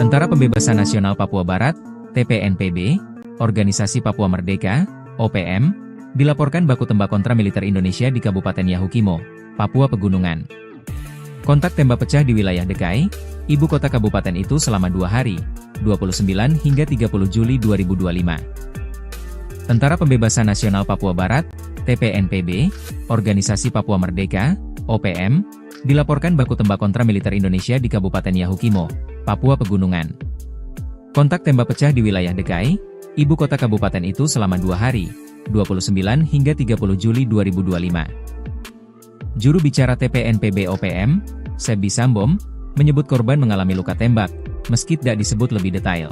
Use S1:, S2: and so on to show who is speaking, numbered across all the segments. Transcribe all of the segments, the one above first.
S1: Tentara Pembebasan Nasional Papua Barat, TPNPB, Organisasi Papua Merdeka, OPM, dilaporkan baku tembak kontra militer Indonesia di Kabupaten Yahukimo, Papua Pegunungan. Kontak tembak pecah di wilayah Dekai, ibu kota kabupaten itu selama 2 hari, 29 hingga 30 Juli 2025. Tentara Pembebasan Nasional Papua Barat, TPNPB, Organisasi Papua Merdeka, OPM, dilaporkan baku tembak kontra militer Indonesia di Kabupaten Yahukimo, Papua Pegunungan. Kontak tembak pecah di wilayah Dekai, ibu kota kabupaten itu selama 2 hari, 29 hingga 30 Juli 2025. Juru bicara TPNPB OPM, Sebi Sambom, menyebut korban mengalami luka tembak, meski tidak disebut lebih detail.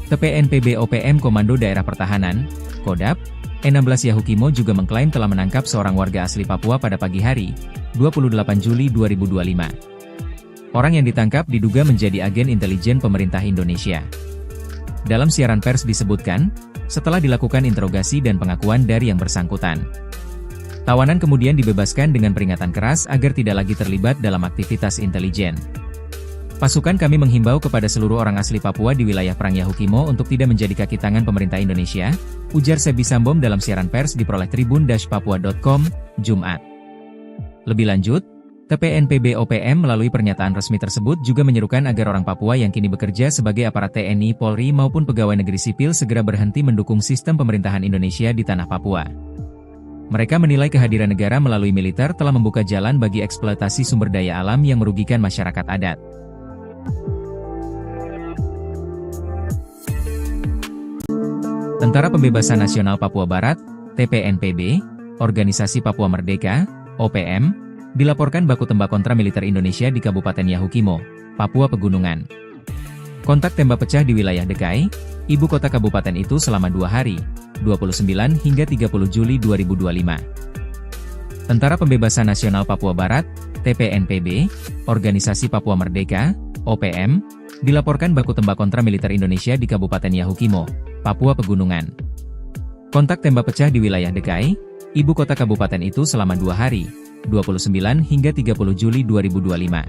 S1: TPNPB OPM Komando Daerah Pertahanan, Kodap, E16 Yahukimo juga mengklaim telah menangkap seorang warga asli Papua pada pagi hari, 28 Juli 2025. Orang yang ditangkap diduga menjadi agen intelijen pemerintah Indonesia. Dalam siaran pers disebutkan, setelah dilakukan interogasi dan pengakuan dari yang bersangkutan, tawanan kemudian dibebaskan dengan peringatan keras agar tidak lagi terlibat dalam aktivitas intelijen. Pasukan kami menghimbau kepada seluruh orang asli Papua di wilayah Perang Yahukimo untuk tidak menjadi kaki tangan pemerintah Indonesia, ujar Sebi Sambom dalam siaran pers diperoleh tribun-papua.com, Jumat. Lebih lanjut, TPNPB OPM melalui pernyataan resmi tersebut juga menyerukan agar orang Papua yang kini bekerja sebagai aparat TNI, Polri maupun pegawai negeri sipil segera berhenti mendukung sistem pemerintahan Indonesia di tanah Papua. Mereka menilai kehadiran negara melalui militer telah membuka jalan bagi eksploitasi sumber daya alam yang merugikan masyarakat adat. Tentara Pembebasan Nasional Papua Barat, TPNPB, Organisasi Papua Merdeka, OPM, dilaporkan baku tembak kontra militer Indonesia di Kabupaten Yahukimo, Papua Pegunungan. Kontak tembak pecah di wilayah Dekai, ibu kota kabupaten itu selama 2 hari, 29 hingga 30 Juli 2025. Tentara Pembebasan Nasional Papua Barat, TPNPB, Organisasi Papua Merdeka, OPM, dilaporkan baku tembak kontra militer Indonesia di Kabupaten Yahukimo, Papua Pegunungan. Kontak tembak pecah di wilayah Dekai, ibu kota kabupaten itu selama 2 hari, 29 hingga 30 Juli 2025.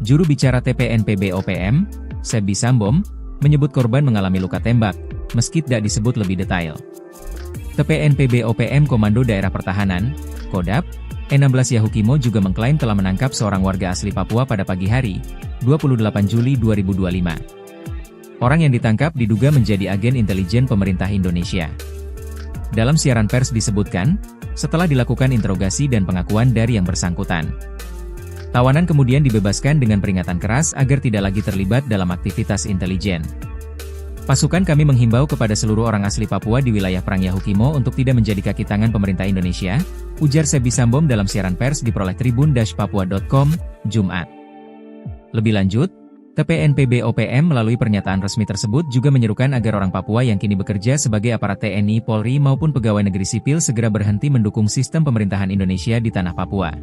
S1: Juru bicara TPNPB OPM, Sebi Sambom, menyebut korban mengalami luka tembak, meski tidak disebut lebih detail. TPNPB OPM Komando Daerah Pertahanan, Kodap, E16 Yahukimo juga mengklaim telah menangkap seorang warga asli Papua pada pagi hari, 28 Juli 2025. Orang yang ditangkap diduga menjadi agen intelijen pemerintah Indonesia. Dalam siaran pers disebutkan, setelah dilakukan interogasi dan pengakuan dari yang bersangkutan, tawanan kemudian dibebaskan dengan peringatan keras agar tidak lagi terlibat dalam aktivitas intelijen. Pasukan kami menghimbau kepada seluruh orang asli Papua di wilayah Perang Yahukimo untuk tidak menjadi kaki tangan pemerintah Indonesia, ujar Sebi Sambom dalam siaran pers diperoleh tribun-papua.com, Jumat. Lebih lanjut, TPNPB OPM melalui pernyataan resmi tersebut juga menyerukan agar orang Papua yang kini bekerja sebagai aparat TNI, Polri maupun pegawai negeri sipil segera berhenti mendukung sistem pemerintahan Indonesia di tanah Papua.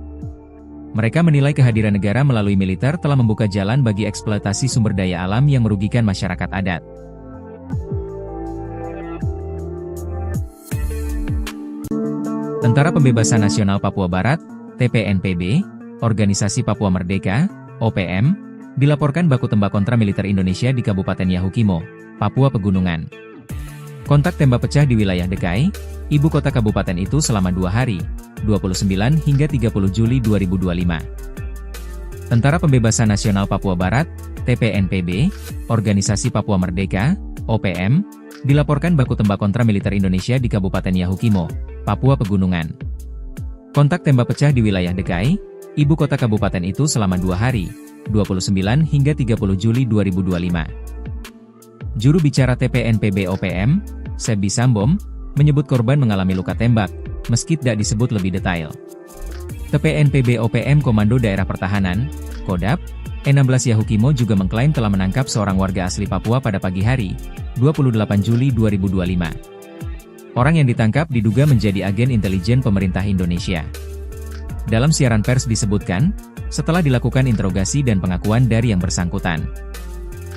S1: Mereka menilai kehadiran negara melalui militer telah membuka jalan bagi eksploitasi sumber daya alam yang merugikan masyarakat adat. Tentara Pembebasan Nasional Papua Barat, TPNPB, Organisasi Papua Merdeka, OPM, dilaporkan baku tembak kontra militer Indonesia di Kabupaten Yahukimo, Papua Pegunungan. Kontak tembak pecah di wilayah Dekai, ibu kota kabupaten itu selama 2 hari, 29 hingga 30 Juli 2025. Tentara Pembebasan Nasional Papua Barat, TPNPB, Organisasi Papua Merdeka, OPM, dilaporkan baku tembak kontra militer Indonesia di Kabupaten Yahukimo, Papua Pegunungan. Kontak tembak pecah di wilayah Dekai, ibu kota kabupaten itu selama 2 hari, 29 hingga 30 Juli 2025. Juru bicara TPNPB OPM, Sebi Sambom, menyebut korban mengalami luka tembak, meski tidak disebut lebih detail. TPNPB OPM Komando Daerah Pertahanan, Kodap, E16 Yahukimo juga mengklaim telah menangkap seorang warga asli Papua pada pagi hari, 28 Juli 2025. Orang yang ditangkap diduga menjadi agen intelijen pemerintah Indonesia. Dalam siaran pers disebutkan, setelah dilakukan interogasi dan pengakuan dari yang bersangkutan,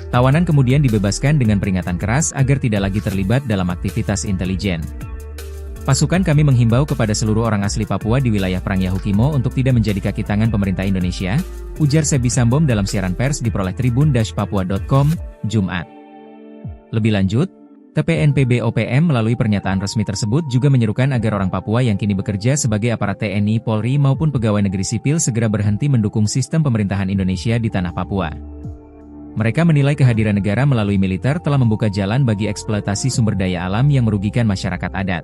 S1: tawanan kemudian dibebaskan dengan peringatan keras agar tidak lagi terlibat dalam aktivitas intelijen. Pasukan kami menghimbau kepada seluruh orang asli Papua di wilayah Perang Yahukimo untuk tidak menjadi kaki tangan pemerintah Indonesia, ujar Sebi Sambom dalam siaran pers diperoleh tribun-papua.com, Jumat. Lebih lanjut, TPNPB OPM melalui pernyataan resmi tersebut juga menyerukan agar orang Papua yang kini bekerja sebagai aparat TNI, Polri maupun pegawai negeri sipil segera berhenti mendukung sistem pemerintahan Indonesia di tanah Papua. Mereka menilai kehadiran negara melalui militer telah membuka jalan bagi eksploitasi sumber daya alam yang merugikan masyarakat adat.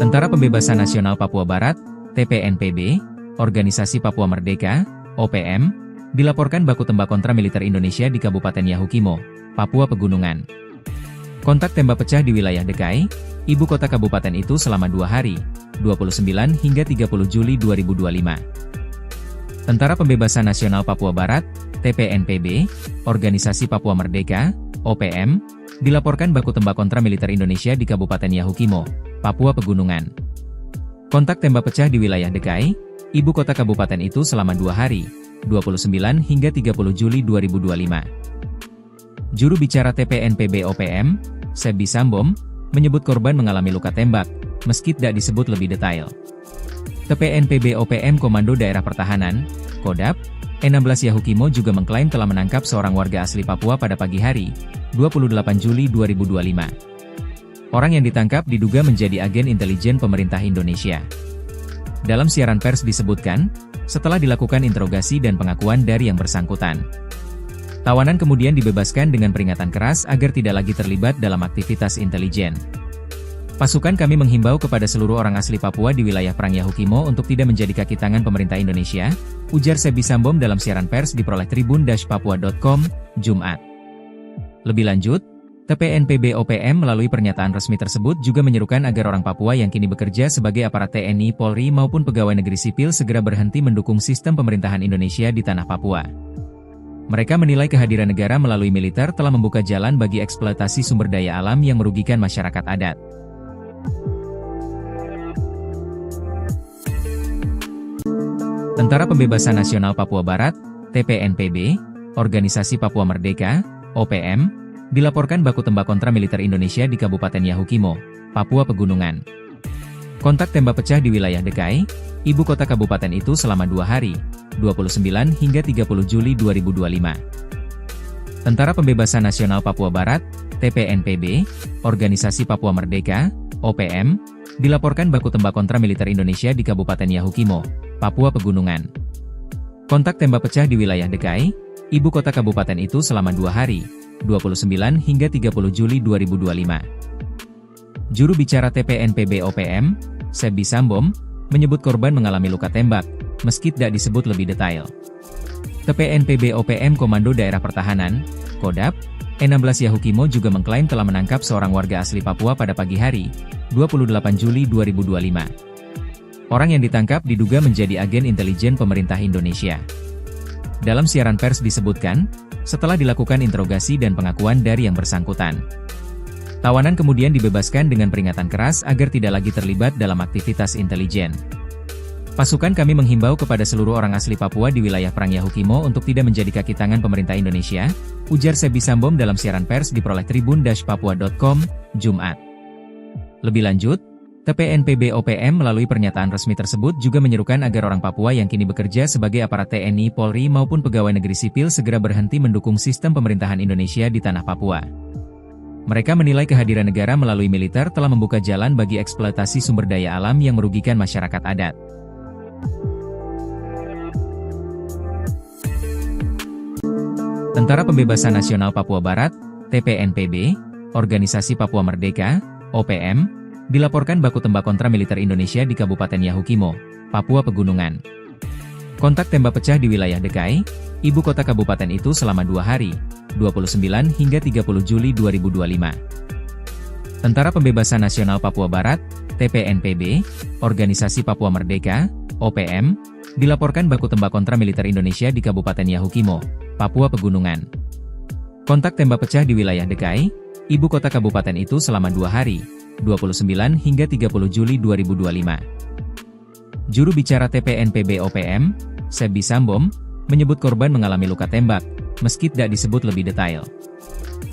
S1: Tentara Pembebasan Nasional Papua Barat, TPNPB, Organisasi Papua Merdeka, OPM, dilaporkan baku tembak kontra militer Indonesia di Kabupaten Yahukimo, Papua Pegunungan. Kontak tembak pecah di wilayah Dekai, ibu kota kabupaten itu selama 2 hari, 29 hingga 30 Juli 2025. Tentara Pembebasan Nasional Papua Barat, TPNPB, Organisasi Papua Merdeka, OPM, dilaporkan baku tembak kontra militer Indonesia di Kabupaten Yahukimo, Papua Pegunungan. Kontak tembak pecah di wilayah Dekai, ibu kota kabupaten itu selama 2 hari, 29 hingga 30 Juli 2025. Juru bicara TPNPB OPM, Sebi Sambom, menyebut korban mengalami luka tembak, meski tidak disebut lebih detail. TPNPB OPM Komando Daerah Pertahanan, Kodap, E16 Yahukimo juga mengklaim telah menangkap seorang warga asli Papua pada pagi hari, 28 Juli 2025. Orang yang ditangkap diduga menjadi agen intelijen pemerintah Indonesia. Dalam siaran pers disebutkan, setelah dilakukan interogasi dan pengakuan dari yang bersangkutan, tawanan kemudian dibebaskan dengan peringatan keras agar tidak lagi terlibat dalam aktivitas intelijen. Pasukan kami menghimbau kepada seluruh orang asli Papua di wilayah Perang Yahukimo untuk tidak menjadi kaki tangan pemerintah Indonesia, ujar Sebi Sambom dalam siaran pers diperoleh tribun-papua.com, Jumat. Lebih lanjut, TPNPB OPM melalui pernyataan resmi tersebut juga menyerukan agar orang Papua yang kini bekerja sebagai aparat TNI, Polri maupun pegawai negeri sipil segera berhenti mendukung sistem pemerintahan Indonesia di tanah Papua. Mereka menilai kehadiran negara melalui militer telah membuka jalan bagi eksploitasi sumber daya alam yang merugikan masyarakat adat. Tentara Pembebasan Nasional Papua Barat, TPNPB, Organisasi Papua Merdeka, OPM, dilaporkan baku tembak kontra militer Indonesia di Kabupaten Yahukimo, Papua Pegunungan. Kontak tembak pecah di wilayah Dekai, ibu kota kabupaten itu selama 2 hari, 29 hingga 30 Juli 2025. Tentara Pembebasan Nasional Papua Barat, TPNPB, Organisasi Papua Merdeka, OPM, dilaporkan baku tembak kontra militer Indonesia di Kabupaten Yahukimo, Papua Pegunungan. Kontak tembak pecah di wilayah Dekai, ibu kota kabupaten itu selama 2 hari, 29 hingga 30 Juli 2025. Juru bicara TPNPB OPM, Sebi Sambom, menyebut korban mengalami luka tembak, meski tidak disebut lebih detail. TPNPB OPM Komando Daerah Pertahanan, Kodap, E16 Yahukimo juga mengklaim telah menangkap seorang warga asli Papua pada pagi hari, 28 Juli 2025. Orang yang ditangkap diduga menjadi agen intelijen pemerintah Indonesia. Dalam siaran pers disebutkan, setelah dilakukan interogasi dan pengakuan dari yang bersangkutan, tawanan kemudian dibebaskan dengan peringatan keras agar tidak lagi terlibat dalam aktivitas intelijen. Pasukan kami menghimbau kepada seluruh orang asli Papua di wilayah Perang Yahukimo untuk tidak menjadi kaki tangan pemerintah Indonesia, ujar Sebi Sambom dalam siaran pers diperoleh tribun-papua.com, Jumat. Lebih lanjut, TPNPB OPM melalui pernyataan resmi tersebut juga menyerukan agar orang Papua yang kini bekerja sebagai aparat TNI, Polri maupun pegawai negeri sipil segera berhenti mendukung sistem pemerintahan Indonesia di tanah Papua. Mereka menilai kehadiran negara melalui militer telah membuka jalan bagi eksploitasi sumber daya alam yang merugikan masyarakat adat. Tentara Pembebasan Nasional Papua Barat, TPNPB, Organisasi Papua Merdeka, OPM, dilaporkan baku tembak kontra militer Indonesia di Kabupaten Yahukimo, Papua Pegunungan. Kontak tembak pecah di wilayah Dekai, ibu kota kabupaten itu selama 2 hari, 29 hingga 30 Juli 2025. Tentara Pembebasan Nasional Papua Barat, TPNPB, Organisasi Papua Merdeka, OPM, dilaporkan baku tembak kontra militer Indonesia di Kabupaten Yahukimo, Papua Pegunungan. Kontak tembak pecah di wilayah Dekai, ibu kota kabupaten itu selama 2 hari, 29 hingga 30 Juli 2025. Juru bicara TPNPB OPM, Sebi Sambom, menyebut korban mengalami luka tembak, meski tidak disebut lebih detail.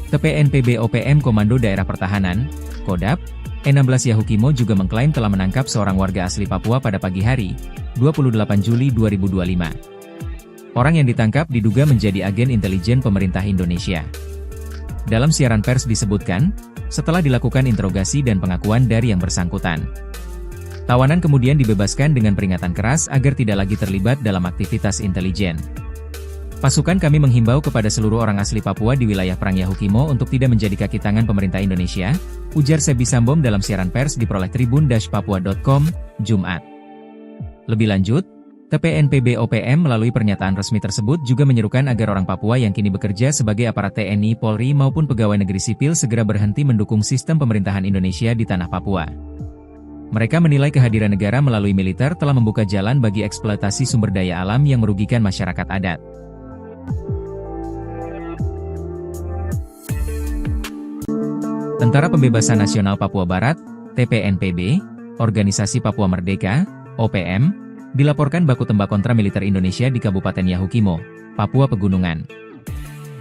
S1: TPNPB OPM Komando Daerah Pertahanan, Kodap, E16 Yahukimo juga mengklaim telah menangkap seorang warga asli Papua pada pagi hari, 28 Juli 2025. Orang yang ditangkap diduga menjadi agen intelijen pemerintah Indonesia. Dalam siaran pers disebutkan, setelah dilakukan interogasi dan pengakuan dari yang bersangkutan, tawanan kemudian dibebaskan dengan peringatan keras agar tidak lagi terlibat dalam aktivitas intelijen. Pasukan kami menghimbau kepada seluruh orang asli Papua di wilayah Perang Yahukimo untuk tidak menjadi kaki tangan pemerintah Indonesia, ujar Sebi Sambom dalam siaran pers diperoleh tribun-papua.com, Jumat. Lebih lanjut, TPNPB OPM melalui pernyataan resmi tersebut juga menyerukan agar orang Papua yang kini bekerja sebagai aparat TNI, Polri maupun pegawai negeri sipil segera berhenti mendukung sistem pemerintahan Indonesia di tanah Papua. Mereka menilai kehadiran negara melalui militer telah membuka jalan bagi eksploitasi sumber daya alam yang merugikan masyarakat adat. Tentara Pembebasan Nasional Papua Barat, TPNPB, Organisasi Papua Merdeka, OPM, dilaporkan baku tembak kontra militer Indonesia di Kabupaten Yahukimo, Papua Pegunungan.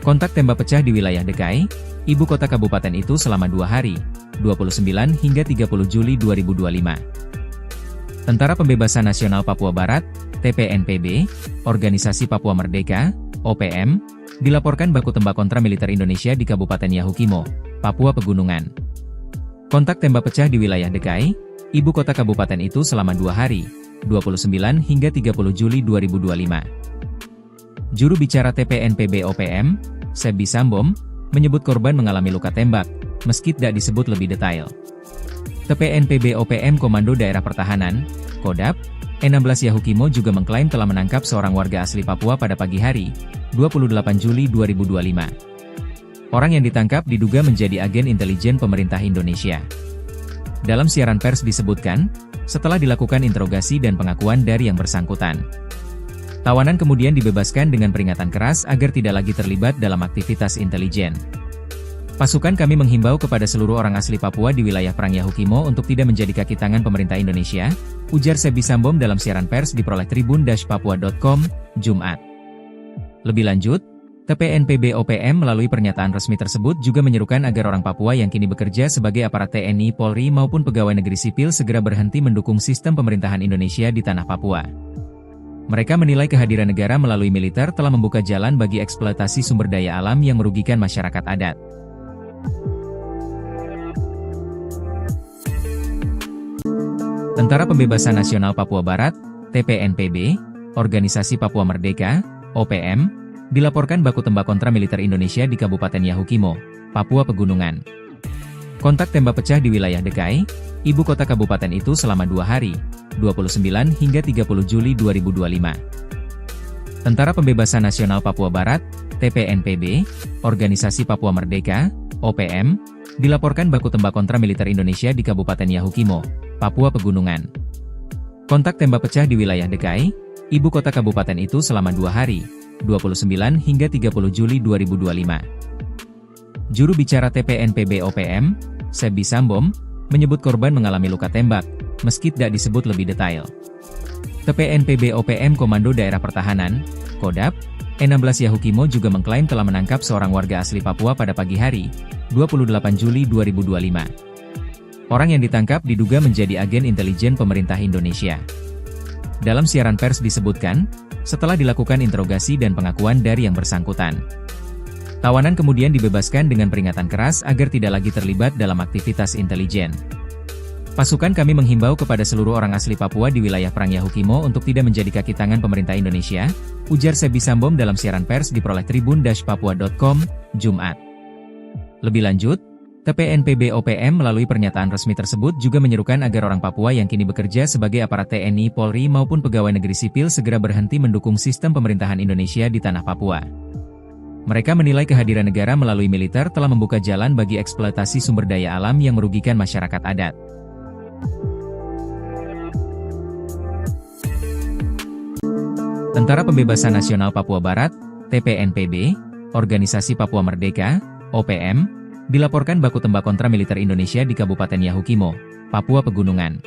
S1: Kontak tembak pecah di wilayah Dekai, ibu kota kabupaten itu selama 2 hari, 29 hingga 30 Juli 2025. Tentara Pembebasan Nasional Papua Barat, TPNPB, Organisasi Papua Merdeka, OPM, dilaporkan baku tembak kontra militer Indonesia di Kabupaten Yahukimo, Papua Pegunungan. Kontak tembak pecah di wilayah Dekai, ibu kota kabupaten itu selama 2 hari, 29 hingga 30 Juli 2025. Juru bicara TPNPB OPM, Sebi Sambom, menyebut korban mengalami luka tembak, meski tidak disebut lebih detail. TPNPB OPM Komando Daerah Pertahanan, Kodap, E16 Yahukimo juga mengklaim telah menangkap seorang warga asli Papua pada pagi hari, 28 Juli 2025. Orang yang ditangkap diduga menjadi agen intelijen pemerintah Indonesia. Dalam siaran pers disebutkan, setelah dilakukan interogasi dan pengakuan dari yang bersangkutan, tawanan kemudian dibebaskan dengan peringatan keras agar tidak lagi terlibat dalam aktivitas intelijen. Pasukan kami menghimbau kepada seluruh orang asli Papua di wilayah Perang Yahukimo untuk tidak menjadi kaki tangan pemerintah Indonesia, ujar Sebi Sambom dalam siaran pers diperoleh tribun-papua.com, Jumat. Lebih lanjut, TPNPB OPM melalui pernyataan resmi tersebut juga menyerukan agar orang Papua yang kini bekerja sebagai aparat TNI, Polri maupun pegawai negeri sipil segera berhenti mendukung sistem pemerintahan Indonesia di tanah Papua. Mereka menilai kehadiran negara melalui militer telah membuka jalan bagi eksploitasi sumber daya alam yang merugikan masyarakat adat. Tentara Pembebasan Nasional Papua Barat, TPNPB, Organisasi Papua Merdeka, OPM, dilaporkan baku tembak kontra militer Indonesia di Kabupaten Yahukimo, Papua Pegunungan. Kontak tembak pecah di wilayah Dekai, ibu kota kabupaten itu selama 2 hari, 29 hingga 30 Juli 2025. Tentara Pembebasan Nasional Papua Barat, TPNPB, Organisasi Papua Merdeka, OPM, dilaporkan baku tembak kontra militer Indonesia di Kabupaten Yahukimo, Papua Pegunungan. Kontak tembak pecah di wilayah Dekai, ibu kota kabupaten itu selama 2 hari, 29 hingga 30 Juli 2025. Juru bicara TPNPB OPM, Sebi Sambom, menyebut korban mengalami luka tembak, meski tidak disebut lebih detail. TPNPB OPM Komando Daerah Pertahanan, Kodap, E16 Yahukimo juga mengklaim telah menangkap seorang warga asli Papua pada pagi hari, 28 Juli 2025. Orang yang ditangkap diduga menjadi agen intelijen pemerintah Indonesia. Dalam siaran pers disebutkan, setelah dilakukan interogasi dan pengakuan dari yang bersangkutan, tawanan kemudian dibebaskan dengan peringatan keras agar tidak lagi terlibat dalam aktivitas intelijen. Pasukan kami menghimbau kepada seluruh orang asli Papua di wilayah Perang Yahukimo untuk tidak menjadi kaki tangan pemerintah Indonesia, ujar Sebi Sambom dalam siaran pers diperoleh tribun-papua.com, Jumat. Lebih lanjut, TPNPB OPM melalui pernyataan resmi tersebut juga menyerukan agar orang Papua yang kini bekerja sebagai aparat TNI, Polri maupun pegawai negeri sipil segera berhenti mendukung sistem pemerintahan Indonesia di tanah Papua. Mereka menilai kehadiran negara melalui militer telah membuka jalan bagi eksploitasi sumber daya alam yang merugikan masyarakat adat. Tentara Pembebasan Nasional Papua Barat, TPNPB, Organisasi Papua Merdeka, OPM, dilaporkan baku tembak kontra militer Indonesia di Kabupaten Yahukimo, Papua Pegunungan.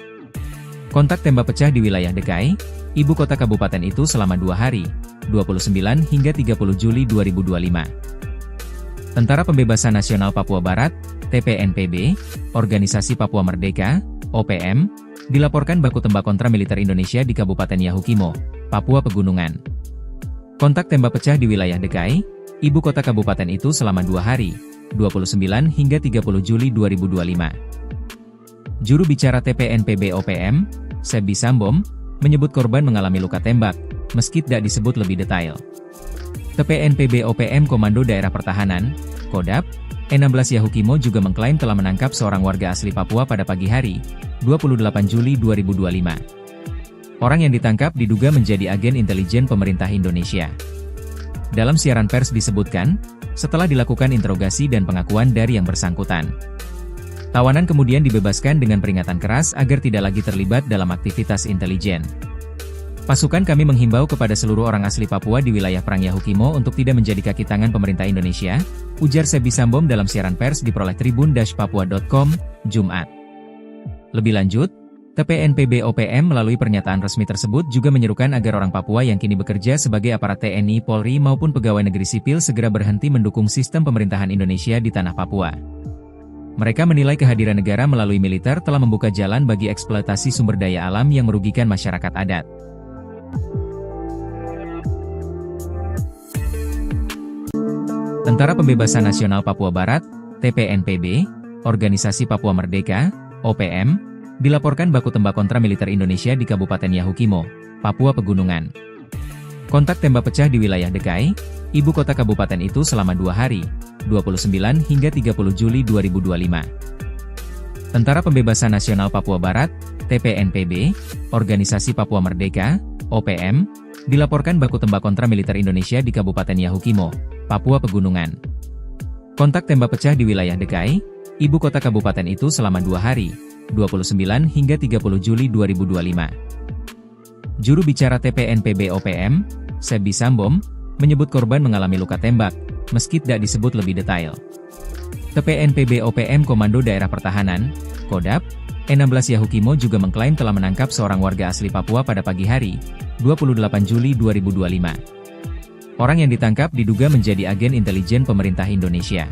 S1: Kontak tembak pecah di wilayah Dekai, ibu kota kabupaten itu selama 2 hari, 29 hingga 30 Juli 2025. Tentara Pembebasan Nasional Papua Barat, TPNPB, Organisasi Papua Merdeka, OPM, dilaporkan baku tembak kontra militer Indonesia di Kabupaten Yahukimo, Papua Pegunungan. Kontak tembak pecah di wilayah Dekai, ibu kota kabupaten itu selama 2 hari, 29 hingga 30 Juli 2025. Juru bicara TPNPB OPM, Sebi Sambom, menyebut korban mengalami luka tembak, meski tidak disebut lebih detail. TPNPB OPM Komando Daerah Pertahanan, Kodap, 16 Yahukimo juga mengklaim telah menangkap seorang warga asli Papua pada pagi hari, 28 Juli 2025. Orang yang ditangkap diduga menjadi agen intelijen pemerintah Indonesia. Dalam siaran pers disebutkan, setelah dilakukan interogasi dan pengakuan dari yang bersangkutan, tawanan kemudian dibebaskan dengan peringatan keras agar tidak lagi terlibat dalam aktivitas intelijen. Pasukan kami menghimbau kepada seluruh orang asli Papua di wilayah Perang Yahukimo untuk tidak menjadi kaki tangan pemerintah Indonesia, ujar Sebi Sambom dalam siaran pers diperoleh tribun-papua.com, Jumat. Lebih lanjut, TPNPB OPM melalui pernyataan resmi tersebut juga menyerukan agar orang Papua yang kini bekerja sebagai aparat TNI, Polri maupun pegawai negeri sipil segera berhenti mendukung sistem pemerintahan Indonesia di tanah Papua. Mereka menilai kehadiran negara melalui militer telah membuka jalan bagi eksploitasi sumber daya alam yang merugikan masyarakat adat. Tentara Pembebasan Nasional Papua Barat, TPNPB, Organisasi Papua Merdeka, OPM, dilaporkan baku tembak kontra militer Indonesia di Kabupaten Yahukimo, Papua Pegunungan. Kontak tembak pecah di wilayah Dekai, ibu kota kabupaten itu selama 2 hari, 29 hingga 30 Juli 2025. Tentara Pembebasan Nasional Papua Barat, TPNPB, Organisasi Papua Merdeka, OPM, dilaporkan baku tembak kontra militer Indonesia di Kabupaten Yahukimo, Papua Pegunungan. Kontak tembak pecah di wilayah Dekai, ibu kota kabupaten itu selama 2 hari, 29 hingga 30 Juli 2025. Juru bicara TPNPB OPM, Sebi Sambom, menyebut korban mengalami luka tembak, meski tidak disebut lebih detail. TPNPB OPM Komando Daerah Pertahanan, Kodap, 16 Yahukimo juga mengklaim telah menangkap seorang warga asli Papua pada pagi hari, 28 Juli 2025. Orang yang ditangkap diduga menjadi agen intelijen pemerintah Indonesia.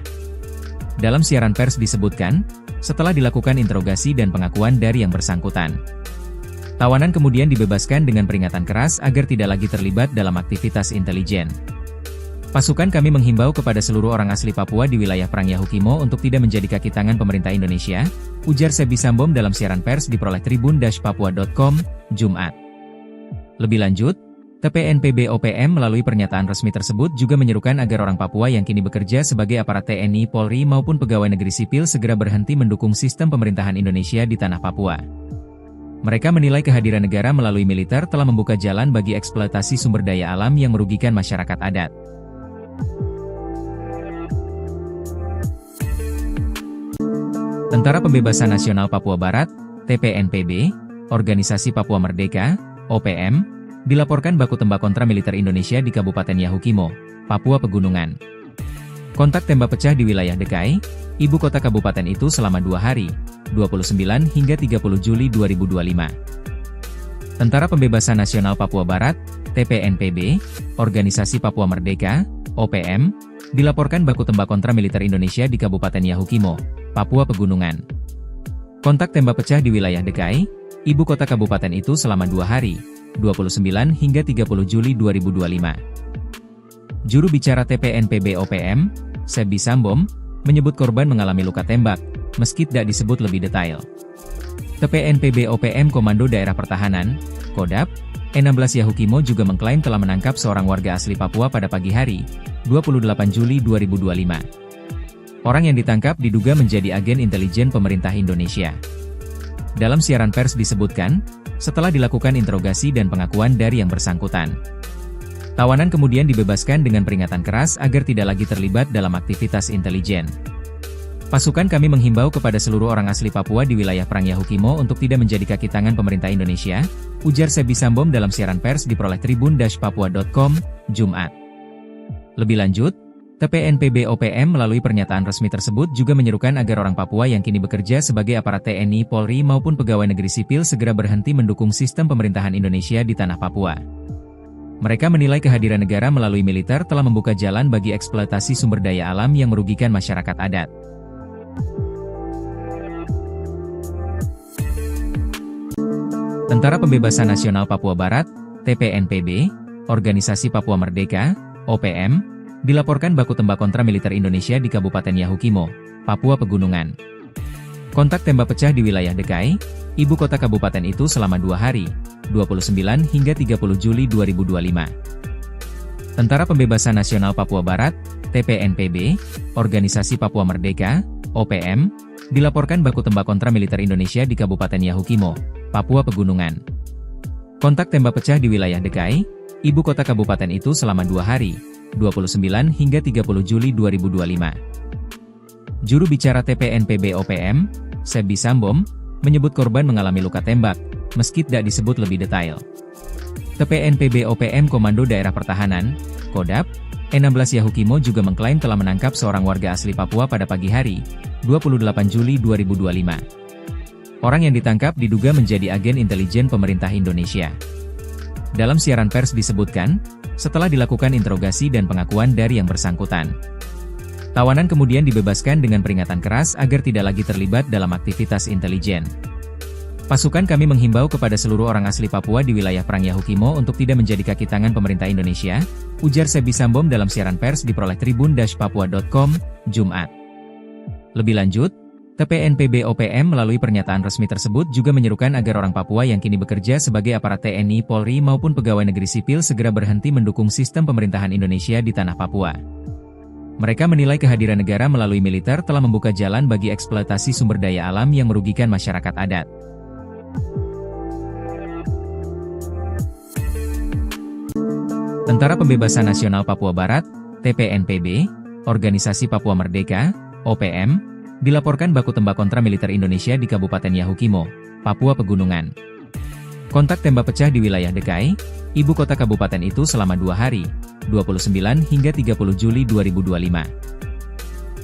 S1: Dalam siaran pers disebutkan, setelah dilakukan interogasi dan pengakuan dari yang bersangkutan, tawanan kemudian dibebaskan dengan peringatan keras agar tidak lagi terlibat dalam aktivitas intelijen. Pasukan kami menghimbau kepada seluruh orang asli Papua di wilayah Perang Yahukimo untuk tidak menjadi kaki tangan pemerintah Indonesia, ujar Sebi Sambom dalam siaran pers diperoleh tribun-papua.com, Jumat. Lebih lanjut, TPNPB OPM melalui pernyataan resmi tersebut juga menyerukan agar orang Papua yang kini bekerja sebagai aparat TNI, Polri maupun pegawai negeri sipil segera berhenti mendukung sistem pemerintahan Indonesia di tanah Papua. Mereka menilai kehadiran negara melalui militer telah membuka jalan bagi eksploitasi sumber daya alam yang merugikan masyarakat adat. Tentara Pembebasan Nasional Papua Barat, TPNPB, Organisasi Papua Merdeka, OPM, dilaporkan baku tembak kontra militer Indonesia di Kabupaten Yahukimo, Papua Pegunungan. Kontak tembak pecah di wilayah Dekai, ibu kota kabupaten itu selama 2 hari, 29 hingga 30 Juli 2025. Tentara Pembebasan Nasional Papua Barat, TPNPB, Organisasi Papua Merdeka, OPM, dilaporkan baku tembak kontra militer Indonesia di Kabupaten Yahukimo, Papua Pegunungan. Kontak tembak pecah di wilayah Dekai, ibu kota kabupaten itu selama 2 hari, 29 hingga 30 Juli 2025. Juru bicara TPNPB OPM, Sebi Sambom, menyebut korban mengalami luka tembak, meski tidak disebut lebih detail. TPNPB OPM Komando Daerah Pertahanan, Kodap, 16 Yahukimo juga mengklaim telah menangkap seorang warga asli Papua pada pagi hari, 28 Juli 2025. Orang yang ditangkap diduga menjadi agen intelijen pemerintah Indonesia. Dalam siaran pers disebutkan, setelah dilakukan interogasi dan pengakuan dari yang bersangkutan, tawanan kemudian dibebaskan dengan peringatan keras agar tidak lagi terlibat dalam aktivitas intelijen. Pasukan kami menghimbau kepada seluruh orang asli Papua di wilayah Perang Yahukimo untuk tidak menjadi kaki tangan pemerintah Indonesia, ujar Sebi Sambom dalam siaran pers diperoleh tribun-papua.com, Jumat. Lebih lanjut, TPNPB OPM melalui pernyataan resmi tersebut juga menyerukan agar orang Papua yang kini bekerja sebagai aparat TNI, Polri maupun pegawai negeri sipil segera berhenti mendukung sistem pemerintahan Indonesia di tanah Papua. Mereka menilai kehadiran negara melalui militer telah membuka jalan bagi eksploitasi sumber daya alam yang merugikan masyarakat adat. Tentara Pembebasan Nasional Papua Barat, TPNPB, Organisasi Papua Merdeka, OPM, dilaporkan baku tembak kontra militer Indonesia di Kabupaten Yahukimo, Papua Pegunungan. Kontak tembak pecah di wilayah Dekai, ibu kota kabupaten itu selama 2 hari, 29 hingga 30 Juli 2025. Tentara Pembebasan Nasional Papua Barat, TPNPB, Organisasi Papua Merdeka, OPM, dilaporkan baku tembak kontra militer Indonesia di Kabupaten Yahukimo, Papua Pegunungan. Kontak tembak pecah di wilayah Dekai, ibu kota kabupaten itu selama 2 hari, 29 hingga 30 Juli 2025. Juru bicara TPNPB OPM, Sebi Sambom, menyebut korban mengalami luka tembak, meski tidak disebut lebih detail. TPNPB OPM Komando Daerah Pertahanan, Kodap, E16 Yahukimo juga mengklaim telah menangkap seorang warga asli Papua pada pagi hari, 28 Juli 2025. Orang yang ditangkap diduga menjadi agen intelijen pemerintah Indonesia. Dalam siaran pers disebutkan, setelah dilakukan interogasi dan pengakuan dari yang bersangkutan, tawanan kemudian dibebaskan dengan peringatan keras agar tidak lagi terlibat dalam aktivitas intelijen. Pasukan kami menghimbau kepada seluruh orang asli Papua di wilayah Perang Yahukimo untuk tidak menjadi kaki tangan pemerintah Indonesia, ujar Sebi Sambom dalam siaran pers diperoleh tribun-papua.com, Jumat. Lebih lanjut, TPNPB OPM melalui pernyataan resmi tersebut juga menyerukan agar orang Papua yang kini bekerja sebagai aparat TNI, Polri maupun pegawai negeri sipil segera berhenti mendukung sistem pemerintahan Indonesia di tanah Papua. Mereka menilai kehadiran negara melalui militer telah membuka jalan bagi eksploitasi sumber daya alam yang merugikan masyarakat adat. Tentara Pembebasan Nasional Papua Barat, TPNPB, Organisasi Papua Merdeka, OPM, dilaporkan baku tembak kontra militer Indonesia di Kabupaten Yahukimo, Papua Pegunungan. Kontak tembak pecah di wilayah Dekai, ibu kota kabupaten itu selama 2 hari, 29 hingga 30 Juli 2025.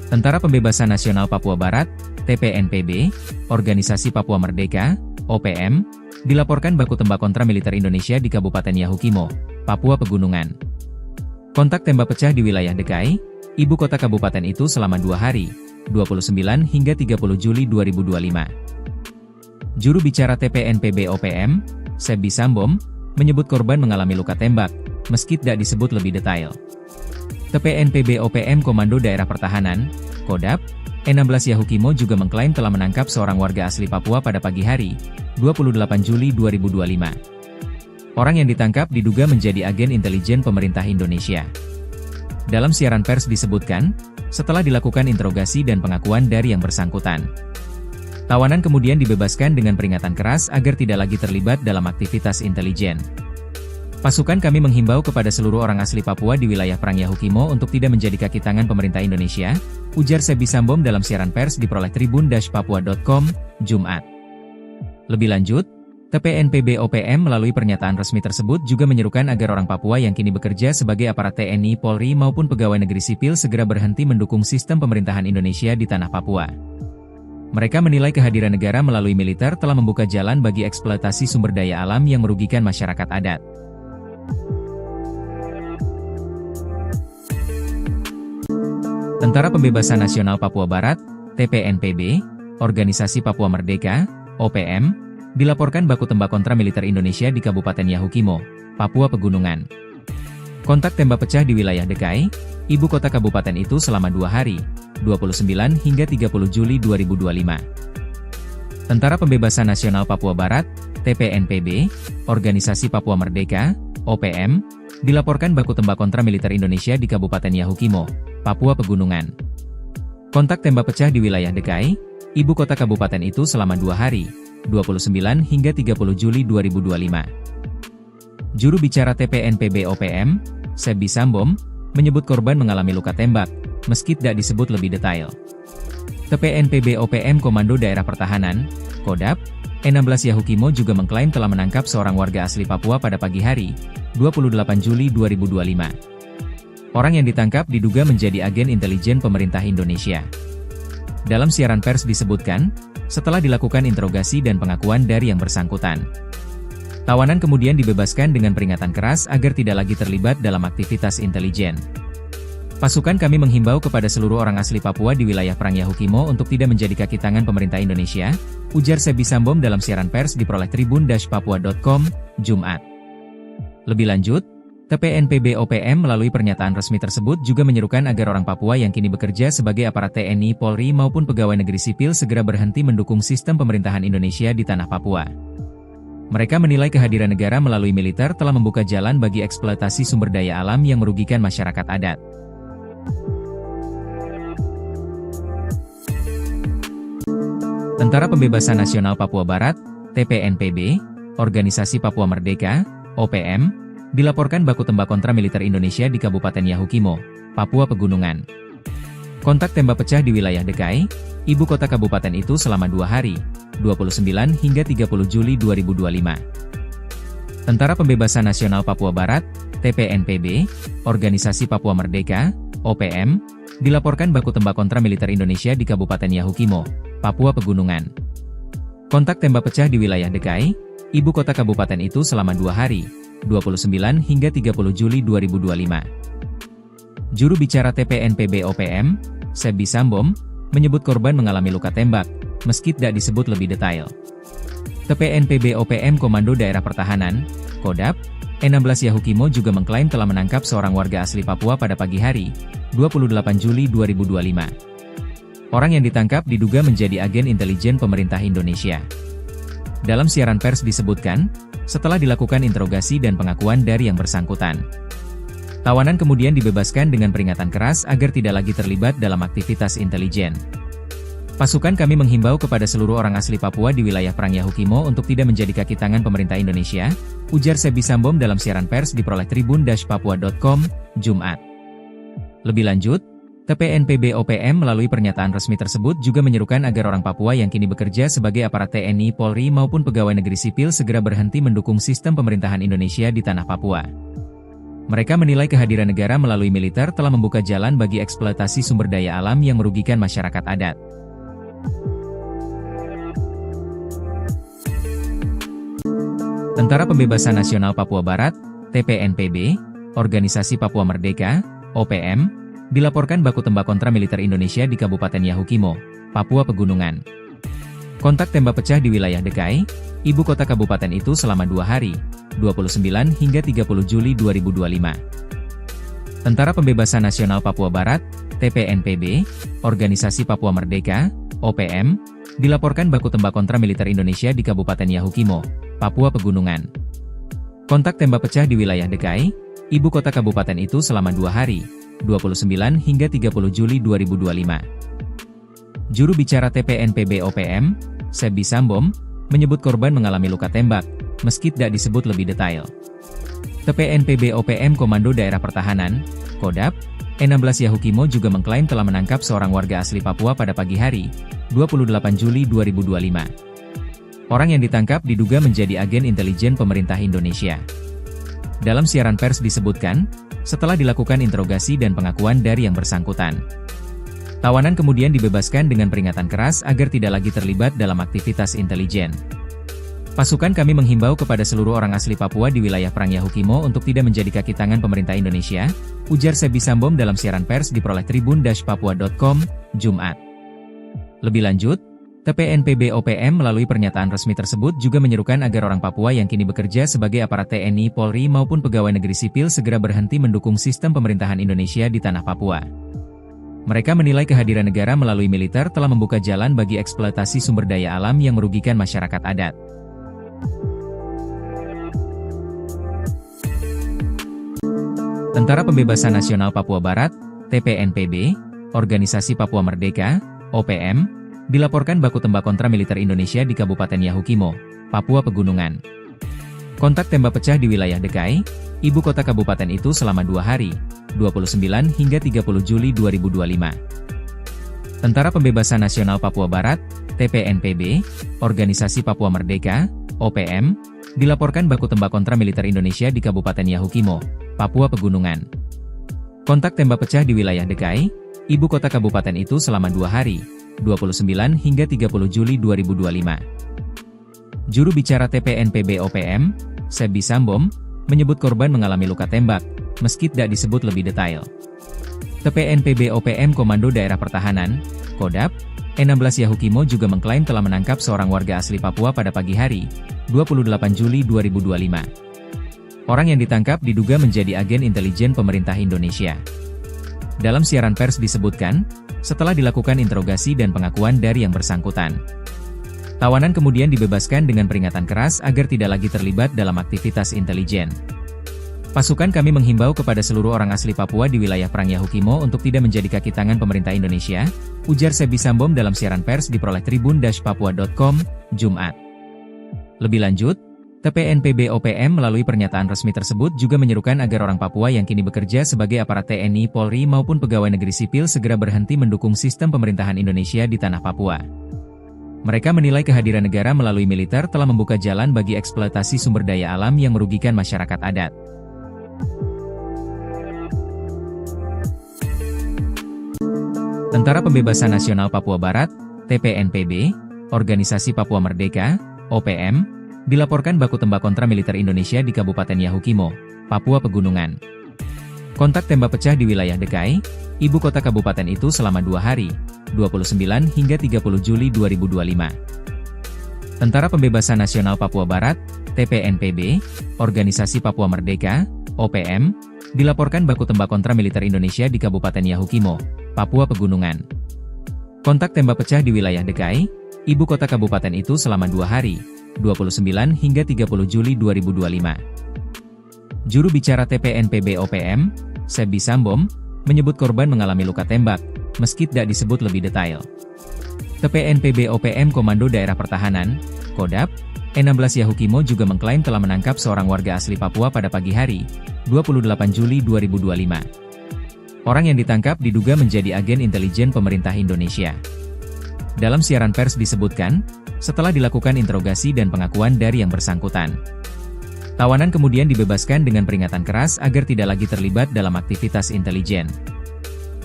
S1: Tentara Pembebasan Nasional Papua Barat, TPNPB, Organisasi Papua Merdeka, OPM, dilaporkan baku tembak kontra militer Indonesia di Kabupaten Yahukimo, Papua Pegunungan. Kontak tembak pecah di wilayah Dekai, ibu kota kabupaten itu selama 2 hari, 29 hingga 30 Juli 2025. Juru bicara TPNPB OPM, Sebi Sambom, menyebut korban mengalami luka tembak, meski tidak disebut lebih detail. TPNPB OPM Komando Daerah Pertahanan, Kodap, E16 Yahukimo juga mengklaim telah menangkap seorang warga asli Papua pada pagi hari, 28 Juli 2025. Orang yang ditangkap diduga menjadi agen intelijen pemerintah Indonesia. Dalam siaran pers disebutkan, setelah dilakukan interogasi dan pengakuan dari yang bersangkutan, tawanan kemudian dibebaskan dengan peringatan keras agar tidak lagi terlibat dalam aktivitas intelijen. Pasukan kami menghimbau kepada seluruh orang asli Papua di wilayah Perang Yahukimo untuk tidak menjadi kaki tangan pemerintah Indonesia, ujar Sebi Sambom dalam siaran pers diperoleh tribun-papua.com, Jumat. Lebih lanjut, TPNPB OPM melalui pernyataan resmi tersebut juga menyerukan agar orang Papua yang kini bekerja sebagai aparat TNI, Polri maupun pegawai negeri sipil segera berhenti mendukung sistem pemerintahan Indonesia di tanah Papua. Mereka menilai kehadiran negara melalui militer telah membuka jalan bagi eksploitasi sumber daya alam yang merugikan masyarakat adat. Tentara Pembebasan Nasional Papua Barat, TPNPB, Organisasi Papua Merdeka, OPM, dilaporkan baku tembak kontra militer Indonesia di Kabupaten Yahukimo, Papua Pegunungan. Kontak tembak pecah di wilayah Dekai, ibu kota kabupaten itu selama 2 hari, 29 hingga 30 Juli 2025. Tentara Pembebasan Nasional Papua Barat, TPNPB, Organisasi Papua Merdeka, OPM, dilaporkan baku tembak kontra militer Indonesia di Kabupaten Yahukimo, Papua Pegunungan. Kontak tembak pecah di wilayah Dekai, ibu kota kabupaten itu selama 2 hari, 29 hingga 30 Juli 2025. Juru bicara TPNPB OPM, Sebi Sambom, menyebut korban mengalami luka tembak, meski tidak disebut lebih detail. TPNPB OPM Komando Daerah Pertahanan, Kodap, E16 Yahukimo juga mengklaim telah menangkap seorang warga asli Papua pada pagi hari, 28 Juli 2025. Orang yang ditangkap diduga menjadi agen intelijen pemerintah Indonesia. Dalam siaran pers disebutkan, setelah dilakukan interogasi dan pengakuan dari yang bersangkutan, Tawanan kemudian dibebaskan dengan peringatan keras agar tidak lagi terlibat dalam aktivitas intelijen. Pasukan kami menghimbau kepada seluruh orang asli Papua di wilayah Perang Yahukimo untuk tidak menjadi kaki tangan pemerintah Indonesia, ujar Sebi Sambom dalam siaran pers diperoleh tribun-papua.com, Jumat. Lebih lanjut, TPNPB OPM melalui pernyataan resmi tersebut juga menyerukan agar orang Papua yang kini bekerja sebagai aparat TNI, Polri maupun pegawai negeri sipil segera berhenti mendukung sistem pemerintahan Indonesia di tanah Papua. Mereka menilai kehadiran negara melalui militer telah membuka jalan bagi eksploitasi sumber daya alam yang merugikan masyarakat adat. Tentara Pembebasan Nasional Papua Barat, TPNPB, Organisasi Papua Merdeka, OPM, dilaporkan baku tembak kontra militer Indonesia di Kabupaten Yahukimo, Papua Pegunungan. Kontak tembak pecah di wilayah Dekai, ibu kota kabupaten itu selama 2 hari, 29 hingga 30 Juli 2025. Tentara Pembebasan Nasional Papua Barat, TPNPB, Organisasi Papua Merdeka, OPM, dilaporkan baku tembak kontra militer Indonesia di Kabupaten Yahukimo, Papua Pegunungan. Kontak tembak pecah di wilayah Dekai, ibu kota kabupaten itu selama 2 hari, 29 hingga 30 Juli 2025. Juru bicara TPNPB OPM, Sebi Sambom, menyebut korban mengalami luka tembak, meski tidak disebut lebih detail. TPNPB OPM Komando Daerah Pertahanan, Kodap, E16 Yahukimo juga mengklaim telah menangkap seorang warga asli Papua pada pagi hari, 28 Juli 2025. Orang yang ditangkap diduga menjadi agen intelijen pemerintah Indonesia. Dalam siaran pers disebutkan, setelah dilakukan interogasi dan pengakuan dari yang bersangkutan, tawanan kemudian dibebaskan dengan peringatan keras agar tidak lagi terlibat dalam aktivitas intelijen. Pasukan kami menghimbau kepada seluruh orang asli Papua di wilayah Perang Yahukimo untuk tidak menjadi kaki tangan pemerintah Indonesia, ujar Sebi Sambom dalam siaran pers diperoleh tribun-papua.com, Jumat. Lebih lanjut, TPNPB OPM melalui pernyataan resmi tersebut juga menyerukan agar orang Papua yang kini bekerja sebagai aparat TNI, Polri maupun pegawai negeri sipil segera berhenti mendukung sistem pemerintahan Indonesia di tanah Papua. Mereka menilai kehadiran negara melalui militer telah membuka jalan bagi eksploitasi sumber daya alam yang merugikan masyarakat adat. Tentara Pembebasan Nasional Papua Barat, TPNPB, Organisasi Papua Merdeka, OPM, dilaporkan baku tembak kontra militer Indonesia di Kabupaten Yahukimo, Papua Pegunungan. Kontak tembak pecah di wilayah Dekai, ibu kota kabupaten itu selama 2 hari, 29 hingga 30 Juli 2025. Tentara Pembebasan Nasional Papua Barat, TPNPB, Organisasi Papua Merdeka, OPM, dilaporkan baku tembak kontra militer Indonesia di Kabupaten Yahukimo, Papua Pegunungan. Kontak tembak pecah di wilayah Dekai, ibu kota kabupaten itu selama 2 hari, 29 hingga 30 Juli 2025. Juru bicara TPNPB OPM, Sebi Sambom, menyebut korban mengalami luka tembak, meski tidak disebut lebih detail. TPNPB OPM Komando Daerah Pertahanan, Kodap, E16 Yahukimo juga mengklaim telah menangkap seorang warga asli Papua pada pagi hari, 28 Juli 2025. Orang yang ditangkap diduga menjadi agen intelijen pemerintah Indonesia. Dalam siaran pers disebutkan, setelah dilakukan interogasi dan pengakuan dari yang bersangkutan, tawanan kemudian dibebaskan dengan peringatan keras agar tidak lagi terlibat dalam aktivitas intelijen. Pasukan kami menghimbau kepada seluruh orang asli Papua di wilayah Perang Yahukimo untuk tidak menjadi kaki tangan pemerintah Indonesia, ujar Sebi Sambom dalam siaran pers diperoleh tribun-papua.com, Jumat. Lebih lanjut, TPNPB OPM melalui pernyataan resmi tersebut juga menyerukan agar orang Papua yang kini bekerja sebagai aparat TNI, Polri maupun pegawai negeri sipil segera berhenti mendukung sistem pemerintahan Indonesia di tanah Papua. Mereka menilai kehadiran negara melalui militer telah membuka jalan bagi eksploitasi sumber daya alam yang merugikan masyarakat adat. Tentara Pembebasan Nasional Papua Barat, TPNPB, Organisasi Papua Merdeka, OPM, dilaporkan baku tembak kontra militer Indonesia di Kabupaten Yahukimo, Papua Pegunungan. Kontak tembak pecah di wilayah Dekai, ibu kota kabupaten itu selama 2 hari, 29 hingga 30 Juli 2025. Tentara Pembebasan Nasional Papua Barat, TPNPB, Organisasi Papua Merdeka, OPM, dilaporkan baku tembak kontra militer Indonesia di Kabupaten Yahukimo, Papua Pegunungan. Kontak tembak pecah di wilayah Dekai, ibu kota kabupaten itu selama 2 hari, 29 hingga 30 Juli 2025. Juru bicara TPNPB OPM, Sebi Sambom, menyebut korban mengalami luka tembak, meski tidak disebut lebih detail. TPNPB OPM Komando Daerah Pertahanan, Kodap, E16 Yahukimo juga mengklaim telah menangkap seorang warga asli Papua pada pagi hari, 28 Juli 2025. Orang yang ditangkap diduga menjadi agen intelijen pemerintah Indonesia. Dalam siaran pers disebutkan, setelah dilakukan interogasi dan pengakuan dari yang bersangkutan, tawanan kemudian dibebaskan dengan peringatan keras agar tidak lagi terlibat dalam aktivitas intelijen. Pasukan kami menghimbau kepada seluruh orang asli Papua di wilayah Perang Yahukimo untuk tidak menjadi kaki tangan pemerintah Indonesia, ujar Sebi Sambom dalam siaran pers diperoleh tribun-papua.com, Jumat. Lebih lanjut, TPNPB OPM melalui pernyataan resmi tersebut juga menyerukan agar orang Papua yang kini bekerja sebagai aparat TNI, Polri maupun pegawai negeri sipil segera berhenti mendukung sistem pemerintahan Indonesia di tanah Papua. Mereka menilai kehadiran negara melalui militer telah membuka jalan bagi eksploitasi sumber daya alam yang merugikan masyarakat adat. Tentara Pembebasan Nasional Papua Barat, TPNPB, Organisasi Papua Merdeka, OPM, dilaporkan baku tembak kontra militer Indonesia di Kabupaten Yahukimo, Papua Pegunungan. Kontak tembak pecah di wilayah Dekai, ibu kota kabupaten itu selama 2 hari, 29 hingga 30 Juli 2025. Tentara Pembebasan Nasional Papua Barat, TPNPB, Organisasi Papua Merdeka, OPM, dilaporkan baku tembak kontra militer Indonesia di Kabupaten Yahukimo, Papua Pegunungan. Kontak tembak pecah di wilayah Dekai, ibu kota kabupaten itu selama 2 hari, 29 hingga 30 Juli 2025. Juru bicara TPNPB OPM, Sebi Sambom, menyebut korban mengalami luka tembak, meski tidak disebut lebih detail. TPNPB OPM Komando Daerah Pertahanan, Kodap, E16 Yahukimo juga mengklaim telah menangkap seorang warga asli Papua pada pagi hari, 28 Juli 2025. Orang yang ditangkap diduga menjadi agen intelijen pemerintah Indonesia. Dalam siaran pers disebutkan, setelah dilakukan interogasi dan pengakuan dari yang bersangkutan, tawanan kemudian dibebaskan dengan peringatan keras agar tidak lagi terlibat dalam aktivitas intelijen.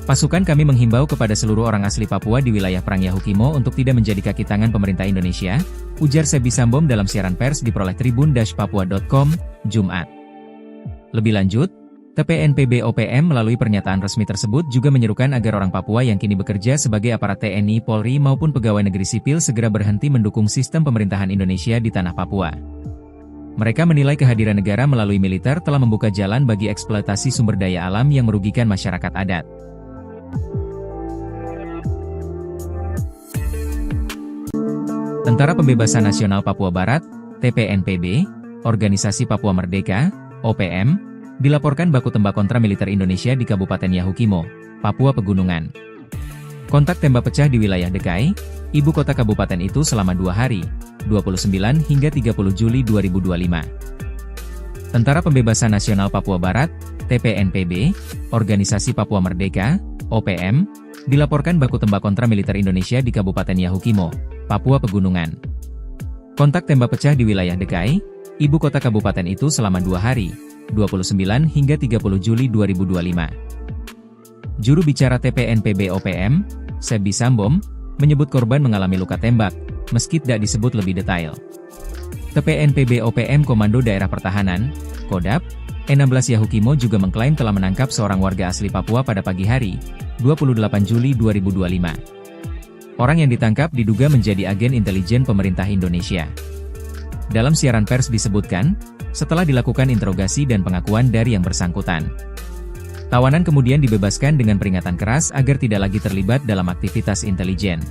S1: Pasukan kami menghimbau kepada seluruh orang asli Papua di wilayah Perang Yahukimo untuk tidak menjadi kaki tangan pemerintah Indonesia, ujar Sebi Sambom dalam siaran pers diperoleh tribun-papua.com, Jumat. Lebih lanjut, TPNPB OPM melalui pernyataan resmi tersebut juga menyerukan agar orang Papua yang kini bekerja sebagai aparat TNI, Polri maupun pegawai negeri sipil segera berhenti mendukung sistem pemerintahan Indonesia di tanah Papua. Mereka menilai kehadiran negara melalui militer telah membuka jalan bagi eksploitasi sumber daya alam yang merugikan masyarakat adat. Tentara Pembebasan Nasional Papua Barat, TPNPB, Organisasi Papua Merdeka, OPM, dilaporkan baku tembak kontra militer Indonesia di Kabupaten Yahukimo, Papua Pegunungan. Kontak tembak pecah di wilayah Dekai, ibu kota kabupaten itu selama 2 hari, 29 hingga 30 Juli 2025. Tentara Pembebasan Nasional Papua Barat, TPNPB, Organisasi Papua Merdeka, OPM, dilaporkan baku tembak kontra militer Indonesia di Kabupaten Yahukimo, Papua Pegunungan. Kontak tembak pecah di wilayah Dekai, ibu kota kabupaten itu selama 2 hari, 29 hingga 30 Juli 2025. Juru bicara TPNPB OPM, Sebi Sambom, menyebut korban mengalami luka tembak, meski tidak disebut lebih detail. TPNPB OPM Komando Daerah Pertahanan, Kodap, E16 Yahukimo juga mengklaim telah menangkap seorang warga asli Papua pada pagi hari, 28 Juli 2025. Orang yang ditangkap diduga menjadi agen intelijen pemerintah Indonesia. Dalam siaran pers disebutkan, setelah dilakukan interogasi dan pengakuan dari yang bersangkutan, tawanan kemudian dibebaskan dengan peringatan keras agar tidak lagi terlibat dalam aktivitas intelijen.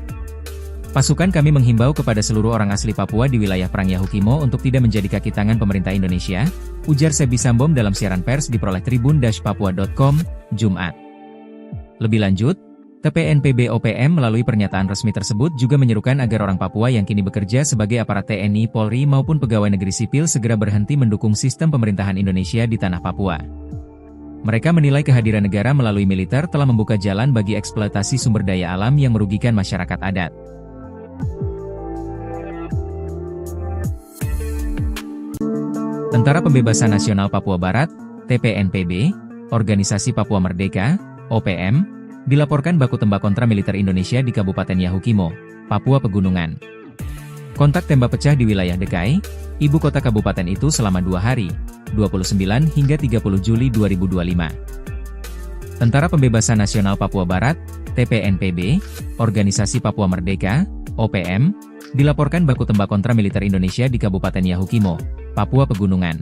S1: Pasukan kami menghimbau kepada seluruh orang asli Papua di wilayah Perang Yahukimo untuk tidak menjadi kaki tangan pemerintah Indonesia, ujar Sebi Sambom dalam siaran pers diperoleh tribun-papua.com, Jumat. Lebih lanjut, TPNPB OPM melalui pernyataan resmi tersebut juga menyerukan agar orang Papua yang kini bekerja sebagai aparat TNI, Polri maupun pegawai negeri sipil segera berhenti mendukung sistem pemerintahan Indonesia di tanah Papua. Mereka menilai kehadiran negara melalui militer telah membuka jalan bagi eksploitasi sumber daya alam yang merugikan masyarakat adat. Tentara Pembebasan Nasional Papua Barat, TPNPB, Organisasi Papua Merdeka, OPM, dilaporkan baku tembak kontra militer Indonesia di Kabupaten Yahukimo, Papua Pegunungan. Kontak tembak pecah di wilayah DKI, ibu kota kabupaten itu selama 2 hari, 29 hingga 30 Juli 2025. Tentara Pembebasan Nasional Papua Barat, TPNPB, Organisasi Papua Merdeka, OPM, dilaporkan baku tembak kontra militer Indonesia di Kabupaten Yahukimo, Papua Pegunungan.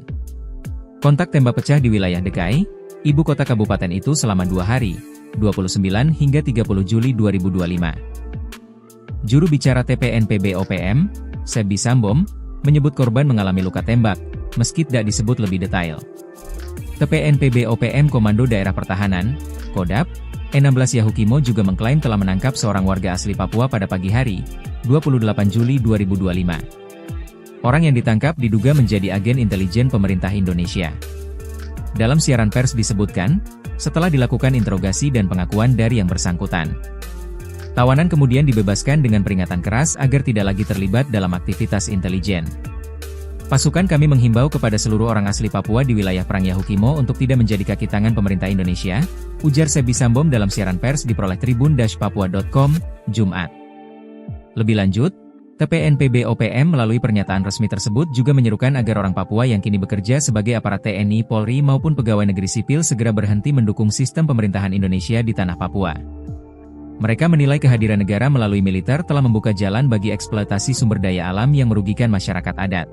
S1: Kontak tembak pecah di wilayah DKI, ibu kota kabupaten itu selama 2 hari, 29 hingga 30 Juli 2025. Juru bicara TPNPB OPM, Sebi Sambom, menyebut korban mengalami luka tembak, meski tidak disebut lebih detail. TPNPB OPM Komando Daerah Pertahanan, Kodap, E16 Yahukimo juga mengklaim telah menangkap seorang warga asli Papua pada pagi hari, 28 Juli 2025. Orang yang ditangkap diduga menjadi agen intelijen pemerintah Indonesia. Dalam siaran pers disebutkan, setelah dilakukan interogasi dan pengakuan dari yang bersangkutan, tawanan kemudian dibebaskan dengan peringatan keras agar tidak lagi terlibat dalam aktivitas intelijen. Pasukan kami menghimbau kepada seluruh orang asli Papua di wilayah Perang Yahukimo untuk tidak menjadi kaki tangan pemerintah Indonesia, ujar Sebi Sambom dalam siaran pers diperoleh tribun-papua.com, Jumat. Lebih lanjut, TPNPB OPM melalui pernyataan resmi tersebut juga menyerukan agar orang Papua yang kini bekerja sebagai aparat TNI, Polri maupun pegawai negeri sipil segera berhenti mendukung sistem pemerintahan Indonesia di tanah Papua. Mereka menilai kehadiran negara melalui militer telah membuka jalan bagi eksploitasi sumber daya alam yang merugikan masyarakat adat.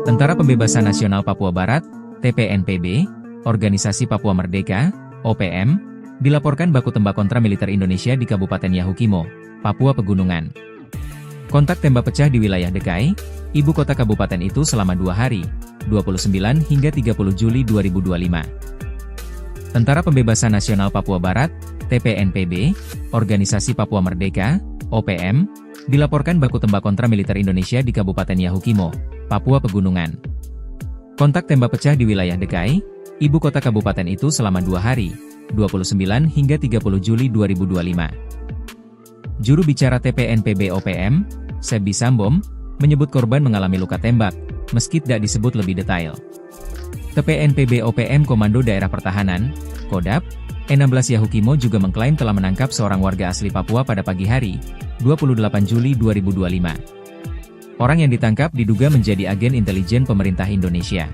S1: Tentara Pembebasan Nasional Papua Barat, TPNPB, Organisasi Papua Merdeka, OPM, dilaporkan baku tembak kontra militer Indonesia di Kabupaten Yahukimo, Papua Pegunungan. Kontak tembak pecah di wilayah DKI, ibu kota kabupaten itu selama 2 hari, 29 hingga 30 Juli 2025. Tentara Pembebasan Nasional Papua Barat, TPNPB, Organisasi Papua Merdeka, OPM, dilaporkan baku tembak kontra militer Indonesia di Kabupaten Yahukimo, Papua Pegunungan. Kontak tembak pecah di wilayah DKI, ibu kota kabupaten itu selama 2 hari, 29 hingga 30 Juli 2025. Juru bicara TPNPB OPM, Sebi Sambom, menyebut korban mengalami luka tembak, meski tidak disebut lebih detail. TPNPB OPM Komando Daerah Pertahanan, Kodap, E16 Yahukimo juga mengklaim telah menangkap seorang warga asli Papua pada pagi hari, 28 Juli 2025. Orang yang ditangkap diduga menjadi agen intelijen pemerintah Indonesia.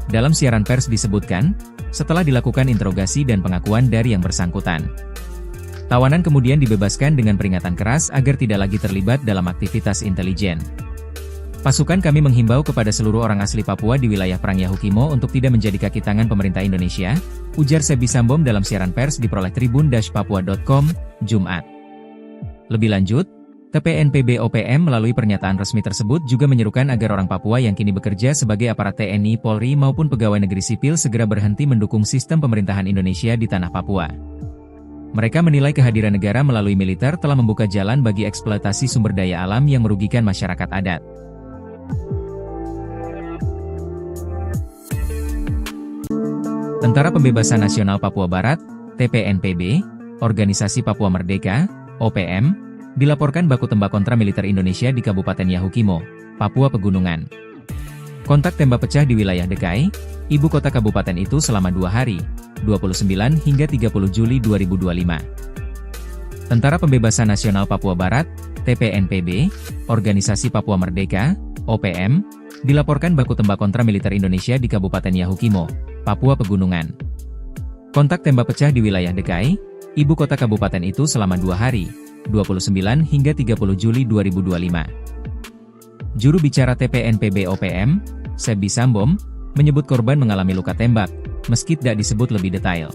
S1: Dalam siaran pers disebutkan, setelah dilakukan interogasi dan pengakuan dari yang bersangkutan, tawanan kemudian dibebaskan dengan peringatan keras agar tidak lagi terlibat dalam aktivitas intelijen. Pasukan kami menghimbau kepada seluruh orang asli Papua di wilayah Perang Yahukimo untuk tidak menjadi kaki tangan pemerintah Indonesia, ujar Sebi Sambom dalam siaran pers diperoleh tribun-papua.com, Jumat. Lebih lanjut, TPNPB OPM melalui pernyataan resmi tersebut juga menyerukan agar orang Papua yang kini bekerja sebagai aparat TNI, Polri maupun pegawai negeri sipil segera berhenti mendukung sistem pemerintahan Indonesia di tanah Papua. Mereka menilai kehadiran negara melalui militer telah membuka jalan bagi eksploitasi sumber daya alam yang merugikan masyarakat adat. Tentara Pembebasan Nasional Papua Barat, TPNPB, Organisasi Papua Merdeka, OPM, dilaporkan baku tembak kontra militer Indonesia di Kabupaten Yahukimo, Papua Pegunungan. Kontak tembak pecah di wilayah DKI, ibu kota kabupaten itu selama 2 hari, 29 hingga 30 Juli 2025. Tentara Pembebasan Nasional Papua Barat, TPNPB, Organisasi Papua Merdeka, OPM, dilaporkan baku tembak kontra militer Indonesia di Kabupaten Yahukimo, Papua Pegunungan. Kontak tembak pecah di wilayah DKI, ibu kota kabupaten itu selama 2 hari, 29 hingga 30 Juli 2025. Juru bicara TPNPB OPM, Sebi Sambom, menyebut korban mengalami luka tembak, meski tidak disebut lebih detail.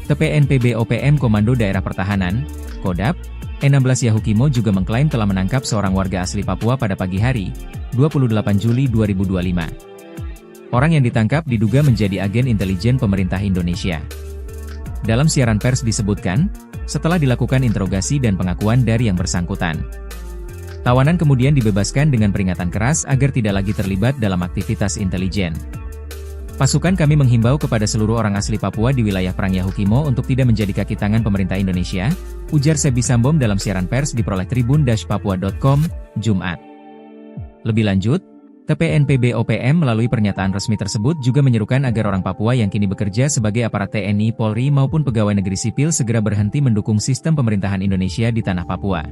S1: TPNPB OPM Komando Daerah Pertahanan, Kodap, E16 Yahukimo juga mengklaim telah menangkap seorang warga asli Papua pada pagi hari, 28 Juli 2025. Orang yang ditangkap diduga menjadi agen intelijen pemerintah Indonesia. Dalam siaran pers disebutkan, setelah dilakukan interogasi dan pengakuan dari yang bersangkutan, tawanan kemudian dibebaskan dengan peringatan keras agar tidak lagi terlibat dalam aktivitas intelijen. Pasukan kami menghimbau kepada seluruh orang asli Papua di wilayah Perang Yahukimo untuk tidak menjadi kaki tangan pemerintah Indonesia, ujar Sebi Sambom dalam siaran pers diperoleh tribun-papua.com, Jumat. Lebih lanjut, TPNPB OPM melalui pernyataan resmi tersebut juga menyerukan agar orang Papua yang kini bekerja sebagai aparat TNI, Polri maupun pegawai negeri sipil segera berhenti mendukung sistem pemerintahan Indonesia di tanah Papua.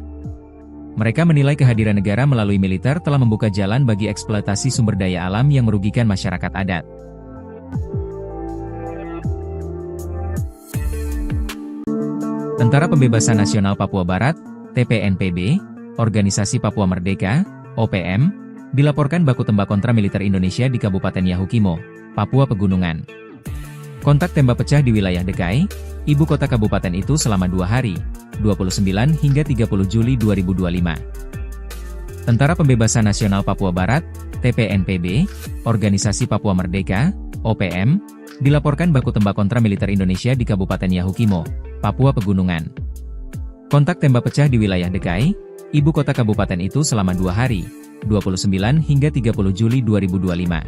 S1: Mereka menilai kehadiran negara melalui militer telah membuka jalan bagi eksploitasi sumber daya alam yang merugikan masyarakat adat. Tentara Pembebasan Nasional Papua Barat, TPNPB, Organisasi Papua Merdeka, OPM, dilaporkan baku tembak kontra militer Indonesia di Kabupaten Yahukimo, Papua Pegunungan. Kontak tembak pecah di wilayah Dekai, ibu kota kabupaten itu selama 2 hari, 29 hingga 30 Juli 2025. Tentara Pembebasan Nasional Papua Barat, TPNPB, Organisasi Papua Merdeka, OPM, dilaporkan baku tembak kontra militer Indonesia di Kabupaten Yahukimo, Papua Pegunungan. Kontak tembak pecah di wilayah Dekai, ibu kota kabupaten itu selama 2 hari, 29 hingga 30 Juli 2025.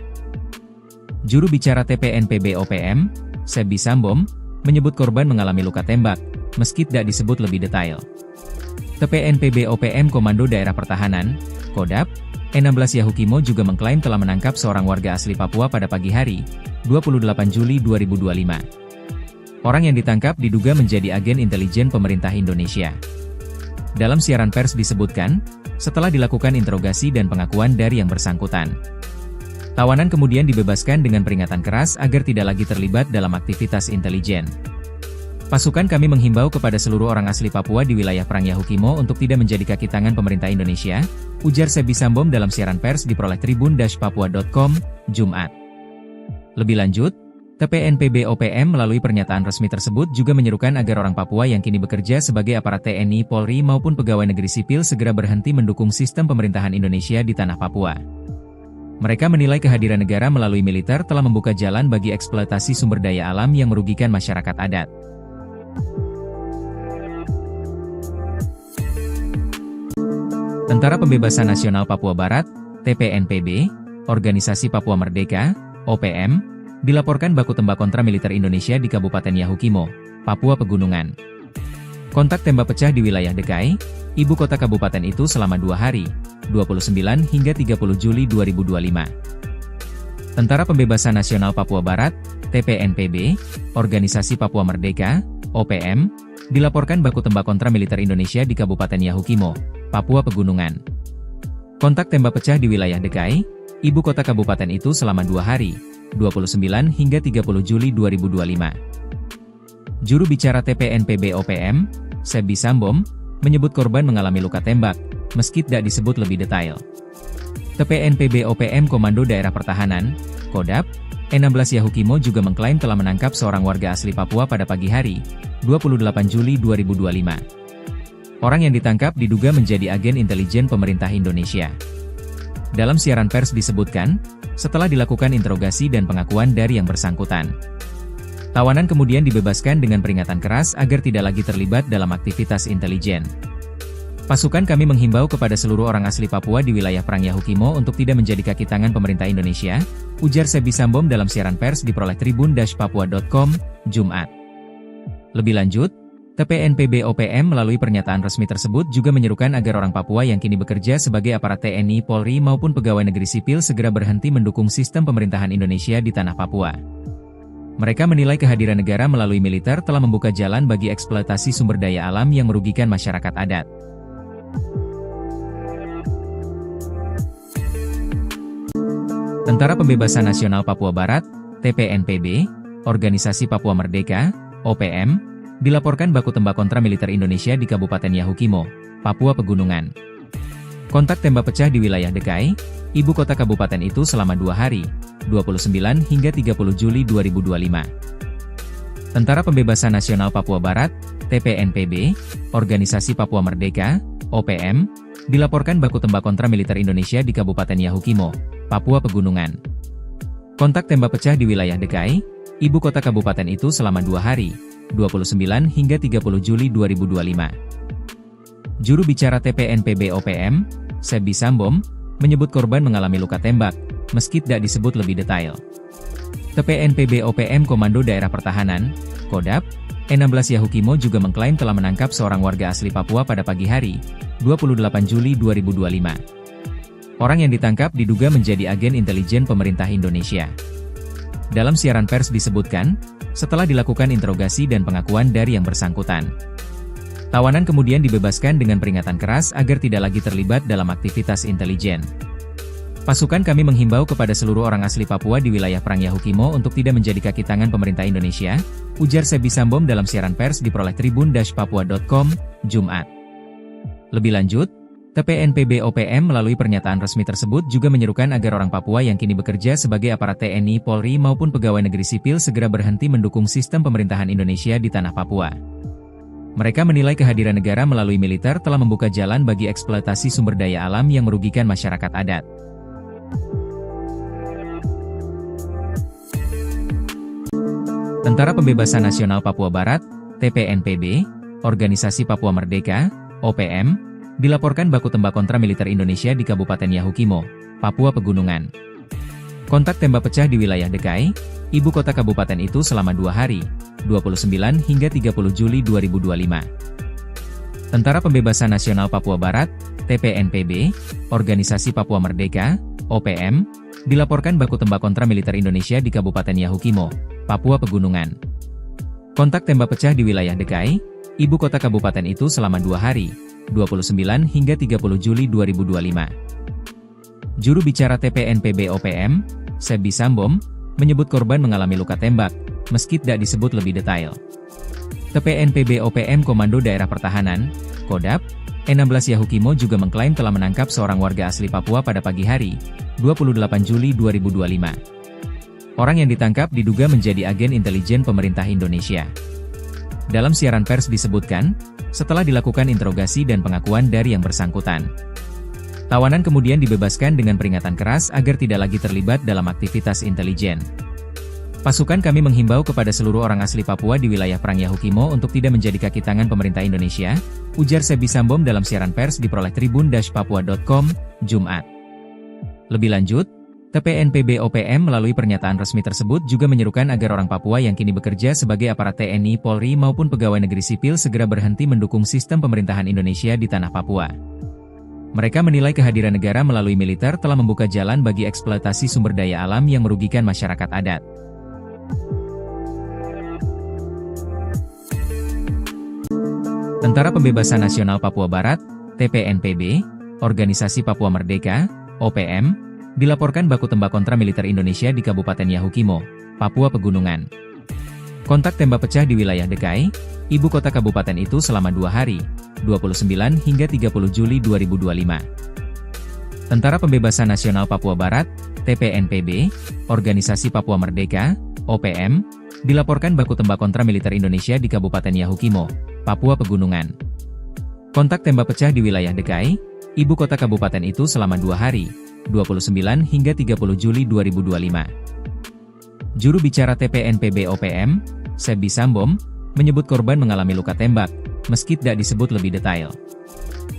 S1: Juru bicara TPNPB OPM, Sebi Sambom, menyebut korban mengalami luka tembak, meski tidak disebut lebih detail. TPNPB OPM Komando Daerah Pertahanan, Kodap, E16 Yahukimo juga mengklaim telah menangkap seorang warga asli Papua pada pagi hari, 28 Juli 2025. Orang yang ditangkap diduga menjadi agen intelijen pemerintah Indonesia. Dalam siaran pers disebutkan, setelah dilakukan interogasi dan pengakuan dari yang bersangkutan, tawanan kemudian dibebaskan dengan peringatan keras agar tidak lagi terlibat dalam aktivitas intelijen. Pasukan kami menghimbau kepada seluruh orang asli Papua di wilayah Perang Yahukimo untuk tidak menjadi kaki tangan pemerintah Indonesia, ujar Sebi Sambom dalam siaran pers diperoleh tribun-papua.com, Jumat. Lebih lanjut, TPNPB OPM melalui pernyataan resmi tersebut juga menyerukan agar orang Papua yang kini bekerja sebagai aparat TNI, Polri maupun pegawai negeri sipil segera berhenti mendukung sistem pemerintahan Indonesia di tanah Papua. Mereka menilai kehadiran negara melalui militer telah membuka jalan bagi eksploitasi sumber daya alam yang merugikan masyarakat adat. Tentara Pembebasan Nasional Papua Barat, TPNPB, Organisasi Papua Merdeka, OPM, dilaporkan baku tembak kontra militer Indonesia di Kabupaten Yahukimo, Papua Pegunungan. Kontak tembak pecah di wilayah Dekai, ibu kota kabupaten itu selama 2 hari, 29 hingga 30 Juli 2025. Tentara Pembebasan Nasional Papua Barat, TPNPB, Organisasi Papua Merdeka, OPM, dilaporkan baku tembak kontra militer Indonesia di Kabupaten Yahukimo, Papua Pegunungan. Kontak tembak pecah di wilayah Dekai, ibu kota kabupaten itu selama 2 hari, 29 hingga 30 Juli 2025. Juru bicara TPNPB OPM, Sebi Sambom, menyebut korban mengalami luka tembak, meski tidak disebut lebih detail. TPNPB OPM Komando Daerah Pertahanan, Kodap, E16 Yahukimo juga mengklaim telah menangkap seorang warga asli Papua pada pagi hari, 28 Juli 2025. Orang yang ditangkap diduga menjadi agen intelijen pemerintah Indonesia. Dalam siaran pers disebutkan, setelah dilakukan interogasi dan pengakuan dari yang bersangkutan, tawanan kemudian dibebaskan dengan peringatan keras agar tidak lagi terlibat dalam aktivitas intelijen. Pasukan kami menghimbau kepada seluruh orang asli Papua di wilayah Perang Yahukimo untuk tidak menjadi kaki tangan pemerintah Indonesia, ujar Sebi Sambom dalam siaran pers diperoleh tribun-papua.com, Jumat. Lebih lanjut, TPNPB OPM melalui pernyataan resmi tersebut juga menyerukan agar orang Papua yang kini bekerja sebagai aparat TNI, Polri maupun pegawai negeri sipil segera berhenti mendukung sistem pemerintahan Indonesia di tanah Papua. Mereka menilai kehadiran negara melalui militer telah membuka jalan bagi eksploitasi sumber daya alam yang merugikan masyarakat adat. Tentara Pembebasan Nasional Papua Barat, TPNPB, Organisasi Papua Merdeka, OPM, dilaporkan baku tembak kontra militer Indonesia di Kabupaten Yahukimo, Papua Pegunungan. Kontak tembak pecah di wilayah Dekai, ibu kota kabupaten itu selama 2 hari, 29 hingga 30 Juli 2025. Tentara Pembebasan Nasional Papua Barat, TPNPB, Organisasi Papua Merdeka, OPM, dilaporkan baku tembak kontra militer Indonesia di Kabupaten Yahukimo, Papua Pegunungan. Kontak tembak pecah di wilayah Dekai, ibu kota kabupaten itu selama 2 hari, 29 hingga 30 Juli 2025. Juru bicara TPNPB OPM, Sebi Sambom, menyebut korban mengalami luka tembak, meski tidak disebut lebih detail. TPNPB OPM Komando Daerah Pertahanan, Kodap, E16 Yahukimo juga mengklaim telah menangkap seorang warga asli Papua pada pagi hari, 28 Juli 2025. Orang yang ditangkap diduga menjadi agen intelijen pemerintah Indonesia. Dalam siaran pers disebutkan, setelah dilakukan interogasi dan pengakuan dari yang bersangkutan, tawanan kemudian dibebaskan dengan peringatan keras agar tidak lagi terlibat dalam aktivitas intelijen. Pasukan kami menghimbau kepada seluruh orang asli Papua di wilayah Perang Yahukimo untuk tidak menjadi kaki tangan pemerintah Indonesia, ujar Sebi Sambom dalam siaran pers diperoleh tribun-papua.com, Jumat. Lebih lanjut, TPNPB OPM melalui pernyataan resmi tersebut juga menyerukan agar orang Papua yang kini bekerja sebagai aparat TNI, Polri maupun pegawai negeri sipil segera berhenti mendukung sistem pemerintahan Indonesia di tanah Papua. Mereka menilai kehadiran negara melalui militer telah membuka jalan bagi eksploitasi sumber daya alam yang merugikan masyarakat adat. Tentara Pembebasan Nasional Papua Barat, TPNPB, Organisasi Papua Merdeka, OPM, dilaporkan baku tembak kontra militer Indonesia di Kabupaten Yahukimo, Papua Pegunungan. Kontak tembak pecah di wilayah Dekai, ibu kota kabupaten itu selama 2 hari, 29 hingga 30 Juli 2025. Tentara Pembebasan Nasional Papua Barat, TPNPB, Organisasi Papua Merdeka, OPM, dilaporkan baku tembak kontra militer Indonesia di Kabupaten Yahukimo, Papua Pegunungan. Kontak tembak pecah di wilayah Dekai, ibu kota kabupaten itu selama 2 hari, 29 hingga 30 Juli 2025. Juru bicara TPNPB OPM, Sebi Sambom, menyebut korban mengalami luka tembak, meski tidak disebut lebih detail. TPNPB OPM Komando Daerah Pertahanan, Kodap, E16 Yahukimo juga mengklaim telah menangkap seorang warga asli Papua pada pagi hari, 28 Juli 2025. Orang yang ditangkap diduga menjadi agen intelijen pemerintah Indonesia. Dalam siaran pers disebutkan, setelah dilakukan interogasi dan pengakuan dari yang bersangkutan, tawanan kemudian dibebaskan dengan peringatan keras agar tidak lagi terlibat dalam aktivitas intelijen. Pasukan kami menghimbau kepada seluruh orang asli Papua di wilayah Perang Yahukimo untuk tidak menjadi kaki tangan pemerintah Indonesia, ujar Sebi Sambom dalam siaran pers diperoleh tribun-papua.com, Jumat. Lebih lanjut, TPNPB OPM melalui pernyataan resmi tersebut juga menyerukan agar orang Papua yang kini bekerja sebagai aparat TNI, Polri maupun pegawai negeri sipil segera berhenti mendukung sistem pemerintahan Indonesia di tanah Papua. Mereka menilai kehadiran negara melalui militer telah membuka jalan bagi eksploitasi sumber daya alam yang merugikan masyarakat adat. Tentara Pembebasan Nasional Papua Barat, TPNPB, Organisasi Papua Merdeka, OPM, dilaporkan baku tembak kontra militer Indonesia di Kabupaten Yahukimo, Papua Pegunungan. Kontak tembak pecah di wilayah Dekai, ibu kota kabupaten itu selama 2 hari, 29 hingga 30 Juli 2025. Tentara Pembebasan Nasional Papua Barat, TPNPB, Organisasi Papua Merdeka, OPM, dilaporkan baku tembak kontra militer Indonesia di Kabupaten Yahukimo, Papua Pegunungan. Kontak tembak pecah di wilayah Dekai, ibu kota kabupaten itu selama 2 hari, 29 hingga 30 Juli 2025. Juru bicara TPNPB OPM, Sebi Sambom, menyebut korban mengalami luka tembak, meski tidak disebut lebih detail.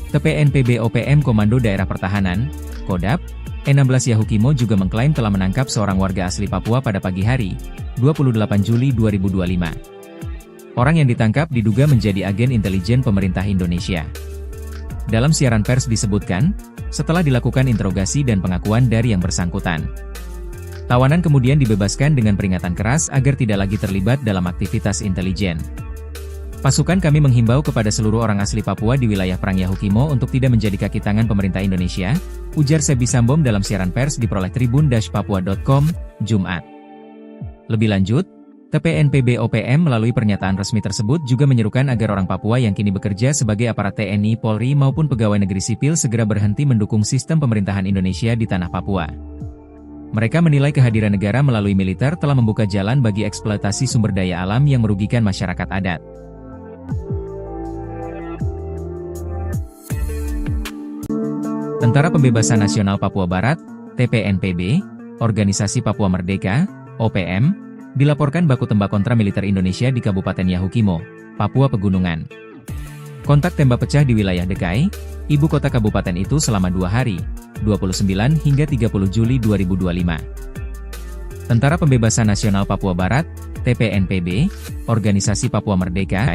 S1: TPNPB OPM Komando Daerah Pertahanan, Kodap, E16 Yahukimo juga mengklaim telah menangkap seorang warga asli Papua pada pagi hari, 28 Juli 2025. Orang yang ditangkap diduga menjadi agen intelijen pemerintah Indonesia. Dalam siaran pers disebutkan, setelah dilakukan interogasi dan pengakuan dari yang bersangkutan, tawanan kemudian dibebaskan dengan peringatan keras agar tidak lagi terlibat dalam aktivitas intelijen. Pasukan kami menghimbau kepada seluruh orang asli Papua di wilayah Perang Yahukimo untuk tidak menjadi kaki tangan pemerintah Indonesia, ujar Sebi Sambom dalam siaran pers diperoleh tribun-papua.com, Jumat. Lebih lanjut, TPNPB OPM melalui pernyataan resmi tersebut juga menyerukan agar orang Papua yang kini bekerja sebagai aparat TNI, Polri maupun pegawai negeri sipil segera berhenti mendukung sistem pemerintahan Indonesia di tanah Papua. Mereka menilai kehadiran negara melalui militer telah membuka jalan bagi eksploitasi sumber daya alam yang merugikan masyarakat adat. Tentara Pembebasan Nasional Papua Barat, TPNPB, Organisasi Papua Merdeka, OPM, dilaporkan baku tembak kontra militer Indonesia di Kabupaten Yahukimo, Papua Pegunungan. Kontak tembak pecah di wilayah Dekai, ibu kota kabupaten itu selama 2 hari, 29 hingga 30 Juli 2025. Tentara Pembebasan Nasional Papua Barat, TPNPB, Organisasi Papua Merdeka,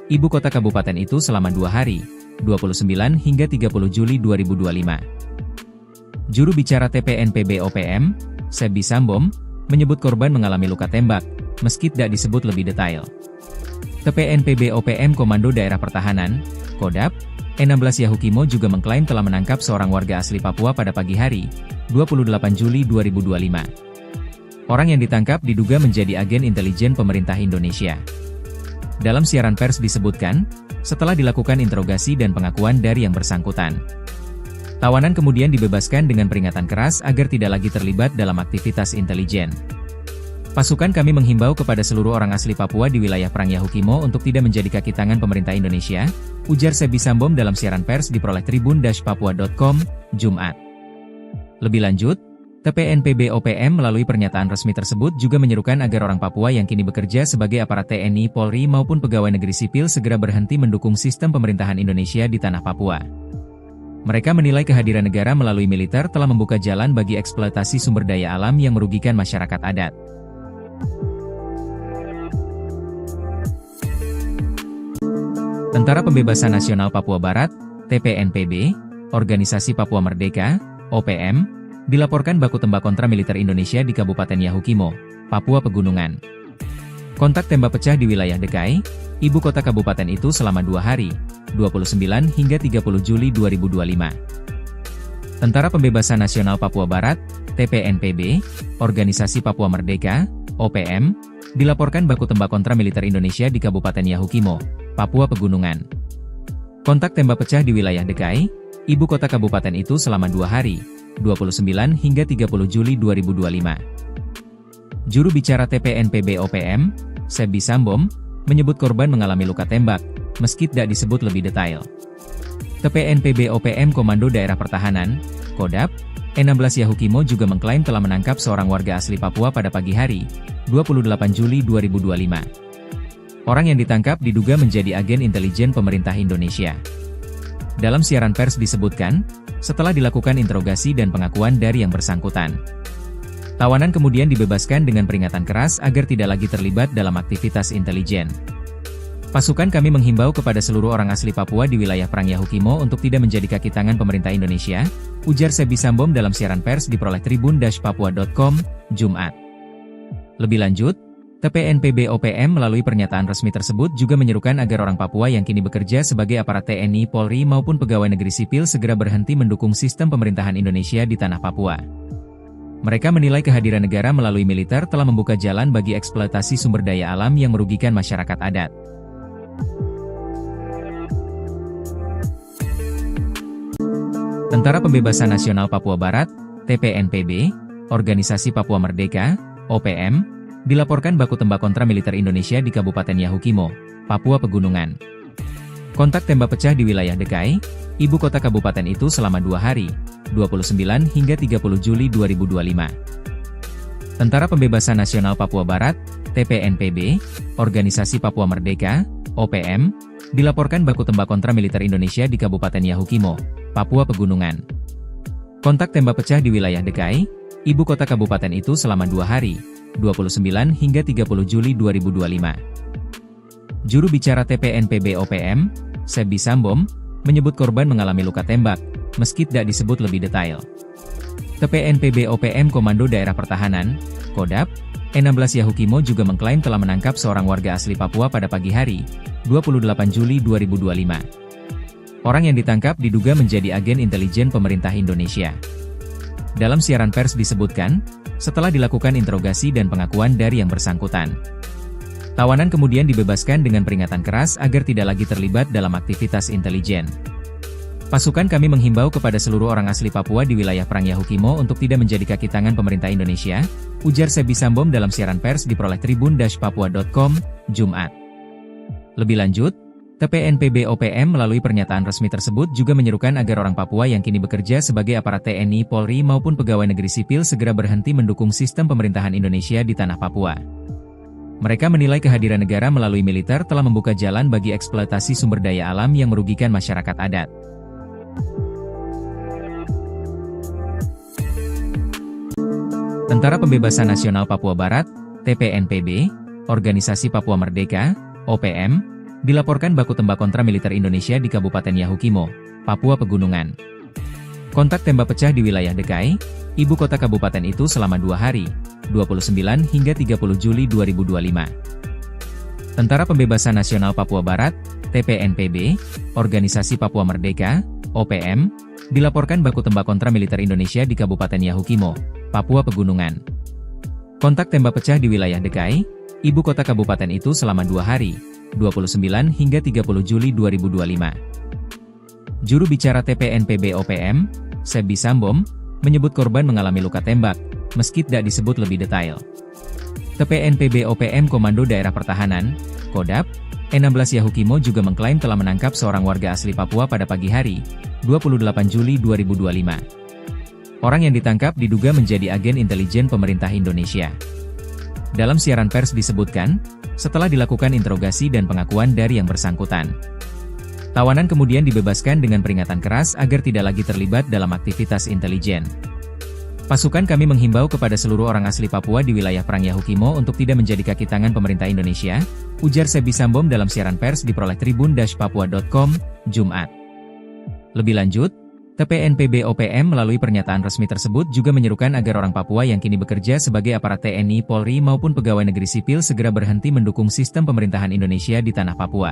S1: ibu kota kabupaten itu selama 2 hari, 29 hingga 30 Juli 2025. Juru bicara TPNPB OPM, Sebi Sambom, menyebut korban mengalami luka tembak, meski tidak disebut lebih detail. TPNPB OPM Komando Daerah Pertahanan, Kodap, E16 Yahukimo juga mengklaim telah menangkap seorang warga asli Papua pada pagi hari, 28 Juli 2025. Orang yang ditangkap diduga menjadi agen intelijen pemerintah Indonesia. Dalam siaran pers disebutkan, setelah dilakukan interogasi dan pengakuan dari yang bersangkutan, tawanan kemudian dibebaskan dengan peringatan keras agar tidak lagi terlibat dalam aktivitas intelijen. Pasukan kami menghimbau kepada seluruh orang asli Papua di wilayah Perang Yahukimo untuk tidak menjadi kaki tangan pemerintah Indonesia, ujar Sebi Sambom dalam siaran pers diperoleh tribun-papua.com, Jumat. Lebih lanjut, TPNPB OPM melalui pernyataan resmi tersebut juga menyerukan agar orang Papua yang kini bekerja sebagai aparat TNI, Polri maupun pegawai negeri sipil segera berhenti mendukung sistem pemerintahan Indonesia di tanah Papua. Mereka menilai kehadiran negara melalui militer telah membuka jalan bagi eksploitasi sumber daya alam yang merugikan masyarakat adat. Tentara Pembebasan Nasional Papua Barat, TPNPB, Organisasi Papua Merdeka, OPM, dilaporkan baku tembak kontra militer Indonesia di Kabupaten Yahukimo, Papua Pegunungan. Kontak tembak pecah di wilayah Dekai, ibu kota kabupaten itu selama 2 hari, 29 hingga 30 Juli 2025. Tentara Pembebasan Nasional Papua Barat, TPNPB, Organisasi Papua Merdeka, OPM, dilaporkan baku tembak kontra militer Indonesia di Kabupaten Yahukimo, Papua Pegunungan. Kontak tembak pecah di wilayah Dekai, ibu kota kabupaten itu selama 2 hari, 29 hingga 30 Juli 2025. Juru bicara TPNPB OPM, Sebi Sambom, menyebut korban mengalami luka tembak, meski tidak disebut lebih detail. TPNPB OPM Komando Daerah Pertahanan, Kodap, E16 Yahukimo juga mengklaim telah menangkap seorang warga asli Papua pada pagi hari, 28 Juli 2025. Orang yang ditangkap diduga menjadi agen intelijen pemerintah Indonesia. Dalam siaran pers disebutkan, setelah dilakukan interogasi dan pengakuan dari yang bersangkutan, tawanan kemudian dibebaskan dengan peringatan keras agar tidak lagi terlibat dalam aktivitas intelijen. Pasukan kami menghimbau kepada seluruh orang asli Papua di wilayah Perang Yahukimo untuk tidak menjadi kaki tangan pemerintah Indonesia, ujar Sebi Sambom dalam siaran pers diperoleh tribun-papua.com, Jumat. Lebih lanjut, TPNPB OPM melalui pernyataan resmi tersebut juga menyerukan agar orang Papua yang kini bekerja sebagai aparat TNI, Polri maupun pegawai negeri sipil segera berhenti mendukung sistem pemerintahan Indonesia di tanah Papua. Mereka menilai kehadiran negara melalui militer telah membuka jalan bagi eksploitasi sumber daya alam yang merugikan masyarakat adat. Tentara Pembebasan Nasional Papua Barat, TPNPB, Organisasi Papua Merdeka, OPM, dilaporkan baku tembak kontra militer Indonesia di Kabupaten Yahukimo, Papua Pegunungan. Kontak tembak pecah di wilayah Dekai, ibu kota kabupaten itu selama 2 hari, 29 hingga 30 Juli 2025. Tentara Pembebasan Nasional Papua Barat, TPNPB, Organisasi Papua Merdeka, OPM, dilaporkan baku tembak kontra militer Indonesia di Kabupaten Yahukimo, Papua Pegunungan. Kontak tembak pecah di wilayah Dekai, ibu kota kabupaten itu selama 2 hari, 29 hingga 30 Juli 2025. Juru bicara TPNPB OPM, Sebi Sambom, menyebut korban mengalami luka tembak, meski tidak disebut lebih detail. TPNPB OPM Komando Daerah Pertahanan, Kodap, E16 Yahukimo juga mengklaim telah menangkap seorang warga asli Papua pada pagi hari, 28 Juli 2025. Orang yang ditangkap diduga menjadi agen intelijen pemerintah Indonesia. Dalam siaran pers disebutkan, setelah dilakukan interogasi dan pengakuan dari yang bersangkutan, tawanan kemudian dibebaskan dengan peringatan keras agar tidak lagi terlibat dalam aktivitas intelijen. Pasukan kami menghimbau kepada seluruh orang asli Papua di wilayah Perang Yahukimo untuk tidak menjadi kaki tangan pemerintah Indonesia, ujar Sebi Sambom dalam siaran pers diperoleh tribun-papua.com, Jumat. Lebih lanjut, TPNPB OPM melalui pernyataan resmi tersebut juga menyerukan agar orang Papua yang kini bekerja sebagai aparat TNI, Polri maupun pegawai negeri sipil segera berhenti mendukung sistem pemerintahan Indonesia di tanah Papua. Mereka menilai kehadiran negara melalui militer telah membuka jalan bagi eksploitasi sumber daya alam yang merugikan masyarakat adat. Tentara Pembebasan Nasional Papua Barat, TPNPB, Organisasi Papua Merdeka, OPM, dilaporkan baku tembak kontra militer Indonesia di Kabupaten Yahukimo, Papua Pegunungan. Kontak tembak pecah di wilayah Dekai, ibu kota kabupaten itu selama 2 hari, 29 hingga 30 Juli 2025. Tentara Pembebasan Nasional Papua Barat, TPNPB, Organisasi Papua Merdeka, OPM, dilaporkan baku tembak kontra militer Indonesia di Kabupaten Yahukimo, Papua Pegunungan. Kontak tembak pecah di wilayah Dekai, ibu kota kabupaten itu selama 2 hari, 29 hingga 30 Juli 2025. Juru bicara TPNPB OPM, Sebi Sambom, menyebut korban mengalami luka tembak, meski tidak disebut lebih detail. TPNPB OPM Komando Daerah Pertahanan, Kodap, E16 Yahukimo juga mengklaim telah menangkap seorang warga asli Papua pada pagi hari, 28 Juli 2025. Orang yang ditangkap diduga menjadi agen intelijen pemerintah Indonesia. Dalam siaran pers disebutkan, setelah dilakukan interogasi dan pengakuan dari yang bersangkutan, tawanan kemudian dibebaskan dengan peringatan keras agar tidak lagi terlibat dalam aktivitas intelijen. Pasukan kami menghimbau kepada seluruh orang asli Papua di wilayah Perang Yahukimo untuk tidak menjadi kaki tangan pemerintah Indonesia, ujar Sebi Sambom dalam siaran pers diperoleh tribun-papua.com, Jumat. Lebih lanjut, TPNPB OPM melalui pernyataan resmi tersebut juga menyerukan agar orang Papua yang kini bekerja sebagai aparat TNI, Polri maupun pegawai negeri sipil segera berhenti mendukung sistem pemerintahan Indonesia di tanah Papua.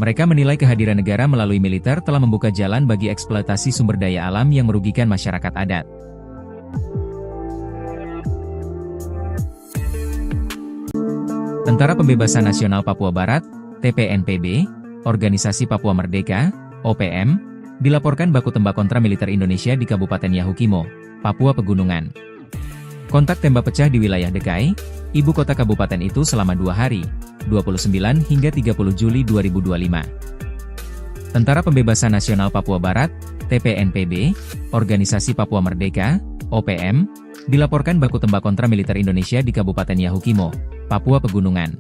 S1: Mereka menilai kehadiran negara melalui militer telah membuka jalan bagi eksploitasi sumber daya alam yang merugikan masyarakat adat. Tentara Pembebasan Nasional Papua Barat, TPNPB, Organisasi Papua Merdeka, OPM, dilaporkan baku tembak kontra militer Indonesia di Kabupaten Yahukimo, Papua Pegunungan. Kontak tembak pecah di wilayah Dekai, ibu kota kabupaten itu selama 2 hari, 29 hingga 30 Juli 2025. Tentara Pembebasan Nasional Papua Barat, TPNPB, Organisasi Papua Merdeka, OPM, dilaporkan baku tembak kontra militer Indonesia di Kabupaten Yahukimo, Papua Pegunungan.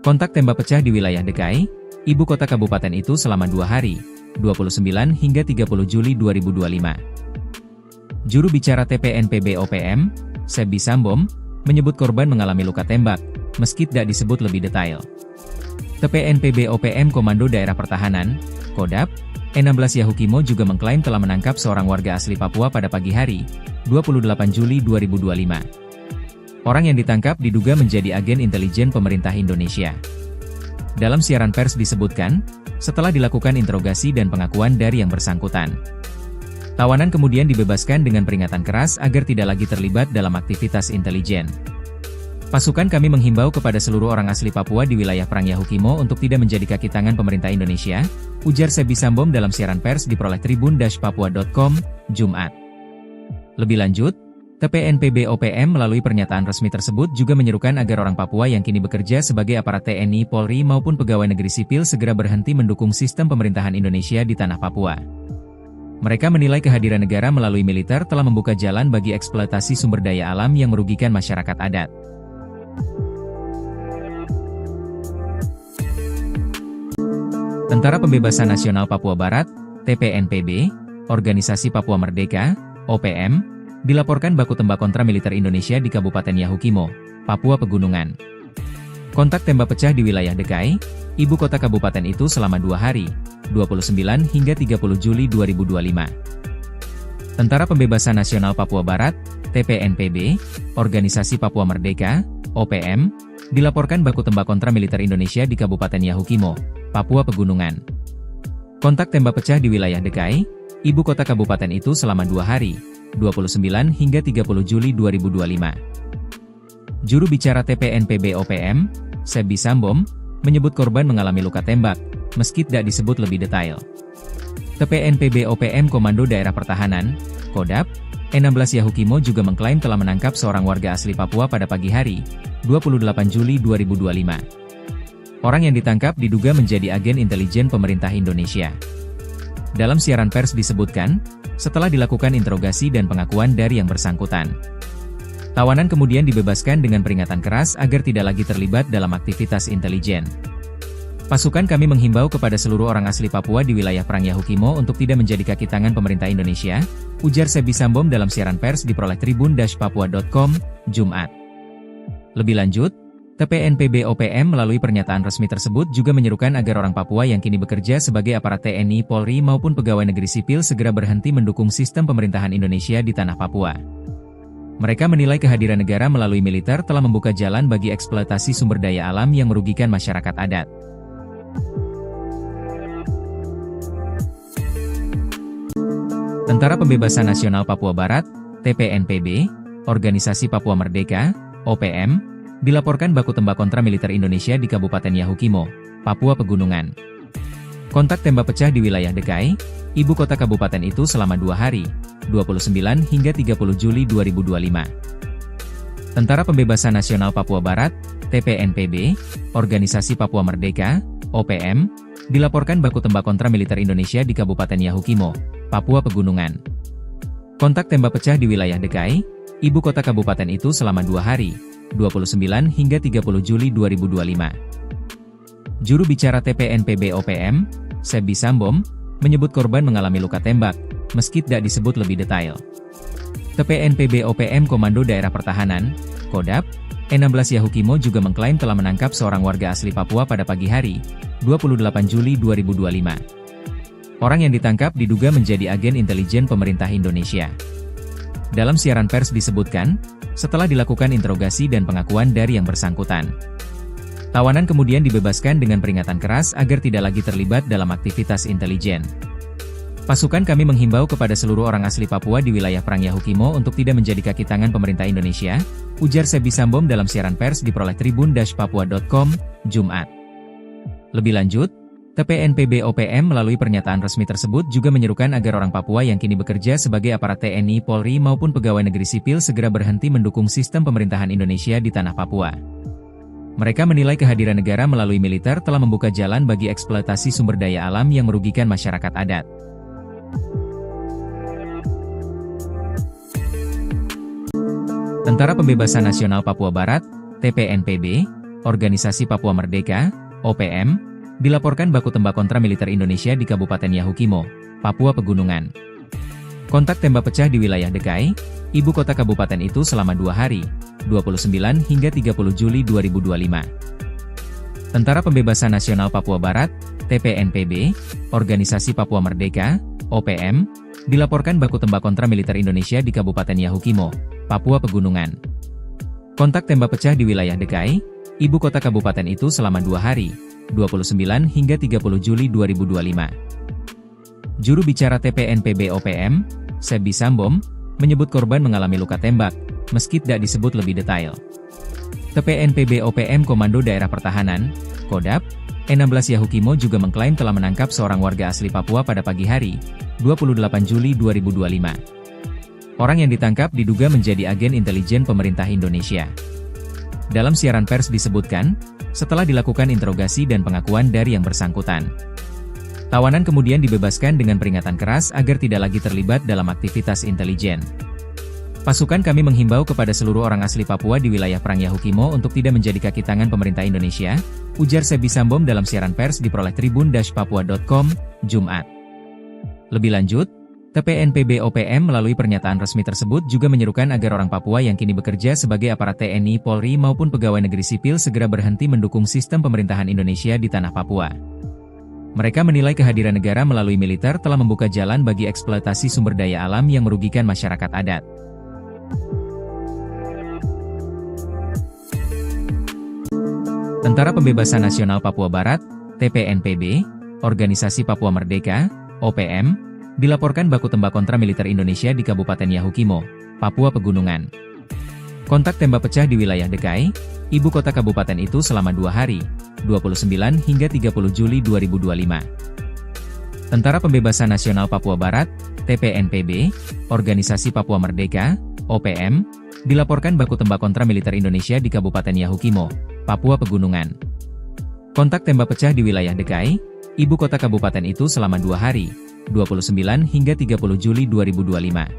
S1: Kontak tembak pecah di wilayah Dekai, ibu kota kabupaten itu selama 2 hari, 29 hingga 30 Juli 2025. Juru bicara TPNPB OPM, Sebi Sambom, menyebut korban mengalami luka tembak, meski tidak disebut lebih detail. TPNPB OPM Komando Daerah Pertahanan, Kodap, E16 Yahukimo juga mengklaim telah menangkap seorang warga asli Papua pada pagi hari, 28 Juli 2025. Orang yang ditangkap diduga menjadi agen intelijen pemerintah Indonesia. Dalam siaran pers disebutkan, setelah dilakukan interogasi dan pengakuan dari yang bersangkutan, tawanan kemudian dibebaskan dengan peringatan keras agar tidak lagi terlibat dalam aktivitas intelijen. Pasukan kami menghimbau kepada seluruh orang asli Papua di wilayah Perang Yahukimo untuk tidak menjadi kaki tangan pemerintah Indonesia, ujar Sebi Sambom dalam siaran pers diperoleh tribun-papua.com, Jumat. Lebih lanjut, TPNPB OPM melalui pernyataan resmi tersebut juga menyerukan agar orang Papua yang kini bekerja sebagai aparat TNI, Polri maupun pegawai negeri sipil segera berhenti mendukung sistem pemerintahan Indonesia di tanah Papua. Mereka menilai kehadiran negara melalui militer telah membuka jalan bagi eksploitasi sumber daya alam yang merugikan masyarakat adat. Tentara Pembebasan Nasional Papua Barat, TPNPB, Organisasi Papua Merdeka, OPM, dilaporkan baku tembak kontra militer Indonesia di Kabupaten Yahukimo, Papua Pegunungan. Kontak tembak pecah di wilayah Dekai, ibu kota kabupaten itu selama 2 hari, 29 hingga 30 Juli 2025. Tentara Pembebasan Nasional Papua Barat, TPNPB, Organisasi Papua Merdeka, OPM, dilaporkan baku tembak kontra militer Indonesia di Kabupaten Yahukimo, Papua Pegunungan. Kontak tembak pecah di wilayah Dekai, ibu kota kabupaten itu selama 2 hari, 29 hingga 30 Juli 2025. Juru bicara TPNPB OPM, Sebi Sambom, menyebut korban mengalami luka tembak, meski tidak disebut lebih detail. TPNPB OPM Komando Daerah Pertahanan, Kodap, E16 Yahukimo juga mengklaim telah menangkap seorang warga asli Papua pada pagi hari, 28 Juli 2025. Orang yang ditangkap diduga menjadi agen intelijen pemerintah Indonesia. Dalam siaran pers disebutkan, setelah dilakukan interogasi dan pengakuan dari yang bersangkutan, tawanan kemudian dibebaskan dengan peringatan keras agar tidak lagi terlibat dalam aktivitas intelijen. Pasukan kami menghimbau kepada seluruh orang asli Papua di wilayah Perang Yahukimo untuk tidak menjadi kaki tangan pemerintah Indonesia, ujar Sebi Sambom dalam siaran pers diperoleh tribun-papua.com, Jumat. Lebih lanjut, TPNPB OPM melalui pernyataan resmi tersebut juga menyerukan agar orang Papua yang kini bekerja sebagai aparat TNI, Polri maupun pegawai negeri sipil segera berhenti mendukung sistem pemerintahan Indonesia di tanah Papua. Mereka menilai kehadiran negara melalui militer telah membuka jalan bagi eksploitasi sumber daya alam yang merugikan masyarakat adat. Tentara Pembebasan Nasional Papua Barat, TPNPB, Organisasi Papua Merdeka, OPM, dilaporkan baku tembak kontra militer Indonesia di Kabupaten Yahukimo, Papua Pegunungan. Kontak tembak pecah di wilayah Dekai, ibu kota kabupaten itu selama 2 hari, 29 hingga 30 Juli 2025. Tentara Pembebasan Nasional Papua Barat, TPNPB, Organisasi Papua Merdeka, OPM, dilaporkan baku tembak kontra militer Indonesia di Kabupaten Yahukimo, Papua Pegunungan. Kontak tembak pecah di wilayah Dekai, ibu kota kabupaten itu selama 2 hari, 29 hingga 30 Juli 2025. Juru bicara TPNPB OPM, Sebi Sambom, menyebut korban mengalami luka tembak, meski tidak disebut lebih detail. TPNPB OPM Komando Daerah Pertahanan, Kodap, 16 Yahukimo juga mengklaim telah menangkap seorang warga asli Papua pada pagi hari, 28 Juli 2025. Orang yang ditangkap diduga menjadi agen intelijen pemerintah Indonesia. Dalam siaran pers disebutkan, setelah dilakukan interogasi dan pengakuan dari yang bersangkutan, tawanan kemudian dibebaskan dengan peringatan keras agar tidak lagi terlibat dalam aktivitas intelijen. Pasukan kami menghimbau kepada seluruh orang asli Papua di wilayah Perang Yahukimo untuk tidak menjadi kaki tangan pemerintah Indonesia, ujar Sebi Sambom dalam siaran pers diperoleh tribun-papua.com, Jumat. Lebih lanjut, TPNPB OPM melalui pernyataan resmi tersebut juga menyerukan agar orang Papua yang kini bekerja sebagai aparat TNI, Polri maupun pegawai negeri sipil segera berhenti mendukung sistem pemerintahan Indonesia di tanah Papua. Mereka menilai kehadiran negara melalui militer telah membuka jalan bagi eksploitasi sumber daya alam yang merugikan masyarakat adat. Tentara Pembebasan Nasional Papua Barat, TPNPB, Organisasi Papua Merdeka, OPM, dilaporkan baku tembak kontra militer Indonesia di Kabupaten Yahukimo, Papua Pegunungan. Kontak tembak pecah di wilayah Dekai, ibu kota kabupaten itu selama 2 hari, 29 hingga 30 Juli 2025. Tentara Pembebasan Nasional Papua Barat, TPNPB, Organisasi Papua Merdeka, OPM, dilaporkan baku tembak kontra militer Indonesia di Kabupaten Yahukimo, Papua Pegunungan. Kontak tembak pecah di wilayah Dekai, ibu kota kabupaten itu selama 2 hari, 29 hingga 30 Juli 2025. Juru bicara TPNPB OPM, Sebi Sambom, menyebut korban mengalami luka tembak, meski tidak disebut lebih detail. TPNPB OPM Komando Daerah Pertahanan, Kodap, 16 Yahukimo juga mengklaim telah menangkap seorang warga asli Papua pada pagi hari, 28 Juli 2025. Orang yang ditangkap diduga menjadi agen intelijen pemerintah Indonesia. Dalam siaran pers disebutkan, setelah dilakukan interogasi dan pengakuan dari yang bersangkutan, tawanan kemudian dibebaskan dengan peringatan keras agar tidak lagi terlibat dalam aktivitas intelijen. Pasukan kami menghimbau kepada seluruh orang asli Papua di wilayah Perang Yahukimo untuk tidak menjadi kaki tangan pemerintah Indonesia, ujar Sebi Sambom dalam siaran pers diperoleh tribun-papua.com, Jumat. Lebih lanjut, TPNPB OPM melalui pernyataan resmi tersebut juga menyerukan agar orang Papua yang kini bekerja sebagai aparat TNI, Polri maupun pegawai negeri sipil segera berhenti mendukung sistem pemerintahan Indonesia di tanah Papua. Mereka menilai kehadiran negara melalui militer telah membuka jalan bagi eksploitasi sumber daya alam yang merugikan masyarakat adat. Tentara Pembebasan Nasional Papua Barat, TPNPB, Organisasi Papua Merdeka, OPM, dilaporkan baku tembak kontra militer Indonesia di Kabupaten Yahukimo, Papua Pegunungan. Kontak tembak pecah di wilayah Dekai, ibu kota kabupaten itu selama 2 hari, 29 hingga 30 Juli 2025. Tentara Pembebasan Nasional Papua Barat, TPNPB, Organisasi Papua Merdeka, OPM, dilaporkan baku tembak kontra militer Indonesia di Kabupaten Yahukimo, Papua Pegunungan. Kontak tembak pecah di wilayah Dekai, ibu kota kabupaten itu selama 2 hari, 29 hingga 30 Juli 2025.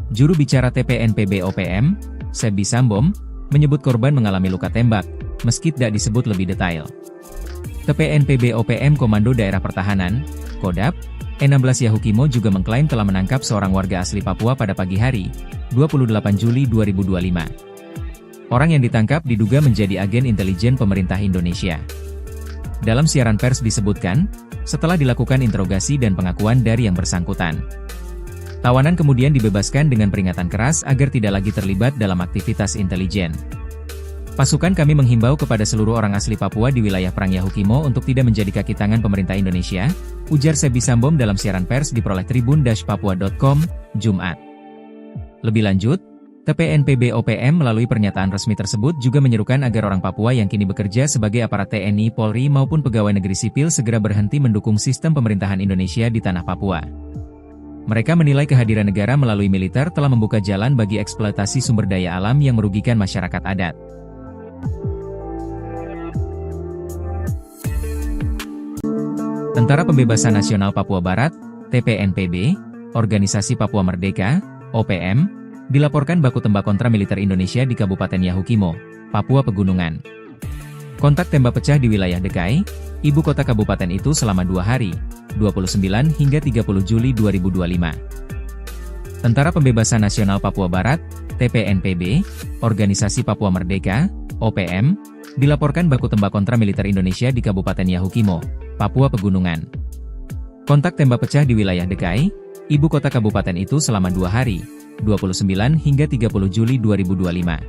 S1: Juru bicara TPNPB OPM, Sebi Sambom, menyebut korban mengalami luka tembak, meski tidak disebut lebih detail. TPNPB OPM Komando Daerah Pertahanan, Kodap, 16 Yahukimo juga mengklaim telah menangkap seorang warga asli Papua pada pagi hari, 28 Juli 2025. Orang yang ditangkap diduga menjadi agen intelijen pemerintah Indonesia. Dalam siaran pers disebutkan, setelah dilakukan interogasi dan pengakuan dari yang bersangkutan, tawanan kemudian dibebaskan dengan peringatan keras agar tidak lagi terlibat dalam aktivitas intelijen. Pasukan kami menghimbau kepada seluruh orang asli Papua di wilayah Perang Yahukimo untuk tidak menjadi kaki tangan pemerintah Indonesia, ujar Sebi Sambom dalam siaran pers diperoleh tribun-papua.com, Jumat. Lebih lanjut, TPNPB OPM melalui pernyataan resmi tersebut juga menyerukan agar orang Papua yang kini bekerja sebagai aparat TNI, Polri maupun pegawai negeri sipil segera berhenti mendukung sistem pemerintahan Indonesia di tanah Papua. Mereka menilai kehadiran negara melalui militer telah membuka jalan bagi eksploitasi sumber daya alam yang merugikan masyarakat adat. Tentara Pembebasan Nasional Papua Barat, TPNPB, Organisasi Papua Merdeka, OPM, dilaporkan baku tembak kontra militer Indonesia di Kabupaten Yahukimo, Papua Pegunungan. Kontak tembak pecah di wilayah Dekai, ibu kota kabupaten itu selama 2 hari, 29 hingga 30 Juli 2025. Tentara Pembebasan Nasional Papua Barat, TPNPB, Organisasi Papua Merdeka, OPM, dilaporkan baku tembak kontra militer Indonesia di Kabupaten Yahukimo, Papua Pegunungan. Kontak tembak pecah di wilayah Dekai, ibu kota kabupaten itu selama 2 hari, 29 hingga 30 Juli 2025.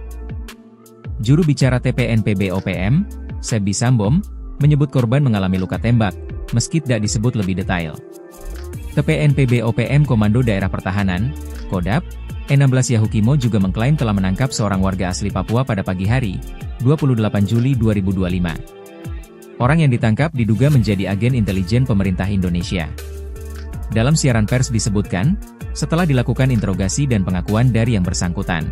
S1: Juru bicara TPNPB OPM, Sebi Sambom, menyebut korban mengalami luka tembak, meski tidak disebut lebih detail. TPNPB OPM Komando Daerah Pertahanan, Kodap, E16 Yahukimo juga mengklaim telah menangkap seorang warga asli Papua pada pagi hari, 28 Juli 2025. Orang yang ditangkap diduga menjadi agen intelijen pemerintah Indonesia. Dalam siaran pers disebutkan, setelah dilakukan interogasi dan pengakuan dari yang bersangkutan,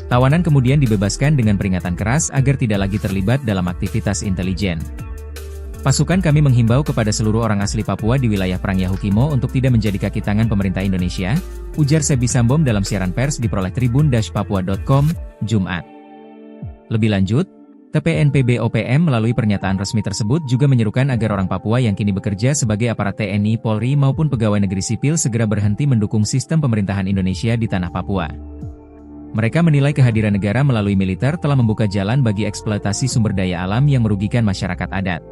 S1: tawanan kemudian dibebaskan dengan peringatan keras agar tidak lagi terlibat dalam aktivitas intelijen. Pasukan kami menghimbau kepada seluruh orang asli Papua di wilayah Perang Yahukimo untuk tidak menjadi kaki tangan pemerintah Indonesia, ujar Sebi Sambom dalam siaran pers diperoleh tribun-papua.com, Jumat. Lebih lanjut, TPNPB OPM melalui pernyataan resmi tersebut juga menyerukan agar orang Papua yang kini bekerja sebagai aparat TNI, Polri maupun pegawai negeri sipil segera berhenti mendukung sistem pemerintahan Indonesia di tanah Papua. Mereka menilai kehadiran negara melalui militer telah membuka jalan bagi eksploitasi sumber daya alam yang merugikan masyarakat adat.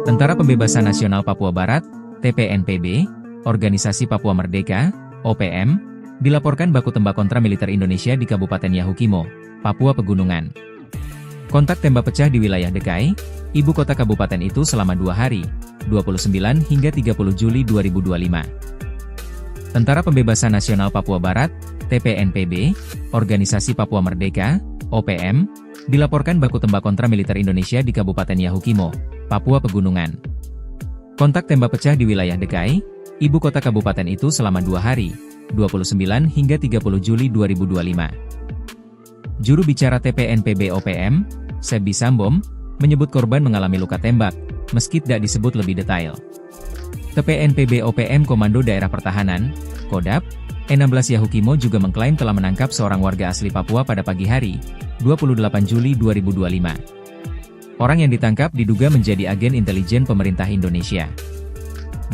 S1: Tentara Pembebasan Nasional Papua Barat, TPNPB, Organisasi Papua Merdeka, OPM, dilaporkan baku tembak kontra militer Indonesia di Kabupaten Yahukimo, Papua Pegunungan. Kontak tembak pecah di wilayah Dekai, ibu kota kabupaten itu selama 2 hari, 29 hingga 30 Juli 2025. Tentara Pembebasan Nasional Papua Barat, TPNPB, Organisasi Papua Merdeka, OPM, dilaporkan baku tembak kontra militer Indonesia di Kabupaten Yahukimo, Papua Pegunungan. Kontak tembak pecah di wilayah Dekai, ibu kota kabupaten itu selama 2 hari, 29 hingga 30 Juli 2025. Juru bicara TPNPB OPM, Sebi Sambom, menyebut korban mengalami luka tembak, meski tidak disebut lebih detail. TPNPB OPM Komando Daerah Pertahanan, Kodap, E16 Yahukimo juga mengklaim telah menangkap seorang warga asli Papua pada pagi hari, 28 Juli 2025. Orang yang ditangkap diduga menjadi agen intelijen pemerintah Indonesia.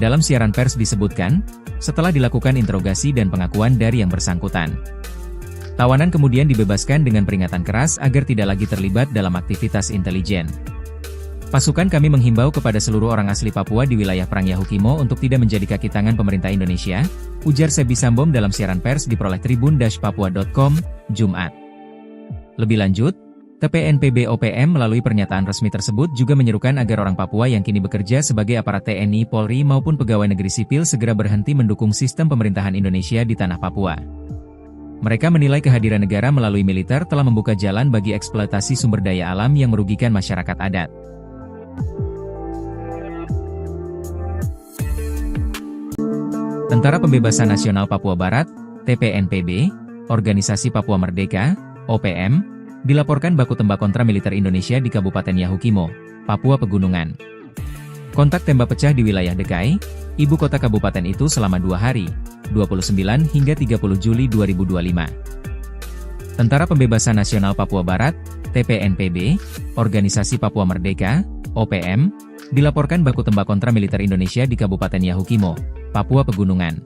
S1: Dalam siaran pers disebutkan, setelah dilakukan interogasi dan pengakuan dari yang bersangkutan, tawanan kemudian dibebaskan dengan peringatan keras agar tidak lagi terlibat dalam aktivitas intelijen. Pasukan kami menghimbau kepada seluruh orang asli Papua di wilayah Perang Yahukimo untuk tidak menjadi kaki tangan pemerintah Indonesia, ujar Sebi Sambom dalam siaran pers diperoleh tribun-papua.com, Jumat. Lebih lanjut, TPNPB OPM melalui pernyataan resmi tersebut juga menyerukan agar orang Papua yang kini bekerja sebagai aparat TNI, Polri maupun pegawai negeri sipil segera berhenti mendukung sistem pemerintahan Indonesia di tanah Papua. Mereka menilai kehadiran negara melalui militer telah membuka jalan bagi eksploitasi sumber daya alam yang merugikan masyarakat adat. Tentara Pembebasan Nasional Papua Barat, TPNPB, Organisasi Papua Merdeka, OPM, dilaporkan baku tembak kontra militer Indonesia di Kabupaten Yahukimo, Papua Pegunungan. Kontak tembak pecah di wilayah Dekai, ibu kota kabupaten itu selama 2 hari, 29 hingga 30 Juli 2025. Tentara Pembebasan Nasional Papua Barat, TPNPB, Organisasi Papua Merdeka, OPM, dilaporkan baku tembak kontra militer Indonesia di Kabupaten Yahukimo, Papua Pegunungan.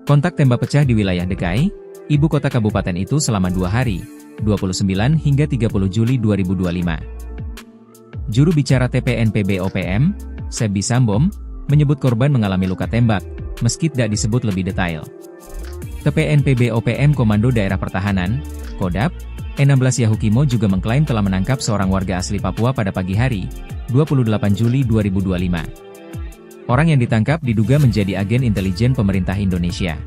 S1: Kontak tembak pecah di wilayah Dekai, ibu kota kabupaten itu selama 2 hari, 29 hingga 30 Juli 2025. Juru bicara TPNPB OPM, Sebi Sambom, menyebut korban mengalami luka tembak, meski tidak disebut lebih detail. TPNPB OPM Komando Daerah Pertahanan, Kodap, E16 Yahukimo juga mengklaim telah menangkap seorang warga asli Papua pada pagi hari, 28 Juli 2025. Orang yang ditangkap diduga menjadi agen intelijen pemerintah Indonesia.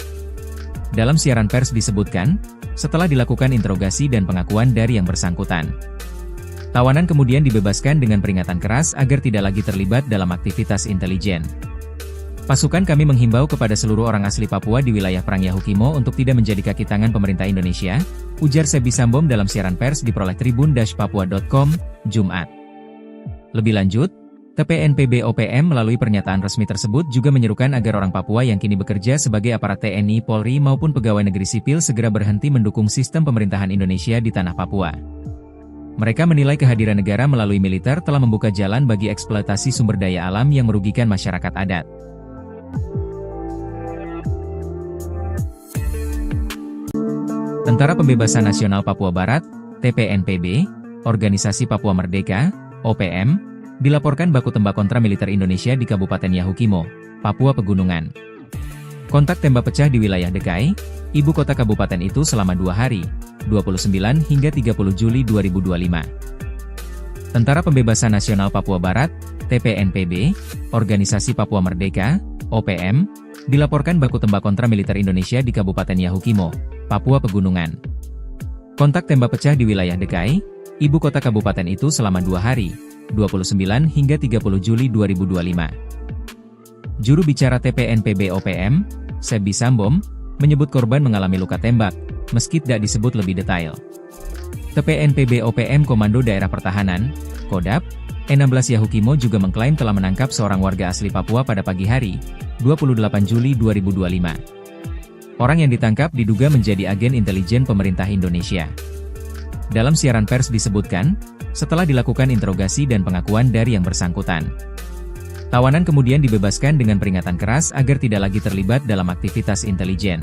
S1: Dalam siaran pers disebutkan, setelah dilakukan interogasi dan pengakuan dari yang bersangkutan, tawanan kemudian dibebaskan dengan peringatan keras agar tidak lagi terlibat dalam aktivitas intelijen. Pasukan kami menghimbau kepada seluruh orang asli Papua di wilayah Perang Yahukimo untuk tidak menjadi kaki tangan pemerintah Indonesia, ujar Sebi Sambom dalam siaran pers diperoleh tribun-papua.com, Jumat. Lebih lanjut, TPNPB OPM melalui pernyataan resmi tersebut juga menyerukan agar orang Papua yang kini bekerja sebagai aparat TNI, Polri maupun pegawai negeri sipil segera berhenti mendukung sistem pemerintahan Indonesia di tanah Papua. Mereka menilai kehadiran negara melalui militer telah membuka jalan bagi eksploitasi sumber daya alam yang merugikan masyarakat adat. Tentara Pembebasan Nasional Papua Barat, TPNPB, Organisasi Papua Merdeka, OPM, dilaporkan baku tembak kontra militer Indonesia di Kabupaten Yahukimo, Papua Pegunungan. Kontak tembak pecah di wilayah Dekai, ibu kota kabupaten itu selama 2 hari, 29 hingga 30 Juli 2025. Tentara Pembebasan Nasional Papua Barat, TPNPB, Organisasi Papua Merdeka, OPM, dilaporkan baku tembak kontra militer Indonesia di Kabupaten Yahukimo, Papua Pegunungan. Kontak tembak pecah di wilayah Dekai, ibu kota kabupaten itu selama 2 hari, 29 hingga 30 Juli 2025. Juru bicara TPNPB OPM, Sebi Sambom, menyebut korban mengalami luka tembak, meski tidak disebut lebih detail. TPNPB OPM Komando Daerah Pertahanan, Kodap, E16 Yahukimo juga mengklaim telah menangkap seorang warga asli Papua pada pagi hari, 28 Juli 2025. Orang yang ditangkap diduga menjadi agen intelijen pemerintah Indonesia. Dalam siaran pers disebutkan, setelah dilakukan interogasi dan pengakuan dari yang bersangkutan, tawanan kemudian dibebaskan dengan peringatan keras agar tidak lagi terlibat dalam aktivitas intelijen.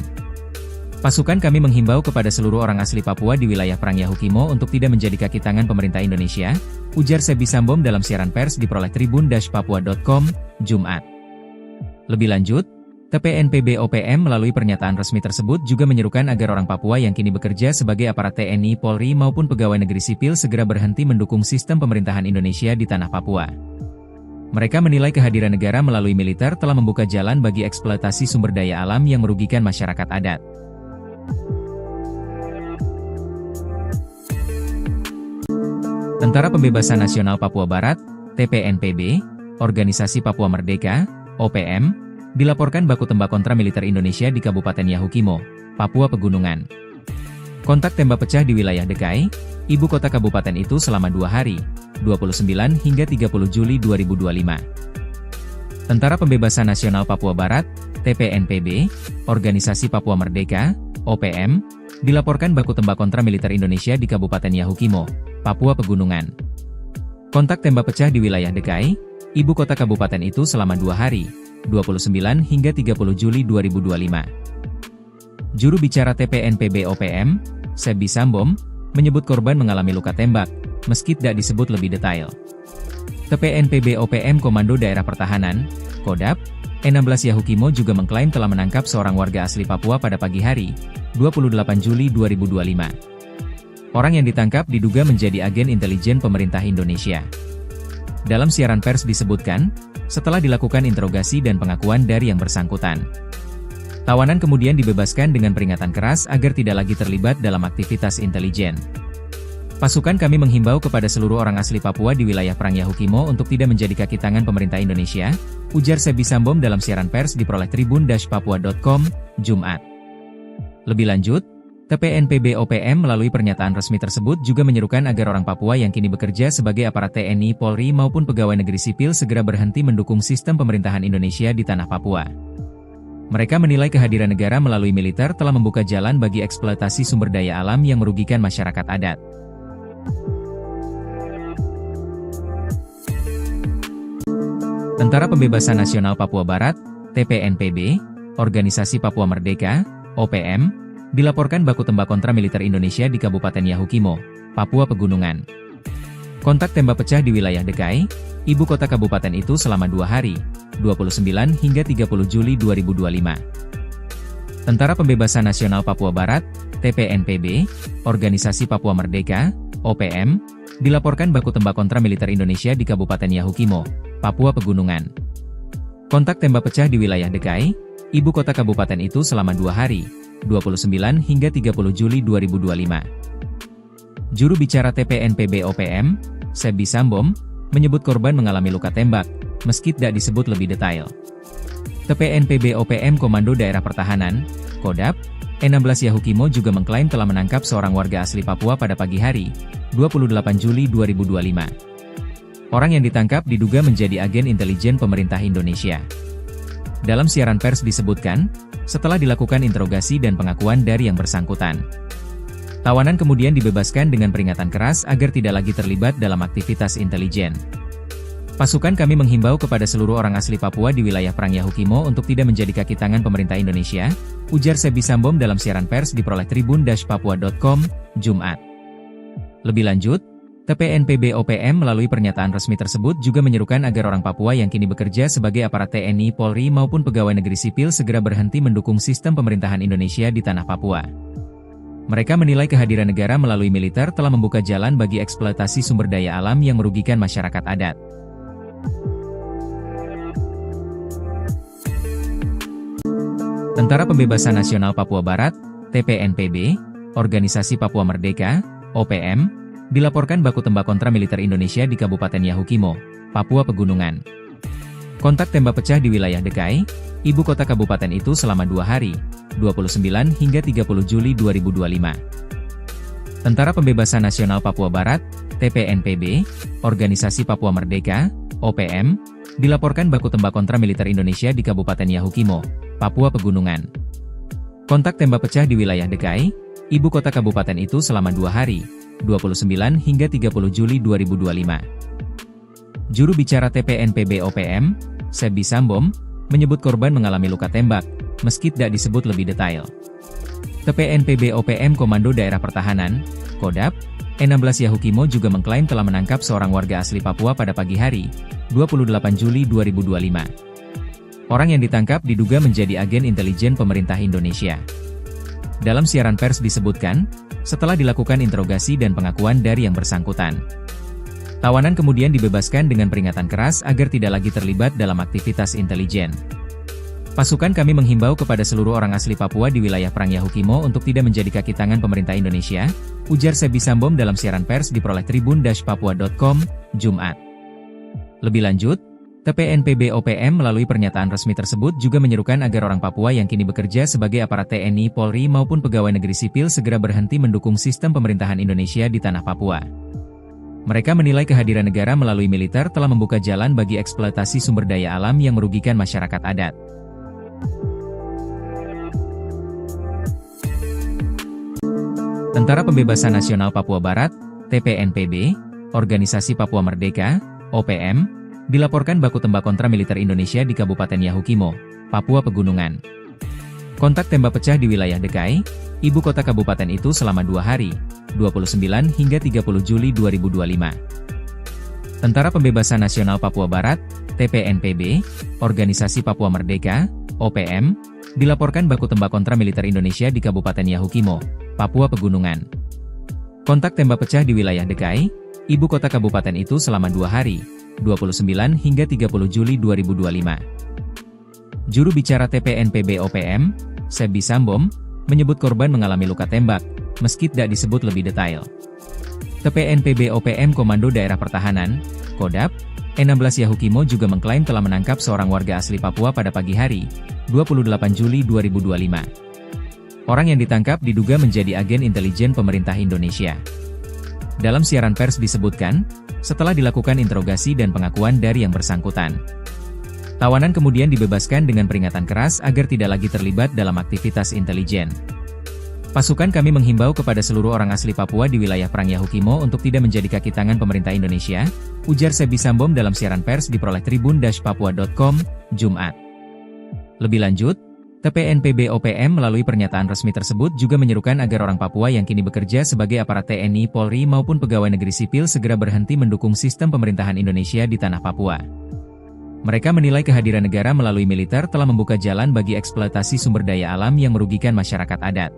S1: Pasukan kami menghimbau kepada seluruh orang asli Papua di wilayah Perang Yahukimo untuk tidak menjadi kaki tangan pemerintah Indonesia, ujar Sebi Sambom dalam siaran pers diperoleh tribun-papua.com, Jumat. Lebih lanjut, TPNPB OPM melalui pernyataan resmi tersebut juga menyerukan agar orang Papua yang kini bekerja sebagai aparat TNI, Polri maupun pegawai negeri sipil segera berhenti mendukung sistem pemerintahan Indonesia di tanah Papua. Mereka menilai kehadiran negara melalui militer telah membuka jalan bagi eksploitasi sumber daya alam yang merugikan masyarakat adat. Tentara Pembebasan Nasional Papua Barat, TPNPB, Organisasi Papua Merdeka, OPM, dilaporkan baku tembak kontra militer Indonesia di Kabupaten Yahukimo, Papua Pegunungan. Kontak tembak pecah di wilayah Dekai, ibu kota kabupaten itu selama 2 hari, 29 hingga 30 Juli 2025. Tentara Pembebasan Nasional Papua Barat, TPNPB, Organisasi Papua Merdeka, OPM, dilaporkan baku tembak kontra militer Indonesia di Kabupaten Yahukimo, Papua Pegunungan. Kontak tembak pecah di wilayah Dekai, ibu kota kabupaten itu selama 2 hari, 29 hingga 30 Juli 2025. Juru bicara TPNPB OPM, Sebi Sambom, menyebut korban mengalami luka tembak, meski tidak disebut lebih detail. TPNPB OPM Komando Daerah Pertahanan, Kodap, E16 Yahukimo juga mengklaim telah menangkap seorang warga asli Papua pada pagi hari, 28 Juli 2025. Orang yang ditangkap diduga menjadi agen intelijen pemerintah Indonesia. Dalam siaran pers disebutkan, setelah dilakukan interogasi dan pengakuan dari yang bersangkutan, tawanan kemudian dibebaskan dengan peringatan keras agar tidak lagi terlibat dalam aktivitas intelijen. Pasukan kami menghimbau kepada seluruh orang asli Papua di wilayah Perang Yahukimo untuk tidak menjadi kaki tangan pemerintah Indonesia, ujar Sebi Sambom dalam siaran pers diperoleh tribun-papua.com, Jumat. Lebih lanjut, TPNPB OPM melalui pernyataan resmi tersebut juga menyerukan agar orang Papua yang kini bekerja sebagai aparat TNI, Polri maupun pegawai negeri sipil segera berhenti mendukung sistem pemerintahan Indonesia di tanah Papua. Mereka menilai kehadiran negara melalui militer telah membuka jalan bagi eksploitasi sumber daya alam yang merugikan masyarakat adat. Tentara Pembebasan Nasional Papua Barat, TPNPB, Organisasi Papua Merdeka, OPM, dilaporkan baku tembak kontra militer Indonesia di Kabupaten Yahukimo, Papua Pegunungan. Kontak tembak pecah di wilayah Dekai, ibu kota kabupaten itu selama 2 hari, 29 hingga 30 Juli 2025. Tentara Pembebasan Nasional Papua Barat, TPNPB, Organisasi Papua Merdeka, OPM, dilaporkan baku tembak kontra militer Indonesia di Kabupaten Yahukimo, Papua Pegunungan. Kontak tembak pecah di wilayah Dekai, ibu kota kabupaten itu selama 2 hari, 29 hingga 30 Juli 2025. Juru bicara TPNPB OPM, Sebi Sambom, menyebut korban mengalami luka tembak, meski tidak disebut lebih detail. TPNPB OPM Komando Daerah Pertahanan, Kodap, E16 Yahukimo juga mengklaim telah menangkap seorang warga asli Papua pada pagi hari, 28 Juli 2025. Orang yang ditangkap diduga menjadi agen intelijen pemerintah Indonesia. Dalam siaran pers disebutkan, setelah dilakukan interogasi dan pengakuan dari yang bersangkutan, tawanan kemudian dibebaskan dengan peringatan keras agar tidak lagi terlibat dalam aktivitas intelijen. Pasukan kami menghimbau kepada seluruh orang asli Papua di wilayah Perang Yahukimo untuk tidak menjadi kaki tangan pemerintah Indonesia, ujar Sebi Sambom dalam siaran pers diperoleh tribun-papua.com, Jumat. Lebih lanjut, TPNPB OPM melalui pernyataan resmi tersebut juga menyerukan agar orang Papua yang kini bekerja sebagai aparat TNI, Polri maupun pegawai negeri sipil segera berhenti mendukung sistem pemerintahan Indonesia di tanah Papua. Mereka menilai kehadiran negara melalui militer telah membuka jalan bagi eksploitasi sumber daya alam yang merugikan masyarakat adat. Tentara Pembebasan Nasional Papua Barat, TPNPB, Organisasi Papua Merdeka, OPM, dilaporkan baku tembak kontra militer Indonesia di Kabupaten Yahukimo, Papua Pegunungan. Kontak tembak pecah di wilayah Dekai, ibu kota kabupaten itu selama 2 hari, 29 hingga 30 Juli 2025. Tentara Pembebasan Nasional Papua Barat, TPNPB, Organisasi Papua Merdeka, OPM, dilaporkan baku tembak kontra militer Indonesia di Kabupaten Yahukimo, Papua Pegunungan. Kontak tembak pecah di wilayah Dekai, ibu kota kabupaten itu selama 2 hari, 29 hingga 30 Juli 2025. Juru bicara TPNPB OPM, Sebi Sambom, menyebut korban mengalami luka tembak, meski tidak disebut lebih detail. TPNPB OPM Komando Daerah Pertahanan, Kodap, E16 Yahukimo juga mengklaim telah menangkap seorang warga asli Papua pada pagi hari, 28 Juli 2025. Orang yang ditangkap diduga menjadi agen intelijen pemerintah Indonesia. Dalam siaran pers disebutkan, setelah dilakukan interogasi dan pengakuan dari yang bersangkutan, tawanan kemudian dibebaskan dengan peringatan keras agar tidak lagi terlibat dalam aktivitas intelijen. Pasukan kami menghimbau kepada seluruh orang asli Papua di wilayah Perang Yahukimo untuk tidak menjadi kaki tangan pemerintah Indonesia, ujar Sebi Sambom dalam siaran pers diperoleh tribun-papua.com, Jumat. Lebih lanjut, TPNPB OPM melalui pernyataan resmi tersebut juga menyerukan agar orang Papua yang kini bekerja sebagai aparat TNI, Polri maupun pegawai negeri sipil segera berhenti mendukung sistem pemerintahan Indonesia di tanah Papua. Mereka menilai kehadiran negara melalui militer telah membuka jalan bagi eksploitasi sumber daya alam yang merugikan masyarakat adat. Tentara Pembebasan Nasional Papua Barat, TPNPB, Organisasi Papua Merdeka, OPM, dilaporkan baku tembak kontra militer Indonesia di Kabupaten Yahukimo, Papua Pegunungan. Kontak tembak pecah di wilayah Dekai, ibu kota kabupaten itu selama 2 hari, 29 hingga 30 Juli 2025. Tentara Pembebasan Nasional Papua Barat, TPNPB, Organisasi Papua Merdeka, OPM, dilaporkan baku tembak kontra militer Indonesia di Kabupaten Yahukimo, Papua Pegunungan. Kontak tembak pecah di wilayah Dekai, ibu kota kabupaten itu selama 2 hari, 29 hingga 30 Juli 2025. Juru bicara TPNPB OPM, Sebi Sambom, menyebut korban mengalami luka tembak, meski tidak disebut lebih detail. TPNPB OPM Komando Daerah Pertahanan, Kodap, E16 Yahukimo juga mengklaim telah menangkap seorang warga asli Papua pada pagi hari, 28 Juli 2025. Orang yang ditangkap diduga menjadi agen intelijen pemerintah Indonesia. Dalam siaran pers disebutkan, setelah dilakukan interogasi dan pengakuan dari yang bersangkutan, tawanan kemudian dibebaskan dengan peringatan keras agar tidak lagi terlibat dalam aktivitas intelijen. Pasukan kami menghimbau kepada seluruh orang asli Papua di wilayah Perang Yahukimo untuk tidak menjadi kaki tangan pemerintah Indonesia, ujar Sebi Sambom dalam siaran pers diperoleh tribun-papua.com, Jumat. Lebih lanjut, TPNPB OPM melalui pernyataan resmi tersebut juga menyerukan agar orang Papua yang kini bekerja sebagai aparat TNI, Polri maupun pegawai negeri sipil segera berhenti mendukung sistem pemerintahan Indonesia di tanah Papua. Mereka menilai kehadiran negara melalui militer telah membuka jalan bagi eksploitasi sumber daya alam yang merugikan masyarakat adat.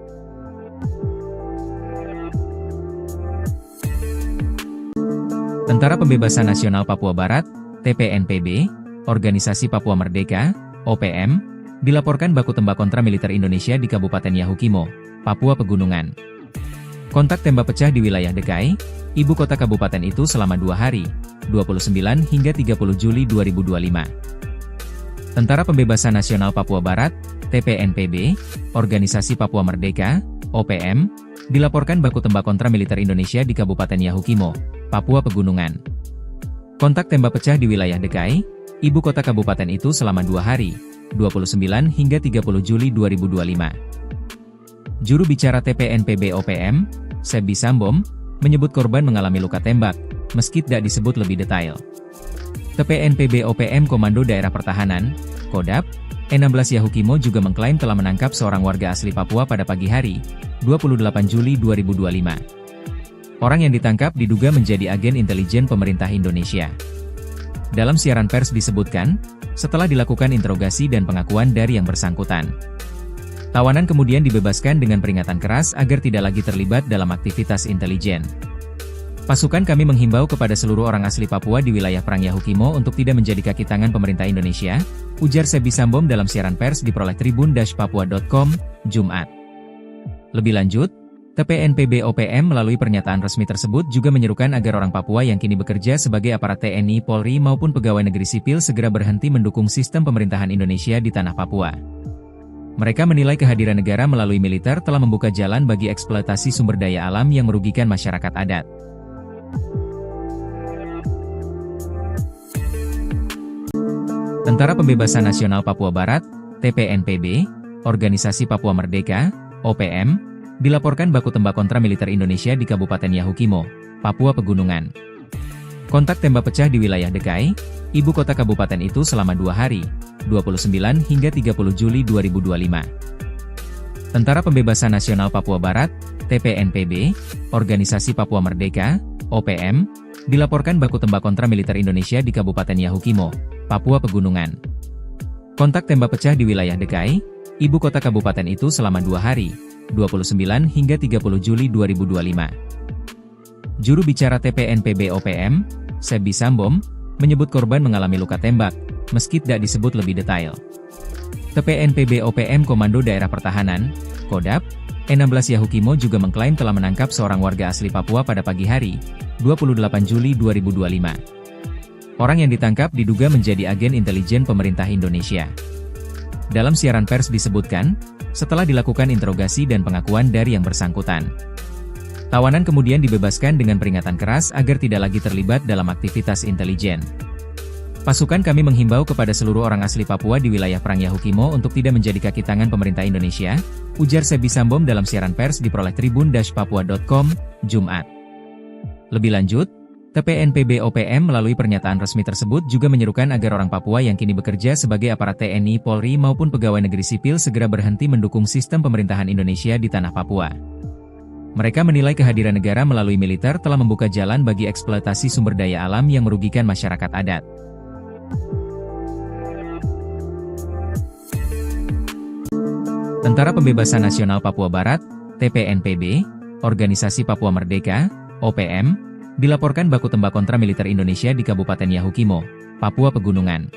S1: Tentara Pembebasan Nasional Papua Barat, TPNPB, Organisasi Papua Merdeka, OPM, dilaporkan baku tembak kontra militer Indonesia di Kabupaten Yahukimo, Papua Pegunungan. Kontak tembak pecah di wilayah Dekai, ibu kota kabupaten itu selama 2 hari, 29 hingga 30 Juli 2025. Tentara Pembebasan Nasional Papua Barat, TPNPB, Organisasi Papua Merdeka, OPM, dilaporkan baku tembak kontra militer Indonesia di Kabupaten Yahukimo, Papua Pegunungan. Kontak tembak pecah di wilayah Dekai, ibu kota kabupaten itu selama 2 hari, 29 hingga 30 Juli 2025. Juru bicara TPNPB OPM, Sebi Sambom, menyebut korban mengalami luka tembak, meski tidak disebut lebih detail. TPNPB OPM Komando Daerah Pertahanan, Kodap, 16 Yahukimo juga mengklaim telah menangkap seorang warga asli Papua pada pagi hari, 28 Juli 2025. Orang yang ditangkap diduga menjadi agen intelijen pemerintah Indonesia. Dalam siaran pers disebutkan, setelah dilakukan interogasi dan pengakuan dari yang bersangkutan, tawanan kemudian dibebaskan dengan peringatan keras agar tidak lagi terlibat dalam aktivitas intelijen. Pasukan kami menghimbau kepada seluruh orang asli Papua di wilayah Perang Yahukimo untuk tidak menjadi kaki tangan pemerintah Indonesia, ujar Sebi Sambom dalam siaran pers diperoleh tribun-papua.com, Jumat. Lebih lanjut, TPNPB OPM melalui pernyataan resmi tersebut juga menyerukan agar orang Papua yang kini bekerja sebagai aparat TNI, Polri maupun pegawai negeri sipil segera berhenti mendukung sistem pemerintahan Indonesia di tanah Papua. Mereka menilai kehadiran negara melalui militer telah membuka jalan bagi eksploitasi sumber daya alam yang merugikan masyarakat adat. Tentara Pembebasan Nasional Papua Barat, TPNPB, Organisasi Papua Merdeka, OPM, dilaporkan baku tembak kontra militer Indonesia di Kabupaten Yahukimo, Papua Pegunungan. Kontak tembak pecah di wilayah Dekai, ibu kota kabupaten itu selama 2 hari, 29 hingga 30 Juli 2025. Tentara Pembebasan Nasional Papua Barat, TPNPB, Organisasi Papua Merdeka, OPM, dilaporkan baku tembak kontra militer Indonesia di Kabupaten Yahukimo, Papua Pegunungan. Kontak tembak pecah di wilayah Dekai, ibu kota kabupaten itu selama 2 hari, 29 hingga 30 Juli 2025. Juru bicara TPNPB OPM, Sebi Sambom, menyebut korban mengalami luka tembak, meski tidak disebut lebih detail. TPNPB OPM Komando Daerah Pertahanan, Kodap, 16 Yahukimo juga mengklaim telah menangkap seorang warga asli Papua pada pagi hari, 28 Juli 2025. Orang yang ditangkap diduga menjadi agen intelijen pemerintah Indonesia. Dalam siaran pers disebutkan, setelah dilakukan interogasi dan pengakuan dari yang bersangkutan, tawanan kemudian dibebaskan dengan peringatan keras agar tidak lagi terlibat dalam aktivitas intelijen. Pasukan kami menghimbau kepada seluruh orang asli Papua di wilayah Perang Yahukimo untuk tidak menjadi kaki tangan pemerintah Indonesia, ujar Sebi Sambom dalam siaran pers diperoleh tribun-papua.com, Jumat. Lebih lanjut, TPNPB OPM melalui pernyataan resmi tersebut juga menyerukan agar orang Papua yang kini bekerja sebagai aparat TNI, Polri maupun pegawai negeri sipil segera berhenti mendukung sistem pemerintahan Indonesia di tanah Papua. Mereka menilai kehadiran negara melalui militer telah membuka jalan bagi eksploitasi sumber daya alam yang merugikan masyarakat adat. Tentara Pembebasan Nasional Papua Barat, TPNPB, Organisasi Papua Merdeka, OPM, dilaporkan baku tembak kontra militer Indonesia di Kabupaten Yahukimo, Papua Pegunungan.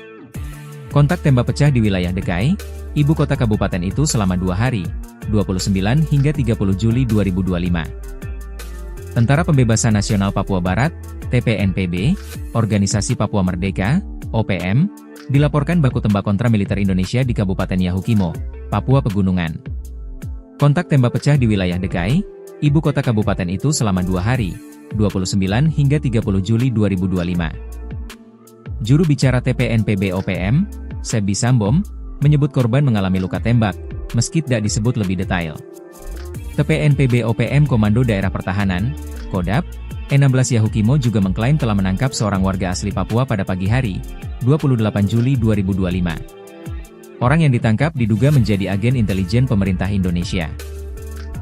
S1: Kontak tembak pecah di wilayah Dekai, ibu kota kabupaten itu selama 2 hari, 29 hingga 30 Juli 2025. Tentara Pembebasan Nasional Papua Barat, TPNPB, Organisasi Papua Merdeka, OPM, dilaporkan baku tembak kontra militer Indonesia di Kabupaten Yahukimo, Papua Pegunungan. Kontak tembak pecah di wilayah Dekai, ibu kota kabupaten itu selama 2 hari, 29 hingga 30 Juli 2025. Juru bicara TPNPB OPM, Sebi Sambom, menyebut korban mengalami luka tembak, meski tidak disebut lebih detail. TPNPB OPM Komando Daerah Pertahanan, Kodap, 16 Yahukimo juga mengklaim telah menangkap seorang warga asli Papua pada pagi hari, 28 Juli 2025. Orang yang ditangkap diduga menjadi agen intelijen pemerintah Indonesia.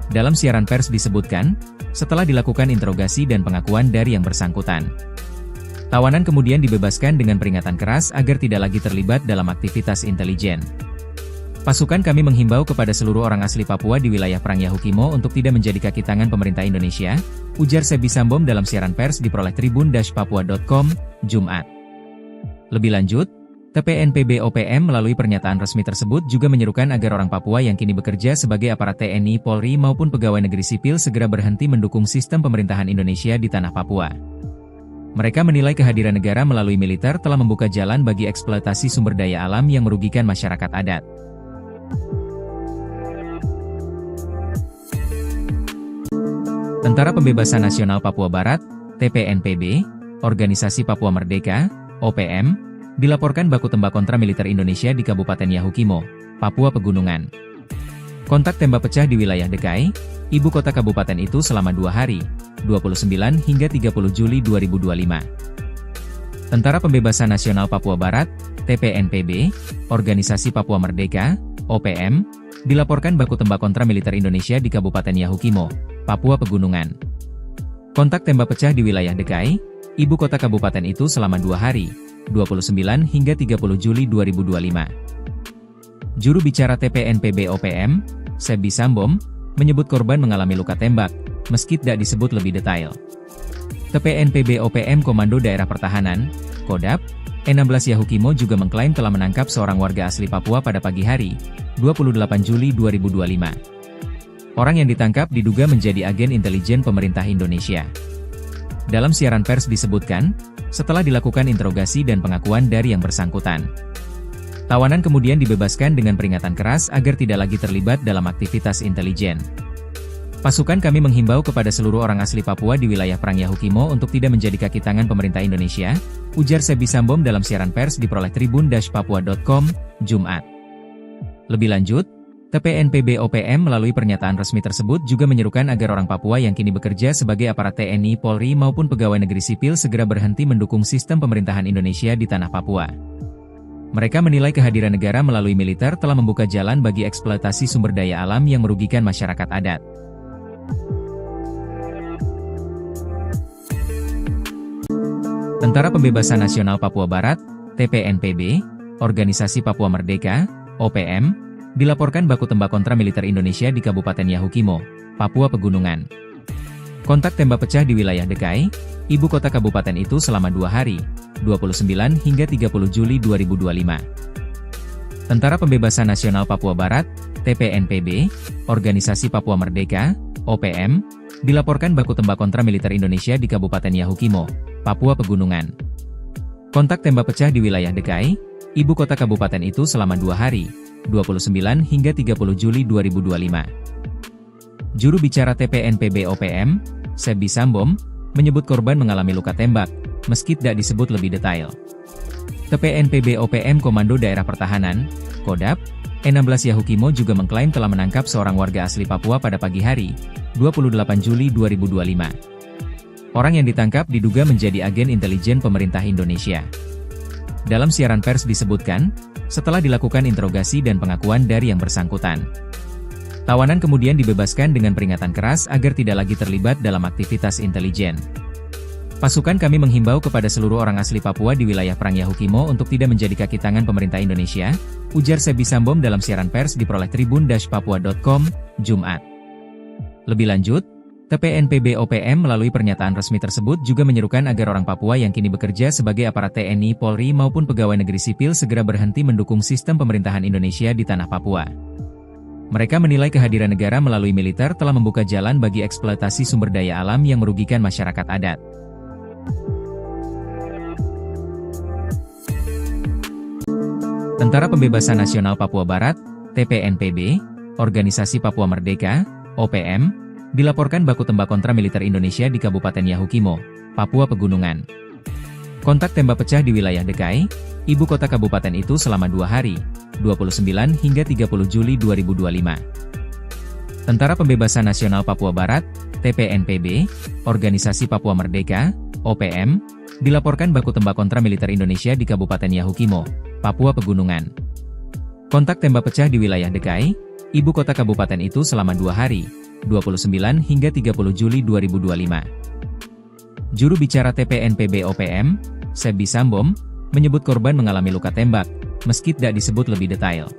S1: Dalam siaran pers disebutkan, setelah dilakukan interogasi dan pengakuan dari yang bersangkutan, tawanan kemudian dibebaskan dengan peringatan keras agar tidak lagi terlibat dalam aktivitas intelijen. Pasukan kami menghimbau kepada seluruh orang asli Papua di wilayah Perang Yahukimo untuk tidak menjadi kaki tangan pemerintah Indonesia, ujar Sebi Sambom dalam siaran pers diperoleh tribun-papua.com, Jumat. Lebih lanjut, TPNPB OPM melalui pernyataan resmi tersebut juga menyerukan agar orang Papua yang kini bekerja sebagai aparat TNI, Polri maupun pegawai negeri sipil segera berhenti mendukung sistem pemerintahan Indonesia di tanah Papua. Mereka menilai kehadiran negara melalui militer telah membuka jalan bagi eksploitasi sumber daya alam yang merugikan masyarakat adat. Tentara Pembebasan Nasional Papua Barat, TPNPB, Organisasi Papua Merdeka, OPM, dilaporkan baku tembak kontra militer Indonesia di Kabupaten Yahukimo, Papua Pegunungan. Kontak tembak pecah di wilayah Dekai, ibu kota kabupaten itu selama 2 hari, 29 hingga 30 Juli 2025. Tentara Pembebasan Nasional Papua Barat, TPNPB, Organisasi Papua Merdeka, OPM, dilaporkan baku tembak kontra militer Indonesia di Kabupaten Yahukimo, Papua Pegunungan. Kontak tembak pecah di wilayah Dekai, ibu kota kabupaten itu selama 2 hari, 29 hingga 30 Juli 2025. Juru bicara TPNPB OPM, Sebi Sambom, menyebut korban mengalami luka tembak, meski tidak disebut lebih detail. TPNPB OPM Komando Daerah Pertahanan, Kodap, E16 Yahukimo juga mengklaim telah menangkap seorang warga asli Papua pada pagi hari, 28 Juli 2025. Orang yang ditangkap diduga menjadi agen intelijen pemerintah Indonesia. Dalam siaran pers disebutkan, setelah dilakukan interogasi dan pengakuan dari yang bersangkutan, tawanan kemudian dibebaskan dengan peringatan keras agar tidak lagi terlibat dalam aktivitas intelijen. Pasukan kami menghimbau kepada seluruh orang asli Papua di wilayah Perang Yahukimo untuk tidak menjadi kaki tangan pemerintah Indonesia, ujar Sebi Sambom dalam siaran pers diperoleh tribun-papua.com, Jumat. Lebih lanjut, TPNPB OPM melalui pernyataan resmi tersebut juga menyerukan agar orang Papua yang kini bekerja sebagai aparat TNI, Polri maupun pegawai negeri sipil segera berhenti mendukung sistem pemerintahan Indonesia di tanah Papua. Mereka menilai kehadiran negara melalui militer telah membuka jalan bagi eksploitasi sumber daya alam yang merugikan masyarakat adat. Tentara Pembebasan Nasional Papua Barat, TPNPB, Organisasi Papua Merdeka, OPM, dilaporkan baku tembak kontra militer Indonesia di Kabupaten Yahukimo, Papua Pegunungan. Kontak tembak pecah di wilayah Dekai, ibu kota kabupaten itu selama 2 hari, 29 hingga 30 Juli 2025. Tentara Pembebasan Nasional Papua Barat, TPNPB, Organisasi Papua Merdeka, OPM, dilaporkan baku tembak kontra militer Indonesia di Kabupaten Yahukimo, Papua Pegunungan. Kontak tembak pecah di wilayah Dekai, ibu kota kabupaten itu selama 2 hari, 29 hingga 30 Juli 2025. Juru bicara TPNPB OPM, Sebi Sambom, menyebut korban mengalami luka tembak, meski tidak disebut lebih detail. TPNPB OPM Komando Daerah Pertahanan, Kodap, E16 Yahukimo juga mengklaim telah menangkap seorang warga asli Papua pada pagi hari, 28 Juli 2025. Orang yang ditangkap diduga menjadi agen intelijen pemerintah Indonesia. Dalam siaran pers disebutkan, setelah dilakukan interogasi dan pengakuan dari yang bersangkutan, tawanan kemudian dibebaskan dengan peringatan keras agar tidak lagi terlibat dalam aktivitas intelijen. Pasukan kami menghimbau kepada seluruh orang asli Papua di wilayah Perang Yahukimo untuk tidak menjadi kaki tangan pemerintah Indonesia, ujar Sebi Sambom dalam siaran pers diperoleh tribun-papua.com, Jumat. Lebih lanjut, TPNPB OPM melalui pernyataan resmi tersebut juga menyerukan agar orang Papua yang kini bekerja sebagai aparat TNI, Polri maupun pegawai negeri sipil segera berhenti mendukung sistem pemerintahan Indonesia di tanah Papua. Mereka menilai kehadiran negara melalui militer telah membuka jalan bagi eksploitasi sumber daya alam yang merugikan masyarakat adat. Tentara Pembebasan Nasional Papua Barat, TPNPB, Organisasi Papua Merdeka, OPM, dilaporkan baku tembak kontra militer Indonesia di Kabupaten Yahukimo, Papua Pegunungan. Kontak tembak pecah di wilayah Dekai, ibu kota kabupaten itu selama 2 hari, 29 hingga 30 Juli 2025. Tentara Pembebasan Nasional Papua Barat, TPNPB, Organisasi Papua Merdeka, OPM, dilaporkan baku tembak kontra militer Indonesia di Kabupaten Yahukimo, Papua Pegunungan. Kontak tembak pecah di wilayah DKI, ibu kota kabupaten itu selama 2 hari, 29 hingga 30 Juli 2025. Juru bicara TPNPB OPM, Sebi Sambom, menyebut korban mengalami luka tembak, meski tidak disebut lebih detail.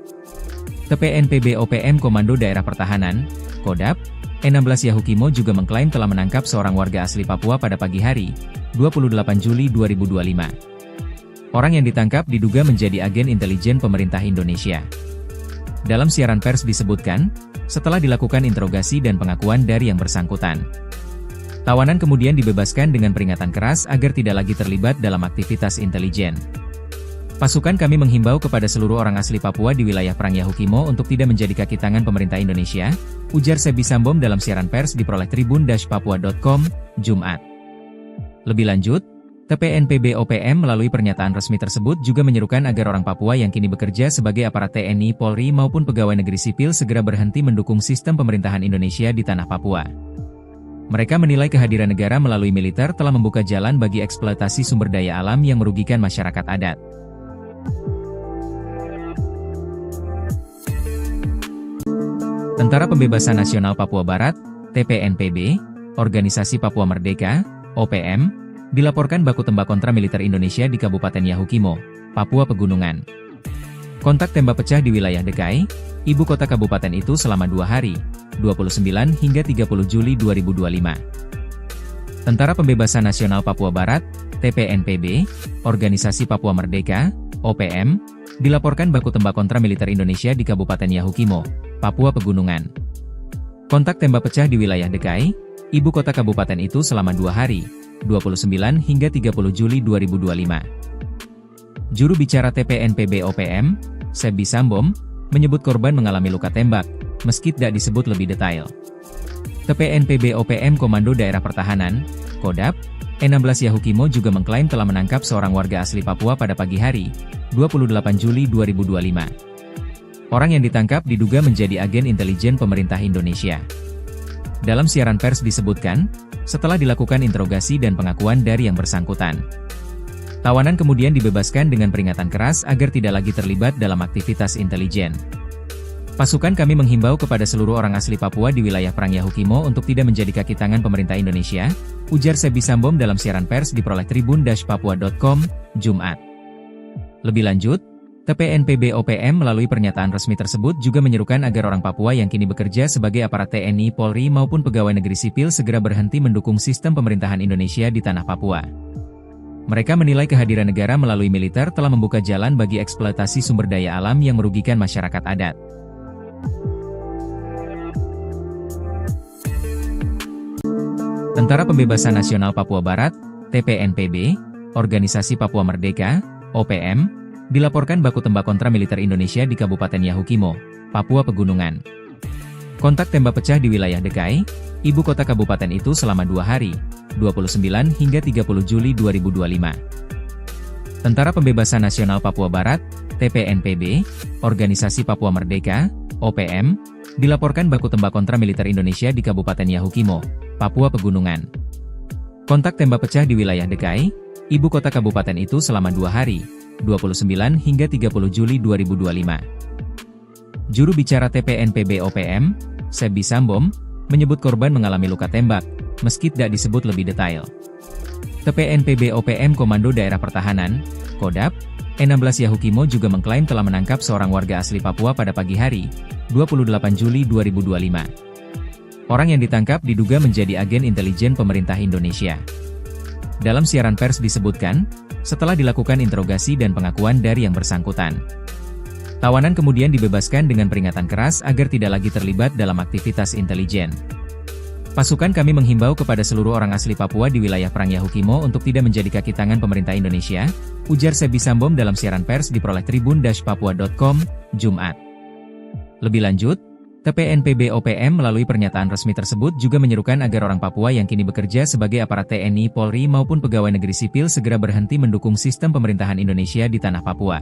S1: TPNPB OPM Komando Daerah Pertahanan, Kodap, 16 Yahukimo juga mengklaim telah menangkap seorang warga asli Papua pada pagi hari, 28 Juli 2025. Orang yang ditangkap diduga menjadi agen intelijen pemerintah Indonesia. Dalam siaran pers disebutkan, setelah dilakukan interogasi dan pengakuan dari yang bersangkutan, tawanan kemudian dibebaskan dengan peringatan keras agar tidak lagi terlibat dalam aktivitas intelijen. Pasukan kami menghimbau kepada seluruh orang asli Papua di wilayah Perang Yahukimo untuk tidak menjadi kaki tangan pemerintah Indonesia, ujar Sebi Sambom dalam siaran pers diperoleh tribun-papua.com, Jumat. Lebih lanjut, TPNPB OPM melalui pernyataan resmi tersebut juga menyerukan agar orang Papua yang kini bekerja sebagai aparat TNI, Polri maupun pegawai negeri sipil segera berhenti mendukung sistem pemerintahan Indonesia di tanah Papua. Mereka menilai kehadiran negara melalui militer telah membuka jalan bagi eksploitasi sumber daya alam yang merugikan masyarakat adat. Tentara Pembebasan Nasional Papua Barat, TPNPB, Organisasi Papua Merdeka, OPM, dilaporkan baku tembak kontra militer Indonesia di Kabupaten Yahukimo, Papua Pegunungan. Kontak tembak pecah di wilayah DKI, ibu kota kabupaten itu selama 2 hari, 29 hingga 30 Juli 2025. Tentara Pembebasan Nasional Papua Barat, TPNPB, Organisasi Papua Merdeka, OPM, dilaporkan baku tembak kontra militer Indonesia di Kabupaten Yahukimo, Papua Pegunungan. Kontak tembak pecah di wilayah DKI, ibu kota kabupaten itu selama 2 hari, 29 hingga 30 Juli 2025. Juru bicara TPNPB OPM, Sebi Sambom, menyebut korban mengalami luka tembak, meski tidak disebut lebih detail. TPNPB OPM Komando Daerah Pertahanan, Kodap, 16 Yahukimo juga mengklaim telah menangkap seorang warga asli Papua pada pagi hari, 28 Juli 2025. Orang yang ditangkap diduga menjadi agen intelijen pemerintah Indonesia. Dalam siaran pers disebutkan, setelah dilakukan interogasi dan pengakuan dari yang bersangkutan, tawanan kemudian dibebaskan dengan peringatan keras agar tidak lagi terlibat dalam aktivitas intelijen. Pasukan kami menghimbau kepada seluruh orang asli Papua di wilayah Perang Yahukimo untuk tidak menjadi kaki tangan pemerintah Indonesia, ujar Sebi Sambom dalam siaran pers diperoleh tribun-papua.com, Jumat. Lebih lanjut, TPNPB OPM melalui pernyataan resmi tersebut juga menyerukan agar orang Papua yang kini bekerja sebagai aparat TNI, Polri maupun pegawai negeri sipil segera berhenti mendukung sistem pemerintahan Indonesia di tanah Papua. Mereka menilai kehadiran negara melalui militer telah membuka jalan bagi eksploitasi sumber daya alam yang merugikan masyarakat adat. Tentara Pembebasan Nasional Papua Barat, TPNPB, Organisasi Papua Merdeka, OPM, dilaporkan baku tembak kontra militer Indonesia di Kabupaten Yahukimo, Papua Pegunungan. Kontak tembak pecah di wilayah DKI, ibu kota kabupaten itu selama 2 hari, 29 hingga 30 Juli 2025. Tentara Pembebasan Nasional Papua Barat, TPNPB, Organisasi Papua Merdeka, OPM, dilaporkan baku tembak kontra militer Indonesia di Kabupaten Yahukimo, Papua Pegunungan. Kontak tembak pecah di wilayah DKI, ibu kota kabupaten itu selama 2 hari, 29 hingga 30 Juli 2025. Juru bicara TPNPB OPM, Sebi Sambom, menyebut korban mengalami luka tembak, meski tidak disebut lebih detail. TPNPB OPM Komando Daerah Pertahanan, Kodap, 16 Yahukimo juga mengklaim telah menangkap seorang warga asli Papua pada pagi hari, 28 Juli 2025. Orang yang ditangkap diduga menjadi agen intelijen pemerintah Indonesia. Dalam siaran pers disebutkan, setelah dilakukan interogasi dan pengakuan dari yang bersangkutan, tawanan kemudian dibebaskan dengan peringatan keras agar tidak lagi terlibat dalam aktivitas intelijen. Pasukan kami menghimbau kepada seluruh orang asli Papua di wilayah Perang Yahukimo untuk tidak menjadi kaki tangan pemerintah Indonesia, ujar Sebi Sambom dalam siaran pers diperoleh tribun-papua.com, Jumat. Lebih lanjut, TPNPB OPM melalui pernyataan resmi tersebut juga menyerukan agar orang Papua yang kini bekerja sebagai aparat TNI, Polri maupun pegawai negeri sipil segera berhenti mendukung sistem pemerintahan Indonesia di tanah Papua.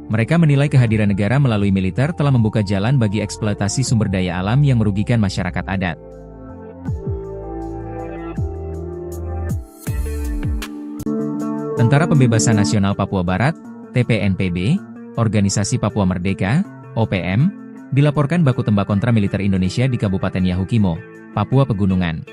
S1: Mereka menilai kehadiran negara melalui militer telah membuka jalan bagi eksploitasi sumber daya alam yang merugikan masyarakat adat. Tentara Pembebasan Nasional Papua Barat, TPNPB, Organisasi Papua Merdeka, OPM, dilaporkan baku tembak kontra militer Indonesia di Kabupaten Yahukimo, Papua Pegunungan.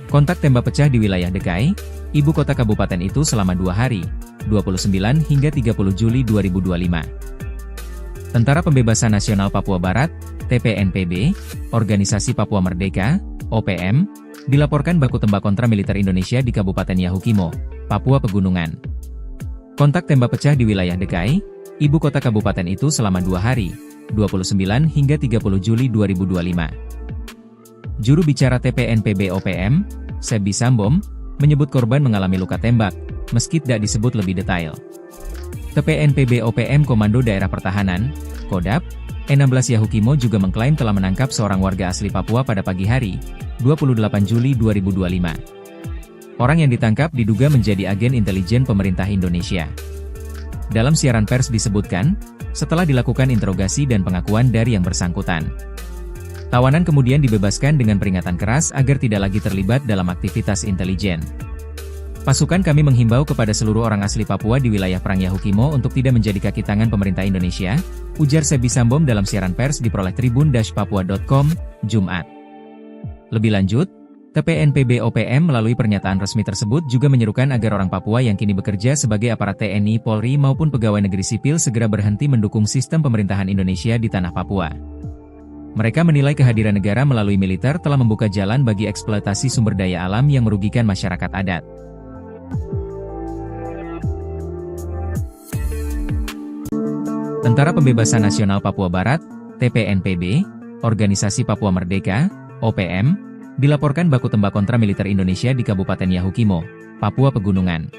S1: Kontak tembak pecah di wilayah Dekai, ibu kota kabupaten itu selama 2 hari, 29 hingga 30 Juli 2025. Tentara Pembebasan Nasional Papua Barat, TPNPB, Organisasi Papua Merdeka, OPM, dilaporkan baku tembak kontra militer Indonesia di Kabupaten Yahukimo, Papua Pegunungan. Kontak tembak pecah di wilayah Dekai, ibu kota kabupaten itu selama 2 hari, 29 hingga 30 Juli 2025. Juru bicara TPNPB OPM, Sebi Sambom, menyebut korban mengalami luka tembak, meski tidak disebut lebih detail. TPNPB OPM Komando Daerah Pertahanan, Kodap, E16 Yahukimo juga mengklaim telah menangkap seorang warga asli Papua pada pagi hari, 28 Juli 2025. Orang yang ditangkap diduga menjadi agen intelijen pemerintah Indonesia. Dalam siaran pers disebutkan, setelah dilakukan interogasi dan pengakuan dari yang bersangkutan, tawanan kemudian dibebaskan dengan peringatan keras agar tidak lagi terlibat dalam aktivitas intelijen. Pasukan kami menghimbau kepada seluruh orang asli Papua di wilayah Perang Yahukimo untuk tidak menjadi kaki tangan pemerintah Indonesia, ujar Sebi Sambom dalam siaran pers diperoleh tribun-papua.com, Jumat. Lebih lanjut, TPNPB OPM melalui pernyataan resmi tersebut juga menyerukan agar orang Papua yang kini bekerja sebagai aparat TNI, Polri maupun pegawai negeri sipil segera berhenti mendukung sistem pemerintahan Indonesia di tanah Papua. Mereka menilai kehadiran negara melalui militer telah membuka jalan bagi eksploitasi sumber daya alam yang merugikan masyarakat adat. Tentara Pembebasan Nasional Papua Barat, TPNPB, Organisasi Papua Merdeka, OPM, dilaporkan baku tembak kontra militer Indonesia di Kabupaten Yahukimo, Papua Pegunungan.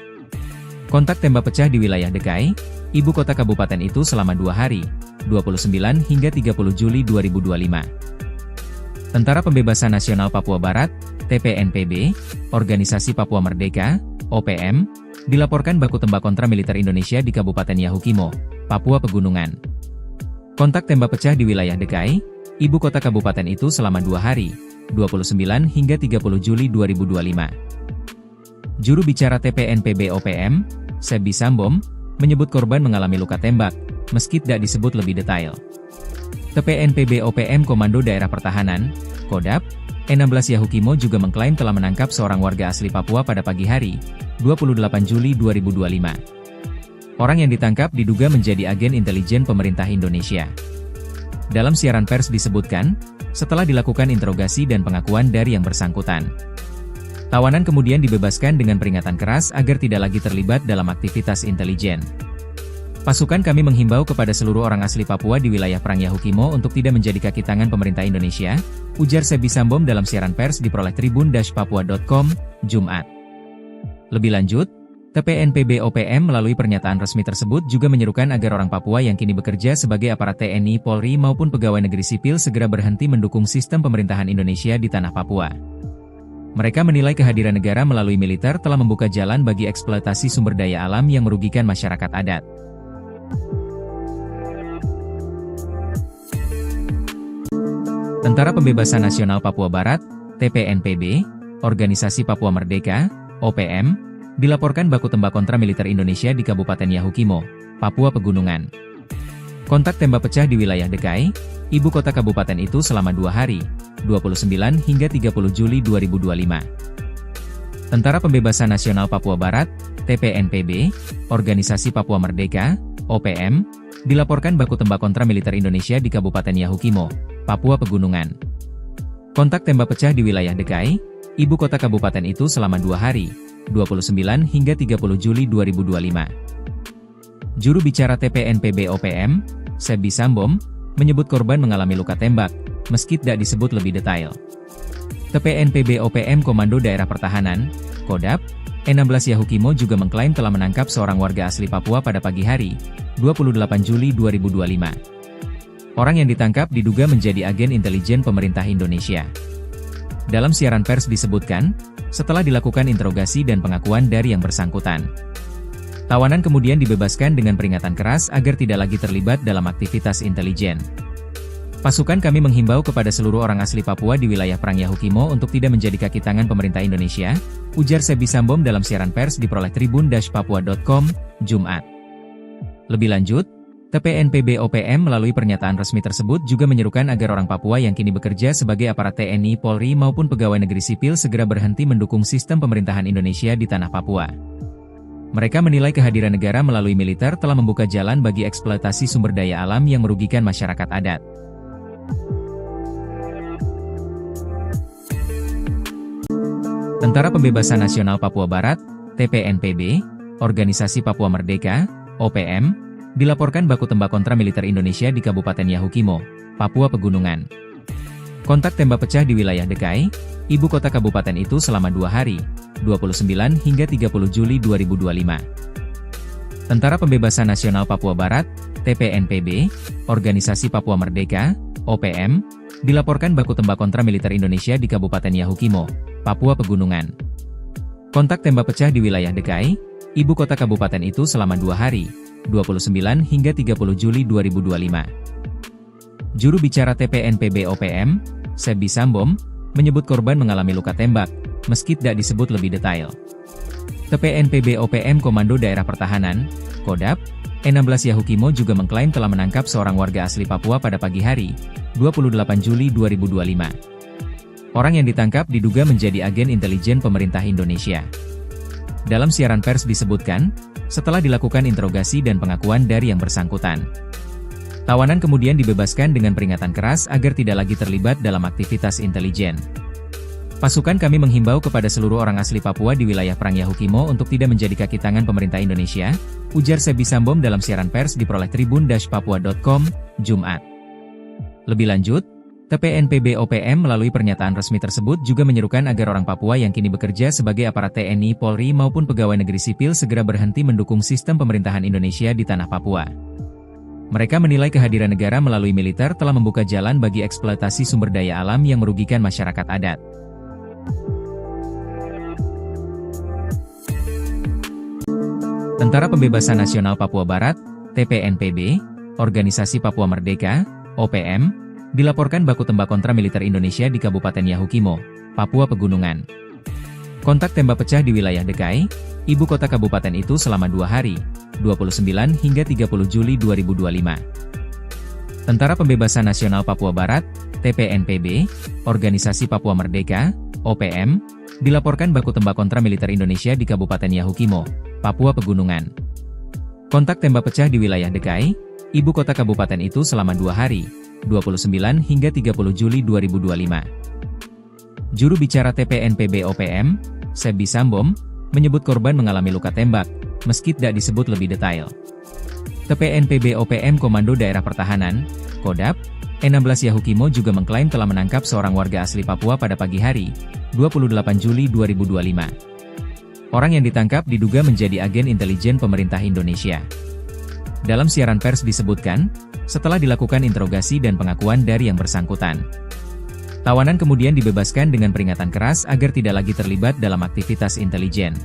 S1: Kontak tembak pecah di wilayah Dekai, ibu kota kabupaten itu selama 2 hari, 29 hingga 30 Juli 2025. Tentara Pembebasan Nasional Papua Barat, TPNPB, Organisasi Papua Merdeka, OPM, dilaporkan baku tembak kontra militer Indonesia di Kabupaten Yahukimo, Papua Pegunungan. Kontak tembak pecah di wilayah Dekai, ibu kota kabupaten itu selama 2 hari, 29 hingga 30 Juli 2025. Juru bicara TPNPB OPM, Sebi Sambom, menyebut korban mengalami luka tembak, meski tidak disebut lebih detail. TPNPB OPM Komando Daerah Pertahanan, Kodap, E16 Yahukimo juga mengklaim telah menangkap seorang warga asli Papua pada pagi hari, 28 Juli 2025. Orang yang ditangkap diduga menjadi agen intelijen pemerintah Indonesia. Dalam siaran pers disebutkan, setelah dilakukan interogasi dan pengakuan dari yang bersangkutan, tawanan kemudian dibebaskan dengan peringatan keras agar tidak lagi terlibat dalam aktivitas intelijen. Pasukan kami menghimbau kepada seluruh orang asli Papua di wilayah Perang Yahukimo untuk tidak menjadi kaki tangan pemerintah Indonesia, ujar Sebi Sambom dalam siaran pers diperoleh tribun-papua.com, Jumat. Lebih lanjut, TPNPB OPM melalui pernyataan resmi tersebut juga menyerukan agar orang Papua yang kini bekerja sebagai aparat TNI, Polri maupun pegawai negeri sipil segera berhenti mendukung sistem pemerintahan Indonesia di tanah Papua. Mereka menilai kehadiran negara melalui militer telah membuka jalan bagi eksploitasi sumber daya alam yang merugikan masyarakat adat. Tentara Pembebasan Nasional Papua Barat, TPNPB, Organisasi Papua Merdeka, OPM, dilaporkan baku tembak kontra militer Indonesia di Kabupaten Yahukimo, Papua Pegunungan. Kontak tembak pecah di wilayah Dekai, ibu kota kabupaten itu selama 2 hari, 29 hingga 30 Juli 2025. Tentara Pembebasan Nasional Papua Barat, TPNPB, Organisasi Papua Merdeka, OPM, dilaporkan baku tembak kontra militer Indonesia di Kabupaten Yahukimo, Papua Pegunungan. Kontak tembak pecah di wilayah Dekai, ibu kota kabupaten itu selama 2 hari, 29 hingga 30 Juli 2025. Juru bicara TPNPB OPM, Sebi Sambom, menyebut korban mengalami luka tembak, meski tidak disebut lebih detail. TPNPB OPM Komando Daerah Pertahanan, Kodap, E16 Yahukimo juga mengklaim telah menangkap seorang warga asli Papua pada pagi hari, 28 Juli 2025. Orang yang ditangkap diduga menjadi agen intelijen pemerintah Indonesia. Dalam siaran pers disebutkan, setelah dilakukan interogasi dan pengakuan dari yang bersangkutan, tawanan kemudian dibebaskan dengan peringatan keras agar tidak lagi terlibat dalam aktivitas intelijen. Pasukan kami menghimbau kepada seluruh orang asli Papua di wilayah Perang Yahukimo untuk tidak menjadi kaki tangan pemerintah Indonesia, ujar Sebi Sambom dalam siaran pers diperoleh tribun-papua.com, Jumat. Lebih lanjut, TPNPB OPM melalui pernyataan resmi tersebut juga menyerukan agar orang Papua yang kini bekerja sebagai aparat TNI, Polri maupun pegawai negeri sipil segera berhenti mendukung sistem pemerintahan Indonesia di tanah Papua. Mereka menilai kehadiran negara melalui militer telah membuka jalan bagi eksploitasi sumber daya alam yang merugikan masyarakat adat. Tentara Pembebasan Nasional Papua Barat, TPNPB, Organisasi Papua Merdeka, OPM, dilaporkan baku tembak kontra militer Indonesia di Kabupaten Yahukimo, Papua Pegunungan. Kontak tembak pecah di wilayah Dekai, ibu kota kabupaten itu selama 2 hari, 29 hingga 30 Juli 2025. Tentara Pembebasan Nasional Papua Barat, TPNPB, Organisasi Papua Merdeka, OPM, dilaporkan baku tembak kontra militer Indonesia di Kabupaten Yahukimo, Papua Pegunungan. Kontak tembak pecah di wilayah Dekai, ibu kota kabupaten itu selama 2 hari, 29 hingga 30 Juli 2025. Juru bicara TPNPB OPM, Sebi Sambom, menyebut korban mengalami luka tembak, meski tidak disebut lebih detail. TPNPB OPM Komando Daerah Pertahanan, Kodap, E16 Yahukimo juga mengklaim telah menangkap seorang warga asli Papua pada pagi hari, 28 Juli 2025. Orang yang ditangkap diduga menjadi agen intelijen pemerintah Indonesia. Dalam siaran pers disebutkan, setelah dilakukan interogasi dan pengakuan dari yang bersangkutan, tawanan kemudian dibebaskan dengan peringatan keras agar tidak lagi terlibat dalam aktivitas intelijen. Pasukan kami menghimbau kepada seluruh orang asli Papua di wilayah Perang Yahukimo untuk tidak menjadi kaki tangan pemerintah Indonesia, ujar Sebi Sambom dalam siaran pers diperoleh tribun-papua.com, Jumat. Lebih lanjut, TPNPB OPM melalui pernyataan resmi tersebut juga menyerukan agar orang Papua yang kini bekerja sebagai aparat TNI, Polri maupun pegawai negeri sipil segera berhenti mendukung sistem pemerintahan Indonesia di tanah Papua. Mereka menilai kehadiran negara melalui militer telah membuka jalan bagi eksploitasi sumber daya alam yang merugikan masyarakat adat. Tentara Pembebasan Nasional Papua Barat, TPNPB, Organisasi Papua Merdeka, OPM, dilaporkan baku tembak kontra militer Indonesia di Kabupaten Yahukimo, Papua Pegunungan. Kontak tembak pecah di wilayah Dekai, ibu kota kabupaten itu selama 2 hari, 29 hingga 30 Juli 2025. Tentara Pembebasan Nasional Papua Barat, TPNPB, Organisasi Papua Merdeka, OPM, dilaporkan baku tembak kontra militer Indonesia di Kabupaten Yahukimo, Papua Pegunungan. Kontak tembak pecah di wilayah Dekai, ibu kota kabupaten itu selama 2 hari, 29 hingga 30 Juli 2025. Juru bicara TPNPB OPM, Sebi Sambom, menyebut korban mengalami luka tembak, meski tidak disebut lebih detail. TPNPB OPM Komando Daerah Pertahanan, Kodap, E16 Yahukimo juga mengklaim telah menangkap seorang warga asli Papua pada pagi hari, 28 Juli 2025. Orang yang ditangkap diduga menjadi agen intelijen pemerintah Indonesia. Dalam siaran pers disebutkan, setelah dilakukan interogasi dan pengakuan dari yang bersangkutan, tawanan kemudian dibebaskan dengan peringatan keras agar tidak lagi terlibat dalam aktivitas intelijen.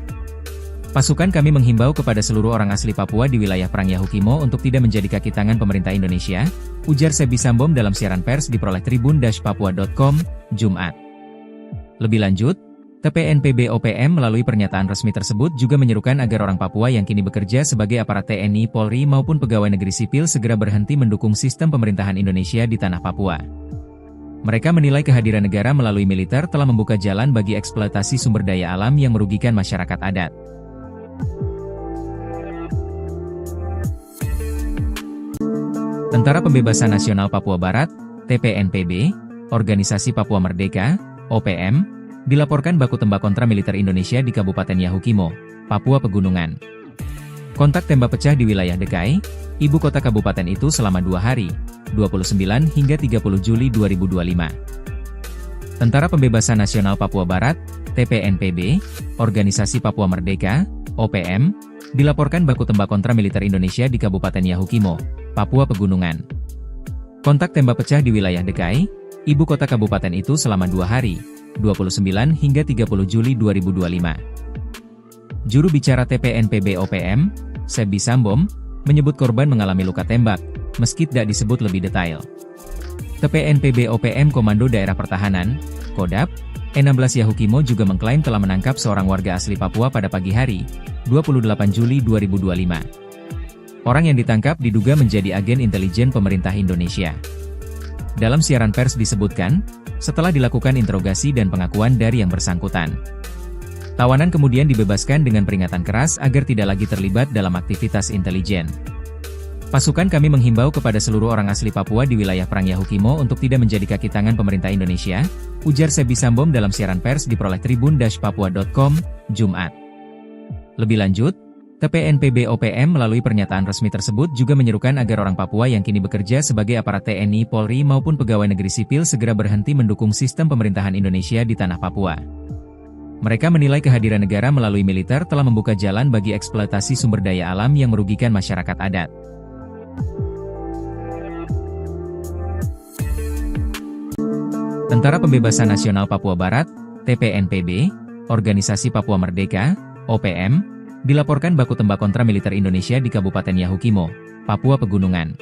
S1: Pasukan kami menghimbau kepada seluruh orang asli Papua di wilayah Perang Yahukimo untuk tidak menjadi kaki tangan pemerintah Indonesia, ujar Sebi Sambom dalam siaran pers diperoleh tribun-papua.com, Jumat. Lebih lanjut, TPNPB OPM melalui pernyataan resmi tersebut juga menyerukan agar orang Papua yang kini bekerja sebagai aparat TNI, Polri maupun pegawai negeri sipil segera berhenti mendukung sistem pemerintahan Indonesia di tanah Papua. Mereka menilai kehadiran negara melalui militer telah membuka jalan bagi eksploitasi sumber daya alam yang merugikan masyarakat adat. Tentara Pembebasan Nasional Papua Barat, TPNPB, Organisasi Papua Merdeka, OPM, dilaporkan baku tembak kontra militer Indonesia di Kabupaten Yahukimo, Papua Pegunungan. Kontak tembak pecah di wilayah Dekai, ibu kota kabupaten itu selama 2 hari, 29 hingga 30 Juli 2025. Tentara Pembebasan Nasional Papua Barat, TPNPB, Organisasi Papua Merdeka, OPM, dilaporkan baku tembak kontra militer Indonesia di Kabupaten Yahukimo, Papua Pegunungan. Kontak tembak pecah di wilayah Dekai, ibu kota kabupaten itu selama 2 hari, 29 hingga 30 Juli 2025. Juru bicara TPNPB OPM, Sebi Sambom, menyebut korban mengalami luka tembak, meski tidak disebut lebih detail. TPNPB OPM Komando Daerah Pertahanan, Kodap, E16 Yahukimo juga mengklaim telah menangkap seorang warga asli Papua pada pagi hari, 28 Juli 2025. Orang yang ditangkap diduga menjadi agen intelijen pemerintah Indonesia. Dalam siaran pers disebutkan, setelah dilakukan interogasi dan pengakuan dari yang bersangkutan, tawanan kemudian dibebaskan dengan peringatan keras agar tidak lagi terlibat dalam aktivitas intelijen. Pasukan kami menghimbau kepada seluruh orang asli Papua di wilayah Perang Yahukimo untuk tidak menjadi kaki tangan pemerintah Indonesia, ujar Sebi Sambom dalam siaran pers diperoleh tribun-papua.com, Jumat. Lebih lanjut, TPNPB OPM melalui pernyataan resmi tersebut juga menyerukan agar orang Papua yang kini bekerja sebagai aparat TNI, Polri maupun pegawai negeri sipil segera berhenti mendukung sistem pemerintahan Indonesia di tanah Papua. Mereka menilai kehadiran negara melalui militer telah membuka jalan bagi eksploitasi sumber daya alam yang merugikan masyarakat adat. Tentara Pembebasan Nasional Papua Barat, TPNPB, Organisasi Papua Merdeka, OPM, dilaporkan baku tembak kontra militer Indonesia di Kabupaten Yahukimo, Papua Pegunungan.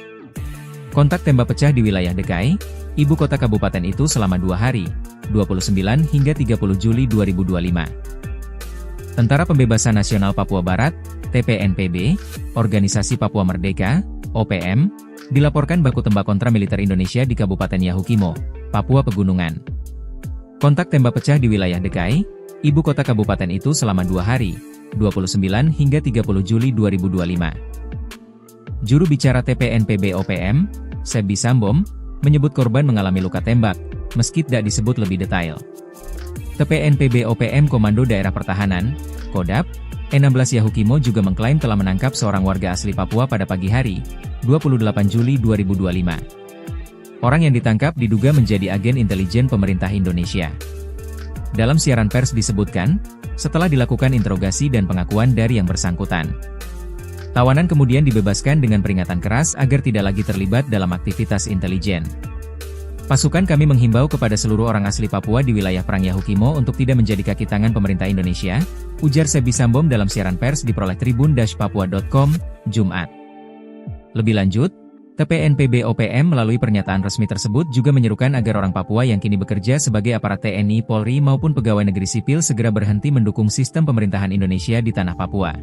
S1: Kontak tembak pecah di wilayah Dekai, ibu kota kabupaten itu selama 2 hari, 29 hingga 30 Juli 2025. Tentara Pembebasan Nasional Papua Barat, TPNPB, Organisasi Papua Merdeka, OPM, dilaporkan baku tembak kontra militer Indonesia di Kabupaten Yahukimo, Papua Pegunungan. Kontak tembak pecah di wilayah Dekai, ibu kota kabupaten itu selama 2 hari, 29 hingga 30 Juli 2025. Juru bicara TPNPB OPM, Sebi Sambom, menyebut korban mengalami luka tembak, meski tidak disebut lebih detail. TPNPB OPM Komando Daerah Pertahanan, Kodap, 16 Yahukimo juga mengklaim telah menangkap seorang warga asli Papua pada pagi hari, 28 Juli 2025. Orang yang ditangkap diduga menjadi agen intelijen pemerintah Indonesia. Dalam siaran pers disebutkan, setelah dilakukan interogasi dan pengakuan dari yang bersangkutan, tawanan kemudian dibebaskan dengan peringatan keras agar tidak lagi terlibat dalam aktivitas intelijen. Pasukan kami menghimbau kepada seluruh orang asli Papua di wilayah Perang Yahukimo untuk tidak menjadi kaki tangan pemerintah Indonesia, ujar Sebi Sambom dalam siaran pers diperoleh tribun-papua.com, Jumat. Lebih lanjut, TPNPB OPM melalui pernyataan resmi tersebut juga menyerukan agar orang Papua yang kini bekerja sebagai aparat TNI, Polri maupun pegawai negeri sipil segera berhenti mendukung sistem pemerintahan Indonesia di tanah Papua.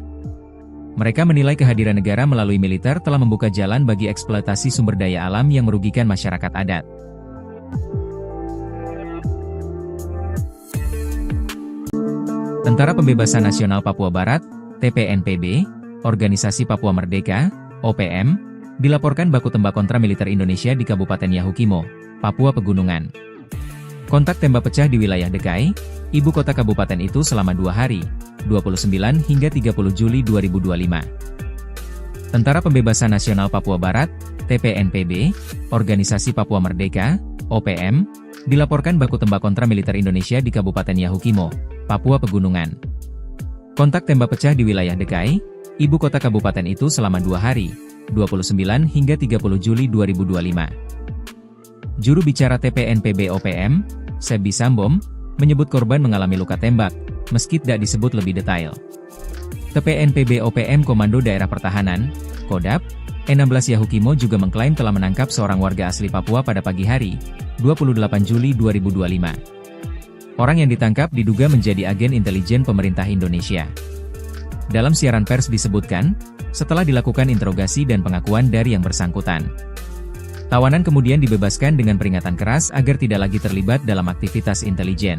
S1: Mereka menilai kehadiran negara melalui militer telah membuka jalan bagi eksploitasi sumber daya alam yang merugikan masyarakat adat. Tentara Pembebasan Nasional Papua Barat, TPNPB, Organisasi Papua Merdeka, OPM, dilaporkan baku tembak kontra militer Indonesia di Kabupaten Yahukimo, Papua Pegunungan. Kontak tembak pecah di wilayah Dekai, ibu kota kabupaten itu selama 2 hari, 29 hingga 30 Juli 2025. Tentara Pembebasan Nasional Papua Barat, TPNPB, Organisasi Papua Merdeka, OPM, dilaporkan baku tembak kontra militer Indonesia di Kabupaten Yahukimo, Papua Pegunungan. Kontak tembak pecah di wilayah Dekai, ibu kota kabupaten itu selama 2 hari, 29 hingga 30 Juli 2025. Juru bicara TPNPB OPM, Sebi Sambom, menyebut korban mengalami luka tembak, meski tidak disebut lebih detail. TPNPB OPM Komando Daerah Pertahanan, Kodap, 16 Yahukimo juga mengklaim telah menangkap seorang warga asli Papua pada pagi hari, 28 Juli 2025. Orang yang ditangkap diduga menjadi agen intelijen pemerintah Indonesia. Dalam siaran pers disebutkan, setelah dilakukan interogasi dan pengakuan dari yang bersangkutan, tawanan kemudian dibebaskan dengan peringatan keras agar tidak lagi terlibat dalam aktivitas intelijen.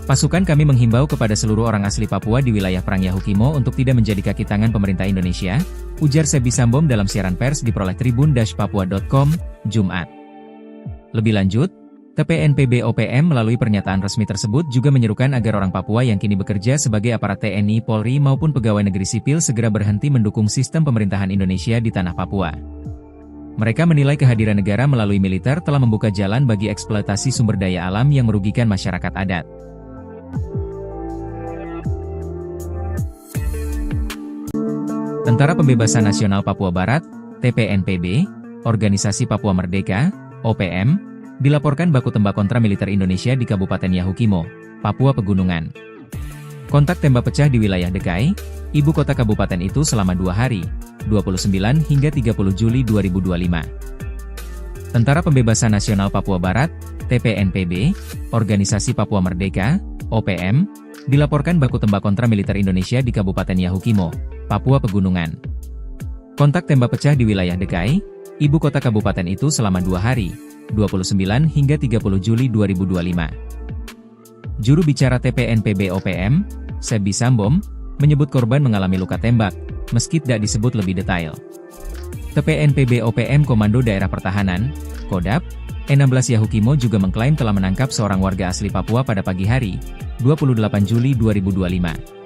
S1: Pasukan kami menghimbau kepada seluruh orang asli Papua di wilayah Perang Yahukimo untuk tidak menjadi kaki tangan pemerintah Indonesia, ujar Sebi Sambom dalam siaran pers diperoleh tribun-papua.com, Jumat. Lebih lanjut, TPNPB OPM melalui pernyataan resmi tersebut juga menyerukan agar orang Papua yang kini bekerja sebagai aparat TNI, Polri maupun pegawai negeri sipil segera berhenti mendukung sistem pemerintahan Indonesia di tanah Papua. Mereka menilai kehadiran negara melalui militer telah membuka jalan bagi eksploitasi sumber daya alam yang merugikan masyarakat adat. Tentara Pembebasan Nasional Papua Barat, TPNPB, Organisasi Papua Merdeka, OPM, dilaporkan baku tembak kontra militer Indonesia di Kabupaten Yahukimo, Papua Pegunungan. Kontak tembak pecah di wilayah Dekai, ibu kota kabupaten itu selama 2 hari, 29 hingga 30 Juli 2025. Tentara Pembebasan Nasional Papua Barat, TPNPB, Organisasi Papua Merdeka, OPM, dilaporkan baku tembak kontra militer Indonesia di Kabupaten Yahukimo, Papua Pegunungan. Kontak tembak pecah di wilayah DKI, ibu kota kabupaten itu selama 2 hari, 29 hingga 30 Juli 2025. Juru bicara TPNPB OPM, Sebi Sambom, menyebut korban mengalami luka tembak, meski tidak disebut lebih detail. TPNPB OPM Komando Daerah Pertahanan, Kodap, E16 Yahukimo juga mengklaim telah menangkap seorang warga asli Papua pada pagi hari, 28 Juli 2025.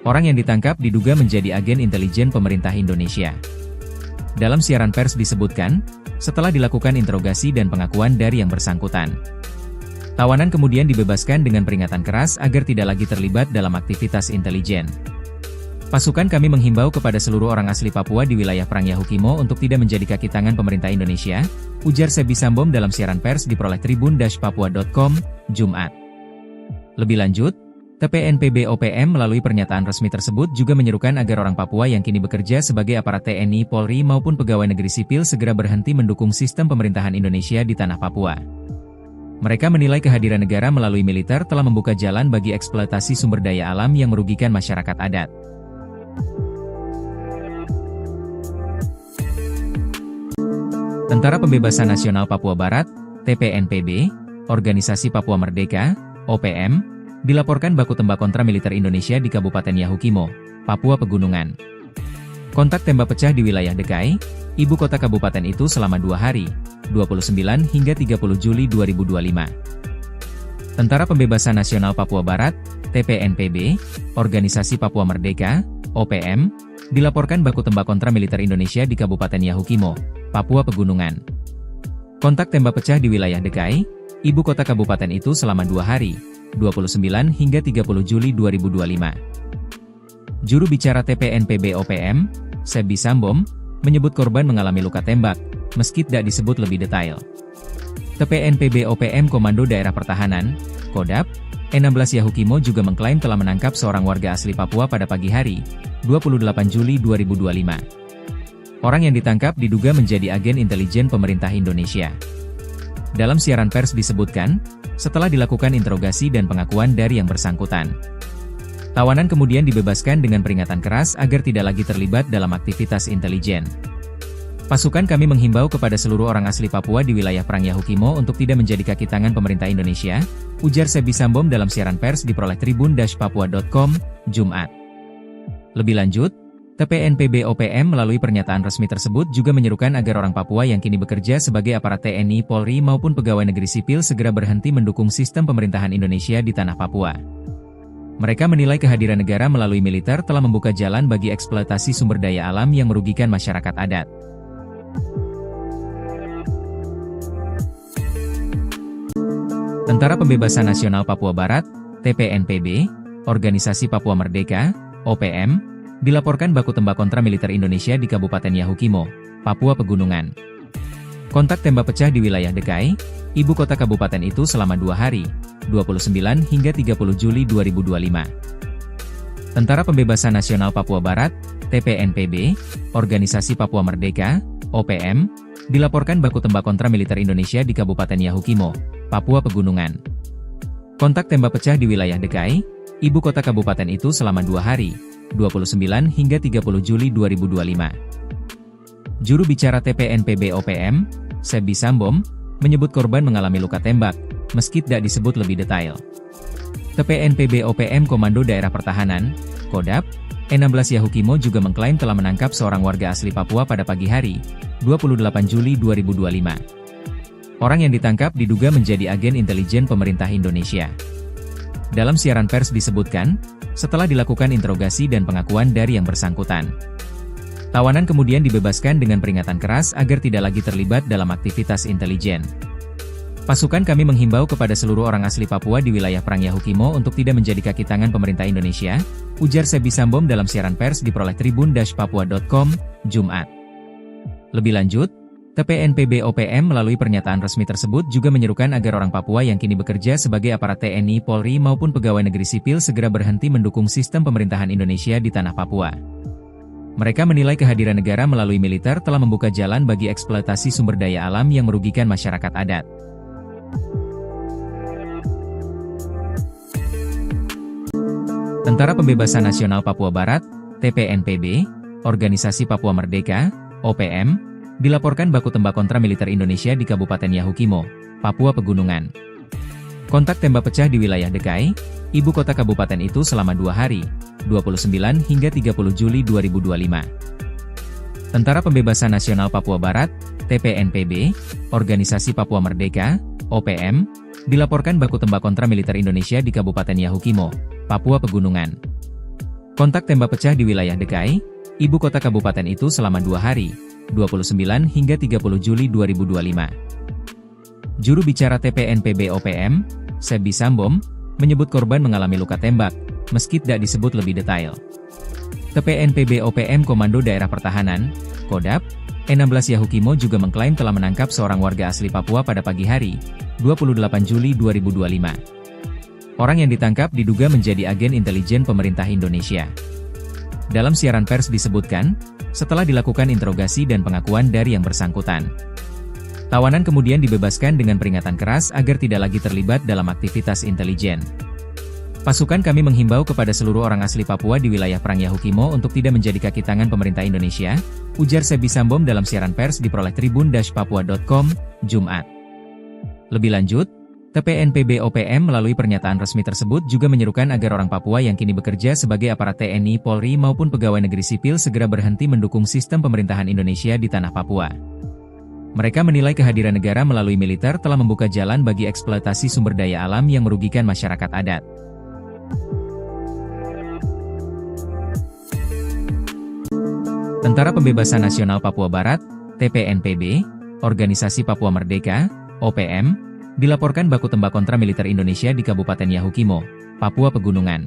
S1: Orang yang ditangkap diduga menjadi agen intelijen pemerintah Indonesia. Dalam siaran pers disebutkan, setelah dilakukan interogasi dan pengakuan dari yang bersangkutan, tawanan kemudian dibebaskan dengan peringatan keras agar tidak lagi terlibat dalam aktivitas intelijen. Pasukan kami menghimbau kepada seluruh orang asli Papua di wilayah Perang Yahukimo untuk tidak menjadi kaki tangan pemerintah Indonesia, ujar Sebi Sambom dalam siaran pers diperoleh tribun-papua.com, Jumat. Lebih lanjut, TPNPB OPM melalui pernyataan resmi tersebut juga menyerukan agar orang Papua yang kini bekerja sebagai aparat TNI, Polri maupun pegawai negeri sipil segera berhenti mendukung sistem pemerintahan Indonesia di tanah Papua. Mereka menilai kehadiran negara melalui militer telah membuka jalan bagi eksploitasi sumber daya alam yang merugikan masyarakat adat. Tentara Pembebasan Nasional Papua Barat, TPNPB, Organisasi Papua Merdeka, OPM, dilaporkan baku tembak kontra militer Indonesia di Kabupaten Yahukimo, Papua Pegunungan. Kontak tembak pecah di wilayah DKI, ibu kota kabupaten itu selama 2 hari, 29 hingga 30 Juli 2025. Tentara Pembebasan Nasional Papua Barat, TPNPB, Organisasi Papua Merdeka, OPM, dilaporkan baku tembak kontra militer Indonesia di Kabupaten Yahukimo, Papua Pegunungan. Kontak tembak pecah di wilayah DKI, ibu kota kabupaten itu selama 2 hari, 29 hingga 30 Juli 2025. Juru bicara TPNPB OPM, Sebi Sambom, menyebut korban mengalami luka tembak, meski tidak disebut lebih detail. TPNPB OPM Komando Daerah Pertahanan, Kodap, E16 Yahukimo juga mengklaim telah menangkap seorang warga asli Papua pada pagi hari, 28 Juli 2025. Orang yang ditangkap diduga menjadi agen intelijen pemerintah Indonesia. Dalam siaran pers disebutkan, setelah dilakukan interogasi dan pengakuan dari yang bersangkutan, tawanan kemudian dibebaskan dengan peringatan keras agar tidak lagi terlibat dalam aktivitas intelijen. Pasukan kami menghimbau kepada seluruh orang asli Papua di wilayah Perang Yahukimo untuk tidak menjadi kaki tangan pemerintah Indonesia, ujar Sebi Sambom dalam siaran pers diperoleh tribun-papua.com, Jumat. Lebih lanjut, TPNPB OPM melalui pernyataan resmi tersebut juga menyerukan agar orang Papua yang kini bekerja sebagai aparat TNI, Polri maupun pegawai negeri sipil segera berhenti mendukung sistem pemerintahan Indonesia di tanah Papua. Mereka menilai kehadiran negara melalui militer telah membuka jalan bagi eksploitasi sumber daya alam yang merugikan masyarakat adat. Tentara Pembebasan Nasional Papua Barat, TPNPB, Organisasi Papua Merdeka, OPM, dilaporkan baku tembak kontra militer Indonesia di Kabupaten Yahukimo, Papua Pegunungan. Kontak tembak pecah di wilayah DKI, ibu kota kabupaten itu selama 2 hari, 29 hingga 30 Juli 2025. Tentara Pembebasan Nasional Papua Barat, TPNPB, Organisasi Papua Merdeka, OPM, dilaporkan baku tembak kontra militer Indonesia di Kabupaten Yahukimo, Papua Pegunungan. Kontak tembak pecah di wilayah DKI, ibu kota kabupaten itu selama 2 hari, 29 hingga 30 Juli 2025. Juru bicara TPNPB OPM, Sebi Sambom, menyebut korban mengalami luka tembak, meski tidak disebut lebih detail. TPNPB OPM Komando Daerah Pertahanan, Kodap, E16 Yahukimo juga mengklaim telah menangkap seorang warga asli Papua pada pagi hari, 28 Juli 2025. Orang yang ditangkap diduga menjadi agen intelijen pemerintah Indonesia. Dalam siaran pers disebutkan, setelah dilakukan interogasi dan pengakuan dari yang bersangkutan, tawanan kemudian dibebaskan dengan peringatan keras agar tidak lagi terlibat dalam aktivitas intelijen. Pasukan kami menghimbau kepada seluruh orang asli Papua di wilayah Perang Yahukimo untuk tidak menjadi kaki tangan pemerintah Indonesia, ujar Sebi Sambom dalam siaran pers diperoleh tribun-papua.com, Jumat. Lebih lanjut, TPNPB OPM melalui pernyataan resmi tersebut juga menyerukan agar orang Papua yang kini bekerja sebagai aparat TNI, Polri maupun pegawai negeri sipil segera berhenti mendukung sistem pemerintahan Indonesia di tanah Papua. Mereka menilai kehadiran negara melalui militer telah membuka jalan bagi eksploitasi sumber daya alam yang merugikan masyarakat adat. Tentara Pembebasan Nasional Papua Barat, TPNPB, Organisasi Papua Merdeka, OPM, dilaporkan baku tembak kontra militer Indonesia di Kabupaten Yahukimo, Papua Pegunungan. Kontak tembak pecah di wilayah Dekai, ibu kota kabupaten itu selama 2 hari, 29 hingga 30 Juli 2025. Tentara Pembebasan Nasional Papua Barat, TPNPB, Organisasi Papua Merdeka, OPM, dilaporkan baku tembak kontra militer Indonesia di Kabupaten Yahukimo, Papua Pegunungan. Kontak tembak pecah di wilayah Dekai, ibu kota kabupaten itu selama 2 hari, 29 hingga 30 Juli 2025. Juru bicara TPNPB OPM, Sebi Sambom, menyebut korban mengalami luka tembak, meski tidak disebut lebih detail. TPNPB OPM Komando Daerah Pertahanan, Kodap, E16 Yahukimo juga mengklaim telah menangkap seorang warga asli Papua pada pagi hari, 28 Juli 2025. Orang yang ditangkap diduga menjadi agen intelijen pemerintah Indonesia. Dalam siaran pers disebutkan, setelah dilakukan interogasi dan pengakuan dari yang bersangkutan, tawanan kemudian dibebaskan dengan peringatan keras agar tidak lagi terlibat dalam aktivitas intelijen. Pasukan kami menghimbau kepada seluruh orang asli Papua di wilayah Perang Yahukimo untuk tidak menjadi kaki tangan pemerintah Indonesia, ujar Sebi Sambom dalam siaran pers diperoleh tribun-papua.com, Jumat. Lebih lanjut, TPNPB OPM melalui pernyataan resmi tersebut juga menyerukan agar orang Papua yang kini bekerja sebagai aparat TNI, Polri maupun pegawai negeri sipil segera berhenti mendukung sistem pemerintahan Indonesia di tanah Papua. Mereka menilai kehadiran negara melalui militer telah membuka jalan bagi eksploitasi sumber daya alam yang merugikan masyarakat adat. Tentara Pembebasan Nasional Papua Barat, TPNPB, Organisasi Papua Merdeka, OPM, dilaporkan baku tembak kontra militer Indonesia di Kabupaten Yahukimo, Papua Pegunungan.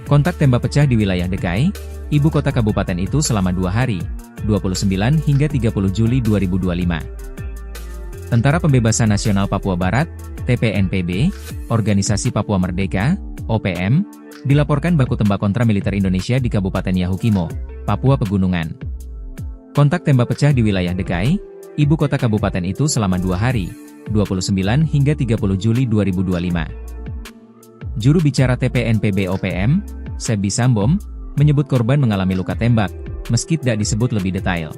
S1: Kontak tembak pecah di wilayah Dekai, ibu kota kabupaten itu selama 2 hari, 29 hingga 30 Juli 2025. Tentara Pembebasan Nasional Papua Barat, TPNPB, Organisasi Papua Merdeka, OPM, dilaporkan baku tembak kontra militer Indonesia di Kabupaten Yahukimo, Papua Pegunungan. Kontak tembak pecah di wilayah Dekai, ibu kota kabupaten itu selama 2 hari, 29 hingga 30 Juli 2025. Juru bicara TPNPB OPM, Sebi Sambom, menyebut korban mengalami luka tembak, meski tidak disebut lebih detail.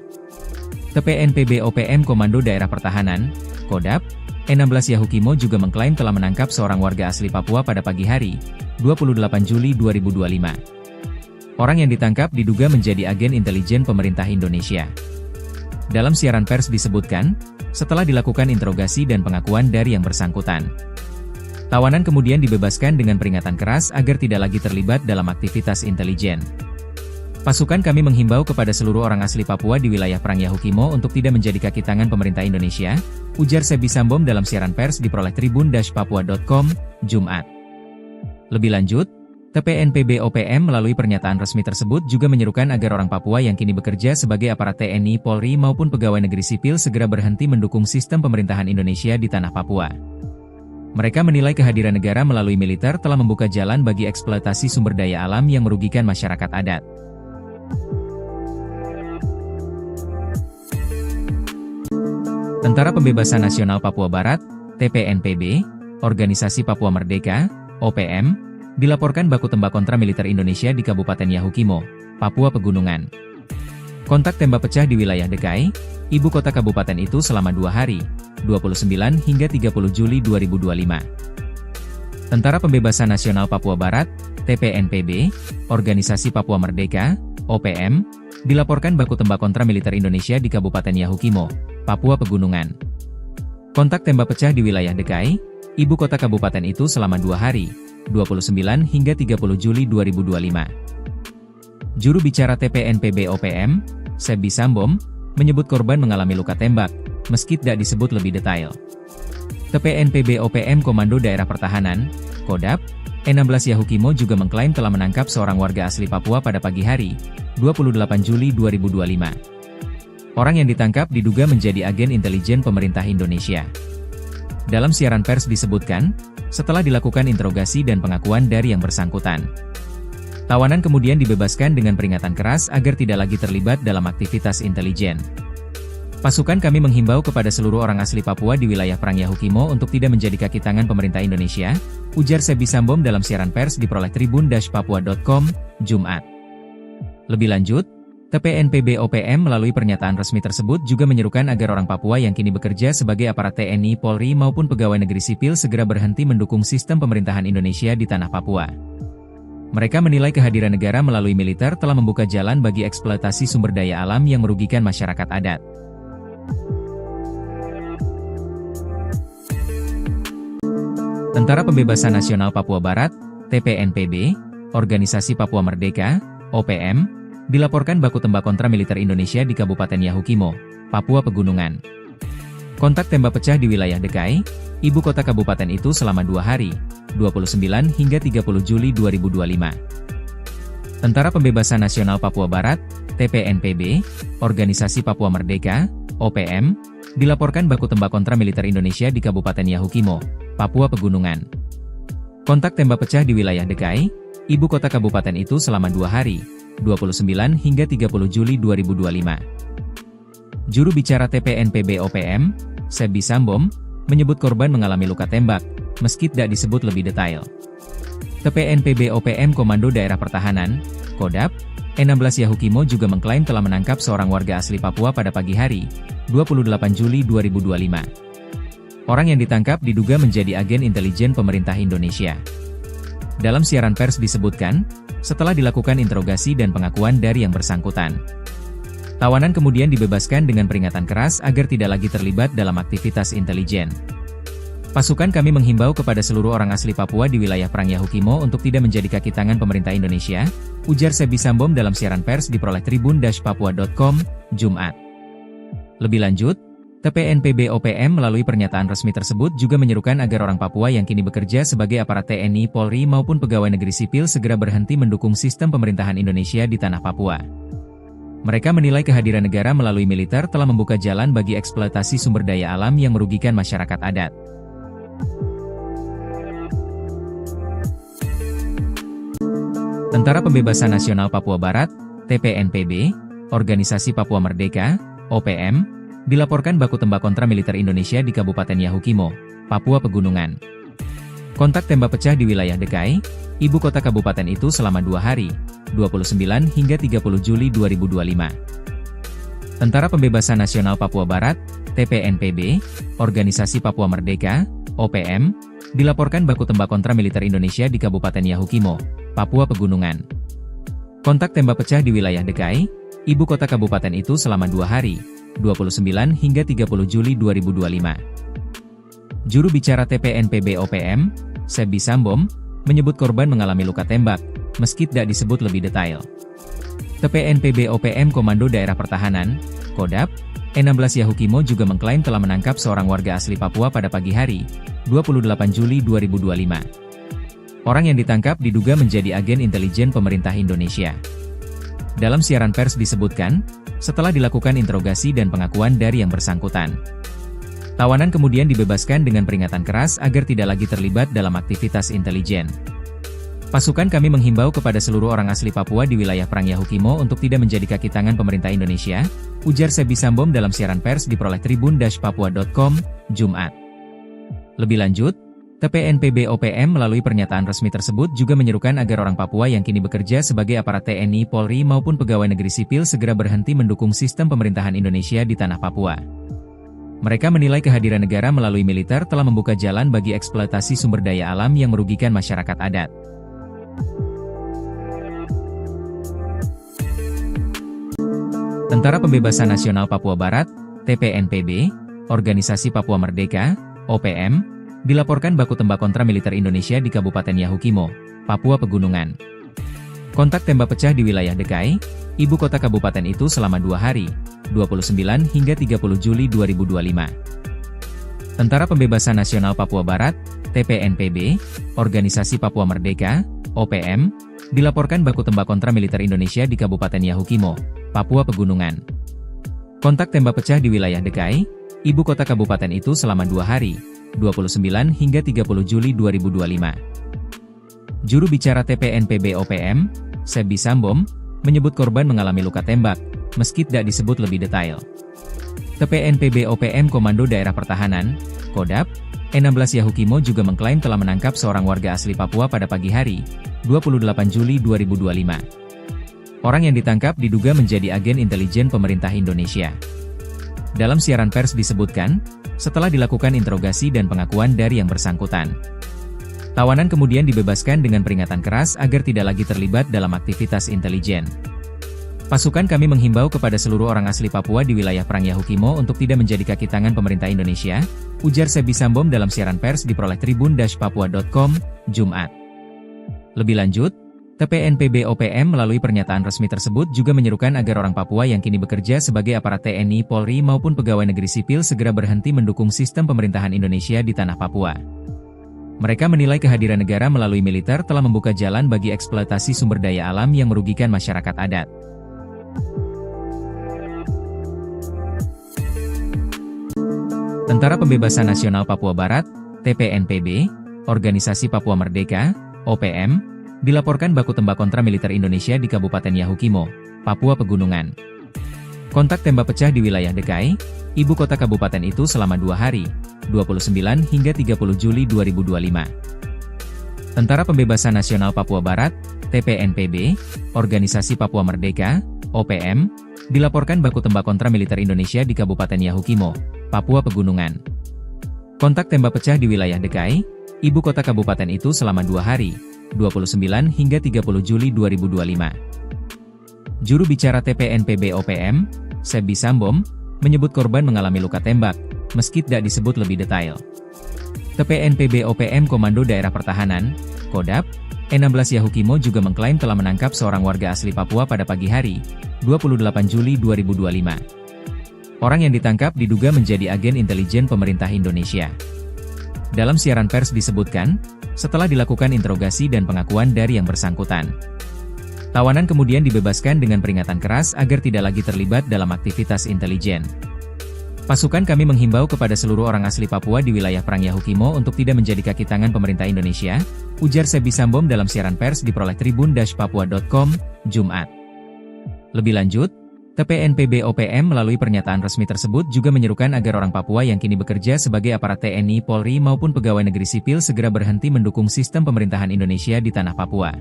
S1: TPNPB OPM Komando Daerah Pertahanan, Kodap, E16 Yahukimo juga mengklaim telah menangkap seorang warga asli Papua pada pagi hari, 28 Juli 2025. Orang yang ditangkap diduga menjadi agen intelijen pemerintah Indonesia. Dalam siaran pers disebutkan, setelah dilakukan interogasi dan pengakuan dari yang bersangkutan, tawanan kemudian dibebaskan dengan peringatan keras agar tidak lagi terlibat dalam aktivitas intelijen. Pasukan kami menghimbau kepada seluruh orang asli Papua di wilayah Perang Yahukimo untuk tidak menjadi kaki tangan pemerintah Indonesia, ujar Sebi Sambom dalam siaran pers diperoleh tribun-papua.com, Jumat. Lebih lanjut, TPNPB OPM melalui pernyataan resmi tersebut juga menyerukan agar orang Papua yang kini bekerja sebagai aparat TNI, Polri maupun pegawai negeri sipil segera berhenti mendukung sistem pemerintahan Indonesia di tanah Papua. Mereka menilai kehadiran negara melalui militer telah membuka jalan bagi eksploitasi sumber daya alam yang merugikan masyarakat adat. Tentara Pembebasan Nasional Papua Barat, TPNPB, Organisasi Papua Merdeka, OPM, dilaporkan baku tembak kontra militer Indonesia di Kabupaten Yahukimo, Papua Pegunungan. Kontak tembak pecah di wilayah Dekai, ibu kota kabupaten itu selama 2 hari, 29 hingga 30 Juli 2025. Tentara Pembebasan Nasional Papua Barat, TPNPB, Organisasi Papua Merdeka, OPM, dilaporkan baku tembak kontra militer Indonesia di Kabupaten Yahukimo, Papua Pegunungan. Kontak tembak pecah di wilayah Dekai, ibu kota kabupaten itu selama 2 hari, 29 hingga 30 Juli 2025. Juru bicara TPNPB OPM, Sebi Sambom, menyebut korban mengalami luka tembak, meski tidak disebut lebih detail. TPNPB OPM Komando Daerah Pertahanan, Kodap, E16 Yahukimo juga mengklaim telah menangkap seorang warga asli Papua pada pagi hari, 28 Juli 2025. Orang yang ditangkap diduga menjadi agen intelijen pemerintah Indonesia. Dalam siaran pers disebutkan, setelah dilakukan interogasi dan pengakuan dari yang bersangkutan, tawanan kemudian dibebaskan dengan peringatan keras agar tidak lagi terlibat dalam aktivitas intelijen. Pasukan kami menghimbau kepada seluruh orang asli Papua di wilayah Perang Yahukimo untuk tidak menjadi kaki tangan pemerintah Indonesia, ujar Sebi Sambom dalam siaran pers diperoleh tribun-papua.com, Jumat. Lebih lanjut, TPNPB OPM melalui pernyataan resmi tersebut juga menyerukan agar orang Papua yang kini bekerja sebagai aparat TNI, Polri maupun pegawai negeri sipil segera berhenti mendukung sistem pemerintahan Indonesia di tanah Papua. Mereka menilai kehadiran negara melalui militer telah membuka jalan bagi eksploitasi sumber daya alam yang merugikan masyarakat adat. Tentara Pembebasan Nasional Papua Barat, TPNPB, Organisasi Papua Merdeka, OPM, dilaporkan baku tembak kontra militer Indonesia di Kabupaten Yahukimo, Papua Pegunungan. Kontak tembak pecah di wilayah Dekai, ibu kota kabupaten itu selama 2 hari, 29 hingga 30 Juli 2025. Tentara Pembebasan Nasional Papua Barat, TPNPB, Organisasi Papua Merdeka, OPM, dilaporkan baku tembak kontra militer Indonesia di Kabupaten Yahukimo, Papua Pegunungan. Kontak tembak pecah di wilayah Dekai, ibu kota kabupaten itu selama 2 hari, 29 hingga 30 Juli 2025. Juru bicara TPNPB OPM, Sebi Sambom, menyebut korban mengalami luka tembak, meski tidak disebut lebih detail. TPNPB OPM Komando Daerah Pertahanan, Kodap, E16 Yahukimo juga mengklaim telah menangkap seorang warga asli Papua pada pagi hari, 28 Juli 2025. Orang yang ditangkap diduga menjadi agen intelijen pemerintah Indonesia. Dalam siaran pers disebutkan, setelah dilakukan interogasi dan pengakuan dari yang bersangkutan, tawanan kemudian dibebaskan dengan peringatan keras agar tidak lagi terlibat dalam aktivitas intelijen. Pasukan kami menghimbau kepada seluruh orang asli Papua di wilayah Perang Yahukimo untuk tidak menjadi kaki tangan pemerintah Indonesia, ujar Sebi Sambom dalam siaran pers diperoleh tribun-papua.com, Jumat. Lebih lanjut, TPNPB OPM melalui pernyataan resmi tersebut juga menyerukan agar orang Papua yang kini bekerja sebagai aparat TNI, Polri maupun pegawai negeri sipil segera berhenti mendukung sistem pemerintahan Indonesia di tanah Papua. Mereka menilai kehadiran negara melalui militer telah membuka jalan bagi eksploitasi sumber daya alam yang merugikan masyarakat adat. Tentara Pembebasan Nasional Papua Barat, TPNPB, Organisasi Papua Merdeka, OPM, dilaporkan baku tembak kontra militer Indonesia di Kabupaten Yahukimo, Papua Pegunungan. Kontak tembak pecah di wilayah Dekai, ibu kota kabupaten itu selama 2 hari, 29 hingga 30 Juli 2025. Tentara Pembebasan Nasional Papua Barat, TPNPB, Organisasi Papua Merdeka, OPM, dilaporkan baku tembak kontra militer Indonesia di Kabupaten Yahukimo, Papua Pegunungan. Kontak tembak pecah di wilayah Dekai, ibu kota kabupaten itu selama 2 hari, 29 hingga 30 Juli 2025. Juru bicara TPNPB OPM, Sebi Sambom, menyebut korban mengalami luka tembak, meski tidak disebut lebih detail. TPNPB OPM Komando Daerah Pertahanan, Kodap, E16 Yahukimo juga mengklaim telah menangkap seorang warga asli Papua pada pagi hari, 28 Juli 2025. Orang yang ditangkap diduga menjadi agen intelijen pemerintah Indonesia. Dalam siaran pers disebutkan, setelah dilakukan interogasi dan pengakuan dari yang bersangkutan, tawanan kemudian dibebaskan dengan peringatan keras agar tidak lagi terlibat dalam aktivitas intelijen. Pasukan kami menghimbau kepada seluruh orang asli Papua di wilayah Perang Yahukimo untuk tidak menjadi kaki tangan pemerintah Indonesia, ujar Sebi Sambom dalam siaran pers diperoleh tribun-papua.com, Jumat. Lebih lanjut, TPNPB OPM melalui pernyataan resmi tersebut juga menyerukan agar orang Papua yang kini bekerja sebagai aparat TNI, Polri maupun pegawai negeri sipil segera berhenti mendukung sistem pemerintahan Indonesia di tanah Papua. Mereka menilai kehadiran negara melalui militer telah membuka jalan bagi eksploitasi sumber daya alam yang merugikan masyarakat adat. Tentara Pembebasan Nasional Papua Barat, TPNPB, Organisasi Papua Merdeka, OPM, dilaporkan baku tembak kontra militer Indonesia di Kabupaten Yahukimo, Papua Pegunungan. Kontak tembak pecah di wilayah Dekai, ibu kota kabupaten itu selama 2 hari, 29 hingga 30 Juli 2025. Tentara Pembebasan Nasional Papua Barat, TPNPB, Organisasi Papua Merdeka, OPM, dilaporkan baku tembak kontra militer Indonesia di Kabupaten Yahukimo, Papua Pegunungan. Kontak tembak pecah di wilayah Dekai, ibu kota kabupaten itu selama 2 hari, 29 hingga 30 Juli 2025. Juru bicara TPNPB OPM, Sebi Sambom, menyebut korban mengalami luka tembak, meski tidak disebut lebih detail. TPNPB OPM Komando Daerah Pertahanan, Kodap, E16 Yahukimo juga mengklaim telah menangkap seorang warga asli Papua pada pagi hari, 28 Juli 2025. Orang yang ditangkap diduga menjadi agen intelijen pemerintah Indonesia. Dalam siaran pers disebutkan, setelah dilakukan interogasi dan pengakuan dari yang bersangkutan, tawanan kemudian dibebaskan dengan peringatan keras agar tidak lagi terlibat dalam aktivitas intelijen. Pasukan kami menghimbau kepada seluruh orang asli Papua di wilayah Perang Yahukimo untuk tidak menjadi kaki tangan pemerintah Indonesia, ujar Sebi Sambom dalam siaran pers diperoleh tribun-papua.com, Jumat. Lebih lanjut, TPNPB OPM melalui pernyataan resmi tersebut juga menyerukan agar orang Papua yang kini bekerja sebagai aparat TNI, Polri maupun pegawai negeri sipil segera berhenti mendukung sistem pemerintahan Indonesia di tanah Papua. Mereka menilai kehadiran negara melalui militer telah membuka jalan bagi eksploitasi sumber daya alam yang merugikan masyarakat adat. Tentara Pembebasan Nasional Papua Barat, TPNPB, Organisasi Papua Merdeka, OPM, dilaporkan baku tembak kontra militer Indonesia di Kabupaten Yahukimo, Papua Pegunungan. Kontak tembak pecah di wilayah Dekai, ibu kota kabupaten itu selama 2 hari, 29 hingga 30 Juli 2025. Tentara Pembebasan Nasional Papua Barat, TPNPB, Organisasi Papua Merdeka, OPM, dilaporkan baku tembak kontra militer Indonesia di Kabupaten Yahukimo, Papua Pegunungan. Kontak tembak pecah di wilayah Dekai, ibu kota kabupaten itu selama 2 hari, 29 hingga 30 Juli 2025. Juru bicara TPNPB OPM, Sebi Sambom, menyebut korban mengalami luka tembak, meski tidak disebut lebih detail. TPNPB OPM Komando Daerah Pertahanan, Kodap, E16 Yahukimo juga mengklaim telah menangkap seorang warga asli Papua pada pagi hari, 28 Juli 2025. Orang yang ditangkap diduga menjadi agen intelijen pemerintah Indonesia. Dalam siaran pers disebutkan, setelah dilakukan interogasi dan pengakuan dari yang bersangkutan, tawanan kemudian dibebaskan dengan peringatan keras agar tidak lagi terlibat dalam aktivitas intelijen. Pasukan kami menghimbau kepada seluruh orang asli Papua di wilayah Perang Yahukimo untuk tidak menjadi kaki tangan pemerintah Indonesia, ujar Sebi Sambom dalam siaran pers diperoleh tribun-papua.com, Jumat. Lebih lanjut, TPNPB OPM melalui pernyataan resmi tersebut juga menyerukan agar orang Papua yang kini bekerja sebagai aparat TNI, Polri maupun pegawai negeri sipil segera berhenti mendukung sistem pemerintahan Indonesia di tanah Papua.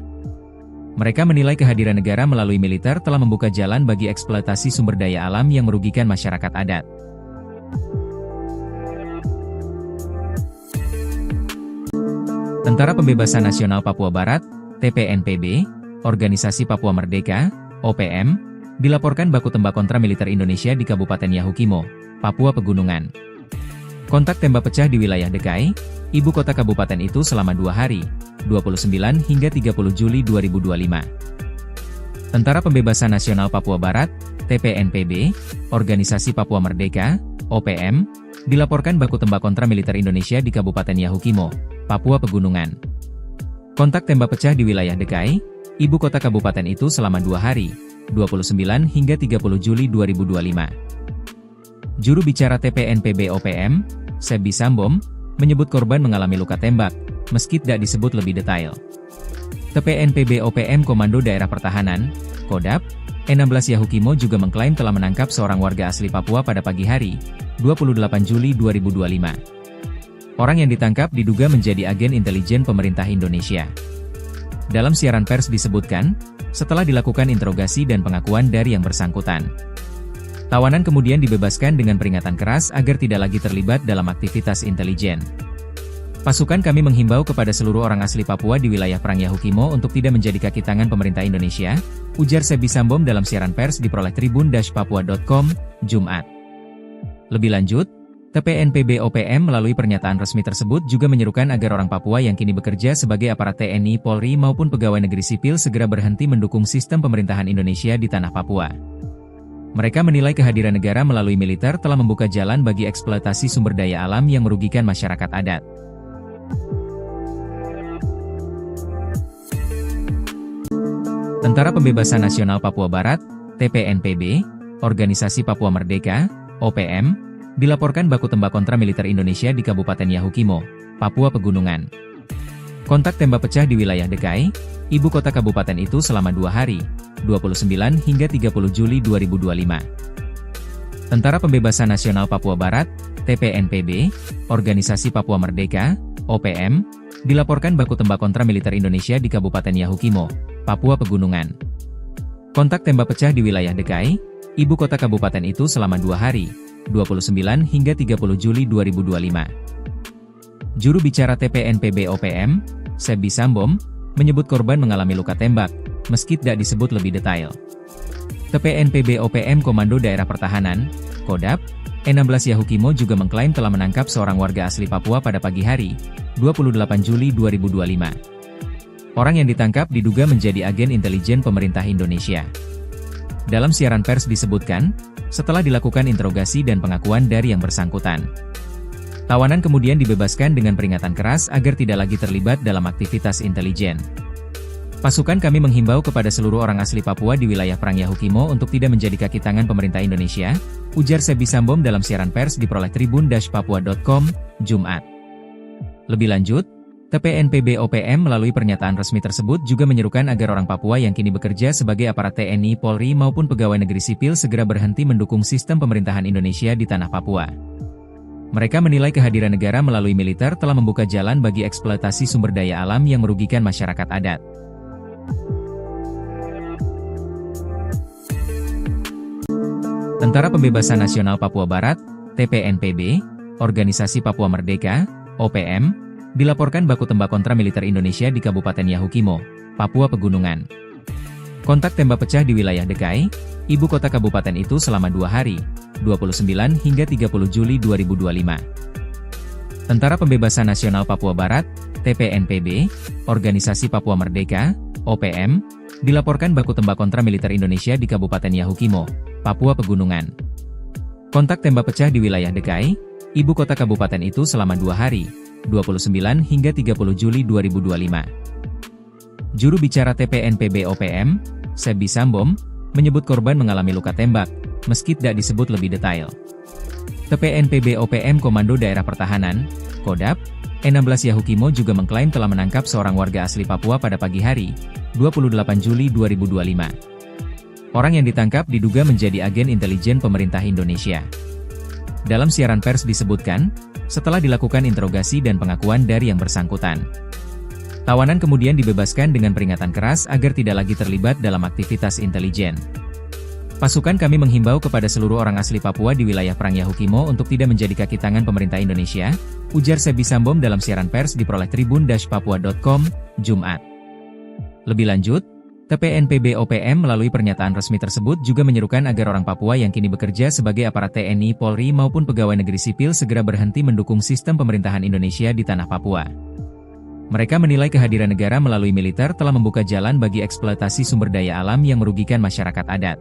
S1: Mereka menilai kehadiran negara melalui militer telah membuka jalan bagi eksploitasi sumber daya alam yang merugikan masyarakat adat. Tentara Pembebasan Nasional Papua Barat, TPNPB, Organisasi Papua Merdeka, OPM, dilaporkan baku tembak kontra militer Indonesia di Kabupaten Yahukimo, Papua Pegunungan. Kontak tembak pecah di wilayah Dekai, ibu kota kabupaten itu selama 2 hari, 29 hingga 30 Juli 2025. Tentara Pembebasan Nasional Papua Barat, TPNPB, Organisasi Papua Merdeka, OPM, dilaporkan baku tembak kontra militer Indonesia di Kabupaten Yahukimo, Papua Pegunungan. Kontak tembak pecah di wilayah Dekai, ibu kota kabupaten itu selama 2 hari, 29 hingga 30 Juli 2025. Juru bicara TPNPB OPM, Sebi Sambom, menyebut korban mengalami luka tembak, meski tidak disebut lebih detail. TPNPB OPM Komando Daerah Pertahanan, Kodap, E16 Yahukimo juga mengklaim telah menangkap seorang warga asli Papua pada pagi hari, 28 Juli 2025. Orang yang ditangkap diduga menjadi agen intelijen pemerintah Indonesia. Dalam siaran pers disebutkan, setelah dilakukan interogasi dan pengakuan dari yang bersangkutan, tawanan kemudian dibebaskan dengan peringatan keras agar tidak lagi terlibat dalam aktivitas intelijen. Pasukan kami menghimbau kepada seluruh orang asli Papua di wilayah Perang Yahukimo untuk tidak menjadi kaki tangan pemerintah Indonesia, ujar Sebi Sambom dalam siaran pers diperoleh tribun-papua.com, Jumat. Lebih lanjut, TPNPB OPM melalui pernyataan resmi tersebut juga menyerukan agar orang Papua yang kini bekerja sebagai aparat TNI, Polri maupun pegawai negeri sipil segera berhenti mendukung sistem pemerintahan Indonesia di tanah Papua. Mereka menilai kehadiran negara melalui militer telah membuka jalan bagi eksploitasi sumber daya alam yang merugikan masyarakat adat. Tentara Pembebasan Nasional Papua Barat, TPNPB, Organisasi Papua Merdeka, OPM, dilaporkan baku tembak kontra militer Indonesia di Kabupaten Yahukimo, Papua Pegunungan. Kontak tembak pecah di wilayah Dekai, ibu kota kabupaten itu selama 2 hari, 29 hingga 30 Juli 2025. Tentara Pembebasan Nasional Papua Barat, TPNPB, Organisasi Papua Merdeka, OPM, dilaporkan baku tembak kontra militer Indonesia di Kabupaten Yahukimo, Papua Pegunungan. Kontak tembak pecah di wilayah DKI, ibu kota kabupaten itu selama 2 hari, 29 hingga 30 Juli 2025. Juru bicara TPNPB OPM, Sebi Sambom, menyebut korban mengalami luka tembak, meski tidak disebut lebih detail. TPNPB OPM Komando Daerah Pertahanan, Kodap, E16 Yahukimo juga mengklaim telah menangkap seorang warga asli Papua pada pagi hari, 28 Juli 2025. Orang yang ditangkap diduga menjadi agen intelijen pemerintah Indonesia. Dalam siaran pers disebutkan, setelah dilakukan interogasi dan pengakuan dari yang bersangkutan, tawanan kemudian dibebaskan dengan peringatan keras agar tidak lagi terlibat dalam aktivitas intelijen. Pasukan kami menghimbau kepada seluruh orang asli Papua di wilayah Perang Yahukimo untuk tidak menjadi kaki tangan pemerintah Indonesia, ujar Sebi Sambom dalam siaran pers diperoleh tribun-papua.com, Jumat. Lebih lanjut, TPNPB OPM melalui pernyataan resmi tersebut juga menyerukan agar orang Papua yang kini bekerja sebagai aparat TNI, Polri maupun pegawai negeri sipil segera berhenti mendukung sistem pemerintahan Indonesia di tanah Papua. Mereka menilai kehadiran negara melalui militer telah membuka jalan bagi eksploitasi sumber daya alam yang merugikan masyarakat adat. Tentara Pembebasan Nasional Papua Barat, TPNPB, Organisasi Papua Merdeka, OPM, dilaporkan baku tembak kontra militer Indonesia di Kabupaten Yahukimo, Papua Pegunungan. Kontak tembak pecah di wilayah DKI, ibu kota kabupaten itu selama 2 hari, 29 hingga 30 Juli 2025. Tentara Pembebasan Nasional Papua Barat, TPNPB, Organisasi Papua Merdeka, OPM, dilaporkan baku tembak kontra militer Indonesia di Kabupaten Yahukimo, Papua Pegunungan. Kontak tembak pecah di wilayah DKI, ibu kota kabupaten itu selama 2 hari, 29 hingga 30 Juli 2025. Juru bicara TPNPB OPM, Sebi Sambom, menyebut korban mengalami luka tembak, meski tidak disebut lebih detail. TPNPB OPM Komando Daerah Pertahanan, Kodap, E16 Yahukimo juga mengklaim telah menangkap seorang warga asli Papua pada pagi hari, 28 Juli 2025. Orang yang ditangkap diduga menjadi agen intelijen pemerintah Indonesia. Dalam siaran pers disebutkan, setelah dilakukan interogasi dan pengakuan dari yang bersangkutan, tawanan kemudian dibebaskan dengan peringatan keras agar tidak lagi terlibat dalam aktivitas intelijen. Pasukan kami menghimbau kepada seluruh orang asli Papua di wilayah Perang Yahukimo untuk tidak menjadi kaki tangan pemerintah Indonesia, ujar Sebi Sambom dalam siaran pers diperoleh tribun-papua.com, Jumat. Lebih lanjut, TPNPB OPM melalui pernyataan resmi tersebut juga menyerukan agar orang Papua yang kini bekerja sebagai aparat TNI, Polri maupun pegawai negeri sipil segera berhenti mendukung sistem pemerintahan Indonesia di tanah Papua. Mereka menilai kehadiran negara melalui militer telah membuka jalan bagi eksploitasi sumber daya alam yang merugikan masyarakat adat.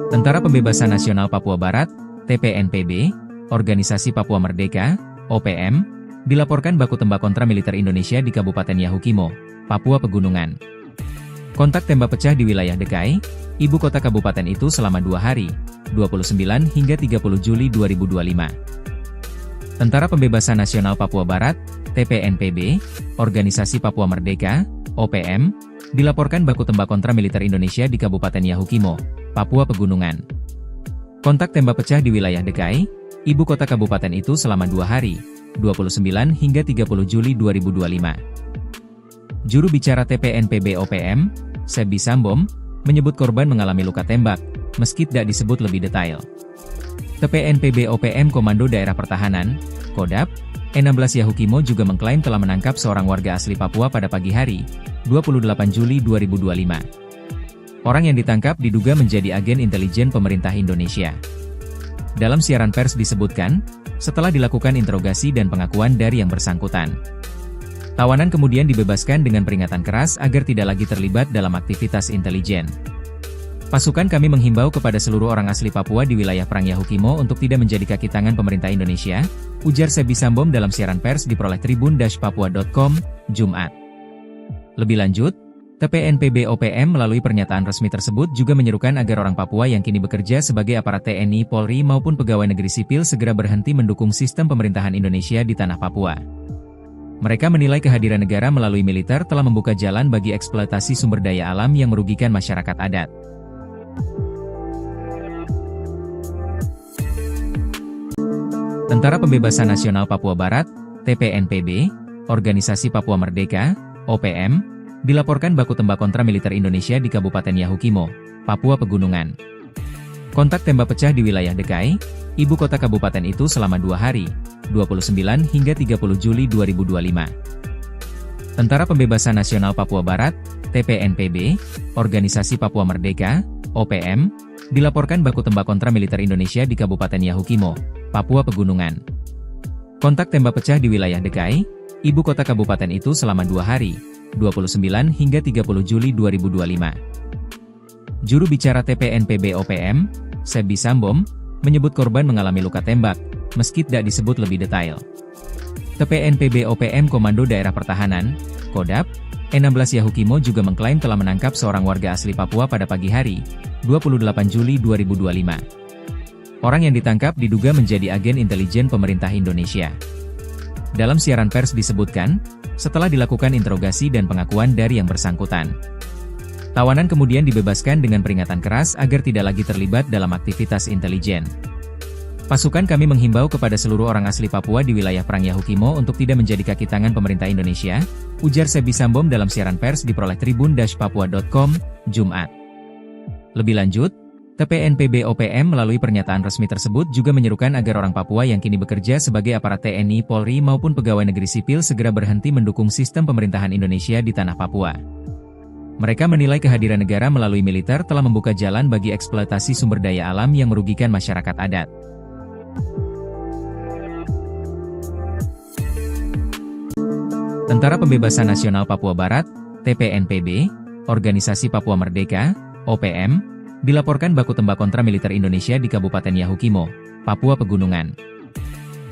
S1: Tentara Pembebasan Nasional Papua Barat, TPNPB, Organisasi Papua Merdeka, OPM, dilaporkan baku tembak kontra militer Indonesia di Kabupaten Yahukimo, Papua Pegunungan. Kontak tembak pecah di wilayah DKI, ibu kota kabupaten itu selama 2 hari, 29 hingga 30 Juli 2025. Tentara Pembebasan Nasional Papua Barat, TPNPB, Organisasi Papua Merdeka, OPM, dilaporkan baku tembak kontra militer Indonesia di Kabupaten Yahukimo, Papua Pegunungan. Kontak tembak pecah di wilayah DKI, ibu kota kabupaten itu selama 2 hari, 29 hingga 30 Juli 2025. Juru bicara TPNPB OPM, Sebi Sambom, menyebut korban mengalami luka tembak, meski tidak disebut lebih detail. TPNPB OPM Komando Daerah Pertahanan, Kodap, E16 Yahukimo juga mengklaim telah menangkap seorang warga asli Papua pada pagi hari, 28 Juli 2025. Orang yang ditangkap diduga menjadi agen intelijen pemerintah Indonesia. Dalam siaran pers disebutkan, setelah dilakukan interogasi dan pengakuan dari yang bersangkutan, tawanan kemudian dibebaskan dengan peringatan keras agar tidak lagi terlibat dalam aktivitas intelijen. Pasukan kami menghimbau kepada seluruh orang asli Papua di wilayah Perang Yahukimo untuk tidak menjadi kaki tangan pemerintah Indonesia, ujar Sebi Sambom dalam siaran pers diperoleh tribun-papua.com, Jumat. Lebih lanjut, TPNPB OPM melalui pernyataan resmi tersebut juga menyerukan agar orang Papua yang kini bekerja sebagai aparat TNI, Polri maupun pegawai negeri sipil segera berhenti mendukung sistem pemerintahan Indonesia di tanah Papua. Mereka menilai kehadiran negara melalui militer telah membuka jalan bagi eksploitasi sumber daya alam yang merugikan masyarakat adat. Tentara Pembebasan Nasional Papua Barat, TPNPB, Organisasi Papua Merdeka, OPM, dilaporkan baku tembak kontra militer Indonesia di Kabupaten Yahukimo, Papua Pegunungan. Kontak tembak pecah di wilayah Dekai, ibu kota kabupaten itu selama 2 hari, 29 hingga 30 Juli 2025. Tentara Pembebasan Nasional Papua Barat, TPNPB, Organisasi Papua Merdeka, OPM, dilaporkan baku tembak kontra militer Indonesia di Kabupaten Yahukimo, Papua Pegunungan. Kontak tembak pecah di wilayah Dekai, ibu kota kabupaten itu selama 2 hari, 29 hingga 30 Juli 2025. Juru bicara TPNPB OPM, Sebi Sambom, menyebut korban mengalami luka tembak, meski tidak disebut lebih detail. TPNPB OPM Komando Daerah Pertahanan, Kodap, E16 Yahukimo juga mengklaim telah menangkap seorang warga asli Papua pada pagi hari, 28 Juli 2025. Orang yang ditangkap diduga menjadi agen intelijen pemerintah Indonesia. Dalam siaran pers disebutkan, setelah dilakukan interogasi dan pengakuan dari yang bersangkutan, tawanan kemudian dibebaskan dengan peringatan keras agar tidak lagi terlibat dalam aktivitas intelijen. Pasukan kami menghimbau kepada seluruh orang asli Papua di wilayah Perang Yahukimo untuk tidak menjadi kaki tangan pemerintah Indonesia, ujar Sebi Sambom dalam siaran pers diperoleh tribun-papua.com, Jumat. Lebih lanjut, TPNPB OPM melalui pernyataan resmi tersebut juga menyerukan agar orang Papua yang kini bekerja sebagai aparat TNI, Polri maupun pegawai negeri sipil segera berhenti mendukung sistem pemerintahan Indonesia di tanah Papua. Mereka menilai kehadiran negara melalui militer telah membuka jalan bagi eksploitasi sumber daya alam yang merugikan masyarakat adat. Tentara Pembebasan Nasional Papua Barat, TPNPB, Organisasi Papua Merdeka, OPM, dilaporkan baku tembak kontra militer Indonesia di Kabupaten Yahukimo, Papua Pegunungan.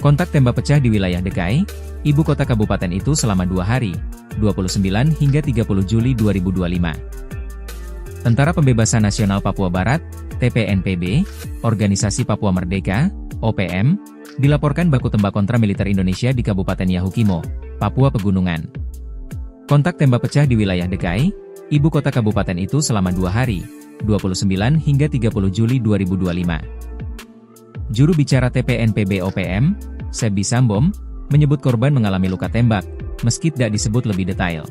S1: Kontak tembak pecah di wilayah Dekai, ibu kota kabupaten itu selama 2 hari, 29 hingga 30 Juli 2025. Tentara Pembebasan Nasional Papua Barat, TPNPB, Organisasi Papua Merdeka, OPM, dilaporkan baku tembak kontra militer Indonesia di Kabupaten Yahukimo, Papua Pegunungan. Kontak tembak pecah di wilayah Dekai, ibu kota kabupaten itu selama 2 hari, 29 hingga 30 Juli 2025. Juru bicara TPNPB OPM, Sebi Sambom, menyebut korban mengalami luka tembak, meski tidak disebut lebih detail.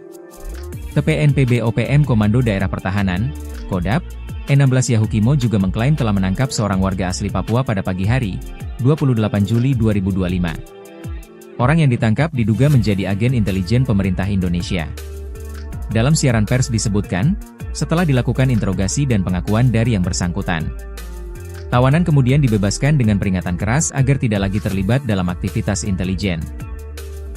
S1: TPNPB OPM Komando Daerah Pertahanan, Kodap, E16 Yahukimo juga mengklaim telah menangkap seorang warga asli Papua pada pagi hari, 28 Juli 2025. Orang yang ditangkap diduga menjadi agen intelijen pemerintah Indonesia. Dalam siaran pers disebutkan, setelah dilakukan interogasi dan pengakuan dari yang bersangkutan, tawanan kemudian dibebaskan dengan peringatan keras agar tidak lagi terlibat dalam aktivitas intelijen.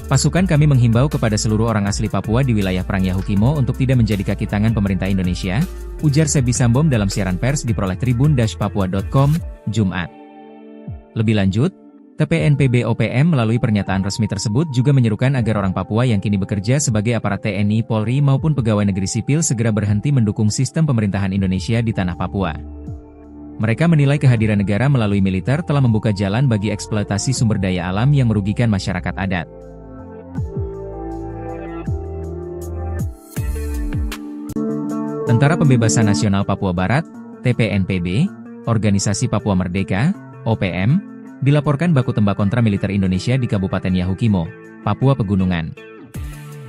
S1: Pasukan kami menghimbau kepada seluruh orang asli Papua di wilayah Perang Yahukimo untuk tidak menjadi kaki tangan pemerintah Indonesia, ujar Sebi Sambom dalam siaran pers diperoleh tribun-papua.com, Jumat. Lebih lanjut, TPNPB OPM melalui pernyataan resmi tersebut juga menyerukan agar orang Papua yang kini bekerja sebagai aparat TNI, Polri maupun pegawai negeri sipil segera berhenti mendukung sistem pemerintahan Indonesia di tanah Papua. Mereka menilai kehadiran negara melalui militer telah membuka jalan bagi eksploitasi sumber daya alam yang merugikan masyarakat adat. Tentara Pembebasan Nasional Papua Barat, TPNPB, Organisasi Papua Merdeka, OPM, dilaporkan baku tembak kontra militer Indonesia di Kabupaten Yahukimo, Papua Pegunungan.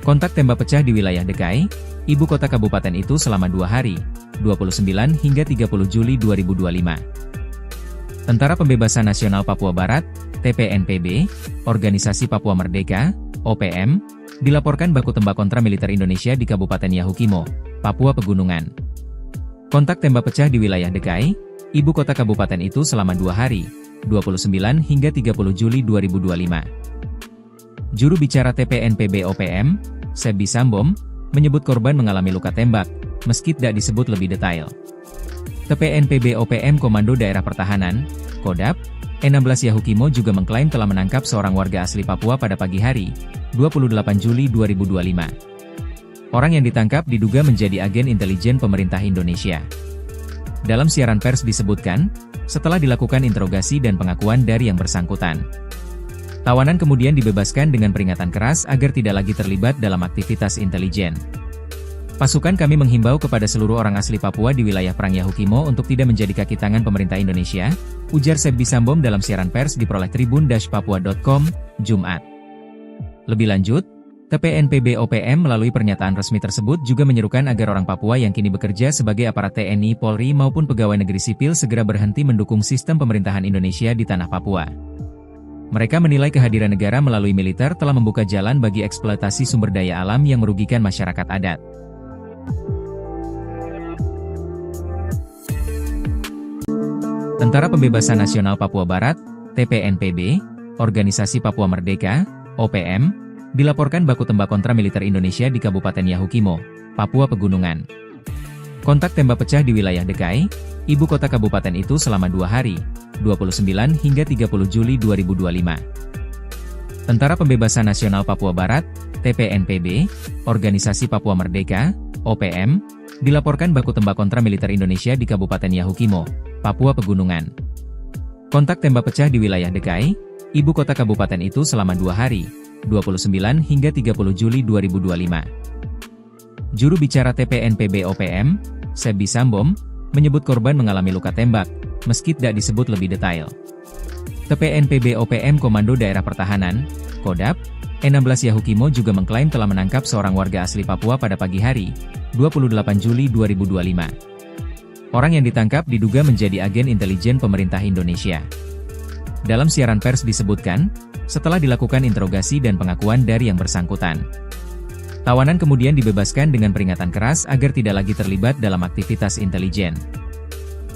S1: Kontak tembak pecah di wilayah Dekai, ibu kota kabupaten itu selama 2 hari, 29 hingga 30 Juli 2025. Tentara Pembebasan Nasional Papua Barat, TPNPB, Organisasi Papua Merdeka, OPM, dilaporkan baku tembak kontra militer Indonesia di Kabupaten Yahukimo, Papua Pegunungan. Kontak tembak pecah di wilayah Dekai, ibu kota kabupaten itu selama 2 hari, 29 hingga 30 Juli 2025. Juru bicara TPNPB OPM, Sebi Sambom, menyebut korban mengalami luka tembak, meski tidak disebut lebih detail. TPNPB OPM Komando Daerah Pertahanan, Kodap, E16 Yahukimo juga mengklaim telah menangkap seorang warga asli Papua pada pagi hari, 28 Juli 2025. Orang yang ditangkap diduga menjadi agen intelijen pemerintah Indonesia. Dalam siaran pers disebutkan, setelah dilakukan interogasi dan pengakuan dari yang bersangkutan, tawanan kemudian dibebaskan dengan peringatan keras agar tidak lagi terlibat dalam aktivitas intelijen. Pasukan kami menghimbau kepada seluruh orang asli Papua di wilayah Perang Yahukimo untuk tidak menjadi kaki tangan pemerintah Indonesia, ujar Sebi Sambom dalam siaran pers diperoleh tribun-papua.com, Jumat. Lebih lanjut, TPNPB OPM melalui pernyataan resmi tersebut juga menyerukan agar orang Papua yang kini bekerja sebagai aparat TNI, Polri maupun pegawai negeri sipil segera berhenti mendukung sistem pemerintahan Indonesia di tanah Papua. Mereka menilai kehadiran negara melalui militer telah membuka jalan bagi eksploitasi sumber daya alam yang merugikan masyarakat adat. Tentara Pembebasan Nasional Papua Barat, TPNPB, Organisasi Papua Merdeka, OPM, dilaporkan baku tembak kontra militer Indonesia di Kabupaten Yahukimo, Papua Pegunungan. Kontak tembak pecah di wilayah Dekai, ibu kota kabupaten itu selama 2 hari, 29 hingga 30 Juli 2025. Tentara Pembebasan Nasional Papua Barat, TPNPB, Organisasi Papua Merdeka, OPM, dilaporkan baku tembak kontra militer Indonesia di Kabupaten Yahukimo, Papua Pegunungan. Kontak tembak pecah di wilayah Dekai, ibu kota kabupaten itu selama 2 hari, 29 hingga 30 Juli 2025. Juru bicara TPNPB OPM, Sebi Sambom, menyebut korban mengalami luka tembak, meski tidak disebut lebih detail. TPNPB OPM Komando Daerah Pertahanan, Kodap, E16 Yahukimo juga mengklaim telah menangkap seorang warga asli Papua pada pagi hari, 28 Juli 2025. Orang yang ditangkap diduga menjadi agen intelijen pemerintah Indonesia. Dalam siaran pers disebutkan, setelah dilakukan interogasi dan pengakuan dari yang bersangkutan, tawanan kemudian dibebaskan dengan peringatan keras agar tidak lagi terlibat dalam aktivitas intelijen.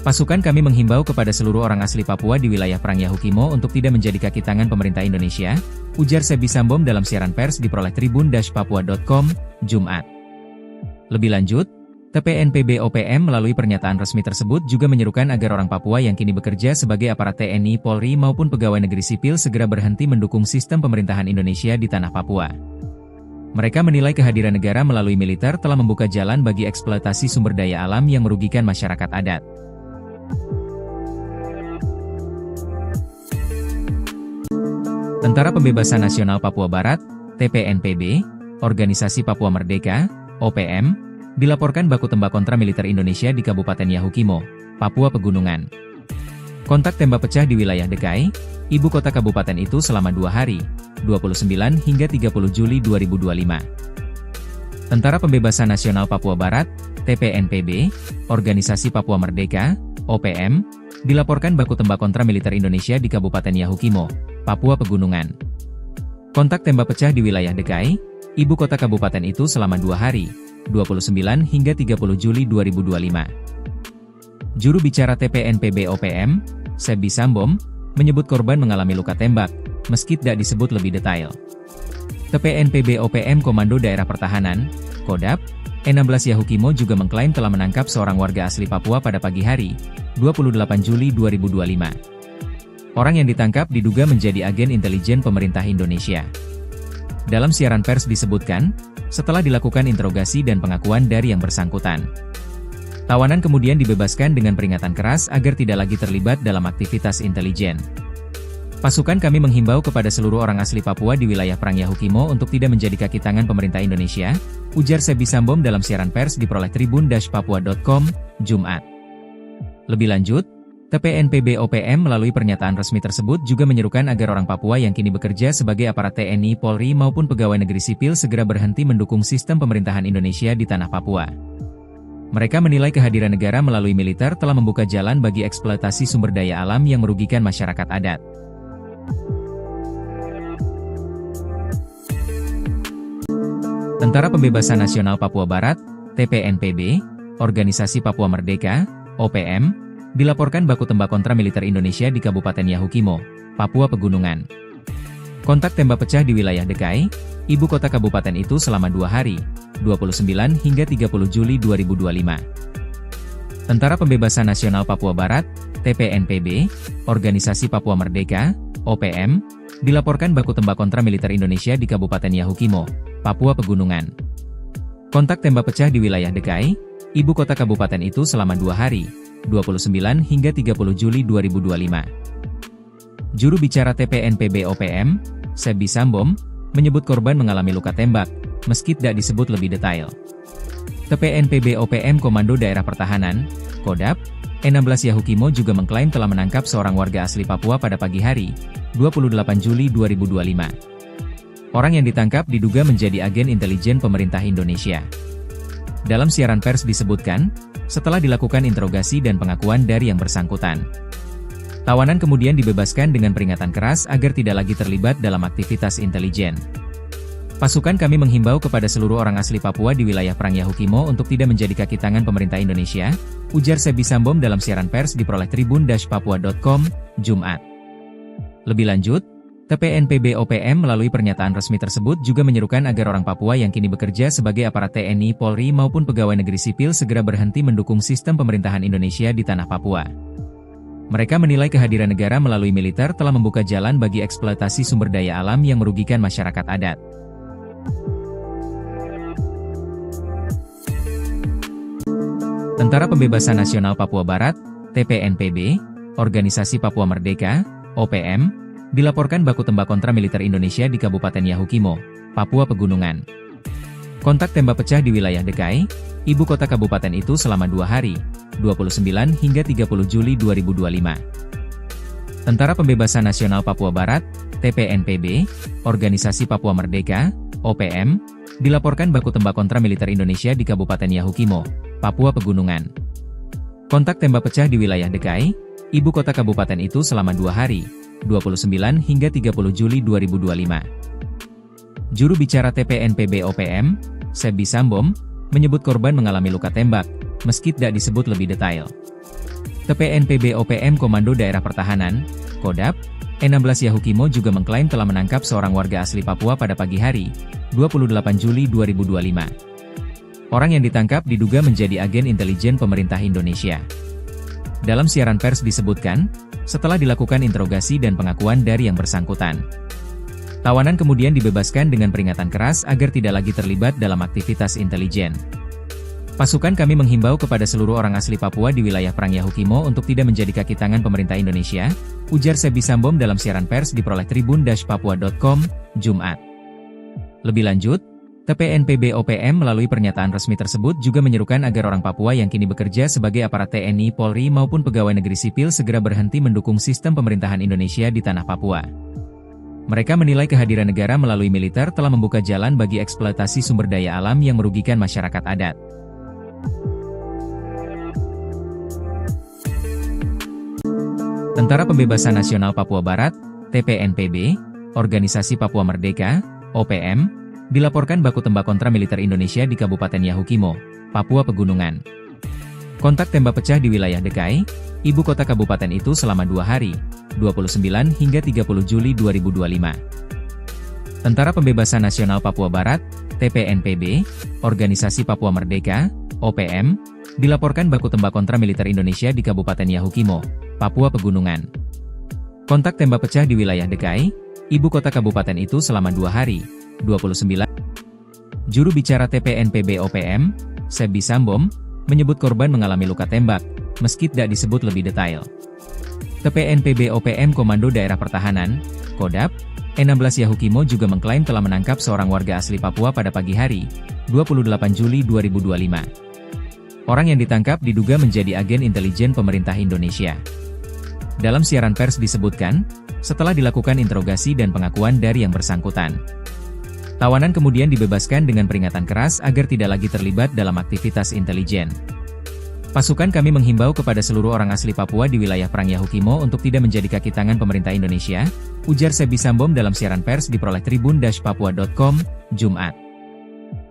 S1: Pasukan kami menghimbau kepada seluruh orang asli Papua di wilayah Perang Yahukimo untuk tidak menjadi kaki tangan pemerintah Indonesia, ujar Sebi Sambom dalam siaran pers diperoleh tribun-papua.com, Jumat. Lebih lanjut, TPNPB OPM melalui pernyataan resmi tersebut juga menyerukan agar orang Papua yang kini bekerja sebagai aparat TNI, Polri maupun pegawai negeri sipil segera berhenti mendukung sistem pemerintahan Indonesia di tanah Papua. Mereka menilai kehadiran negara melalui militer telah membuka jalan bagi eksploitasi sumber daya alam yang merugikan masyarakat adat. Tentara Pembebasan Nasional Papua Barat, TPNPB, Organisasi Papua Merdeka, OPM, dilaporkan baku tembak kontra militer Indonesia di Kabupaten Yahukimo, Papua Pegunungan. Kontak tembak pecah di wilayah Dekai, ibu kota kabupaten itu selama 2 hari, 29 hingga 30 Juli 2025. Tentara Pembebasan Nasional Papua Barat, TPNPB, Organisasi Papua Merdeka, OPM, dilaporkan baku tembak kontra militer Indonesia di Kabupaten Yahukimo, Papua Pegunungan. Kontak tembak pecah di wilayah Dekai, ibu kota kabupaten itu selama 2 hari, 29 hingga 30 Juli 2025. Juru bicara TPNPB OPM, Sebi Sambom, menyebut korban mengalami luka tembak, meski tidak disebut lebih detail. TPNPB OPM Komando Daerah Pertahanan, Kodap, E16 Yahukimo juga mengklaim telah menangkap seorang warga asli Papua pada pagi hari, 28 Juli 2025. Orang yang ditangkap diduga menjadi agen intelijen pemerintah Indonesia. Dalam siaran pers disebutkan, setelah dilakukan interogasi dan pengakuan dari yang bersangkutan, tawanan kemudian dibebaskan dengan peringatan keras agar tidak lagi terlibat dalam aktivitas intelijen. Pasukan kami menghimbau kepada seluruh orang asli Papua di wilayah Perang Yahukimo untuk tidak menjadi kaki tangan pemerintah Indonesia, ujar Sebi Sambom dalam siaran pers diperoleh tribun-papua.com, Jumat. Lebih lanjut, TPNPB OPM melalui pernyataan resmi tersebut juga menyerukan agar orang Papua yang kini bekerja sebagai aparat TNI, Polri maupun pegawai negeri sipil segera berhenti mendukung sistem pemerintahan Indonesia di tanah Papua. Mereka menilai kehadiran negara melalui militer telah membuka jalan bagi eksploitasi sumber daya alam yang merugikan masyarakat adat. Tentara Pembebasan Nasional Papua Barat, TPNPB, Organisasi Papua Merdeka, OPM, dilaporkan baku tembak kontra militer Indonesia di Kabupaten Yahukimo, Papua Pegunungan. Kontak tembak pecah di wilayah Dekai, ibu kota kabupaten itu selama 2 hari, 29 hingga 30 Juli 2025. Tentara Pembebasan Nasional Papua Barat, TPNPB, Organisasi Papua Merdeka, OPM, dilaporkan baku tembak kontra militer Indonesia di Kabupaten Yahukimo, Papua Pegunungan. Kontak tembak pecah di wilayah Dekai, ibu kota kabupaten itu selama 2 hari, 29 hingga 30 Juli 2025. Juru bicara TPNPB OPM, Sebi Sambom, menyebut korban mengalami luka tembak, meski tidak disebut lebih detail. TPNPB OPM Komando Daerah Pertahanan, Kodap, E16 Yahukimo juga mengklaim telah menangkap seorang warga asli Papua pada pagi hari, 28 Juli 2025. Orang yang ditangkap diduga menjadi agen intelijen pemerintah Indonesia. Dalam siaran pers disebutkan, setelah dilakukan interogasi dan pengakuan dari yang bersangkutan, tawanan kemudian dibebaskan dengan peringatan keras agar tidak lagi terlibat dalam aktivitas intelijen. Pasukan kami menghimbau kepada seluruh orang asli Papua di wilayah Perang Yahukimo untuk tidak menjadi kaki tangan pemerintah Indonesia, ujar Sebi Sambom dalam siaran pers diperoleh tribun-papua.com, Jumat. Lebih lanjut, TPNPB OPM melalui pernyataan resmi tersebut juga menyerukan agar orang Papua yang kini bekerja sebagai aparat TNI, Polri maupun pegawai negeri sipil segera berhenti mendukung sistem pemerintahan Indonesia di tanah Papua. Mereka menilai kehadiran negara melalui militer telah membuka jalan bagi eksploitasi sumber daya alam yang merugikan masyarakat adat. Tentara Pembebasan Nasional Papua Barat, TPNPB, Organisasi Papua Merdeka, OPM, dilaporkan baku tembak kontra militer Indonesia di Kabupaten Yahukimo, Papua Pegunungan. Kontak tembak pecah di wilayah Dekai, ibu kota kabupaten itu selama 2 hari, 29 hingga 30 Juli 2025. Tentara Pembebasan Nasional Papua Barat, TPNPB, Organisasi Papua Merdeka, OPM, dilaporkan baku tembak kontra militer Indonesia di Kabupaten Yahukimo, Papua Pegunungan. Kontak tembak pecah di wilayah Dekai, ibu kota kabupaten itu selama 2 hari, 29 hingga 30 Juli 2025. Juru bicara TPNPB OPM, Sebi Sambom, menyebut korban mengalami luka tembak, meski tidak disebut lebih detail. TPNPB OPM Komando Daerah Pertahanan, Kodap, E16 Yahukimo juga mengklaim telah menangkap seorang warga asli Papua pada pagi hari, 28 Juli 2025. Orang yang ditangkap diduga menjadi agen intelijen pemerintah Indonesia. Dalam siaran pers disebutkan, setelah dilakukan interogasi dan pengakuan dari yang bersangkutan, tawanan kemudian dibebaskan dengan peringatan keras agar tidak lagi terlibat dalam aktivitas intelijen. Pasukan kami menghimbau kepada seluruh orang asli Papua di wilayah Perang Yahukimo untuk tidak menjadi kaki tangan pemerintah Indonesia, ujar Sebi Sambom dalam siaran pers diperoleh tribun-papua.com, Jumat. Lebih lanjut, TPNPB OPM melalui pernyataan resmi tersebut juga menyerukan agar orang Papua yang kini bekerja sebagai aparat TNI, Polri maupun pegawai negeri sipil segera berhenti mendukung sistem pemerintahan Indonesia di tanah Papua. Mereka menilai kehadiran negara melalui militer telah membuka jalan bagi eksploitasi sumber daya alam yang merugikan masyarakat adat. Tentara Pembebasan Nasional Papua Barat, TPNPB, Organisasi Papua Merdeka, OPM, dilaporkan baku tembak kontra militer Indonesia di Kabupaten Yahukimo, Papua Pegunungan. Kontak tembak pecah di wilayah Dekai, ibu kota kabupaten itu selama 2 hari, 29 hingga 30 Juli 2025. Tentara Pembebasan Nasional Papua Barat, TPNPB, Organisasi Papua Merdeka, OPM, dilaporkan baku tembak kontra militer Indonesia di Kabupaten Yahukimo, Papua Pegunungan. Kontak tembak pecah di wilayah Dekai, ibu kota kabupaten itu selama 2 hari, 29. Juru bicara TPNPB OPM, Sebi Sambom, menyebut korban mengalami luka tembak, meski tidak disebut lebih detail. TPNPB OPM Komando Daerah Pertahanan, Kodap, E16 Yahukimo juga mengklaim telah menangkap seorang warga asli Papua pada pagi hari, 28 Juli 2025. Orang yang ditangkap diduga menjadi agen intelijen pemerintah Indonesia. Dalam siaran pers disebutkan, setelah dilakukan interogasi dan pengakuan dari yang bersangkutan, tawanan kemudian dibebaskan dengan peringatan keras agar tidak lagi terlibat dalam aktivitas intelijen. Pasukan kami menghimbau kepada seluruh orang asli Papua di wilayah Perang Yahukimo untuk tidak menjadi kaki tangan pemerintah Indonesia, ujar Sebi Sambom dalam siaran pers diperoleh tribun-papua.com, Jumat.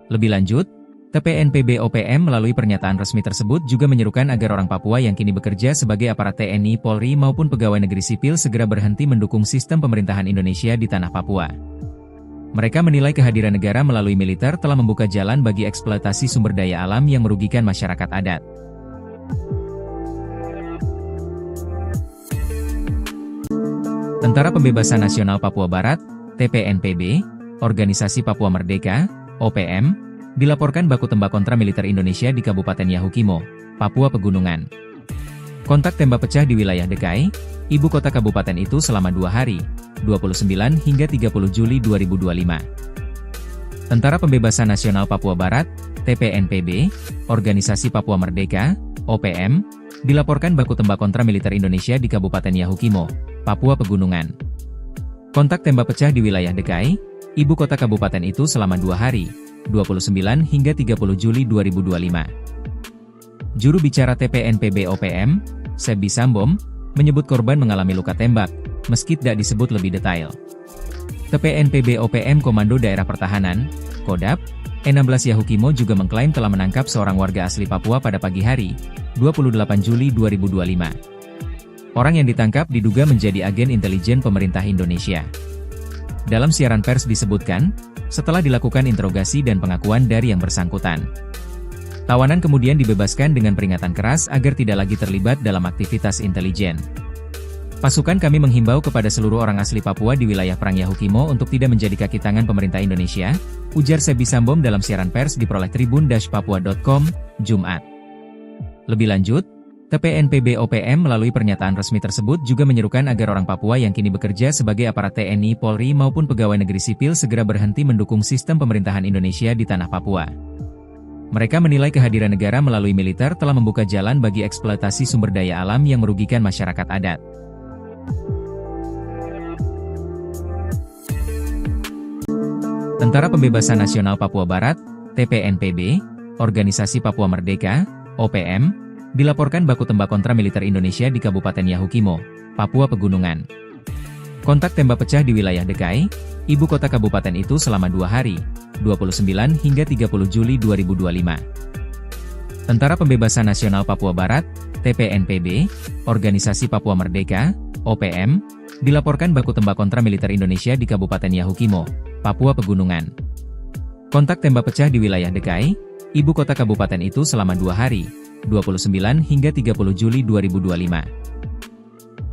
S1: Lebih lanjut, TPNPB OPM melalui pernyataan resmi tersebut juga menyerukan agar orang Papua yang kini bekerja sebagai aparat TNI, Polri maupun pegawai negeri sipil segera berhenti mendukung sistem pemerintahan Indonesia di tanah Papua. Mereka menilai kehadiran negara melalui militer telah membuka jalan bagi eksploitasi sumber daya alam yang merugikan masyarakat adat. Tentara Pembebasan Nasional Papua Barat, TPNPB, Organisasi Papua Merdeka, OPM, dilaporkan baku tembak kontra militer Indonesia di Kabupaten Yahukimo, Papua Pegunungan. Kontak tembak pecah di wilayah Dekai, ibu kota kabupaten itu selama 2 hari, 29 hingga 30 Juli 2025. Tentara Pembebasan Nasional Papua Barat, TPNPB, Organisasi Papua Merdeka, OPM, dilaporkan baku tembak kontra militer Indonesia di Kabupaten Yahukimo, Papua Pegunungan. Kontak tembak pecah di wilayah Dekai, ibu kota kabupaten itu selama 2 hari, 29 hingga 30 Juli 2025. Juru bicara TPNPB OPM, Sebi Sambom, menyebut korban mengalami luka tembak, meski tidak disebut lebih detail. TPNPB OPM Komando Daerah Pertahanan, Kodap, E16 Yahukimo juga mengklaim telah menangkap seorang warga asli Papua pada pagi hari, 28 Juli 2025. Orang yang ditangkap diduga menjadi agen intelijen pemerintah Indonesia. Dalam siaran pers disebutkan, setelah dilakukan interogasi dan pengakuan dari yang bersangkutan, tawanan kemudian dibebaskan dengan peringatan keras agar tidak lagi terlibat dalam aktivitas intelijen. Pasukan kami menghimbau kepada seluruh orang asli Papua di wilayah Perang Yahukimo untuk tidak menjadi kaki tangan pemerintah Indonesia, ujar Sebi Sambom dalam siaran pers diperoleh tribun-papua.com, Jumat. Lebih lanjut, TPNPB OPM melalui pernyataan resmi tersebut juga menyerukan agar orang Papua yang kini bekerja sebagai aparat TNI, Polri maupun pegawai negeri sipil segera berhenti mendukung sistem pemerintahan Indonesia di tanah Papua. Mereka menilai kehadiran negara melalui militer telah membuka jalan bagi eksploitasi sumber daya alam yang merugikan masyarakat adat. Tentara Pembebasan Nasional Papua Barat, TPNPB, Organisasi Papua Merdeka, OPM, dilaporkan baku tembak kontra militer Indonesia di Kabupaten Yahukimo, Papua Pegunungan. Kontak tembak pecah di wilayah Dekai, ibu kota kabupaten itu selama 2 hari, 29 hingga 30 Juli 2025. Tentara Pembebasan Nasional Papua Barat, TPNPB, Organisasi Papua Merdeka, OPM, dilaporkan baku tembak kontra militer Indonesia di Kabupaten Yahukimo, Papua Pegunungan. Kontak tembak pecah di wilayah Dekai, ibu kota kabupaten itu selama 2 hari, 29 hingga 30 Juli 2025.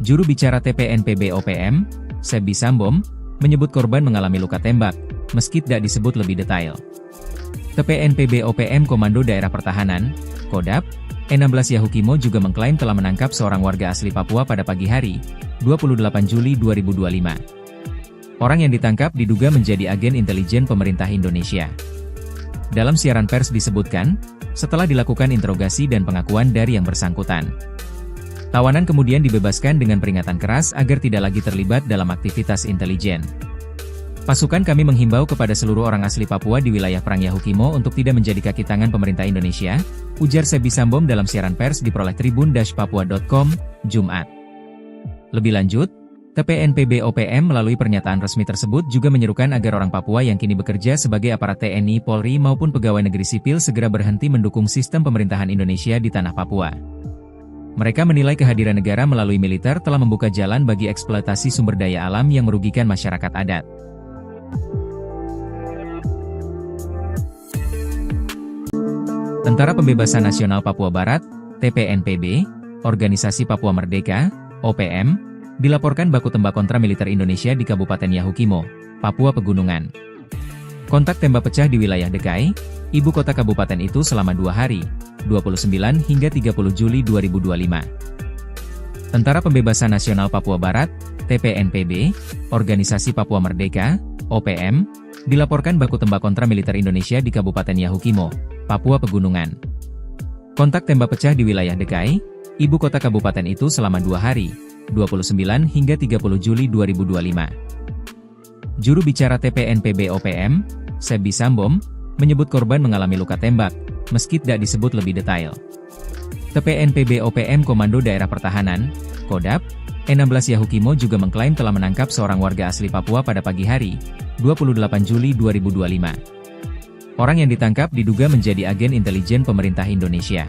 S1: Juru bicara TPNPB OPM, Sebi Sambom, menyebut korban mengalami luka tembak, meski tidak disebut lebih detail. TPNPB OPM Komando Daerah Pertahanan, Kodap, E16 Yahukimo juga mengklaim telah menangkap seorang warga asli Papua pada pagi hari, 28 Juli 2025. Orang yang ditangkap diduga menjadi agen intelijen pemerintah Indonesia. Dalam siaran pers disebutkan, setelah dilakukan interogasi dan pengakuan dari yang bersangkutan, tawanan kemudian dibebaskan dengan peringatan keras agar tidak lagi terlibat dalam aktivitas intelijen. Pasukan kami menghimbau kepada seluruh orang asli Papua di wilayah Perang Yahukimo untuk tidak menjadi kaki tangan pemerintah Indonesia, ujar Sebi Sambom dalam siaran pers diperoleh tribun-papua.com, Jumat. Lebih lanjut, TPNPB OPM melalui pernyataan resmi tersebut juga menyerukan agar orang Papua yang kini bekerja sebagai aparat TNI, Polri maupun pegawai negeri sipil segera berhenti mendukung sistem pemerintahan Indonesia di tanah Papua. Mereka menilai kehadiran negara melalui militer telah membuka jalan bagi eksploitasi sumber daya alam yang merugikan masyarakat adat. Tentara Pembebasan Nasional Papua Barat, TPNPB, Organisasi Papua Merdeka, OPM, dilaporkan baku tembak kontra militer Indonesia di Kabupaten Yahukimo, Papua Pegunungan. Kontak tembak pecah di wilayah Dekai, ibu kota kabupaten itu selama 2 hari, 29 hingga 30 Juli 2025. Tentara Pembebasan Nasional Papua Barat, TPNPB, Organisasi Papua Merdeka, OPM, dilaporkan baku tembak kontra militer Indonesia di Kabupaten Yahukimo, Papua Pegunungan. Kontak tembak pecah di wilayah Dekai, ibu kota kabupaten itu selama 2 hari, 29 hingga 30 Juli 2025. Juru bicara TPNPB OPM, Sebi Sambom, menyebut korban mengalami luka tembak, meski tidak disebut lebih detail. TPNPB OPM Komando Daerah Pertahanan, Kodap, E16 Yahukimo juga mengklaim telah menangkap seorang warga asli Papua pada pagi hari, 28 Juli 2025. Orang yang ditangkap diduga menjadi agen intelijen pemerintah Indonesia.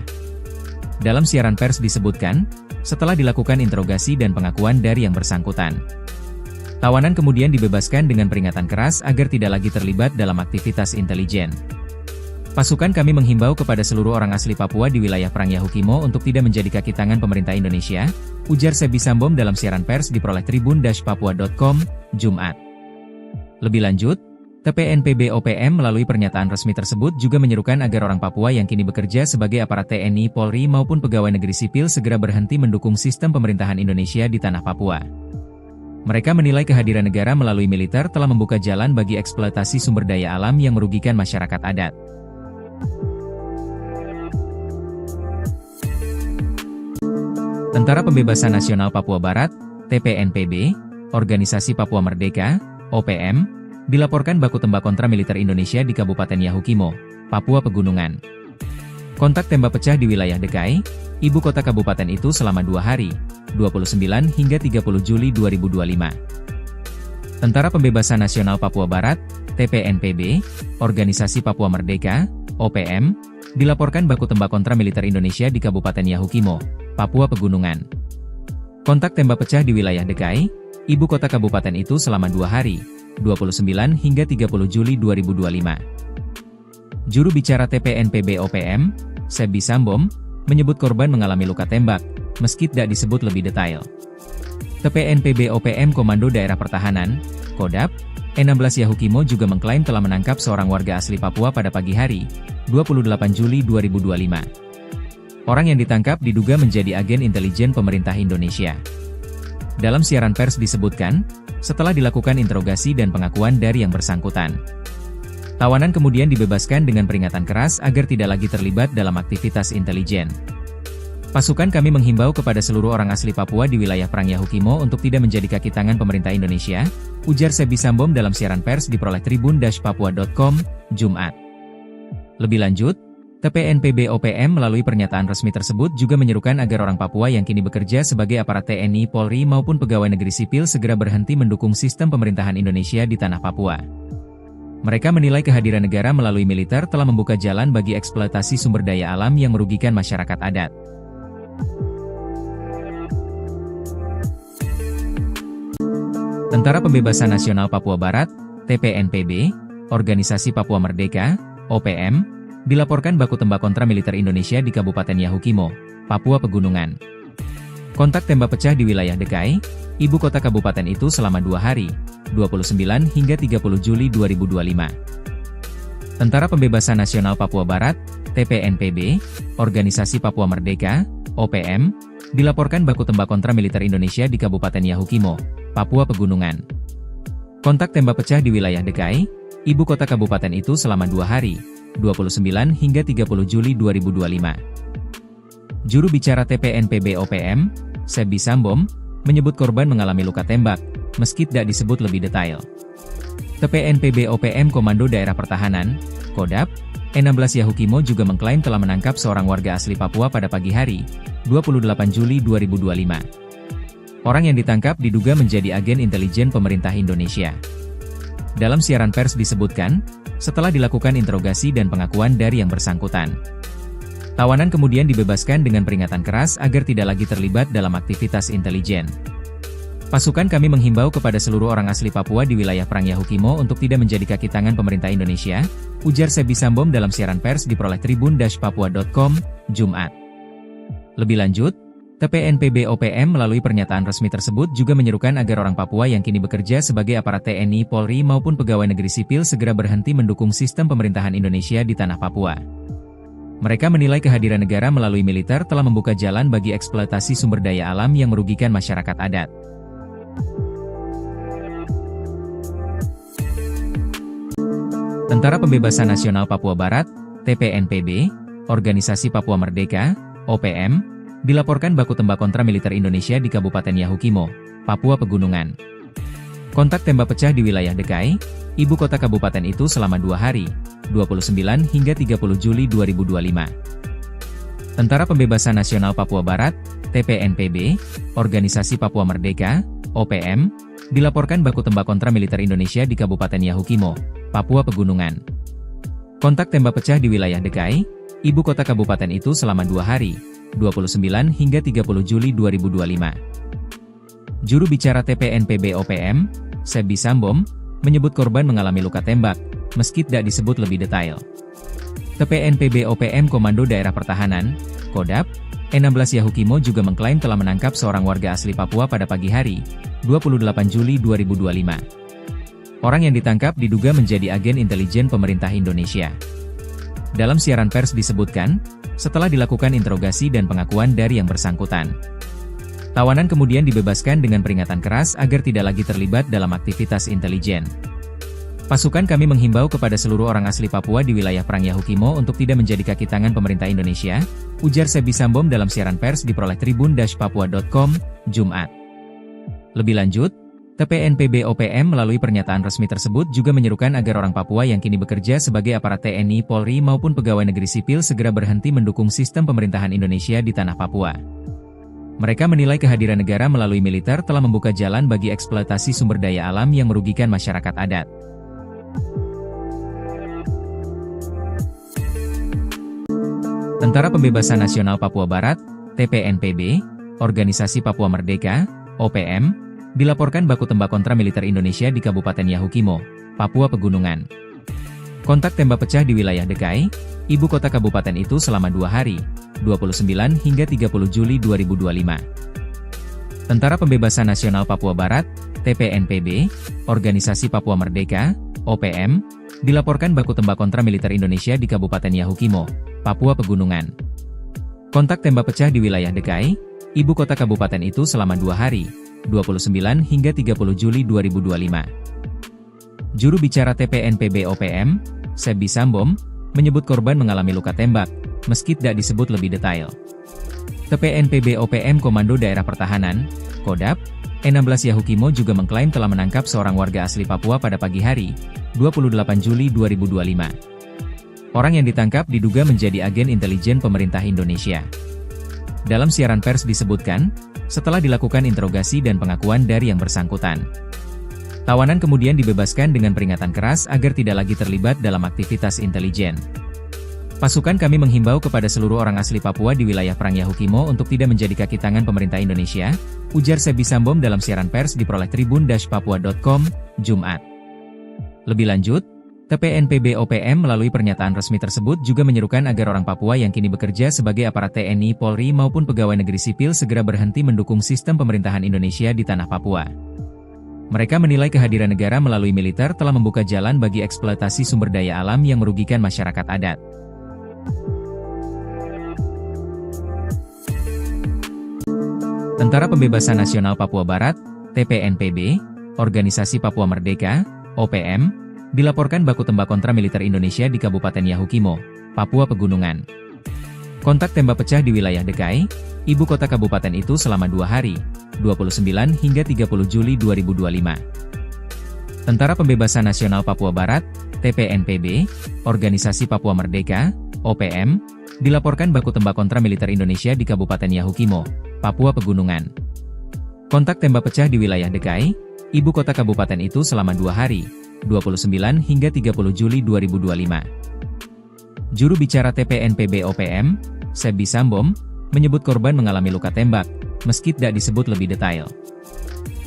S1: Dalam siaran pers disebutkan, setelah dilakukan interogasi dan pengakuan dari yang bersangkutan, tawanan kemudian dibebaskan dengan peringatan keras agar tidak lagi terlibat dalam aktivitas intelijen. Pasukan kami menghimbau kepada seluruh orang asli Papua di wilayah Perang Yahukimo untuk tidak menjadi kaki tangan pemerintah Indonesia, ujar Sebi Sambom dalam siaran pers diperoleh tribun-papua.com, Jumat. Lebih lanjut, TPNPB OPM melalui pernyataan resmi tersebut juga menyerukan agar orang Papua yang kini bekerja sebagai aparat TNI, Polri maupun pegawai negeri sipil segera berhenti mendukung sistem pemerintahan Indonesia di tanah Papua. Mereka menilai kehadiran negara melalui militer telah membuka jalan bagi eksploitasi sumber daya alam yang merugikan masyarakat adat. Tentara Pembebasan Nasional Papua Barat, TPNPB, Organisasi Papua Merdeka, OPM, dilaporkan baku tembak kontra militer Indonesia di Kabupaten Yahukimo, Papua Pegunungan. Kontak tembak pecah di wilayah Dekai, ibu kota kabupaten itu selama 2 hari, 29 hingga 30 Juli 2025. Tentara Pembebasan Nasional Papua Barat, TPNPB, Organisasi Papua Merdeka, OPM, dilaporkan baku tembak kontra militer Indonesia di Kabupaten Yahukimo, Papua Pegunungan. Kontak tembak pecah di wilayah Dekai, ibu kota kabupaten itu selama 2 hari, 29 hingga 30 Juli 2025. Juru bicara TPNPB OPM, Sebi Sambom, menyebut korban mengalami luka tembak, meski tidak disebut lebih detail. TPNPB OPM Komando Daerah Pertahanan, Kodap, E16 Yahukimo juga mengklaim telah menangkap seorang warga asli Papua pada pagi hari, 28 Juli 2025. Orang yang ditangkap diduga menjadi agen intelijen pemerintah Indonesia. Dalam siaran pers disebutkan, setelah dilakukan interogasi dan pengakuan dari yang bersangkutan, tawanan kemudian dibebaskan dengan peringatan keras agar tidak lagi terlibat dalam aktivitas intelijen. Pasukan kami menghimbau kepada seluruh orang asli Papua di wilayah Perang Yahukimo untuk tidak menjadi kaki tangan pemerintah Indonesia, ujar Sebi Sambom dalam siaran pers diperoleh tribun-papua.com, Jumat. Lebih lanjut, TPNPB OPM melalui pernyataan resmi tersebut juga menyerukan agar orang Papua yang kini bekerja sebagai aparat TNI, Polri maupun pegawai negeri sipil segera berhenti mendukung sistem pemerintahan Indonesia di tanah Papua. Mereka menilai kehadiran negara melalui militer telah membuka jalan bagi eksploitasi sumber daya alam yang merugikan masyarakat adat. Tentara Pembebasan Nasional Papua Barat, TPNPB, Organisasi Papua Merdeka, OPM, dilaporkan baku tembak kontra militer Indonesia di Kabupaten Yahukimo, Papua Pegunungan. Kontak tembak pecah di wilayah Dekai, ibu kota kabupaten itu selama 2 hari, 29 hingga 30 Juli 2025. Tentara Pembebasan Nasional Papua Barat, TPNPB, Organisasi Papua Merdeka, OPM, dilaporkan baku tembak kontra militer Indonesia di Kabupaten Yahukimo, Papua Pegunungan. Kontak tembak pecah di wilayah Dekai, ibu kota kabupaten itu selama 2 hari, 29 hingga 30 Juli 2025. Juru bicara TPNPB OPM, Sebi Sambom, menyebut korban mengalami luka tembak, meski tidak disebut lebih detail. TPNPB OPM Komando Daerah Pertahanan, Kodap, E16 Yahukimo juga mengklaim telah menangkap seorang warga asli Papua pada pagi hari, 28 Juli 2025. Orang yang ditangkap diduga menjadi agen intelijen pemerintah Indonesia. Dalam siaran pers disebutkan, setelah dilakukan interogasi dan pengakuan dari yang bersangkutan, tawanan kemudian dibebaskan dengan peringatan keras agar tidak lagi terlibat dalam aktivitas intelijen. Pasukan kami menghimbau kepada seluruh orang asli Papua di wilayah Perang Yahukimo untuk tidak menjadi kaki tangan pemerintah Indonesia, ujar Sebi Sambom dalam siaran pers diperoleh tribun-papua.com, Jumat. Lebih lanjut, TPNPB OPM melalui pernyataan resmi tersebut juga menyerukan agar orang Papua yang kini bekerja sebagai aparat TNI, Polri maupun pegawai negeri sipil segera berhenti mendukung sistem pemerintahan Indonesia di tanah Papua. Mereka menilai kehadiran negara melalui militer telah membuka jalan bagi eksploitasi sumber daya alam yang merugikan masyarakat adat. Tentara Pembebasan Nasional Papua Barat, TPNPB, Organisasi Papua Merdeka, OPM, dilaporkan baku tembak kontra militer Indonesia di Kabupaten Yahukimo, Papua Pegunungan. Kontak tembak pecah di wilayah Dekai, ibu kota kabupaten itu selama 2 hari, 29 hingga 30 Juli 2025. Tentara Pembebasan Nasional Papua Barat, TPNPB, Organisasi Papua Merdeka, OPM, dilaporkan baku tembak kontra militer Indonesia di Kabupaten Yahukimo, Papua Pegunungan. Kontak tembak pecah di wilayah Dekai, ibu kota kabupaten itu selama 2 hari, 29 hingga 30 Juli 2025. Juru bicara TPNPB OPM, Sebi Sambom, menyebut korban mengalami luka tembak, meski tidak disebut lebih detail. TPNPB OPM Komando Daerah Pertahanan, Kodap, E16 Yahukimo juga mengklaim telah menangkap seorang warga asli Papua pada pagi hari, 28 Juli 2025. Orang yang ditangkap diduga menjadi agen intelijen pemerintah Indonesia. Dalam siaran pers disebutkan, setelah dilakukan interogasi dan pengakuan dari yang bersangkutan, tawanan kemudian dibebaskan dengan peringatan keras agar tidak lagi terlibat dalam aktivitas intelijen. Pasukan kami menghimbau kepada seluruh orang asli Papua di wilayah Perang Yahukimo untuk tidak menjadi kaki tangan pemerintah Indonesia, ujar Sebi Sambom dalam siaran pers diperoleh tribun-papua.com, Jumat. Lebih lanjut, TPNPB OPM melalui pernyataan resmi tersebut juga menyerukan agar orang Papua yang kini bekerja sebagai aparat TNI, Polri maupun pegawai negeri sipil segera berhenti mendukung sistem pemerintahan Indonesia di tanah Papua. Mereka menilai kehadiran negara melalui militer telah membuka jalan bagi eksploitasi sumber daya alam yang merugikan masyarakat adat. Tentara Pembebasan Nasional Papua Barat, TPNPB, Organisasi Papua Merdeka, OPM, dilaporkan baku tembak kontra militer Indonesia di Kabupaten Yahukimo, Papua Pegunungan. Kontak tembak pecah di wilayah Dekai, ibu kota kabupaten itu selama 2 hari, 29 hingga 30 Juli 2025. Tentara Pembebasan Nasional Papua Barat, TPNPB, Organisasi Papua Merdeka, OPM, dilaporkan baku tembak kontra militer Indonesia di Kabupaten Yahukimo, Papua Pegunungan. Kontak tembak pecah di wilayah Dekai, ibu kota kabupaten itu selama 2 hari, 29 hingga 30 Juli 2025. Juru bicara TPNPB OPM, Sebi Sambom, menyebut korban mengalami luka tembak, meski tidak disebut lebih detail. TPNPB OPM Komando Daerah Pertahanan, Kodap, E16 Yahukimo juga mengklaim telah menangkap seorang warga asli Papua pada pagi hari, 28 Juli 2025. Orang yang ditangkap diduga menjadi agen intelijen pemerintah Indonesia. Dalam siaran pers disebutkan, setelah dilakukan interogasi dan pengakuan dari yang bersangkutan, tawanan kemudian dibebaskan dengan peringatan keras agar tidak lagi terlibat dalam aktivitas intelijen. Pasukan kami menghimbau kepada seluruh orang asli Papua di wilayah Perang Yahukimo untuk tidak menjadi kaki tangan pemerintah Indonesia, ujar Sebi Sambom dalam siaran pers diperoleh tribun-papua.com, Jumat. Lebih lanjut, TPNPB OPM melalui pernyataan resmi tersebut juga menyerukan agar orang Papua yang kini bekerja sebagai aparat TNI, Polri maupun pegawai negeri sipil segera berhenti mendukung sistem pemerintahan Indonesia di tanah Papua. Mereka menilai kehadiran negara melalui militer telah membuka jalan bagi eksploitasi sumber daya alam yang merugikan masyarakat adat. Tentara Pembebasan Nasional Papua Barat, TPNPB, Organisasi Papua Merdeka, OPM, dilaporkan baku tembak kontra militer Indonesia di Kabupaten Yahukimo, Papua Pegunungan. Kontak tembak pecah di wilayah Dekai, ibu kota kabupaten itu selama 2 hari, 29 hingga 30 Juli 2025. Tentara Pembebasan Nasional Papua Barat, TPNPB, Organisasi Papua Merdeka, OPM, dilaporkan baku tembak kontra militer Indonesia di Kabupaten Yahukimo, Papua Pegunungan. Kontak tembak pecah di wilayah Dekai, ibu kota kabupaten itu selama 2 hari, 29 hingga 30 Juli 2025. Juru bicara TPNPB OPM, Sebi Sambom, menyebut korban mengalami luka tembak, meski tidak disebut lebih detail.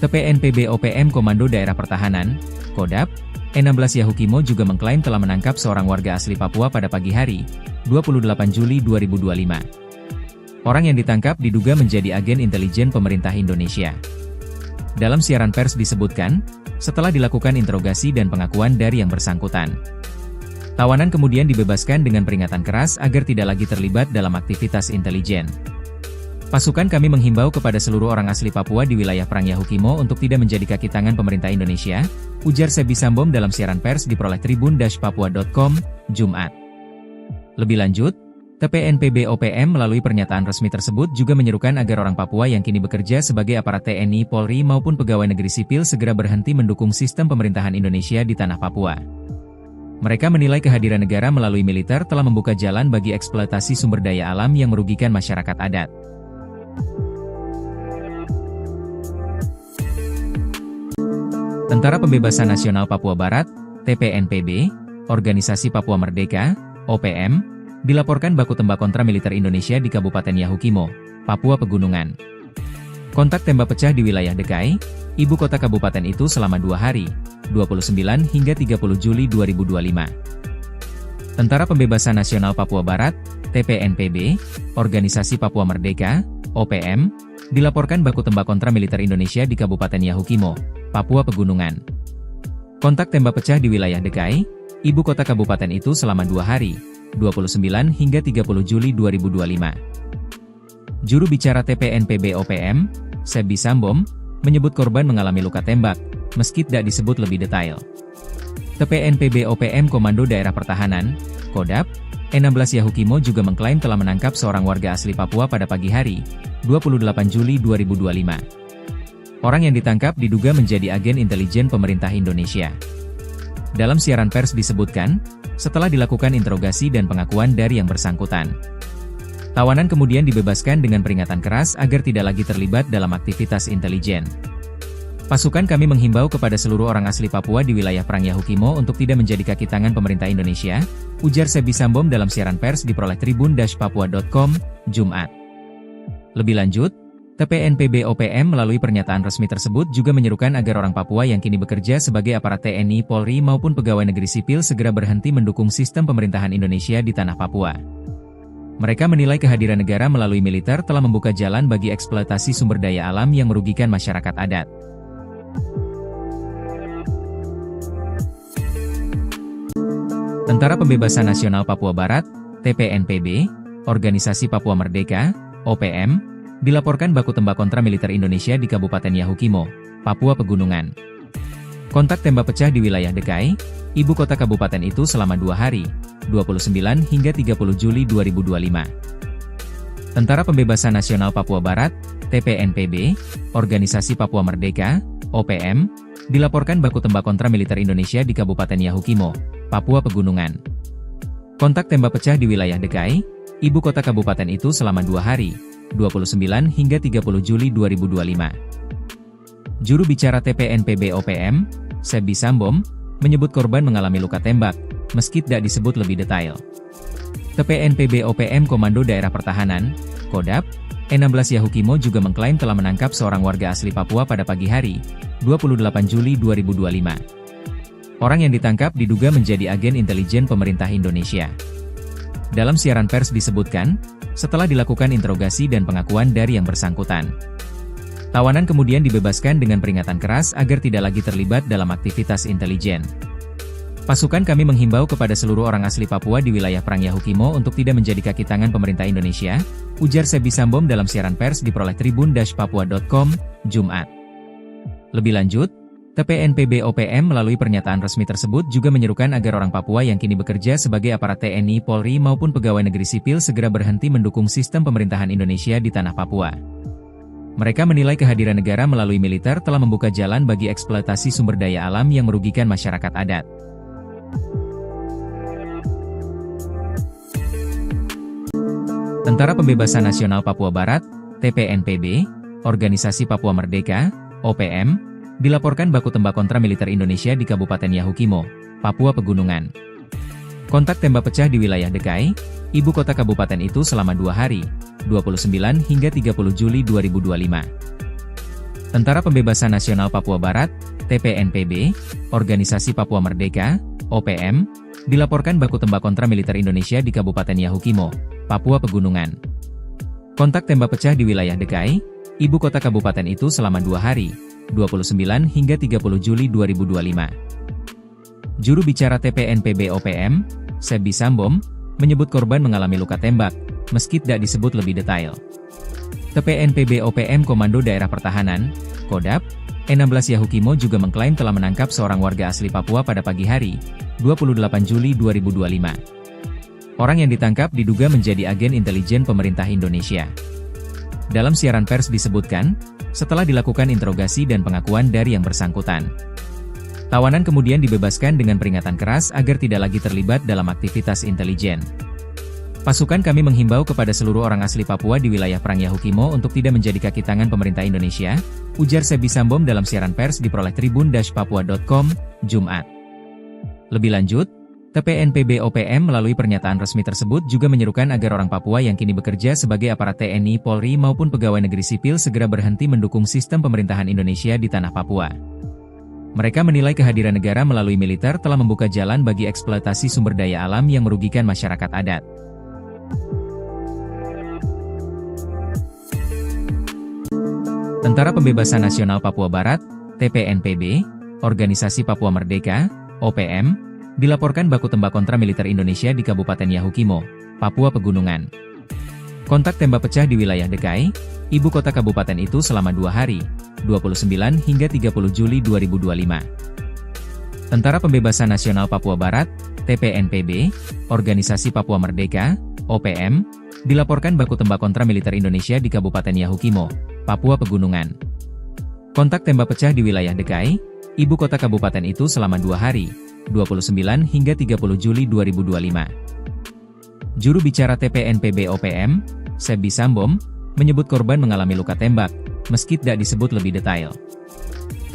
S1: TPNPB OPM Komando Daerah Pertahanan, Kodap, E16 Yahukimo juga mengklaim telah menangkap seorang warga asli Papua pada pagi hari, 28 Juli 2025. Orang yang ditangkap diduga menjadi agen intelijen pemerintah Indonesia. Dalam siaran pers disebutkan, setelah dilakukan interogasi dan pengakuan dari yang bersangkutan, tawanan kemudian dibebaskan dengan peringatan keras agar tidak lagi terlibat dalam aktivitas intelijen. Pasukan kami menghimbau kepada seluruh orang asli Papua di wilayah Perang Yahukimo untuk tidak menjadi kaki tangan pemerintah Indonesia, ujar Sebi Sambom dalam siaran pers diperoleh tribun-papua.com, Jumat. Lebih lanjut, TPNPB OPM melalui pernyataan resmi tersebut juga menyerukan agar orang Papua yang kini bekerja sebagai aparat TNI, Polri maupun pegawai negeri sipil segera berhenti mendukung sistem pemerintahan Indonesia di tanah Papua. Mereka menilai kehadiran negara melalui militer telah membuka jalan bagi eksploitasi sumber daya alam yang merugikan masyarakat adat. Tentara Pembebasan Nasional Papua Barat, TPNPB, Organisasi Papua Merdeka, OPM, dilaporkan baku tembak kontra militer Indonesia di Kabupaten Yahukimo, Papua Pegunungan. Kontak tembak pecah di wilayah Dekai, ibu kota kabupaten itu selama 2 hari, 29 hingga 30 Juli 2025. Tentara Pembebasan Nasional Papua Barat, TPNPB, Organisasi Papua Merdeka, OPM, dilaporkan baku tembak kontra militer Indonesia di Kabupaten Yahukimo, Papua Pegunungan. Kontak tembak pecah di wilayah Dekai, ibu kota kabupaten itu selama 2 hari, 29 hingga 30 Juli 2025. Juru bicara TPNPB OPM, Sebi Sambom, menyebut korban mengalami luka tembak, meski tidak disebut lebih detail. TPNPB OPM Komando Daerah Pertahanan, Kodap, E16 Yahukimo juga mengklaim telah menangkap seorang warga asli Papua pada pagi hari, 28 Juli 2025. Orang yang ditangkap diduga menjadi agen intelijen pemerintah Indonesia. Dalam siaran pers disebutkan, setelah dilakukan interogasi dan pengakuan dari yang bersangkutan, tawanan kemudian dibebaskan dengan peringatan keras agar tidak lagi terlibat dalam aktivitas intelijen. Pasukan kami menghimbau kepada seluruh orang asli Papua di wilayah Perang Yahukimo untuk tidak menjadi kaki tangan pemerintah Indonesia, ujar Sebi Sambom dalam siaran pers diperoleh tribun-papua.com, Jumat. Lebih lanjut, TPNPB OPM melalui pernyataan resmi tersebut juga menyerukan agar orang Papua yang kini bekerja sebagai aparat TNI, Polri maupun pegawai negeri sipil segera berhenti mendukung sistem pemerintahan Indonesia di tanah Papua. Mereka menilai kehadiran negara melalui militer telah membuka jalan bagi eksploitasi sumber daya alam yang merugikan masyarakat adat. Tentara Pembebasan Nasional Papua Barat, TPNPB, Organisasi Papua Merdeka, OPM, dilaporkan baku tembak kontra militer Indonesia di Kabupaten Yahukimo, Papua Pegunungan. Kontak tembak pecah di wilayah Dekai, ibu kota kabupaten itu selama 2 hari, 29 hingga 30 Juli 2025. Tentara Pembebasan Nasional Papua Barat, TPNPB, Organisasi Papua Merdeka, OPM, dilaporkan baku tembak kontra militer Indonesia di Kabupaten Yahukimo, Papua Pegunungan. Kontak tembak pecah di wilayah Dekai, ibu kota kabupaten itu selama 2 hari, 29 hingga 30 Juli 2025. Juru bicara TPNPB OPM, Sebi Sambom, menyebut korban mengalami luka tembak, meski tidak disebut lebih detail. TPNPB OPM Komando Daerah Pertahanan, Kodap, E16 Yahukimo juga mengklaim telah menangkap seorang warga asli Papua pada pagi hari, 28 Juli 2025. Orang yang ditangkap diduga menjadi agen intelijen pemerintah Indonesia. Dalam siaran pers disebutkan, setelah dilakukan interogasi dan pengakuan dari yang bersangkutan, tawanan kemudian dibebaskan dengan peringatan keras agar tidak lagi terlibat dalam aktivitas intelijen. Pasukan kami menghimbau kepada seluruh orang asli Papua di wilayah Perang Yahukimo untuk tidak menjadi kaki tangan pemerintah Indonesia, ujar Sebi Sambom dalam siaran pers diperoleh tribun-papua.com, Jumat. Lebih lanjut, TPNPB OPM melalui pernyataan resmi tersebut juga menyerukan agar orang Papua yang kini bekerja sebagai aparat TNI, Polri maupun pegawai negeri sipil segera berhenti mendukung sistem pemerintahan Indonesia di tanah Papua. Mereka menilai kehadiran negara melalui militer telah membuka jalan bagi eksploitasi sumber daya alam yang merugikan masyarakat adat. Tentara Pembebasan Nasional Papua Barat, TPNPB, Organisasi Papua Merdeka, OPM, dilaporkan baku tembak kontra militer Indonesia di Kabupaten Yahukimo, Papua Pegunungan. Kontak tembak pecah di wilayah Dekai, ibu kota kabupaten itu selama 2 hari, 29 hingga 30 Juli 2025. Tentara Pembebasan Nasional Papua Barat, TPNPB, Organisasi Papua Merdeka, OPM, dilaporkan baku tembak kontra militer Indonesia di Kabupaten Yahukimo, Papua Pegunungan. Kontak tembak pecah di wilayah Dekai, ibu kota kabupaten itu selama 2 hari, 29 hingga 30 Juli 2025. Juru bicara TPNPB OPM, Sebi Sambom, menyebut korban mengalami luka tembak, meski tidak disebut lebih detail. TPNPB OPM Komando Daerah Pertahanan, Kodap, E16 Yahukimo juga mengklaim telah menangkap seorang warga asli Papua pada pagi hari, 28 Juli 2025. Orang yang ditangkap diduga menjadi agen intelijen pemerintah Indonesia. Dalam siaran pers disebutkan, setelah dilakukan interogasi dan pengakuan dari yang bersangkutan, tawanan kemudian dibebaskan dengan peringatan keras agar tidak lagi terlibat dalam aktivitas intelijen. Pasukan kami menghimbau kepada seluruh orang asli Papua di wilayah Perang Yahukimo untuk tidak menjadi kaki tangan pemerintah Indonesia, ujar Sebi Sambom dalam siaran pers diperoleh tribun-papua.com, Jumat. Lebih lanjut, TPNPB OPM melalui pernyataan resmi tersebut juga menyerukan agar orang Papua yang kini bekerja sebagai aparat TNI, Polri maupun pegawai negeri sipil segera berhenti mendukung sistem pemerintahan Indonesia di tanah Papua. Mereka menilai kehadiran negara melalui militer telah membuka jalan bagi eksploitasi sumber daya alam yang merugikan masyarakat adat. Tentara Pembebasan Nasional Papua Barat, TPNPB, Organisasi Papua Merdeka, OPM, dilaporkan baku tembak kontra militer Indonesia di Kabupaten Yahukimo, Papua Pegunungan. Kontak tembak pecah di wilayah Dekai, ibu kota kabupaten itu selama 2 hari, 29 hingga 30 Juli 2025. Tentara Pembebasan Nasional Papua Barat, TPNPB, Organisasi Papua Merdeka, OPM, dilaporkan baku tembak kontra militer Indonesia di Kabupaten Yahukimo, Papua Pegunungan. Kontak tembak pecah di wilayah DKI, ibu kota kabupaten itu selama 2 hari, 29 hingga 30 Juli 2025. Juru bicara TPNPB OPM, Sebi Sambom, menyebut korban mengalami luka tembak, meski tidak disebut lebih detail.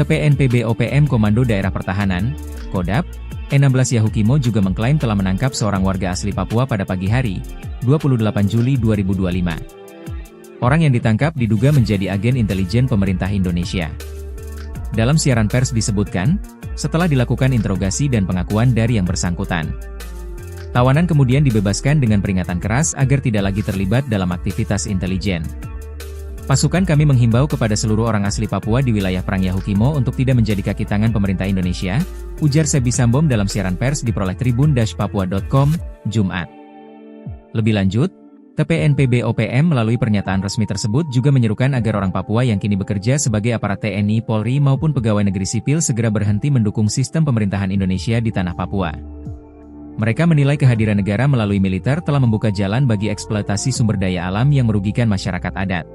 S1: TPNPB OPM Komando Daerah Pertahanan, Kodap, E16 Yahukimo juga mengklaim telah menangkap seorang warga asli Papua pada pagi hari, 28 Juli 2025. Orang yang ditangkap diduga menjadi agen intelijen pemerintah Indonesia. Dalam siaran pers disebutkan, setelah dilakukan interogasi dan pengakuan dari yang bersangkutan, tawanan kemudian dibebaskan dengan peringatan keras agar tidak lagi terlibat dalam aktivitas intelijen. Pasukan kami menghimbau kepada seluruh orang asli Papua di wilayah Perang Yahukimo untuk tidak menjadi kaki tangan pemerintah Indonesia, ujar Sebi Sambom dalam siaran pers diperoleh tribun-papua.com, Jumat. Lebih lanjut, TPNPB OPM melalui pernyataan resmi tersebut juga menyerukan agar orang Papua yang kini bekerja sebagai aparat TNI, Polri maupun pegawai negeri sipil segera berhenti mendukung sistem pemerintahan Indonesia di tanah Papua. Mereka menilai kehadiran negara melalui militer telah membuka jalan bagi eksploitasi sumber daya alam yang merugikan masyarakat adat.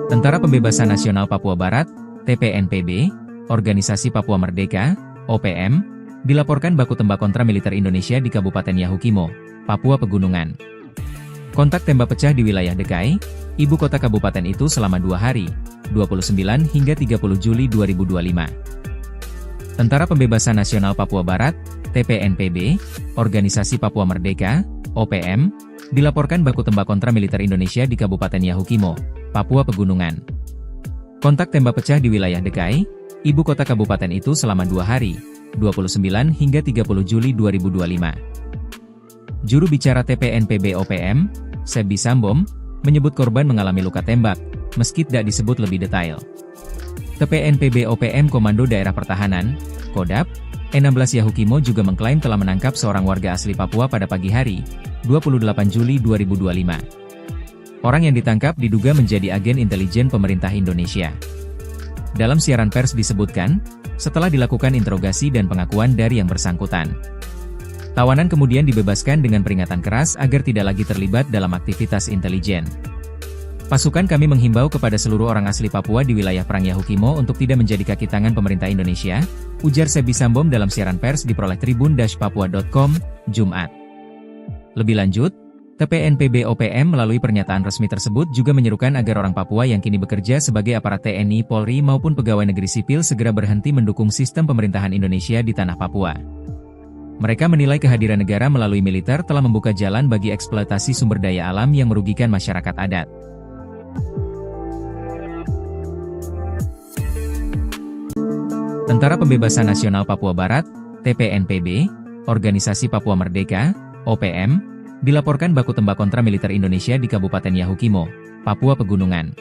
S1: Tentara Pembebasan Nasional Papua Barat, TPNPB, Organisasi Papua Merdeka, OPM, dilaporkan baku tembak kontra militer Indonesia di Kabupaten Yahukimo, Papua Pegunungan. Kontak tembak pecah di wilayah DKI, ibu kota kabupaten itu selama 2 hari, 29 hingga 30 Juli 2025. Tentara Pembebasan Nasional Papua Barat, TPNPB, Organisasi Papua Merdeka, OPM, dilaporkan baku tembak kontra militer Indonesia di Kabupaten Yahukimo, Papua Pegunungan. Kontak tembak pecah di wilayah DKI, ibu kota kabupaten itu selama 2 hari, 29 hingga 30 Juli 2025. Juru bicara TPNPB OPM, Sebi Sambom, menyebut korban mengalami luka tembak, meski tidak disebut lebih detail. TPNPB OPM Komando Daerah Pertahanan, Kodap, E16 Yahukimo juga mengklaim telah menangkap seorang warga asli Papua pada pagi hari, 28 Juli 2025. Orang yang ditangkap diduga menjadi agen intelijen pemerintah Indonesia. Dalam siaran pers disebutkan, setelah dilakukan interogasi dan pengakuan dari yang bersangkutan, tawanan kemudian dibebaskan dengan peringatan keras agar tidak lagi terlibat dalam aktivitas intelijen. Pasukan kami menghimbau kepada seluruh orang asli Papua di wilayah Perang Yahukimo untuk tidak menjadi kaki tangan pemerintah Indonesia, ujar Sebi Sambom dalam siaran pers diperoleh tribun-papua.com, Jumat. Lebih lanjut, TPNPB OPM melalui pernyataan resmi tersebut juga menyerukan agar orang Papua yang kini bekerja sebagai aparat TNI, Polri maupun pegawai negeri sipil segera berhenti mendukung sistem pemerintahan Indonesia di tanah Papua. Mereka menilai kehadiran negara melalui militer telah membuka jalan bagi eksploitasi sumber daya alam yang merugikan masyarakat adat. Tentara Pembebasan Nasional Papua Barat, TPNPB, Organisasi Papua Merdeka, OPM, dilaporkan baku tembak kontra militer Indonesia di Kabupaten Yahukimo, Papua Pegunungan.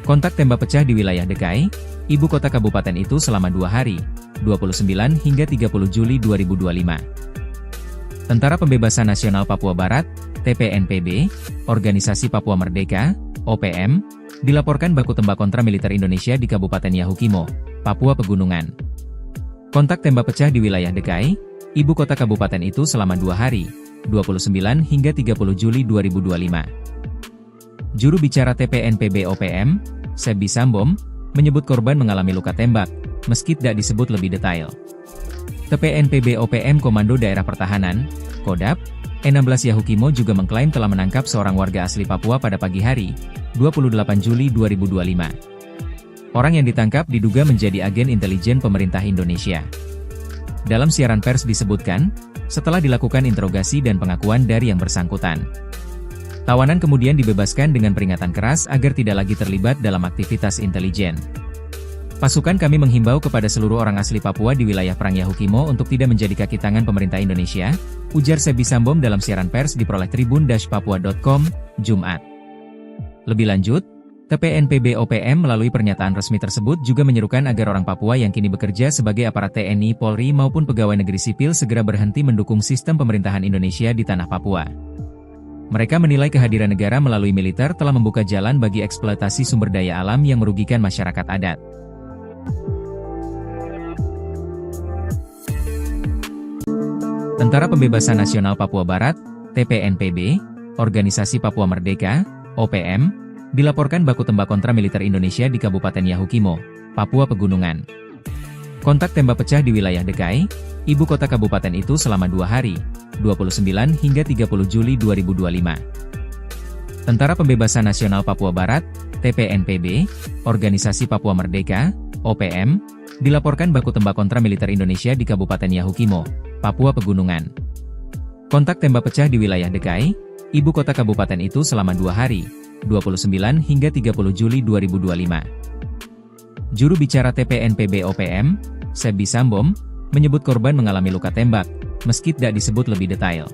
S1: Kontak tembak pecah di wilayah DKI, ibu kota kabupaten itu selama 2 hari, 29 hingga 30 Juli 2025. Tentara Pembebasan Nasional Papua Barat, TPNPB, Organisasi Papua Merdeka, OPM, dilaporkan baku tembak kontra militer Indonesia di Kabupaten Yahukimo, Papua Pegunungan. Kontak tembak pecah di wilayah DKI, ibu kota kabupaten itu selama 2 hari, 29 hingga 30 Juli 2025. Juru bicara TPNPB OPM, Sebi Sambom, menyebut korban mengalami luka tembak, meski tidak disebut lebih detail. TPNPB OPM Komando Daerah Pertahanan, Kodap, E16 Yahukimo juga mengklaim telah menangkap seorang warga asli Papua pada pagi hari, 28 Juli 2025. Orang yang ditangkap diduga menjadi agen intelijen pemerintah Indonesia. Dalam siaran pers disebutkan, setelah dilakukan interogasi dan pengakuan dari yang bersangkutan, tawanan kemudian dibebaskan dengan peringatan keras agar tidak lagi terlibat dalam aktivitas intelijen. Pasukan kami menghimbau kepada seluruh orang asli Papua di wilayah Perang Yahukimo untuk tidak menjadi kaki tangan pemerintah Indonesia, ujar Sebi Sambom dalam siaran pers diperoleh tribun-papua.com, Jumat. Lebih lanjut, TPNPB OPM melalui pernyataan resmi tersebut juga menyerukan agar orang Papua yang kini bekerja sebagai aparat TNI, Polri maupun pegawai negeri sipil segera berhenti mendukung sistem pemerintahan Indonesia di tanah Papua. Mereka menilai kehadiran negara melalui militer telah membuka jalan bagi eksploitasi sumber daya alam yang merugikan masyarakat adat. Tentara Pembebasan Nasional Papua Barat, TPNPB, Organisasi Papua Merdeka, OPM, dilaporkan baku tembak kontra militer Indonesia di Kabupaten Yahukimo, Papua Pegunungan. Kontak tembak pecah di wilayah Dekai, ibu kota kabupaten itu selama 2 hari, 29 hingga 30 Juli 2025. Tentara Pembebasan Nasional Papua Barat, TPNPB, Organisasi Papua Merdeka, OPM, dilaporkan baku tembak kontra militer Indonesia di Kabupaten Yahukimo, Papua Pegunungan. Kontak tembak pecah di wilayah Dekai, ibu kota kabupaten itu selama 2 hari, 29 hingga 30 Juli 2025. Juru bicara TPNPB OPM, Sebi Sambom, menyebut korban mengalami luka tembak, meski tidak disebut lebih detail.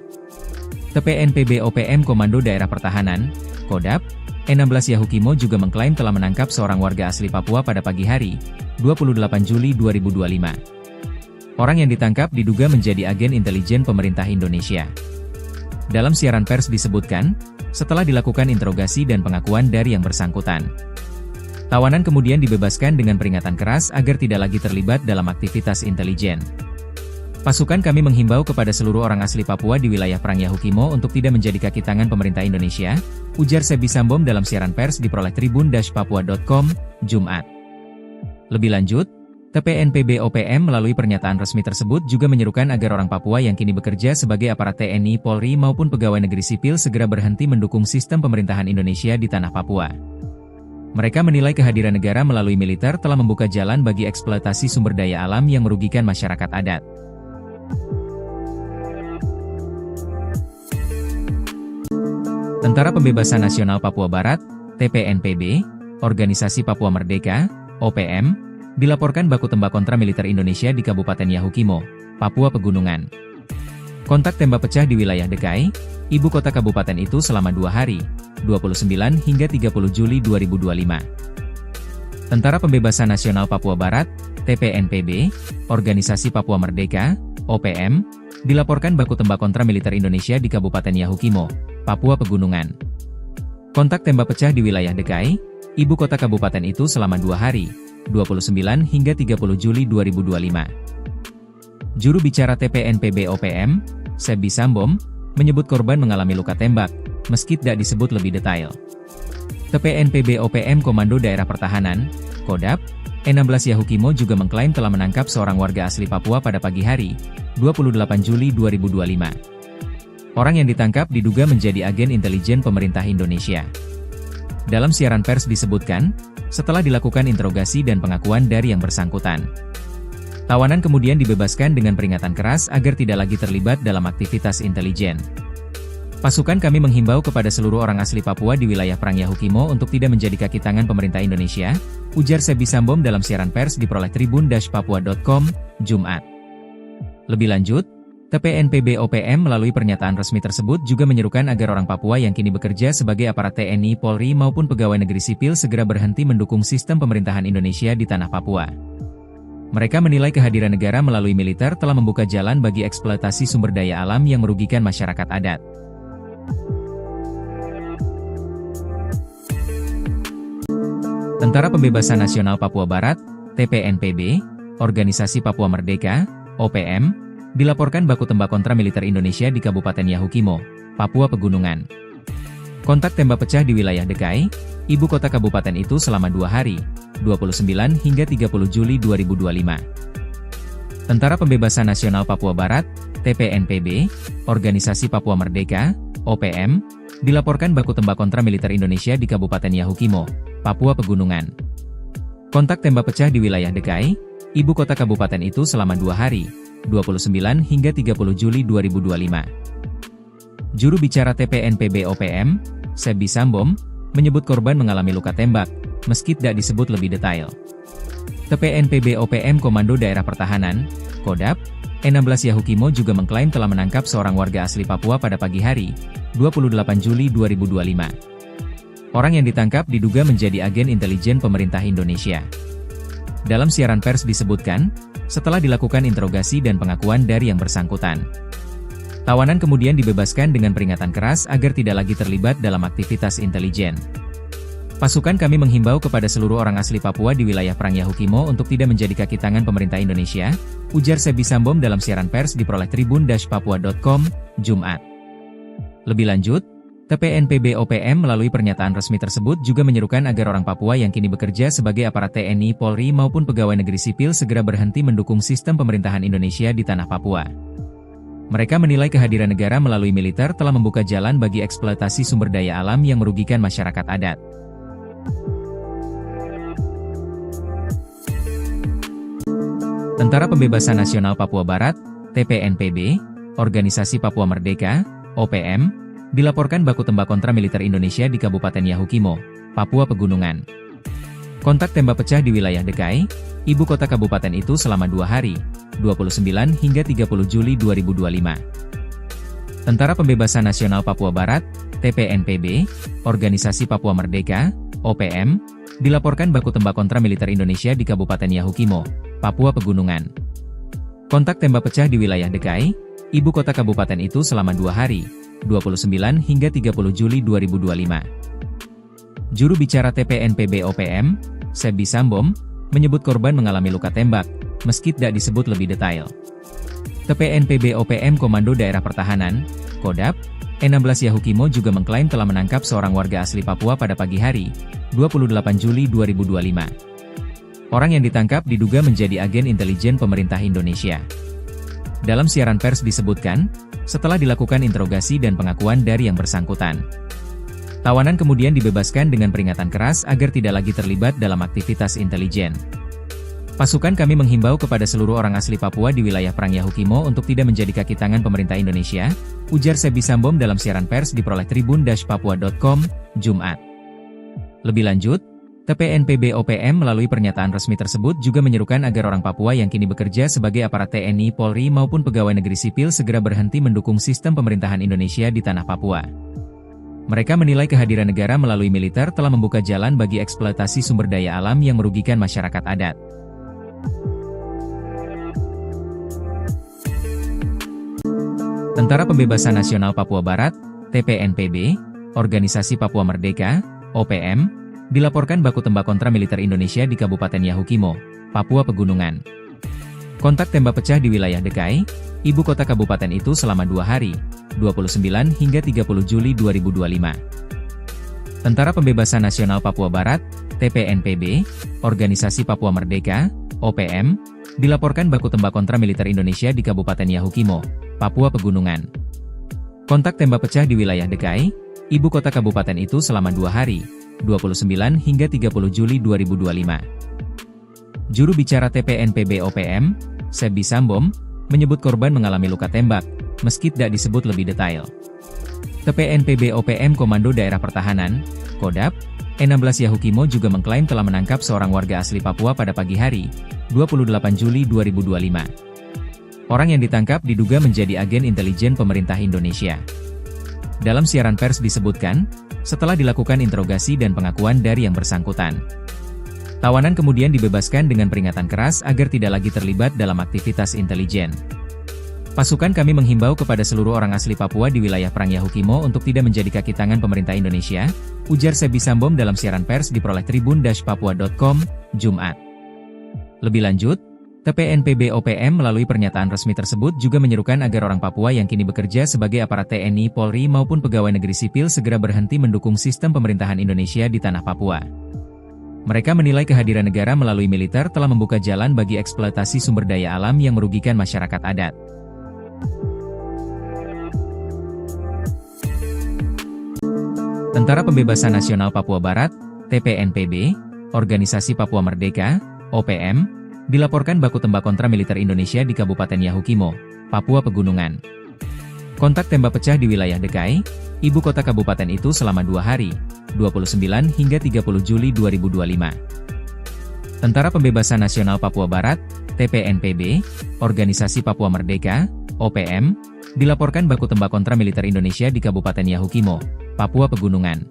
S1: TPNPB OPM Komando Daerah Pertahanan, Kodap, E16 Yahukimo juga mengklaim telah menangkap seorang warga asli Papua pada pagi hari, 28 Juli 2025. Orang yang ditangkap diduga menjadi agen intelijen pemerintah Indonesia. Dalam siaran pers disebutkan, setelah dilakukan interogasi dan pengakuan dari yang bersangkutan, tawanan kemudian dibebaskan dengan peringatan keras agar tidak lagi terlibat dalam aktivitas intelijen. Pasukan kami menghimbau kepada seluruh orang asli Papua di wilayah Perang Yahukimo untuk tidak menjadi kaki tangan pemerintah Indonesia, ujar Sebi Sambom dalam siaran pers diperoleh tribun-papua.com, Jumat. Lebih lanjut, TPNPB OPM melalui pernyataan resmi tersebut juga menyerukan agar orang Papua yang kini bekerja sebagai aparat TNI, Polri maupun pegawai negeri sipil segera berhenti mendukung sistem pemerintahan Indonesia di tanah Papua. Mereka menilai kehadiran negara melalui militer telah membuka jalan bagi eksploitasi sumber daya alam yang merugikan masyarakat adat. Tentara Pembebasan Nasional Papua Barat, TPNPB, Organisasi Papua Merdeka, OPM, dilaporkan baku tembak kontra militer Indonesia di Kabupaten Yahukimo, Papua Pegunungan. Kontak tembak pecah di wilayah Dekai, ibu kota kabupaten itu selama 2 hari, 29 hingga 30 Juli 2025. Tentara Pembebasan Nasional Papua Barat, TPNPB, Organisasi Papua Merdeka, OPM, dilaporkan baku tembak kontra militer Indonesia di Kabupaten Yahukimo, Papua Pegunungan. Kontak tembak pecah di wilayah Dekai, ibu kota kabupaten itu selama 2 hari, 29 hingga 30 Juli 2025. Juru bicara TPNPB OPM, Sebi Sambom, menyebut korban mengalami luka tembak, meski tidak disebut lebih detail. TPNPB OPM Komando Daerah Pertahanan, Kodap, E16 Yahukimo juga mengklaim telah menangkap seorang warga asli Papua pada pagi hari, 28 Juli 2025. Orang yang ditangkap diduga menjadi agen intelijen pemerintah Indonesia. Dalam siaran pers disebutkan, setelah dilakukan interogasi dan pengakuan dari yang bersangkutan, tawanan kemudian dibebaskan dengan peringatan keras agar tidak lagi terlibat dalam aktivitas intelijen. Pasukan kami menghimbau kepada seluruh orang asli Papua di wilayah Perang Yahukimo untuk tidak menjadi kaki tangan pemerintah Indonesia, ujar Sebi Sambom dalam siaran pers diperoleh tribun-papua.com, Jumat. Lebih lanjut, TPNPB OPM melalui pernyataan resmi tersebut juga menyerukan agar orang Papua yang kini bekerja sebagai aparat TNI, Polri maupun pegawai negeri sipil segera berhenti mendukung sistem pemerintahan Indonesia di tanah Papua. Mereka menilai kehadiran negara melalui militer telah membuka jalan bagi eksploitasi sumber daya alam yang merugikan masyarakat adat. Tentara Pembebasan Nasional Papua Barat, TPNPB, Organisasi Papua Merdeka, OPM, dilaporkan baku tembak kontra militer Indonesia di Kabupaten Yahukimo, Papua Pegunungan. Kontak tembak pecah di wilayah Dekai, ibu kota kabupaten itu selama 2 hari, 29 hingga 30 Juli 2025. Tentara Pembebasan Nasional Papua Barat, TPNPB, Organisasi Papua Merdeka, OPM, dilaporkan baku tembak kontra militer Indonesia di Kabupaten Yahukimo, Papua Pegunungan. Kontak tembak pecah di wilayah Dekai, ibu kota kabupaten itu selama 2 hari, 29 hingga 30 Juli 2025. Juru bicara TPNPB OPM, Sebi Sambom, menyebut korban mengalami luka tembak, meski tidak disebut lebih detail. TPNPB OPM Komando Daerah Pertahanan, Kodap, E16 Yahukimo juga mengklaim telah menangkap seorang warga asli Papua pada pagi hari, 28 Juli 2025. Orang yang ditangkap diduga menjadi agen intelijen pemerintah Indonesia. Dalam siaran pers disebutkan, setelah dilakukan interogasi dan pengakuan dari yang bersangkutan, tawanan kemudian dibebaskan dengan peringatan keras agar tidak lagi terlibat dalam aktivitas intelijen. Pasukan kami menghimbau kepada seluruh orang asli Papua di wilayah Perang Yahukimo untuk tidak menjadi kaki tangan pemerintah Indonesia, ujar Sebi Sambom dalam siaran pers diperoleh tribun-papua.com, Jumat. Lebih lanjut, TPNPB OPM melalui pernyataan resmi tersebut juga menyerukan agar orang Papua yang kini bekerja sebagai aparat TNI, Polri maupun pegawai negeri sipil segera berhenti mendukung sistem pemerintahan Indonesia di tanah Papua. Mereka menilai kehadiran negara melalui militer telah membuka jalan bagi eksploitasi sumber daya alam yang merugikan masyarakat adat. Tentara Pembebasan Nasional Papua Barat, TPNPB, Organisasi Papua Merdeka, OPM, dilaporkan baku tembak kontra militer Indonesia di Kabupaten Yahukimo, Papua Pegunungan. Kontak tembak pecah di wilayah Dekai, ibu kota kabupaten itu selama 2 hari, 29 hingga 30 Juli 2025. Tentara Pembebasan Nasional Papua Barat, TPNPB, Organisasi Papua Merdeka, OPM, dilaporkan baku tembak kontra militer Indonesia di Kabupaten Yahukimo, Papua Pegunungan. Kontak tembak pecah di wilayah Dekai, ibu kota kabupaten itu selama 2 hari, 29 hingga 30 Juli 2025. Juru bicara TPNPB OPM, Sebi Sambom, menyebut korban mengalami luka tembak, meski tidak disebut lebih detail. TPNPB OPM Komando Daerah Pertahanan, Kodap, E16 Yahukimo juga mengklaim telah menangkap seorang warga asli Papua pada pagi hari, 28 Juli 2025. Orang yang ditangkap diduga menjadi agen intelijen pemerintah Indonesia. Dalam siaran pers disebutkan, setelah dilakukan interogasi dan pengakuan dari yang bersangkutan, tawanan kemudian dibebaskan dengan peringatan keras agar tidak lagi terlibat dalam aktivitas intelijen. Pasukan kami menghimbau kepada seluruh orang asli Papua di wilayah Perang Yahukimo untuk tidak menjadi kaki tangan pemerintah Indonesia, ujar Sebi Sambom dalam siaran pers diperoleh tribun-papua.com, Jumat. Lebih lanjut, TPNPB OPM melalui pernyataan resmi tersebut juga menyerukan agar orang Papua yang kini bekerja sebagai aparat TNI, Polri maupun pegawai negeri sipil segera berhenti mendukung sistem pemerintahan Indonesia di tanah Papua. Mereka menilai kehadiran negara melalui militer telah membuka jalan bagi eksploitasi sumber daya alam yang merugikan masyarakat adat. Tentara Pembebasan Nasional Papua Barat, TPNPB, Organisasi Papua Merdeka, OPM, dilaporkan baku tembak kontra militer Indonesia di Kabupaten Yahukimo, Papua Pegunungan. Kontak tembak pecah di wilayah Dekai, ibu kota kabupaten itu selama 2 hari, 29 hingga 30 Juli 2025. Tentara Pembebasan Nasional Papua Barat, TPNPB, Organisasi Papua Merdeka, OPM, dilaporkan baku tembak kontra militer Indonesia di Kabupaten Yahukimo, Papua Pegunungan. Kontak tembak pecah di wilayah Dekai, ibu kota kabupaten itu selama 2 hari, 29 hingga 30 Juli 2025. Juru bicara TPNPB OPM, Sebi Sambom, menyebut korban mengalami luka tembak, meski tidak disebut lebih detail. TPNPB OPM Komando Daerah Pertahanan, Kodap, E16 Yahukimo juga mengklaim telah menangkap seorang warga asli Papua pada pagi hari, 28 Juli 2025. Orang yang ditangkap diduga menjadi agen intelijen pemerintah Indonesia. Dalam siaran pers disebutkan, setelah dilakukan interogasi dan pengakuan dari yang bersangkutan, tawanan kemudian dibebaskan dengan peringatan keras agar tidak lagi terlibat dalam aktivitas intelijen. Pasukan kami menghimbau kepada seluruh orang asli Papua di wilayah Perang Yahukimo untuk tidak menjadi kaki tangan pemerintah Indonesia, ujar Sebi Sambom dalam siaran pers diperoleh tribun-papua.com, Jumat. Lebih lanjut, TPNPB OPM melalui pernyataan resmi tersebut juga menyerukan agar orang Papua yang kini bekerja sebagai aparat TNI, Polri maupun pegawai negeri sipil segera berhenti mendukung sistem pemerintahan Indonesia di tanah Papua. Mereka menilai kehadiran negara melalui militer telah membuka jalan bagi eksploitasi sumber daya alam yang merugikan masyarakat adat. Tentara Pembebasan Nasional Papua Barat, TPNPB, Organisasi Papua Merdeka, OPM, dilaporkan baku tembak kontra militer Indonesia di Kabupaten Yahukimo, Papua Pegunungan. Kontak tembak pecah di wilayah Dekai, ibu kota kabupaten itu selama 2 hari, 29 hingga 30 Juli 2025. Tentara Pembebasan Nasional Papua Barat, TPNPB, Organisasi Papua Merdeka, OPM, dilaporkan baku tembak kontra militer Indonesia di Kabupaten Yahukimo, Papua Pegunungan.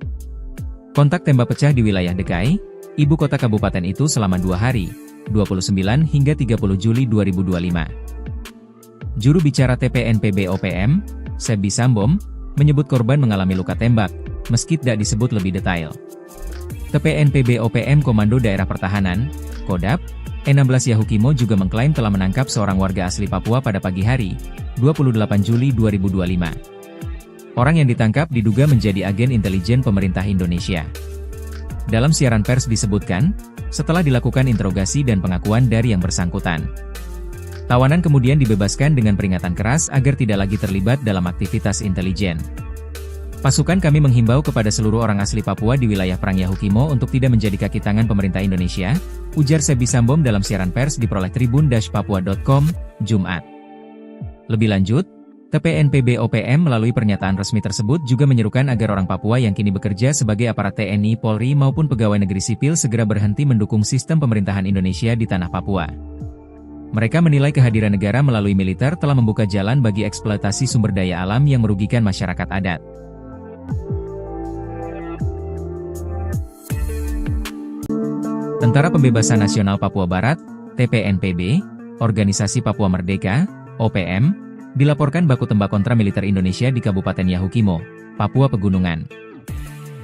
S1: Kontak tembak pecah di wilayah Dekai, ibu kota kabupaten itu selama 2 hari, 29 hingga 30 Juli 2025. Juru bicara TPNPB OPM, Sebi Sambom, menyebut korban mengalami luka tembak, meski tidak disebut lebih detail. TPNPB OPM Komando Daerah Pertahanan, Kodap, E16 Yahukimo juga mengklaim telah menangkap seorang warga asli Papua pada pagi hari, 28 Juli 2025. Orang yang ditangkap diduga menjadi agen intelijen pemerintah Indonesia. Dalam siaran pers disebutkan, setelah dilakukan interogasi dan pengakuan dari yang bersangkutan, tawanan kemudian dibebaskan dengan peringatan keras agar tidak lagi terlibat dalam aktivitas intelijen. Pasukan kami menghimbau kepada seluruh orang asli Papua di wilayah Perang Yahukimo untuk tidak menjadi kaki tangan pemerintah Indonesia, ujar Sebi Sambom dalam siaran pers diperoleh tribun-papua.com, Jumat. Lebih lanjut, TPNPB OPM melalui pernyataan resmi tersebut juga menyerukan agar orang Papua yang kini bekerja sebagai aparat TNI, Polri maupun pegawai negeri sipil segera berhenti mendukung sistem pemerintahan Indonesia di tanah Papua. Mereka menilai kehadiran negara melalui militer telah membuka jalan bagi eksploitasi sumber daya alam yang merugikan masyarakat adat. Tentara Pembebasan Nasional Papua Barat, TPNPB, Organisasi Papua Merdeka, OPM, dilaporkan baku tembak kontra militer Indonesia di Kabupaten Yahukimo, Papua Pegunungan.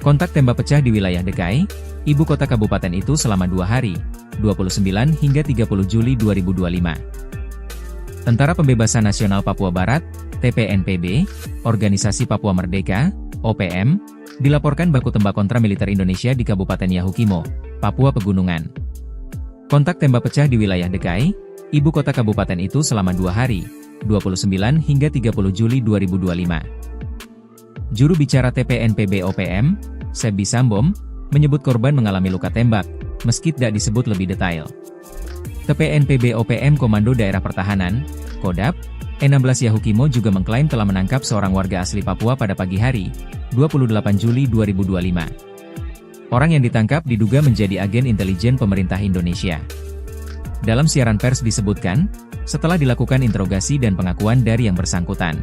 S1: Kontak tembak pecah di wilayah Dekai, ibu kota kabupaten itu selama 2 hari, 29 hingga 30 Juli 2025. Tentara Pembebasan Nasional Papua Barat, TPNPB, Organisasi Papua Merdeka, OPM, dilaporkan baku tembak kontra militer Indonesia di Kabupaten Yahukimo, Papua Pegunungan. Kontak tembak pecah di wilayah Dekai, ibu kota kabupaten itu selama 2 hari, 29 hingga 30 Juli 2025. Juru bicara TPNPB OPM, Sebi Sambom, menyebut korban mengalami luka tembak, meski tidak disebut lebih detail. TPNPB OPM Komando Daerah Pertahanan, Kodap, E16 Yahukimo juga mengklaim telah menangkap seorang warga asli Papua pada pagi hari, 28 Juli 2025. Orang yang ditangkap diduga menjadi agen intelijen pemerintah Indonesia. Dalam siaran pers disebutkan, setelah dilakukan interogasi dan pengakuan dari yang bersangkutan,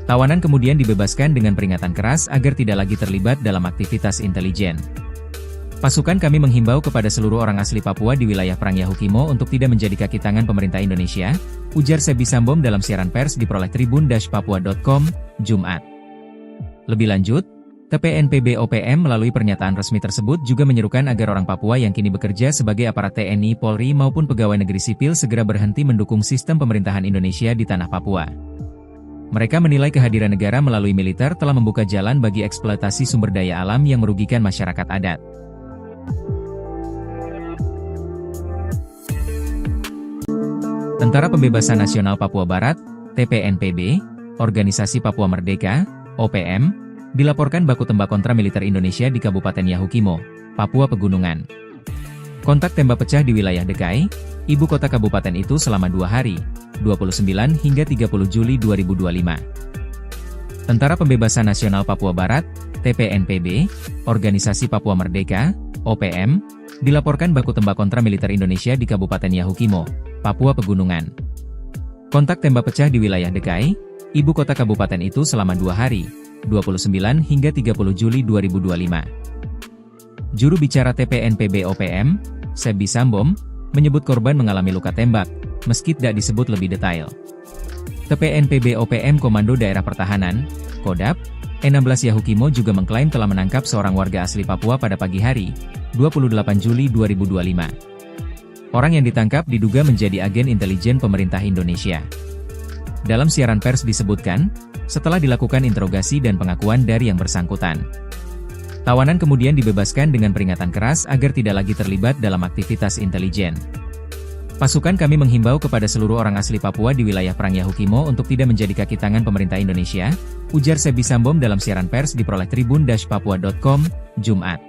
S1: tawanan kemudian dibebaskan dengan peringatan keras agar tidak lagi terlibat dalam aktivitas intelijen. Pasukan kami menghimbau kepada seluruh orang asli Papua di wilayah Perang Yahukimo untuk tidak menjadi kaki tangan pemerintah Indonesia, ujar Sebi Sambom dalam siaran pers diperoleh tribun-papua.com, Jumat. Lebih lanjut, TPNPB OPM melalui pernyataan resmi tersebut juga menyerukan agar orang Papua yang kini bekerja sebagai aparat TNI, Polri maupun pegawai negeri sipil segera berhenti mendukung sistem pemerintahan Indonesia di tanah Papua. Mereka menilai kehadiran negara melalui militer telah membuka jalan bagi eksploitasi sumber daya alam yang merugikan masyarakat adat. Tentara Pembebasan Nasional Papua Barat, TPNPB, Organisasi Papua Merdeka, OPM, dilaporkan baku tembak kontra militer Indonesia di Kabupaten Yahukimo, Papua Pegunungan. Kontak tembak pecah di wilayah Dekai, ibu kota kabupaten itu selama 2 hari, 29 hingga 30 Juli 2025. Tentara Pembebasan Nasional Papua Barat, TPNPB, Organisasi Papua Merdeka, OPM, dilaporkan baku tembak kontra militer Indonesia di Kabupaten Yahukimo, Papua Pegunungan. Kontak tembak pecah di wilayah Dekai, ibu kota kabupaten itu selama 2 hari, 29 hingga 30 Juli 2025. Juru bicara TPNPB OPM, Sebi Sambom, menyebut korban mengalami luka tembak, meski tidak disebut lebih detail. TPNPB OPM Komando Daerah Pertahanan, Kodap, E16 Yahukimo juga mengklaim telah menangkap seorang warga asli Papua pada pagi hari, 28 Juli 2025. Orang yang ditangkap diduga menjadi agen intelijen pemerintah Indonesia. Dalam siaran pers disebutkan, setelah dilakukan interogasi dan pengakuan dari yang bersangkutan, tawanan kemudian dibebaskan dengan peringatan keras agar tidak lagi terlibat dalam aktivitas intelijen. Pasukan kami menghimbau kepada seluruh orang asli Papua di wilayah Perang Yahukimo untuk tidak menjadi kaki tangan pemerintah Indonesia, ujar Sebi Sambom dalam siaran pers diperoleh tribun-papua.com, Jumat.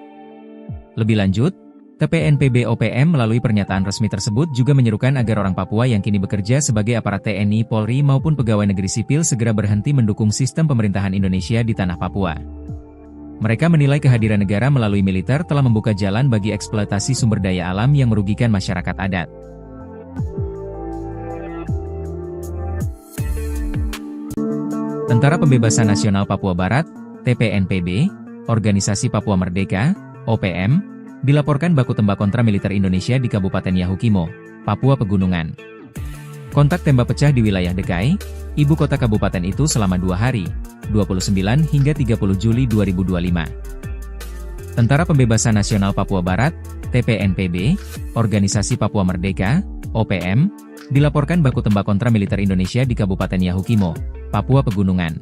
S1: Lebih lanjut, TPNPB OPM melalui pernyataan resmi tersebut juga menyerukan agar orang Papua yang kini bekerja sebagai aparat TNI, Polri maupun pegawai negeri sipil segera berhenti mendukung sistem pemerintahan Indonesia di tanah Papua. Mereka menilai kehadiran negara melalui militer telah membuka jalan bagi eksploitasi sumber daya alam yang merugikan masyarakat adat. Tentara Pembebasan Nasional Papua Barat, TPNPB, Organisasi Papua Merdeka, OPM, dilaporkan baku tembak kontra militer Indonesia di Kabupaten Yahukimo, Papua Pegunungan. Kontak tembak pecah di wilayah Dekai, ibu kota kabupaten itu selama 2 hari, 29 hingga 30 Juli 2025. Tentara Pembebasan Nasional Papua Barat, TPNPB, Organisasi Papua Merdeka, OPM, dilaporkan baku tembak kontra militer Indonesia di Kabupaten Yahukimo, Papua Pegunungan.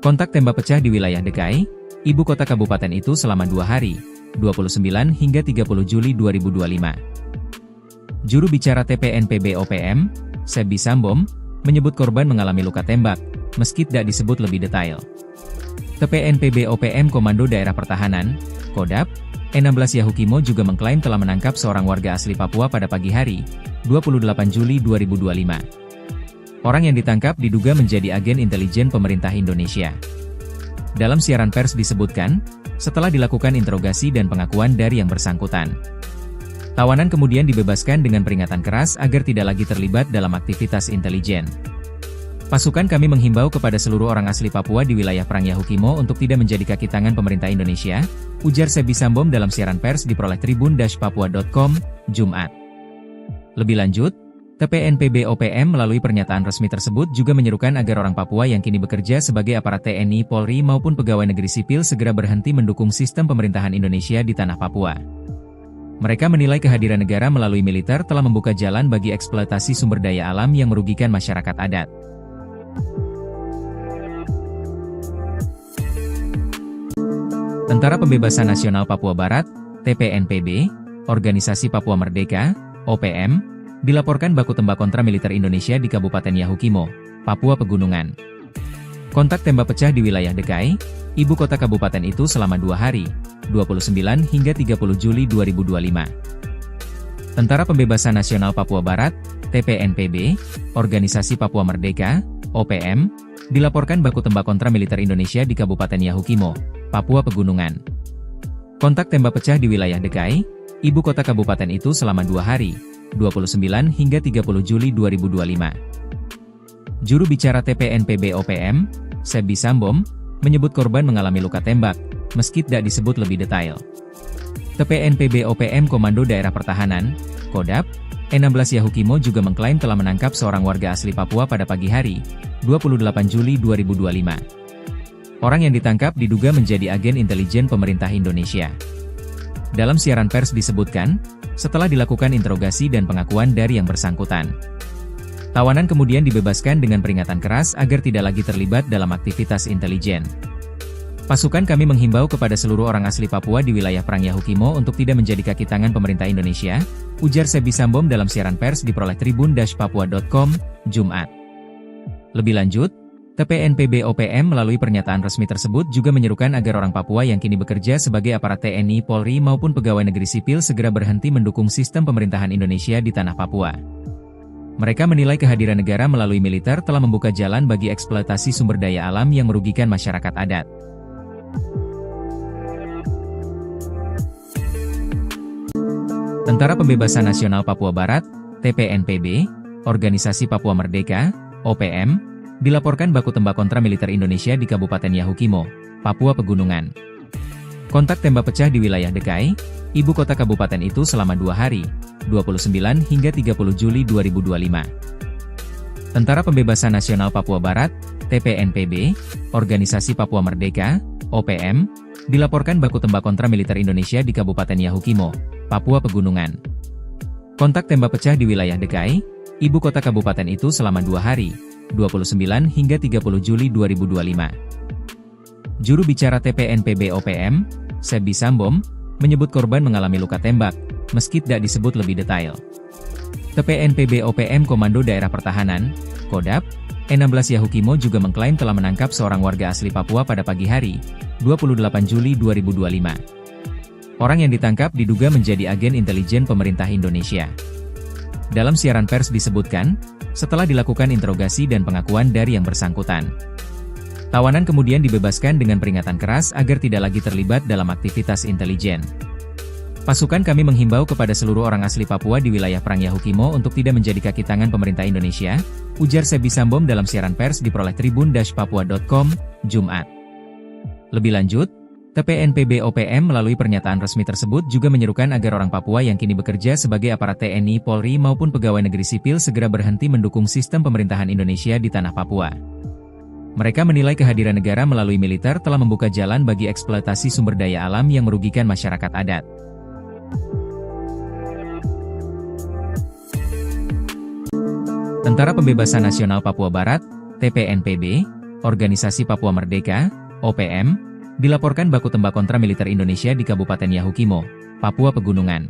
S1: Kontak tembak pecah di wilayah DKI, ibu kota kabupaten itu selama 2 hari, 29 hingga 30 Juli 2025. Juru bicara TPNPB OPM, Sebi Sambom, menyebut korban mengalami luka tembak, meski tidak disebut lebih detail. TPNPB OPM Komando Daerah Pertahanan, Kodap, E16 Yahukimo juga mengklaim telah menangkap seorang warga asli Papua pada pagi hari, 28 Juli 2025. Orang yang ditangkap diduga menjadi agen intelijen pemerintah Indonesia. Dalam siaran pers disebutkan, setelah dilakukan interogasi dan pengakuan dari yang bersangkutan, tawanan kemudian dibebaskan dengan peringatan keras agar tidak lagi terlibat dalam aktivitas intelijen. Pasukan kami menghimbau kepada seluruh orang asli Papua di wilayah Perang Yahukimo untuk tidak menjadi kaki tangan pemerintah Indonesia, ujar Sebi Sambom dalam siaran pers diperoleh tribun-papua.com, Jumat. Lebih lanjut, TPNPB OPM melalui pernyataan resmi tersebut juga menyerukan agar orang Papua yang kini bekerja sebagai aparat TNI, Polri maupun pegawai negeri sipil segera berhenti mendukung sistem pemerintahan Indonesia di tanah Papua. Mereka menilai kehadiran negara melalui militer telah membuka jalan bagi eksploitasi sumber daya alam yang merugikan masyarakat adat. Tentara Pembebasan Nasional Papua Barat, TPNPB, Organisasi Papua Merdeka, OPM, dilaporkan baku tembak kontra militer Indonesia di Kabupaten Yahukimo, Papua Pegunungan. Kontak tembak pecah di wilayah DKI, ibu kota kabupaten itu selama 2 hari, 29 hingga 30 Juli 2025. Tentara Pembebasan Nasional Papua Barat, TPNPB, Organisasi Papua Merdeka, OPM, dilaporkan baku tembak kontra militer Indonesia di Kabupaten Yahukimo, Papua Pegunungan. Kontak tembak pecah di wilayah DKI, ibu kota kabupaten itu selama 2 hari, 29 hingga 30 Juli 2025. Juru bicara TPNPB OPM, Sebi Sambom, menyebut korban mengalami luka tembak, meski tidak disebut lebih detail. TPNPB OPM Komando Daerah Pertahanan, Kodap, E16 Yahukimo juga mengklaim telah menangkap seorang warga asli Papua pada pagi hari, 28 Juli 2025. Orang yang ditangkap diduga menjadi agen intelijen pemerintah Indonesia. Dalam siaran pers disebutkan, setelah dilakukan interogasi dan pengakuan dari yang bersangkutan, tawanan kemudian dibebaskan dengan peringatan keras agar tidak lagi terlibat dalam aktivitas intelijen. Pasukan kami menghimbau kepada seluruh orang asli Papua di wilayah Perang Yahukimo untuk tidak menjadi kaki tangan pemerintah Indonesia, ujar Sebi Sambom dalam siaran pers diperoleh tribun-papua.com, Jumat. Lebih lanjut, TPNPB OPM melalui pernyataan resmi tersebut juga menyerukan agar orang Papua yang kini bekerja sebagai aparat TNI, Polri maupun pegawai negeri sipil segera berhenti mendukung sistem pemerintahan Indonesia di tanah Papua. Mereka menilai kehadiran negara melalui militer telah membuka jalan bagi eksploitasi sumber daya alam yang merugikan masyarakat adat. Tentara Pembebasan Nasional Papua Barat, TPNPB, Organisasi Papua Merdeka, OPM, dilaporkan baku tembak kontra militer Indonesia di Kabupaten Yahukimo, Papua Pegunungan. Kontak tembak pecah di wilayah DKI, ibu kota kabupaten itu selama 2 hari, 29 hingga 30 Juli 2025. Tentara Pembebasan Nasional Papua Barat, TPNPB, Organisasi Papua Merdeka, OPM, dilaporkan baku tembak kontra militer Indonesia di Kabupaten Yahukimo, Papua Pegunungan. Kontak tembak pecah di wilayah DKI, ibu kota kabupaten itu selama 2 hari, 29 hingga 30 Juli 2025. Juru bicara TPNPB OPM, Sebi Sambom, menyebut korban mengalami luka tembak, meski tidak disebut lebih detail. TPNPB OPM Komando Daerah Pertahanan, Kodap, E16 Yahukimo juga mengklaim telah menangkap seorang warga asli Papua pada pagi hari, 28 Juli 2025. Orang yang ditangkap diduga menjadi agen intelijen pemerintah Indonesia. Dalam siaran pers disebutkan, setelah dilakukan interogasi dan pengakuan dari yang bersangkutan, tawanan kemudian dibebaskan dengan peringatan keras agar tidak lagi terlibat dalam aktivitas intelijen. Pasukan kami menghimbau kepada seluruh orang asli Papua di wilayah Perang Yahukimo untuk tidak menjadi kaki tangan pemerintah Indonesia, ujar Sebi Sambom dalam siaran pers diperoleh tribun-papua.com, Jumat. Lebih lanjut, TPNPB OPM melalui pernyataan resmi tersebut juga menyerukan agar orang Papua yang kini bekerja sebagai aparat TNI, Polri maupun pegawai negeri sipil segera berhenti mendukung sistem pemerintahan Indonesia di tanah Papua. Mereka menilai kehadiran negara melalui militer telah membuka jalan bagi eksploitasi sumber daya alam yang merugikan masyarakat adat. Tentara Pembebasan Nasional Papua Barat, TPNPB, Organisasi Papua Merdeka, OPM, dilaporkan baku tembak kontra militer Indonesia di Kabupaten Yahukimo, Papua Pegunungan.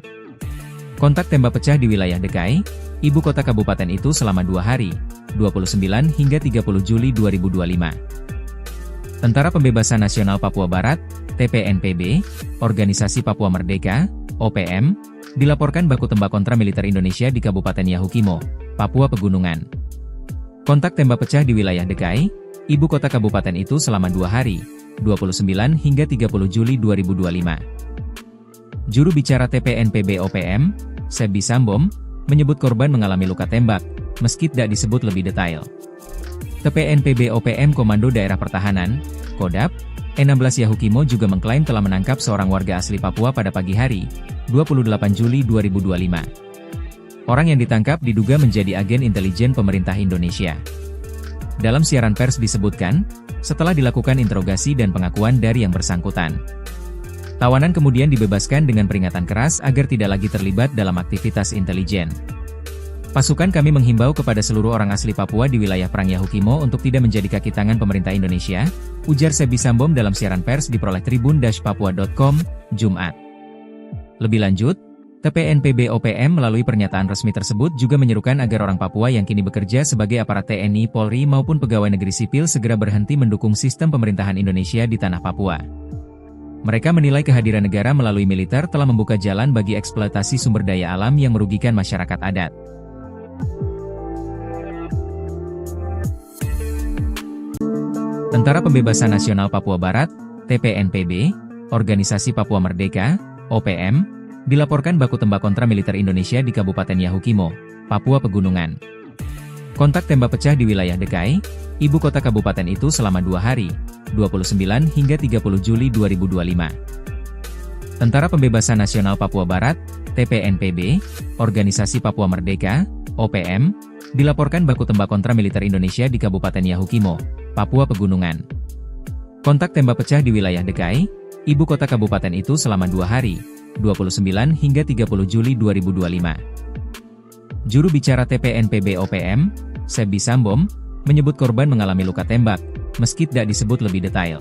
S1: Kontak tembak pecah di wilayah Dekai, ibu kota kabupaten itu selama 2 hari, 29 hingga 30 Juli 2025. Tentara Pembebasan Nasional Papua Barat, TPNPB, Organisasi Papua Merdeka, OPM, dilaporkan baku tembak kontra militer Indonesia di Kabupaten Yahukimo, Papua Pegunungan. Kontak tembak pecah di wilayah Dekai, ibu kota kabupaten itu selama 2 hari, 29 hingga 30 Juli 2025. Juru bicara TPNPB OPM, Sebi Sambom, menyebut korban mengalami luka tembak, meski tidak disebut lebih detail. TPNPB OPM Komando Daerah Pertahanan, Kodap, E16 Yahukimo juga mengklaim telah menangkap seorang warga asli Papua pada pagi hari, 28 Juli 2025. Orang yang ditangkap diduga menjadi agen intelijen pemerintah Indonesia. Dalam siaran pers disebutkan, setelah dilakukan interogasi dan pengakuan dari yang bersangkutan, tawanan kemudian dibebaskan dengan peringatan keras agar tidak lagi terlibat dalam aktivitas intelijen. Pasukan kami menghimbau kepada seluruh orang asli Papua di wilayah Perang Yahukimo untuk tidak menjadi kaki tangan pemerintah Indonesia, ujar Sebi Sambom dalam siaran pers diperoleh tribun-papua.com, Jumat. Lebih lanjut, TPNPB OPM melalui pernyataan resmi tersebut juga menyerukan agar orang Papua yang kini bekerja sebagai aparat TNI, Polri maupun pegawai negeri sipil segera berhenti mendukung sistem pemerintahan Indonesia di tanah Papua. Mereka menilai kehadiran negara melalui militer telah membuka jalan bagi eksploitasi sumber daya alam yang merugikan masyarakat adat. Tentara Pembebasan Nasional Papua Barat, TPNPB, Organisasi Papua Merdeka, OPM, dilaporkan baku tembak kontra militer Indonesia di Kabupaten Yahukimo, Papua Pegunungan. Kontak tembak pecah di wilayah Dekai, ibu kota kabupaten itu selama 2 hari, 29 hingga 30 Juli 2025. Tentara Pembebasan Nasional Papua Barat, TPNPB, Organisasi Papua Merdeka, OPM, dilaporkan baku tembak kontra militer Indonesia di Kabupaten Yahukimo, Papua Pegunungan. Kontak tembak pecah di wilayah Dekai, ibu kota kabupaten itu selama 2 hari, 29 hingga 30 Juli 2025. Juru bicara TPNPB OPM, Sebi Sambom, menyebut korban mengalami luka tembak, meski tidak disebut lebih detail.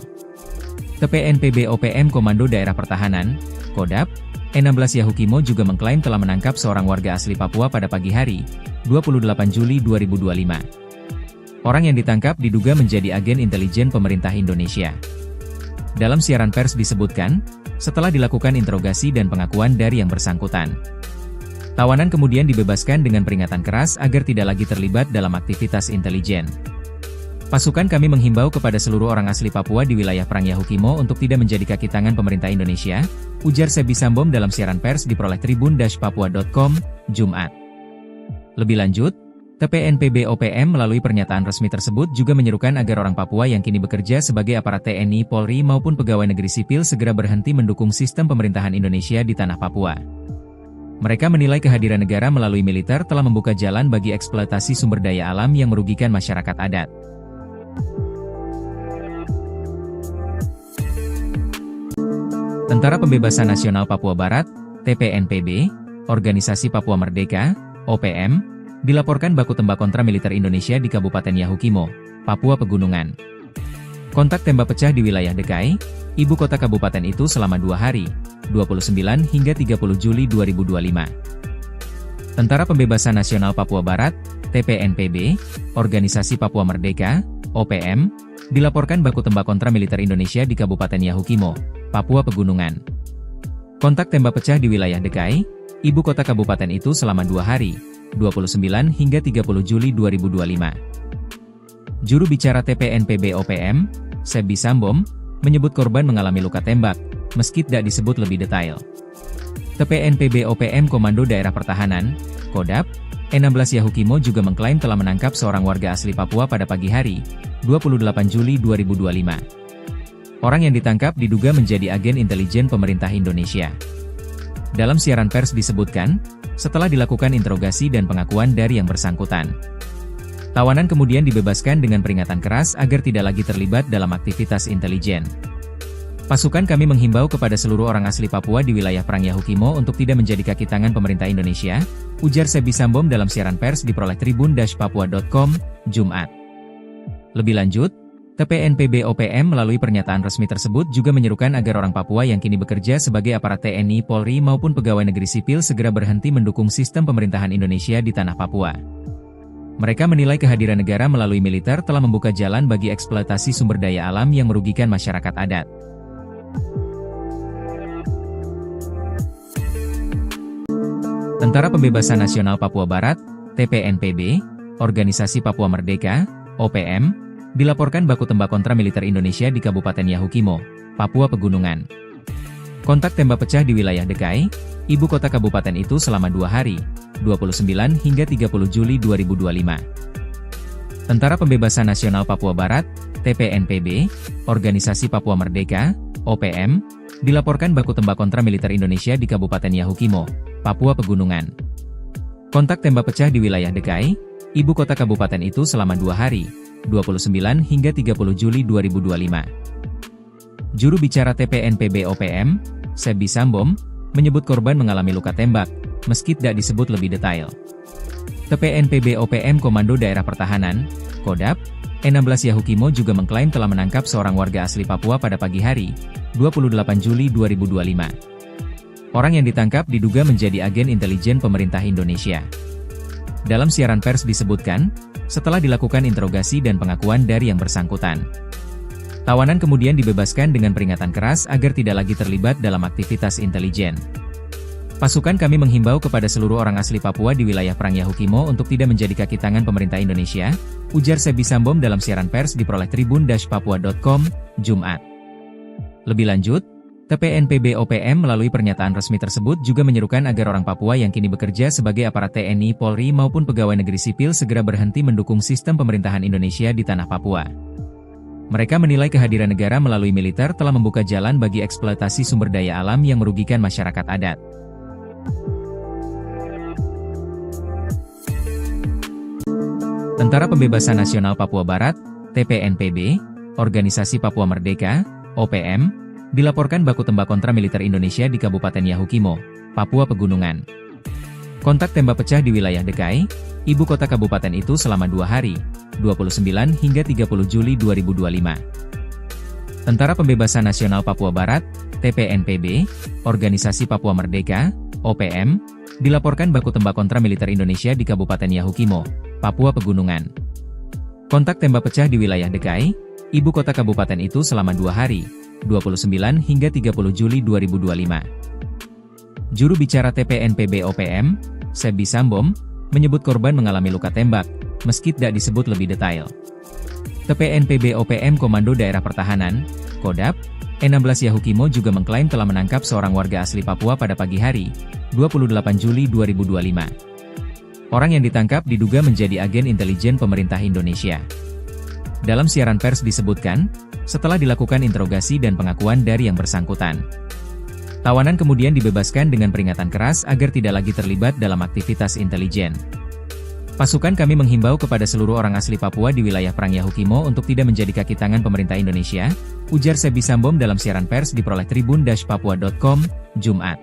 S1: TPNPB OPM Komando Daerah Pertahanan, Kodap, E16 Yahukimo juga mengklaim telah menangkap seorang warga asli Papua pada pagi hari, 28 Juli 2025. Orang yang ditangkap diduga menjadi agen intelijen pemerintah Indonesia. Dalam siaran pers disebutkan, setelah dilakukan interogasi dan pengakuan dari yang bersangkutan, tawanan kemudian dibebaskan dengan peringatan keras agar tidak lagi terlibat dalam aktivitas intelijen. Pasukan kami menghimbau kepada seluruh orang asli Papua di wilayah Perang Yahukimo untuk tidak menjadi kaki tangan pemerintah Indonesia, ujar Sebi Sambom dalam siaran pers diperoleh tribun-papua.com, Jumat. Lebih lanjut, TPNPB OPM melalui pernyataan resmi tersebut juga menyerukan agar orang Papua yang kini bekerja sebagai aparat TNI, Polri maupun pegawai negeri sipil segera berhenti mendukung sistem pemerintahan Indonesia di tanah Papua. Mereka menilai kehadiran negara melalui militer telah membuka jalan bagi eksploitasi sumber daya alam yang merugikan masyarakat adat. Tentara Pembebasan Nasional Papua Barat, TPNPB, Organisasi Papua Merdeka, OPM, dilaporkan baku tembak kontra militer Indonesia di Kabupaten Yahukimo, Papua Pegunungan. Kontak tembak pecah di wilayah Dekai, ibu kota kabupaten itu selama 2 hari, 29 hingga 30 Juli 2025. Tentara Pembebasan Nasional Papua Barat, TPNPB, Organisasi Papua Merdeka, OPM, dilaporkan baku tembak kontra militer Indonesia di Kabupaten Yahukimo, Papua Pegunungan. Kontak tembak pecah di wilayah Dekai, ibu kota kabupaten itu selama 2 hari, 29 hingga 30 Juli 2025. Juru bicara TPNPB OPM, Sebi Sambom, menyebut korban mengalami luka tembak, meski tidak disebut lebih detail. TPNPB OPM Komando Daerah Pertahanan, Kodap, E16 Yahukimo juga mengklaim telah menangkap seorang warga asli Papua pada pagi hari, 28 Juli 2025. Orang yang ditangkap diduga menjadi agen intelijen pemerintah Indonesia. Dalam siaran pers disebutkan, setelah dilakukan interogasi dan pengakuan dari yang bersangkutan, tawanan kemudian dibebaskan dengan peringatan keras agar tidak lagi terlibat dalam aktivitas intelijen. Pasukan kami menghimbau kepada seluruh orang asli Papua di wilayah Perang Yahukimo untuk tidak menjadi kaki tangan pemerintah Indonesia, ujar Sebi Sambom dalam siaran pers diperoleh tribun-papua.com, Jumat. Lebih lanjut, TPNPB OPM melalui pernyataan resmi tersebut juga menyerukan agar orang Papua yang kini bekerja sebagai aparat TNI, Polri maupun pegawai negeri sipil segera berhenti mendukung sistem pemerintahan Indonesia di tanah Papua. Mereka menilai kehadiran negara melalui militer telah membuka jalan bagi eksploitasi sumber daya alam yang merugikan masyarakat adat. Tentara Pembebasan Nasional Papua Barat, TPNPB, Organisasi Papua Merdeka, OPM, dilaporkan baku tembak kontra militer Indonesia di Kabupaten Yahukimo, Papua Pegunungan. Kontak tembak pecah di wilayah Dekai, ibu kota kabupaten itu selama 2 hari, 29 hingga 30 Juli 2025. Tentara Pembebasan Nasional Papua Barat, TPNPB, Organisasi Papua Merdeka, OPM, dilaporkan baku tembak kontra militer Indonesia di Kabupaten Yahukimo, Papua Pegunungan. Kontak tembak pecah di wilayah Dekai, ibu kota kabupaten itu selama 2 hari, 29 hingga 30 Juli 2025. Juru bicara TPNPB OPM, Sebi Sambom, menyebut korban mengalami luka tembak, meski tidak disebut lebih detail. TPNPB OPM Komando Daerah Pertahanan, Kodap, E16 Yahukimo juga mengklaim telah menangkap seorang warga asli Papua pada pagi hari, 28 Juli 2025. Orang yang ditangkap diduga menjadi agen intelijen pemerintah Indonesia. Dalam siaran pers disebutkan, setelah dilakukan interogasi dan pengakuan dari yang bersangkutan, tawanan kemudian dibebaskan dengan peringatan keras agar tidak lagi terlibat dalam aktivitas intelijen. Pasukan kami menghimbau kepada seluruh orang asli Papua di wilayah Perang Yahukimo untuk tidak menjadi kaki tangan pemerintah Indonesia, ujar Sebi Sambom dalam siaran pers diperoleh tribun-papua.com, Jumat. Lebih lanjut, TPNPB OPM melalui pernyataan resmi tersebut juga menyerukan agar orang Papua yang kini bekerja sebagai aparat TNI, Polri maupun pegawai negeri sipil segera berhenti mendukung sistem pemerintahan Indonesia di tanah Papua. Mereka menilai kehadiran negara melalui militer telah membuka jalan bagi eksploitasi sumber daya alam yang merugikan masyarakat adat. Tentara Pembebasan Nasional Papua Barat, TPNPB, Organisasi Papua Merdeka, OPM, dilaporkan baku tembak kontra militer Indonesia di Kabupaten Yahukimo, Papua Pegunungan. Kontak tembak pecah di wilayah Dekai, ibu kota kabupaten itu selama 2 hari, 29 hingga 30 Juli 2025. Tentara Pembebasan Nasional Papua Barat, TPNPB, Organisasi Papua Merdeka, OPM, dilaporkan baku tembak kontra militer Indonesia di Kabupaten Yahukimo, Papua Pegunungan. Kontak tembak pecah di wilayah Dekai, ibu kota kabupaten itu selama 2 hari, 29 hingga 30 Juli 2025. Juru bicara TPNPB OPM, Sebi Sambom, menyebut korban mengalami luka tembak, meski tidak disebut lebih detail. TPNPB OPM Komando Daerah Pertahanan, Kodap, E16 Yahukimo juga mengklaim telah menangkap seorang warga asli Papua pada pagi hari, 28 Juli 2025. Orang yang ditangkap diduga menjadi agen intelijen pemerintah Indonesia. Dalam siaran pers disebutkan, setelah dilakukan interogasi dan pengakuan dari yang bersangkutan, tawanan kemudian dibebaskan dengan peringatan keras agar tidak lagi terlibat dalam aktivitas intelijen. Pasukan kami menghimbau kepada seluruh orang asli Papua di wilayah Perang Yahukimo untuk tidak menjadi kaki tangan pemerintah Indonesia, ujar Sebi Sambom dalam siaran pers diperoleh tribun-papua.com, Jumat.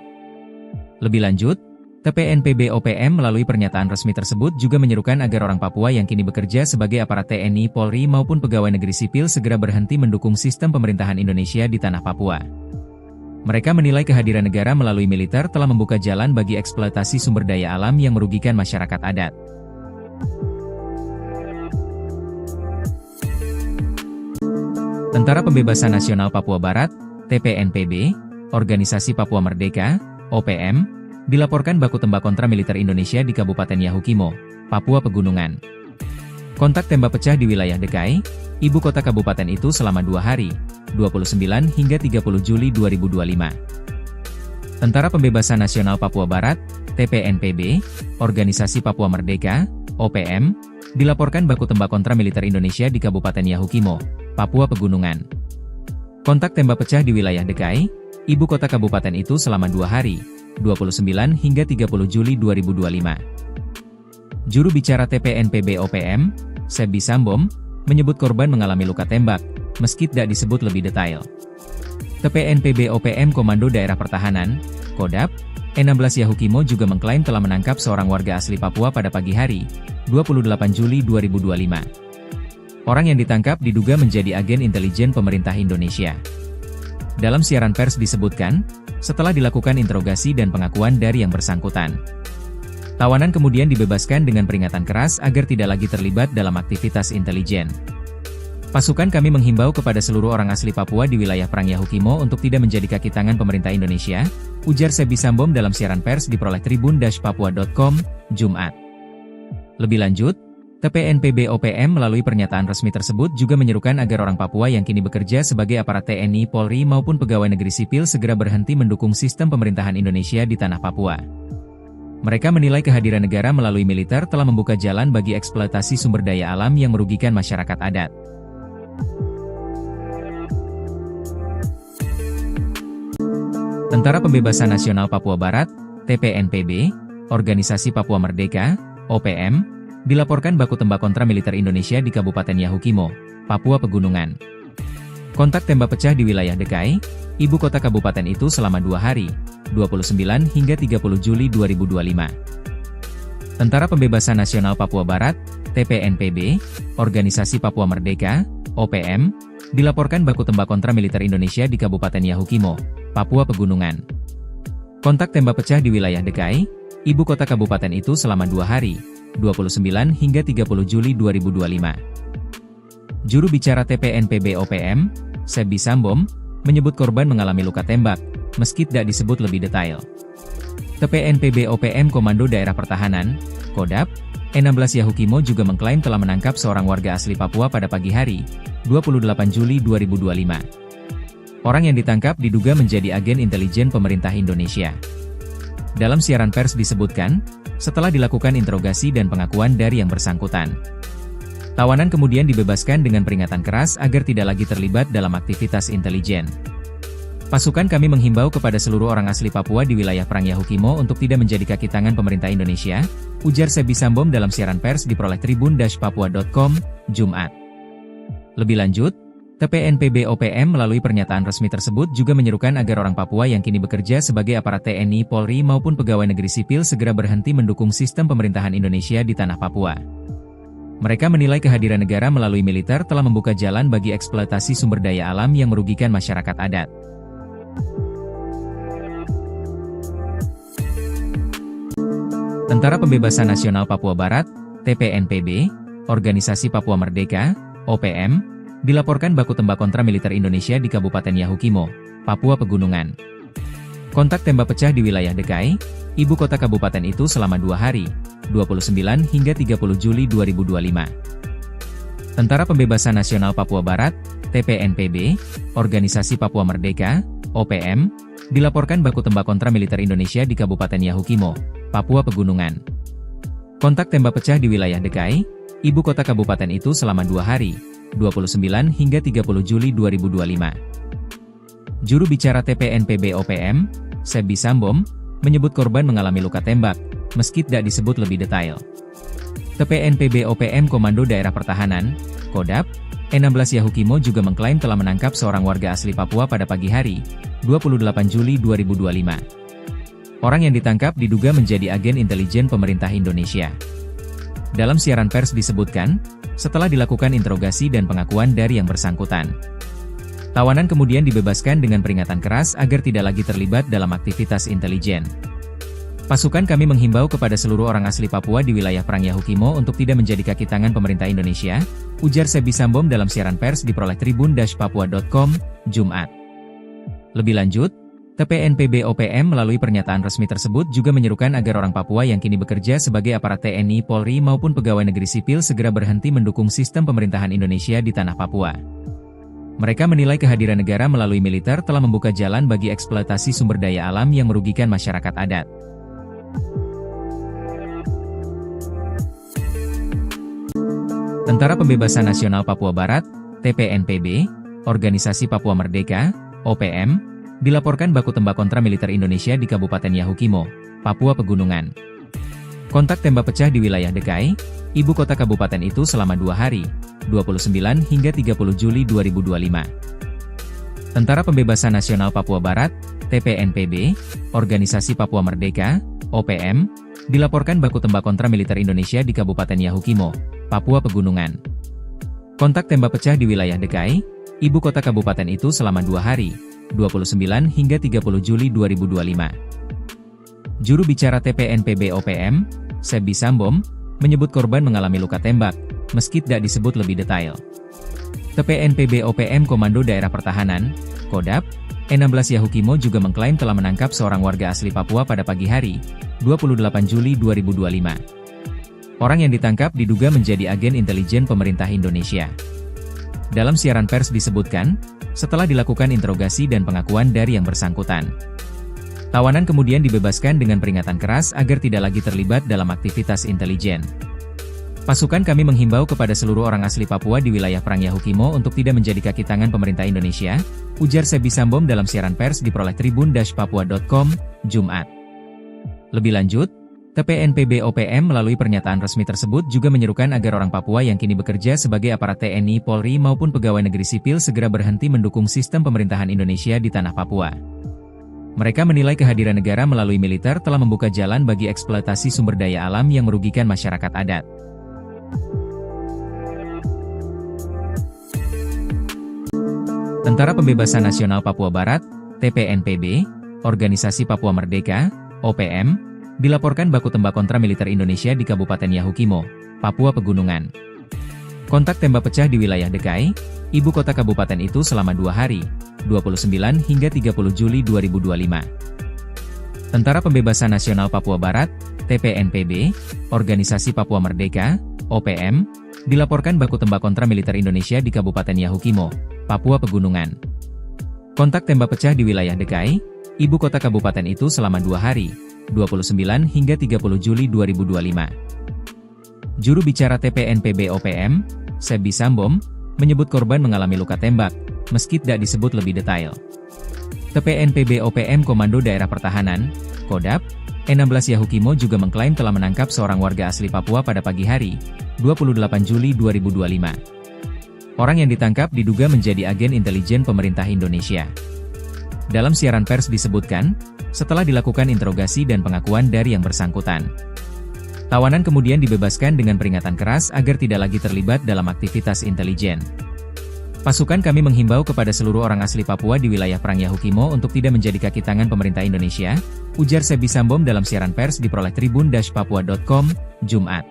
S1: Lebih lanjut, TPNPB OPM melalui pernyataan resmi tersebut juga menyerukan agar orang Papua yang kini bekerja sebagai aparat TNI, Polri maupun pegawai negeri sipil segera berhenti mendukung sistem pemerintahan Indonesia di tanah Papua. Mereka menilai kehadiran negara melalui militer telah membuka jalan bagi eksploitasi sumber daya alam yang merugikan masyarakat adat. Tentara Pembebasan Nasional Papua Barat, TPNPB, Organisasi Papua Merdeka, OPM, dilaporkan baku tembak kontra militer Indonesia di Kabupaten Yahukimo, Papua Pegunungan. Kontak tembak pecah di wilayah Dekai, ibu kota kabupaten itu selama 2 hari, 29 hingga 30 Juli 2025. Tentara Pembebasan Nasional Papua Barat, TPNPB, Organisasi Papua Merdeka, OPM, dilaporkan baku tembak kontra militer Indonesia di Kabupaten Yahukimo, Papua Pegunungan. Kontak tembak pecah di wilayah Dekai, ibu kota kabupaten itu selama 2 hari, 29 hingga 30 Juli 2025. Juru bicara TPNPB OPM, Sebi Sambom, menyebut korban mengalami luka tembak, meski tidak disebut lebih detail. TPNPB OPM Komando Daerah Pertahanan, Kodap, E16 Yahukimo juga mengklaim telah menangkap seorang warga asli Papua pada pagi hari, 28 Juli 2025. Orang yang ditangkap diduga menjadi agen intelijen pemerintah Indonesia. Dalam siaran pers disebutkan, setelah dilakukan interogasi dan pengakuan dari yang bersangkutan, tawanan kemudian dibebaskan dengan peringatan keras agar tidak lagi terlibat dalam aktivitas intelijen. Pasukan kami menghimbau kepada seluruh orang asli Papua di wilayah Perang Yahukimo untuk tidak menjadi kaki tangan pemerintah Indonesia, ujar Sebi Sambom dalam siaran pers diperoleh tribun-papua.com, Jumat. Lebih lanjut, TPNPB OPM melalui pernyataan resmi tersebut juga menyerukan agar orang Papua yang kini bekerja sebagai aparat TNI, Polri maupun pegawai negeri sipil segera berhenti mendukung sistem pemerintahan Indonesia di tanah Papua. Mereka menilai kehadiran negara melalui militer telah membuka jalan bagi eksploitasi sumber daya alam yang merugikan masyarakat adat. Tentara Pembebasan Nasional Papua Barat, TPNPB, Organisasi Papua Merdeka, OPM, dilaporkan baku tembak kontra militer Indonesia di Kabupaten Yahukimo, Papua Pegunungan. Kontak tembak pecah di wilayah Dekai, ibu kota kabupaten itu selama 2 hari, 29 hingga 30 Juli 2025. Tentara Pembebasan Nasional Papua Barat, TPNPB, Organisasi Papua Merdeka, OPM, dilaporkan baku tembak kontra militer Indonesia di Kabupaten Yahukimo, Papua Pegunungan. Kontak tembak pecah di wilayah Dekai, ibu kota kabupaten itu selama 2 hari, 29 hingga 30 Juli 2025. Juru bicara TPNPB OPM, Sebi Sambom, menyebut korban mengalami luka tembak, meski tidak disebut lebih detail. TPNPB OPM Komando Daerah Pertahanan, Kodap, E16 Yahukimo juga mengklaim telah menangkap seorang warga asli Papua pada pagi hari, 28 Juli 2025. Orang yang ditangkap diduga menjadi agen intelijen pemerintah Indonesia. Dalam siaran pers disebutkan, setelah dilakukan interogasi dan pengakuan dari yang bersangkutan, tawanan kemudian dibebaskan dengan peringatan keras agar tidak lagi terlibat dalam aktivitas intelijen. Pasukan kami menghimbau kepada seluruh orang asli Papua di wilayah Perang Yahukimo untuk tidak menjadi kaki tangan pemerintah Indonesia, ujar Sebi Sambom dalam siaran pers diperoleh tribun-papua.com, Jumat. Lebih lanjut, TPNPB OPM melalui pernyataan resmi tersebut juga menyerukan agar orang Papua yang kini bekerja sebagai aparat TNI, Polri maupun pegawai negeri sipil segera berhenti mendukung sistem pemerintahan Indonesia di tanah Papua. Mereka menilai kehadiran negara melalui militer telah membuka jalan bagi eksploitasi sumber daya alam yang merugikan masyarakat adat. Tentara Pembebasan Nasional Papua Barat, TPNPB, Organisasi Papua Merdeka, OPM, dilaporkan baku tembak kontra militer Indonesia di Kabupaten Yahukimo, Papua Pegunungan. Kontak tembak pecah di wilayah Dekai, ibu kota kabupaten itu selama 2 hari, 29 hingga 30 Juli 2025. Tentara Pembebasan Nasional Papua Barat, TPNPB, Organisasi Papua Merdeka, OPM, dilaporkan baku tembak kontra militer Indonesia di Kabupaten Yahukimo, Papua Pegunungan. Kontak tembak pecah di wilayah Dekai, ibu kota kabupaten itu selama 2 hari, 29 hingga 30 Juli 2025. Juru bicara TPNPB OPM, Sebi Sambom, menyebut korban mengalami luka tembak, meski tidak disebut lebih detail. TPNPB OPM Komando Daerah Pertahanan, Kodap, E16 Yahukimo juga mengklaim telah menangkap seorang warga asli Papua pada pagi hari, 28 Juli 2025. Orang yang ditangkap diduga menjadi agen intelijen pemerintah Indonesia. Dalam siaran pers disebutkan, setelah dilakukan interogasi dan pengakuan dari yang bersangkutan, tawanan kemudian dibebaskan dengan peringatan keras agar tidak lagi terlibat dalam aktivitas intelijen. Pasukan kami menghimbau kepada seluruh orang asli Papua di wilayah Perang Yahukimo untuk tidak menjadi kaki tangan pemerintah Indonesia, ujar Sebi Sambom dalam siaran pers diperoleh tribun-papua.com, Jumat. Lebih lanjut, TPNPB OPM melalui pernyataan resmi tersebut juga menyerukan agar orang Papua yang kini bekerja sebagai aparat TNI, Polri maupun pegawai negeri sipil segera berhenti mendukung sistem pemerintahan Indonesia di tanah Papua. Mereka menilai kehadiran negara melalui militer telah membuka jalan bagi eksploitasi sumber daya alam yang merugikan masyarakat adat. Tentara Pembebasan Nasional Papua Barat, TPNPB, Organisasi Papua Merdeka, OPM, dilaporkan baku tembak kontra militer Indonesia di Kabupaten Yahukimo, Papua Pegunungan. Kontak tembak pecah di wilayah Dekai, ibu kota kabupaten itu selama 2 hari, 29 hingga 30 Juli 2025. Tentara Pembebasan Nasional Papua Barat, TPNPB, Organisasi Papua Merdeka, OPM, dilaporkan baku tembak kontra militer Indonesia di Kabupaten Yahukimo, Papua Pegunungan. Kontak tembak pecah di wilayah DKI, ibu kota kabupaten itu selama 2 hari, 29 hingga 30 Juli 2025. Juru bicara TPNPB OPM, Sebi Sambom, menyebut korban mengalami luka tembak, meski tidak disebut lebih detail. TPNPB OPM Komando Daerah Pertahanan, Kodap, 16 Yahukimo juga mengklaim telah menangkap seorang warga asli Papua pada pagi hari, 28 Juli 2025. Orang yang ditangkap diduga menjadi agen intelijen pemerintah Indonesia. Dalam siaran pers disebutkan, setelah dilakukan interogasi dan pengakuan dari yang bersangkutan, tawanan kemudian dibebaskan dengan peringatan keras agar tidak lagi terlibat dalam aktivitas intelijen. Pasukan kami menghimbau kepada seluruh orang asli Papua di wilayah Perang Yahukimo untuk tidak menjadi kaki tangan pemerintah Indonesia, ujar Sebi Sambom dalam siaran pers diperoleh tribun-papua.com, Jumat. Lebih lanjut, TPNPB OPM melalui pernyataan resmi tersebut juga menyerukan agar orang Papua yang kini bekerja sebagai aparat TNI, Polri maupun pegawai negeri sipil segera berhenti mendukung sistem pemerintahan Indonesia di tanah Papua. Mereka menilai kehadiran negara melalui militer telah membuka jalan bagi eksploitasi sumber daya alam yang merugikan masyarakat adat. Tentara Pembebasan Nasional Papua Barat, TPNPB, Organisasi Papua Merdeka, OPM, dilaporkan baku tembak kontra militer Indonesia di Kabupaten Yahukimo, Papua Pegunungan. Kontak tembak pecah di wilayah DKI, ibu kota kabupaten itu selama 2 hari, 29 hingga 30 Juli 2025. Tentara Pembebasan Nasional Papua Barat, TPNPB, Organisasi Papua Merdeka, OPM, dilaporkan baku tembak kontra militer Indonesia di Kabupaten Yahukimo, Papua Pegunungan. Kontak tembak pecah di wilayah DKI, ibu kota kabupaten itu selama 2 hari, 29 hingga 30 Juli 2025. Juru bicara TPNPB OPM, Sebi Sambom, menyebut korban mengalami luka tembak, meski tidak disebut lebih detail. TPNPB OPM Komando Daerah Pertahanan, Kodap, 16 Yahukimo juga mengklaim telah menangkap seorang warga asli Papua pada pagi hari, 28 Juli 2025. Orang yang ditangkap diduga menjadi agen intelijen pemerintah Indonesia. Dalam siaran pers disebutkan, setelah dilakukan interogasi dan pengakuan dari yang bersangkutan, tawanan kemudian dibebaskan dengan peringatan keras agar tidak lagi terlibat dalam aktivitas intelijen. Pasukan kami menghimbau kepada seluruh orang asli Papua di wilayah Perang Yahukimo untuk tidak menjadi kaki tangan pemerintah Indonesia, ujar Sebi Sambom dalam siaran pers diperoleh tribun-papua.com, Jumat.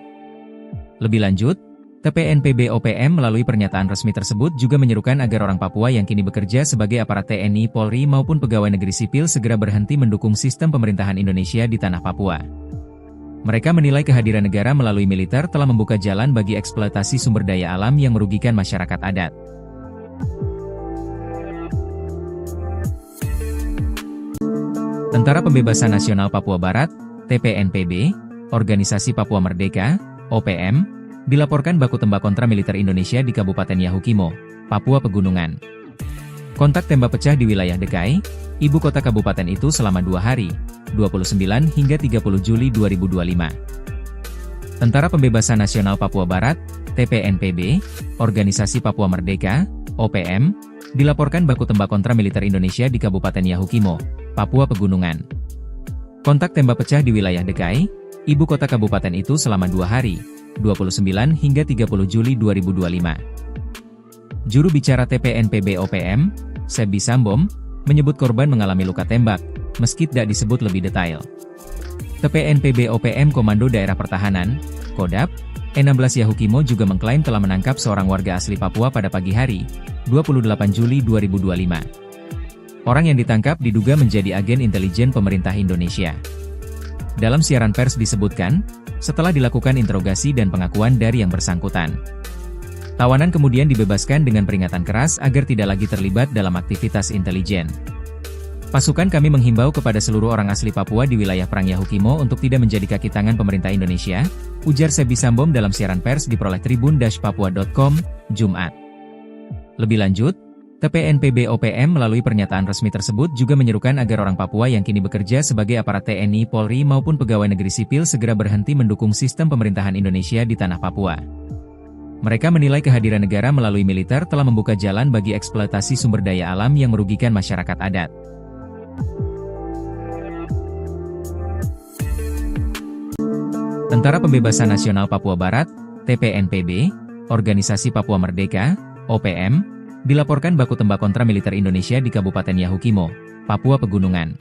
S1: Lebih lanjut, TPNPB OPM melalui pernyataan resmi tersebut juga menyerukan agar orang Papua yang kini bekerja sebagai aparat TNI, Polri maupun pegawai negeri sipil segera berhenti mendukung sistem pemerintahan Indonesia di tanah Papua. Mereka menilai kehadiran negara melalui militer telah membuka jalan bagi eksploitasi sumber daya alam yang merugikan masyarakat adat. Tentara Pembebasan Nasional Papua Barat, TPNPB, Organisasi Papua Merdeka, OPM, dilaporkan baku tembak kontra militer Indonesia di Kabupaten Yahukimo, Papua Pegunungan. Kontak tembak pecah di wilayah DKI, ibu kota kabupaten itu selama 2 hari, 29 hingga 30 Juli 2025. Tentara Pembebasan Nasional Papua Barat, TPNPB, Organisasi Papua Merdeka, OPM, dilaporkan baku tembak kontra militer Indonesia di Kabupaten Yahukimo, Papua Pegunungan. Kontak tembak pecah di wilayah DKI, ibu kota kabupaten itu selama 2 hari, 29 hingga 30 Juli 2025. Juru bicara TPNPB OPM, Sebi Sambom, menyebut korban mengalami luka tembak, meski tidak disebut lebih detail. TPNPB OPM Komando Daerah Pertahanan, Kodap, 16 Yahukimo juga mengklaim telah menangkap seorang warga asli Papua pada pagi hari, 28 Juli 2025. Orang yang ditangkap diduga menjadi agen intelijen pemerintah Indonesia. Dalam siaran pers disebutkan, setelah dilakukan interogasi dan pengakuan dari yang bersangkutan, tawanan kemudian dibebaskan dengan peringatan keras agar tidak lagi terlibat dalam aktivitas intelijen. Pasukan kami menghimbau kepada seluruh orang asli Papua di wilayah Perang Yahukimo untuk tidak menjadi kaki tangan pemerintah Indonesia, ujar Sebi Sambom dalam siaran pers diperoleh tribun-papua.com, Jumat. Lebih lanjut, TPNPB OPM melalui pernyataan resmi tersebut juga menyerukan agar orang Papua yang kini bekerja sebagai aparat TNI, Polri maupun pegawai negeri sipil segera berhenti mendukung sistem pemerintahan Indonesia di tanah Papua. Mereka menilai kehadiran negara melalui militer telah membuka jalan bagi eksploitasi sumber daya alam yang merugikan masyarakat adat. Tentara Pembebasan Nasional Papua Barat, TPNPB, Organisasi Papua Merdeka, OPM, dilaporkan baku tembak kontra militer Indonesia di Kabupaten Yahukimo, Papua Pegunungan.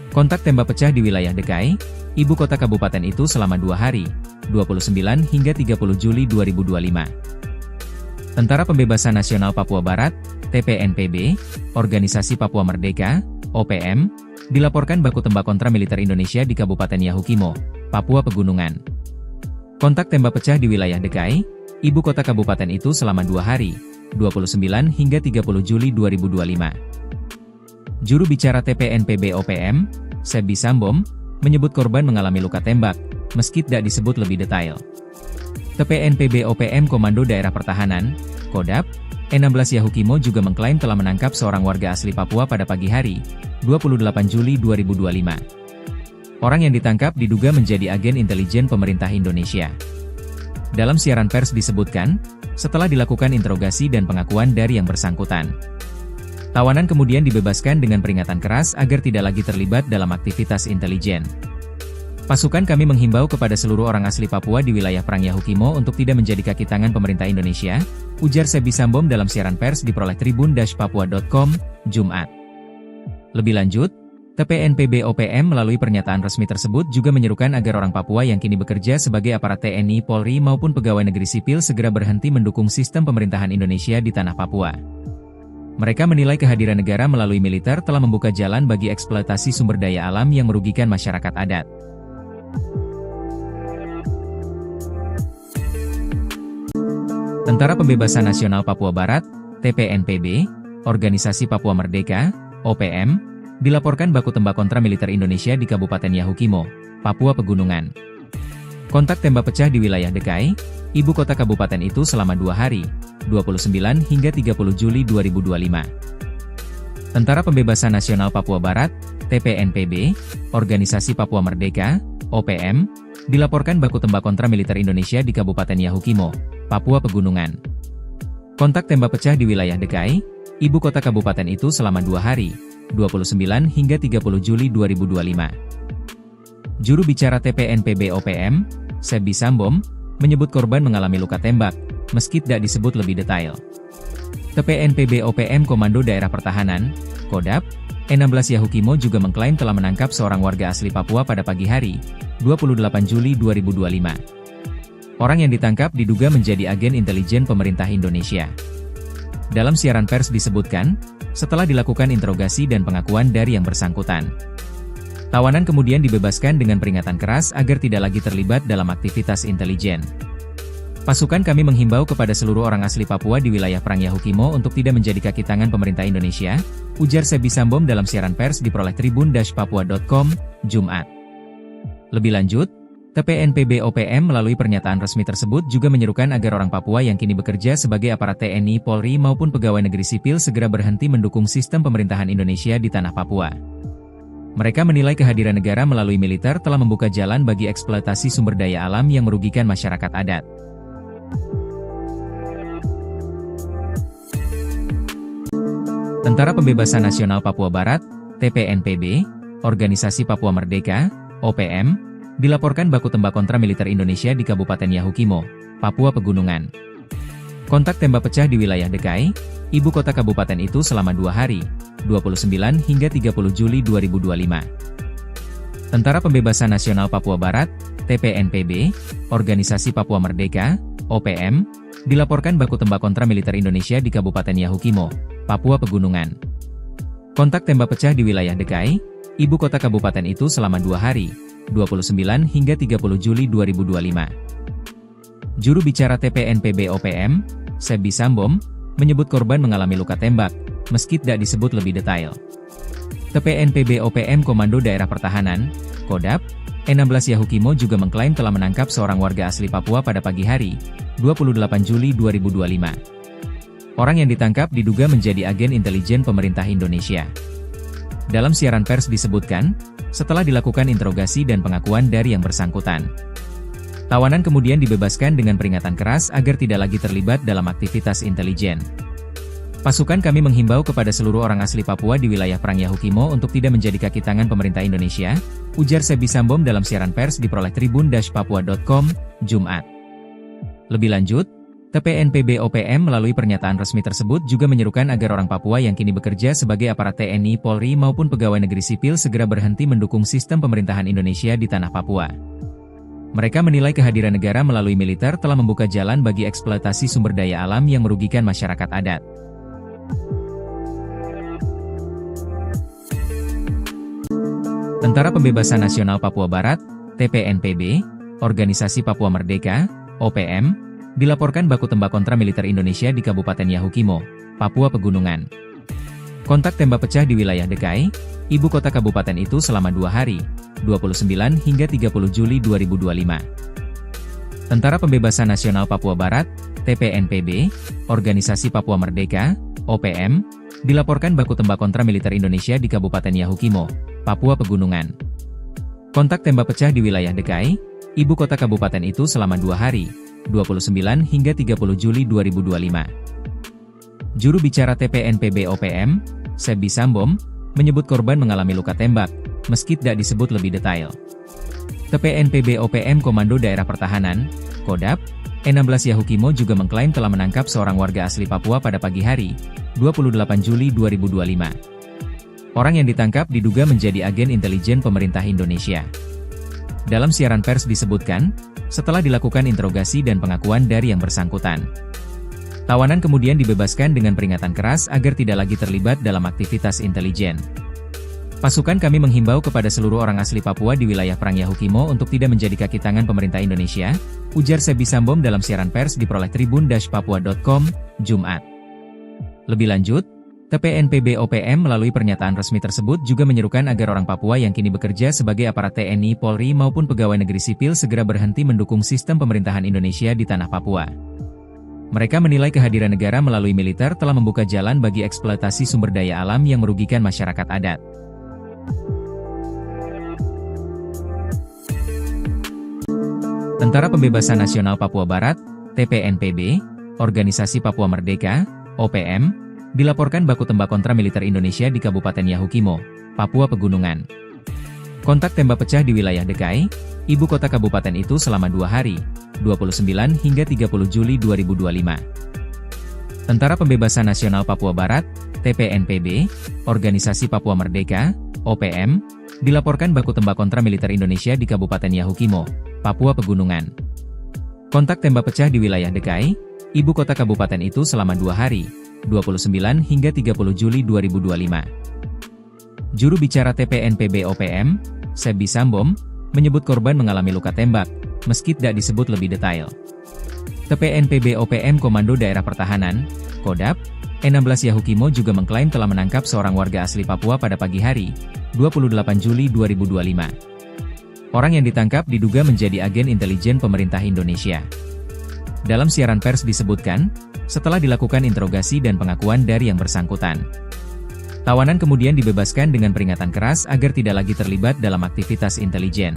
S1: Kontak tembak pecah di wilayah Dekai, ibu kota kabupaten itu selama 2 hari, 29 hingga 30 Juli 2025. Tentara Pembebasan Nasional Papua Barat, TPNPB, Organisasi Papua Merdeka, OPM, dilaporkan baku tembak kontra militer Indonesia di Kabupaten Yahukimo, Papua Pegunungan. Kontak tembak pecah di wilayah Dekai, ibu kota kabupaten itu selama 2 hari, 29 hingga 30 Juli 2025. Juru bicara TPNPB OPM, Sebi Sambom, menyebut korban mengalami luka tembak, meski tidak disebut lebih detail. TPNPB OPM Komando Daerah Pertahanan, Kodap, E16 Yahukimo juga mengklaim telah menangkap seorang warga asli Papua pada pagi hari, 28 Juli 2025. Orang yang ditangkap diduga menjadi agen intelijen pemerintah Indonesia. Dalam siaran pers disebutkan, setelah dilakukan interogasi dan pengakuan dari yang bersangkutan, tawanan kemudian dibebaskan dengan peringatan keras agar tidak lagi terlibat dalam aktivitas intelijen. Pasukan kami menghimbau kepada seluruh orang asli Papua di wilayah Perang Yahukimo untuk tidak menjadi kaki tangan pemerintah Indonesia, ujar Sebi Sambom dalam siaran pers diperoleh tribun-papua.com, Jumat. Lebih lanjut, TPNPB OPM melalui pernyataan resmi tersebut juga menyerukan agar orang Papua yang kini bekerja sebagai aparat TNI, Polri maupun pegawai negeri sipil segera berhenti mendukung sistem pemerintahan Indonesia di tanah Papua. Mereka menilai kehadiran negara melalui militer telah membuka jalan bagi eksploitasi sumber daya alam yang merugikan masyarakat adat. Tentara Pembebasan Nasional Papua Barat, TPNPB, Organisasi Papua Merdeka, OPM, dilaporkan baku tembak kontra militer Indonesia di Kabupaten Yahukimo, Papua Pegunungan. Kontak tembak pecah di wilayah Dekai, ibu kota kabupaten itu selama 2 hari, 29 hingga 30 Juli 2025. Tentara Pembebasan Nasional Papua Barat, TPNPB, Organisasi Papua Merdeka, OPM, dilaporkan baku tembak kontra militer Indonesia di Kabupaten Yahukimo, Papua Pegunungan. Kontak tembak pecah di wilayah Dekai, ibu kota kabupaten itu selama 2 hari, 29 hingga 30 Juli 2025. Juru bicara TPNPB OPM, Sebi Sambom, menyebut korban mengalami luka tembak, meski tidak disebut lebih detail. TPNPB OPM Komando Daerah Pertahanan, Kodap, E16 Yahukimo juga mengklaim telah menangkap seorang warga asli Papua pada pagi hari, 28 Juli 2025. Orang yang ditangkap diduga menjadi agen intelijen pemerintah Indonesia. Dalam siaran pers disebutkan, setelah dilakukan interogasi dan pengakuan dari yang bersangkutan, tawanan kemudian dibebaskan dengan peringatan keras agar tidak lagi terlibat dalam aktivitas intelijen. Pasukan kami menghimbau kepada seluruh orang asli Papua di wilayah Perang Yahukimo untuk tidak menjadi kaki tangan pemerintah Indonesia, ujar Sebi Sambom dalam siaran pers diperoleh tribun-papua.com, Jumat. Lebih lanjut, TPNPB OPM melalui pernyataan resmi tersebut juga menyerukan agar orang Papua yang kini bekerja sebagai aparat TNI, Polri maupun pegawai negeri sipil segera berhenti mendukung sistem pemerintahan Indonesia di tanah Papua. Mereka menilai kehadiran negara melalui militer telah membuka jalan bagi eksploitasi sumber daya alam yang merugikan masyarakat adat. Tentara Pembebasan Nasional Papua Barat, TPNPB, Organisasi Papua Merdeka, OPM, dilaporkan baku tembak kontra militer Indonesia di Kabupaten Yahukimo, Papua Pegunungan. Kontak tembak pecah di wilayah Dekai, ibu kota kabupaten itu selama 2 hari, 29 hingga 30 Juli 2025. Tentara Pembebasan Nasional Papua Barat, TPNPB, Organisasi Papua Merdeka, OPM, dilaporkan baku tembak kontra militer Indonesia di Kabupaten Yahukimo, Papua Pegunungan. Kontak tembak pecah di wilayah Dekai, ibu kota kabupaten itu selama 2 hari, 29 hingga 30 Juli 2025. Juru bicara TPNPB OPM, Sebi Sambom, menyebut korban mengalami luka tembak, meski tidak disebut lebih detail. TPNPB OPM Komando Daerah Pertahanan, Kodap, E16 Yahukimo juga mengklaim telah menangkap seorang warga asli Papua pada pagi hari, 28 Juli 2025. Orang yang ditangkap diduga menjadi agen intelijen pemerintah Indonesia. Dalam siaran pers disebutkan, setelah dilakukan interogasi dan pengakuan dari yang bersangkutan, tawanan kemudian dibebaskan dengan peringatan keras agar tidak lagi terlibat dalam aktivitas intelijen. Pasukan kami menghimbau kepada seluruh orang asli Papua di wilayah Perang Yahukimo untuk tidak menjadi kaki tangan pemerintah Indonesia, ujar Sebi Sambom dalam siaran pers diperoleh tribun-papua.com, Jumat. Lebih lanjut, TPNPB OPM melalui pernyataan resmi tersebut juga menyerukan agar orang Papua yang kini bekerja sebagai aparat TNI, Polri maupun pegawai negeri sipil segera berhenti mendukung sistem pemerintahan Indonesia di tanah Papua. Mereka menilai kehadiran negara melalui militer telah membuka jalan bagi eksploitasi sumber daya alam yang merugikan masyarakat adat. Tentara Pembebasan Nasional Papua Barat, TPNPB, Organisasi Papua Merdeka, OPM, dilaporkan baku tembak kontra militer Indonesia di Kabupaten Yahukimo, Papua Pegunungan. Kontak tembak pecah di wilayah Dekai, ibu kota kabupaten itu selama 2 hari, 29 hingga 30 Juli 2025. Tentara Pembebasan Nasional Papua Barat, TPNPB, Organisasi Papua Merdeka, OPM, dilaporkan baku tembak kontra militer Indonesia di Kabupaten Yahukimo, Papua Pegunungan. Kontak tembak pecah di wilayah Dekai, ibu kota kabupaten itu selama 2 hari, 29 hingga 30 Juli 2025. Juru bicara TPNPB OPM, Sebi Sambom, menyebut korban mengalami luka tembak, meski tidak disebut lebih detail. TPNPB OPM Komando Daerah Pertahanan, Kodap, E16 Yahukimo juga mengklaim telah menangkap seorang warga asli Papua pada pagi hari, 28 Juli 2025. Orang yang ditangkap diduga menjadi agen intelijen pemerintah Indonesia. Dalam siaran pers disebutkan, setelah dilakukan interogasi dan pengakuan dari yang bersangkutan, tawanan kemudian dibebaskan dengan peringatan keras agar tidak lagi terlibat dalam aktivitas intelijen. Pasukan kami menghimbau kepada seluruh orang asli Papua di wilayah Perang Yahukimo untuk tidak menjadi kaki tangan pemerintah Indonesia, ujar Sebi Sambom dalam siaran pers diperoleh tribun-papua.com, Jumat. Lebih lanjut, TPNPB OPM melalui pernyataan resmi tersebut juga menyerukan agar orang Papua yang kini bekerja sebagai aparat TNI, Polri maupun pegawai negeri sipil segera berhenti mendukung sistem pemerintahan Indonesia di tanah Papua. Mereka menilai kehadiran negara melalui militer telah membuka jalan bagi eksploitasi sumber daya alam yang merugikan masyarakat adat. Tentara Pembebasan Nasional Papua Barat, TPNPB, Organisasi Papua Merdeka, OPM, dilaporkan baku tembak kontra militer Indonesia di Kabupaten Yahukimo, Papua Pegunungan. Kontak tembak pecah di wilayah Dekai, ibu kota kabupaten itu selama 2 hari, 29 hingga 30 Juli 2025. Tentara Pembebasan Nasional Papua Barat, TPNPB, Organisasi Papua Merdeka, OPM, dilaporkan baku tembak kontra militer Indonesia di Kabupaten Yahukimo, Papua Pegunungan. Kontak tembak pecah di wilayah Dekai, ibu kota kabupaten itu selama 2 hari, 29 hingga 30 Juli 2025. Juru bicara TPNPB OPM, Sebi Sambom, menyebut korban mengalami luka tembak, meski tidak disebut lebih detail. TPNPB OPM Komando Daerah Pertahanan, Kodap, E16 Yahukimo juga mengklaim telah menangkap seorang warga asli Papua pada pagi hari, 28 Juli 2025. Orang yang ditangkap diduga menjadi agen intelijen pemerintah Indonesia. Dalam siaran pers disebutkan, setelah dilakukan interogasi dan pengakuan dari yang bersangkutan, tawanan kemudian dibebaskan dengan peringatan keras agar tidak lagi terlibat dalam aktivitas intelijen.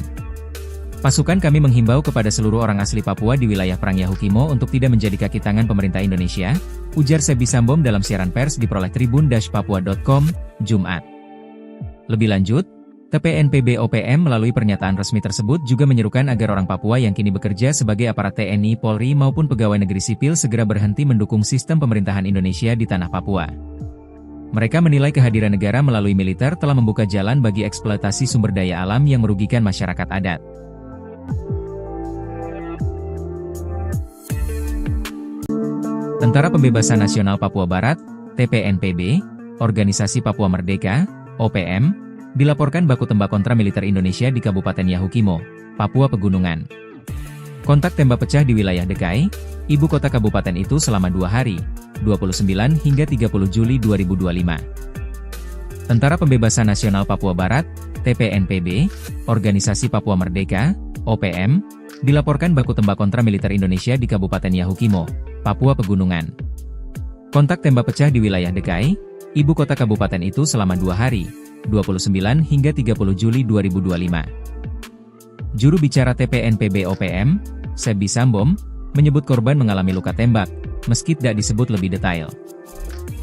S1: Pasukan kami menghimbau kepada seluruh orang asli Papua di wilayah Perang Yahukimo untuk tidak menjadi kaki tangan pemerintah Indonesia, ujar Sebi Sambom dalam siaran pers diperoleh tribun-papua.com, Jumat. Lebih lanjut, TPNPB OPM melalui pernyataan resmi tersebut juga menyerukan agar orang Papua yang kini bekerja sebagai aparat TNI, Polri maupun pegawai negeri sipil segera berhenti mendukung sistem pemerintahan Indonesia di tanah Papua. Mereka menilai kehadiran negara melalui militer telah membuka jalan bagi eksploitasi sumber daya alam yang merugikan masyarakat adat. Tentara Pembebasan Nasional Papua Barat, TPNPB, Organisasi Papua Merdeka, OPM, dilaporkan baku tembak kontra militer Indonesia di Kabupaten Yahukimo, Papua Pegunungan. Kontak tembak pecah di wilayah Dekai, ibu kota kabupaten itu selama 2 hari, 29 hingga 30 Juli 2025. Tentara Pembebasan Nasional Papua Barat, TPNPB, Organisasi Papua Merdeka, OPM, dilaporkan baku tembak kontra militer Indonesia di Kabupaten Yahukimo, Papua Pegunungan. Kontak tembak pecah di wilayah Dekai, ibu kota kabupaten itu selama 2 hari, 29 hingga 30 Juli 2025. Juru bicara TPNPB OPM, Sebi Sambom, menyebut korban mengalami luka tembak, meski tidak disebut lebih detail.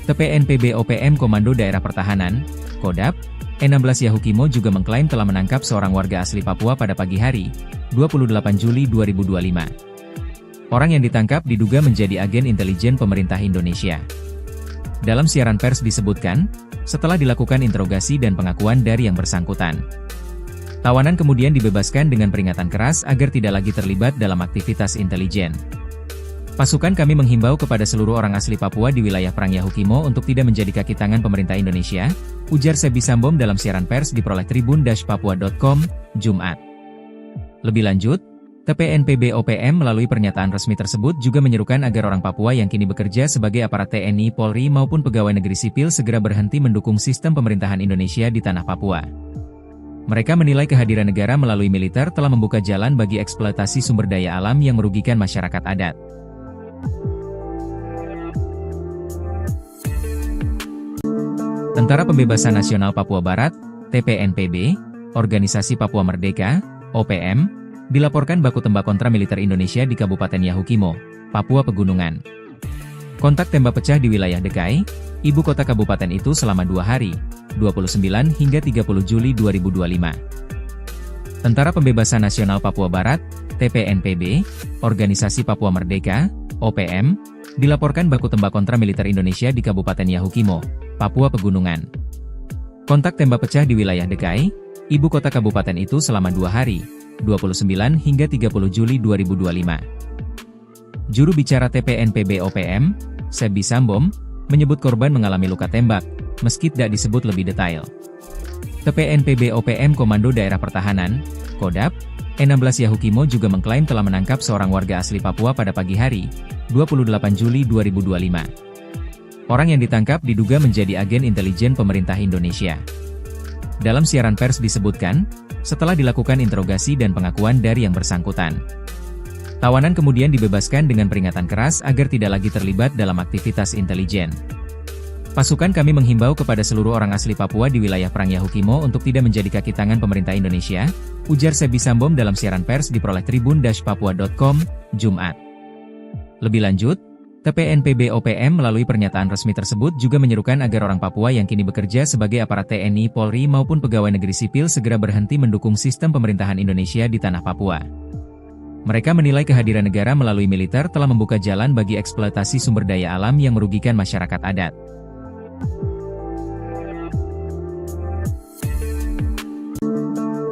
S1: TPNPB OPM Komando Daerah Pertahanan, Kodap, E16 Yahukimo juga mengklaim telah menangkap seorang warga asli Papua pada pagi hari, 28 Juli 2025. Orang yang ditangkap diduga menjadi agen intelijen pemerintah Indonesia. Dalam siaran pers disebutkan, setelah dilakukan interogasi dan pengakuan dari yang bersangkutan, tawanan kemudian dibebaskan dengan peringatan keras agar tidak lagi terlibat dalam aktivitas intelijen. Pasukan kami menghimbau kepada seluruh orang asli Papua di wilayah Perang Yahukimo untuk tidak menjadi kaki tangan pemerintah Indonesia, ujar Sebi Sambom dalam siaran pers diperoleh tribun-papua.com, Jumat. Lebih lanjut, TPNPB OPM melalui pernyataan resmi tersebut juga menyerukan agar orang Papua yang kini bekerja sebagai aparat TNI, Polri maupun pegawai negeri sipil segera berhenti mendukung sistem pemerintahan Indonesia di tanah Papua. Mereka menilai kehadiran negara melalui militer telah membuka jalan bagi eksploitasi sumber daya alam yang merugikan masyarakat adat. Tentara Pembebasan Nasional Papua Barat, TPNPB, Organisasi Papua Merdeka, OPM, dilaporkan baku tembak kontra militer Indonesia di Kabupaten Yahukimo, Papua Pegunungan. Kontak tembak pecah di wilayah Dekai, ibu kota kabupaten itu selama 2 hari, 29 hingga 30 Juli 2025. Tentara Pembebasan Nasional Papua Barat, TPNPB, Organisasi Papua Merdeka, OPM, dilaporkan baku tembak kontra militer Indonesia di Kabupaten Yahukimo, Papua Pegunungan. Kontak tembak pecah di wilayah Dekai, ibu kota kabupaten itu selama 2 hari, 29 hingga 30 Juli 2025. Juru bicara TPNPB OPM, Sebi Sambom, menyebut korban mengalami luka tembak, meski tidak disebut lebih detail. TPNPB OPM Komando Daerah Pertahanan, Kodap, E16 Yahukimo juga mengklaim telah menangkap seorang warga asli Papua pada pagi hari, 28 Juli 2025. Orang yang ditangkap diduga menjadi agen intelijen pemerintah Indonesia. Dalam siaran pers disebutkan, setelah dilakukan interogasi dan pengakuan dari yang bersangkutan, tawanan kemudian dibebaskan dengan peringatan keras agar tidak lagi terlibat dalam aktivitas intelijen. Pasukan kami menghimbau kepada seluruh orang asli Papua di wilayah Perang Yahukimo untuk tidak menjadi kaki tangan pemerintah Indonesia, ujar Sebi Sambom dalam siaran pers diperoleh tribun-papua.com, Jumat. Lebih lanjut, TPNPB OPM melalui pernyataan resmi tersebut juga menyerukan agar orang Papua yang kini bekerja sebagai aparat TNI, Polri maupun pegawai negeri sipil segera berhenti mendukung sistem pemerintahan Indonesia di tanah Papua. Mereka menilai kehadiran negara melalui militer telah membuka jalan bagi eksploitasi sumber daya alam yang merugikan masyarakat adat.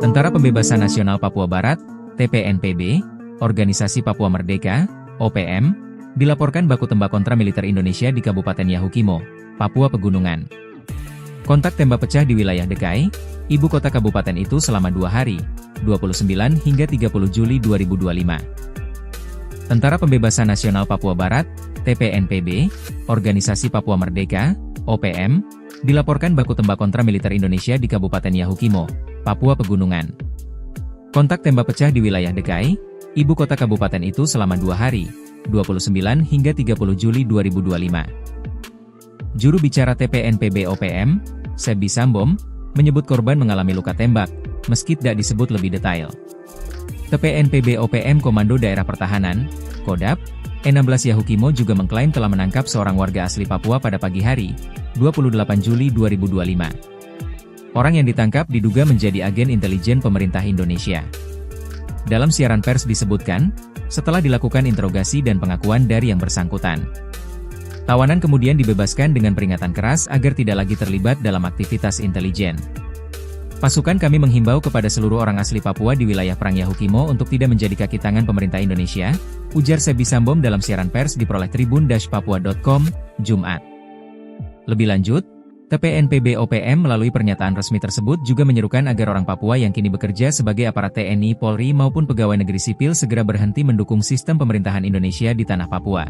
S1: Tentara Pembebasan Nasional Papua Barat, TPNPB, Organisasi Papua Merdeka, OPM, dilaporkan baku tembak kontra militer Indonesia di Kabupaten Yahukimo, Papua Pegunungan. Kontak tembak pecah di wilayah Dekai, ibu kota kabupaten itu selama 2 hari, 29 hingga 30 Juli 2025. Tentara Pembebasan Nasional Papua Barat, TPNPB, Organisasi Papua Merdeka, OPM, dilaporkan baku tembak kontra militer Indonesia di Kabupaten Yahukimo, Papua Pegunungan. Kontak tembak pecah di wilayah Dekai, ibu kota kabupaten itu selama 2 hari, 29 hingga 30 Juli 2025. Juru bicara TPNPB OPM, Sebi Sambom, menyebut korban mengalami luka tembak, meski tidak disebut lebih detail. TPNPB OPM Komando Daerah Pertahanan, Kodap, E16 Yahukimo juga mengklaim telah menangkap seorang warga asli Papua pada pagi hari, 28 Juli 2025. Orang yang ditangkap diduga menjadi agen intelijen pemerintah Indonesia. Dalam siaran pers disebutkan, setelah dilakukan interogasi dan pengakuan dari yang bersangkutan, tawanan kemudian dibebaskan dengan peringatan keras agar tidak lagi terlibat dalam aktivitas intelijen. Pasukan kami menghimbau kepada seluruh orang asli Papua di wilayah Perang Yahukimo untuk tidak menjadi kaki tangan pemerintah Indonesia, ujar Sebi Sambom dalam siaran pers diperoleh tribun-papua.com, Jumat. Lebih lanjut, TPNPB OPM melalui pernyataan resmi tersebut juga menyerukan agar orang Papua yang kini bekerja sebagai aparat TNI, Polri maupun pegawai negeri sipil segera berhenti mendukung sistem pemerintahan Indonesia di tanah Papua.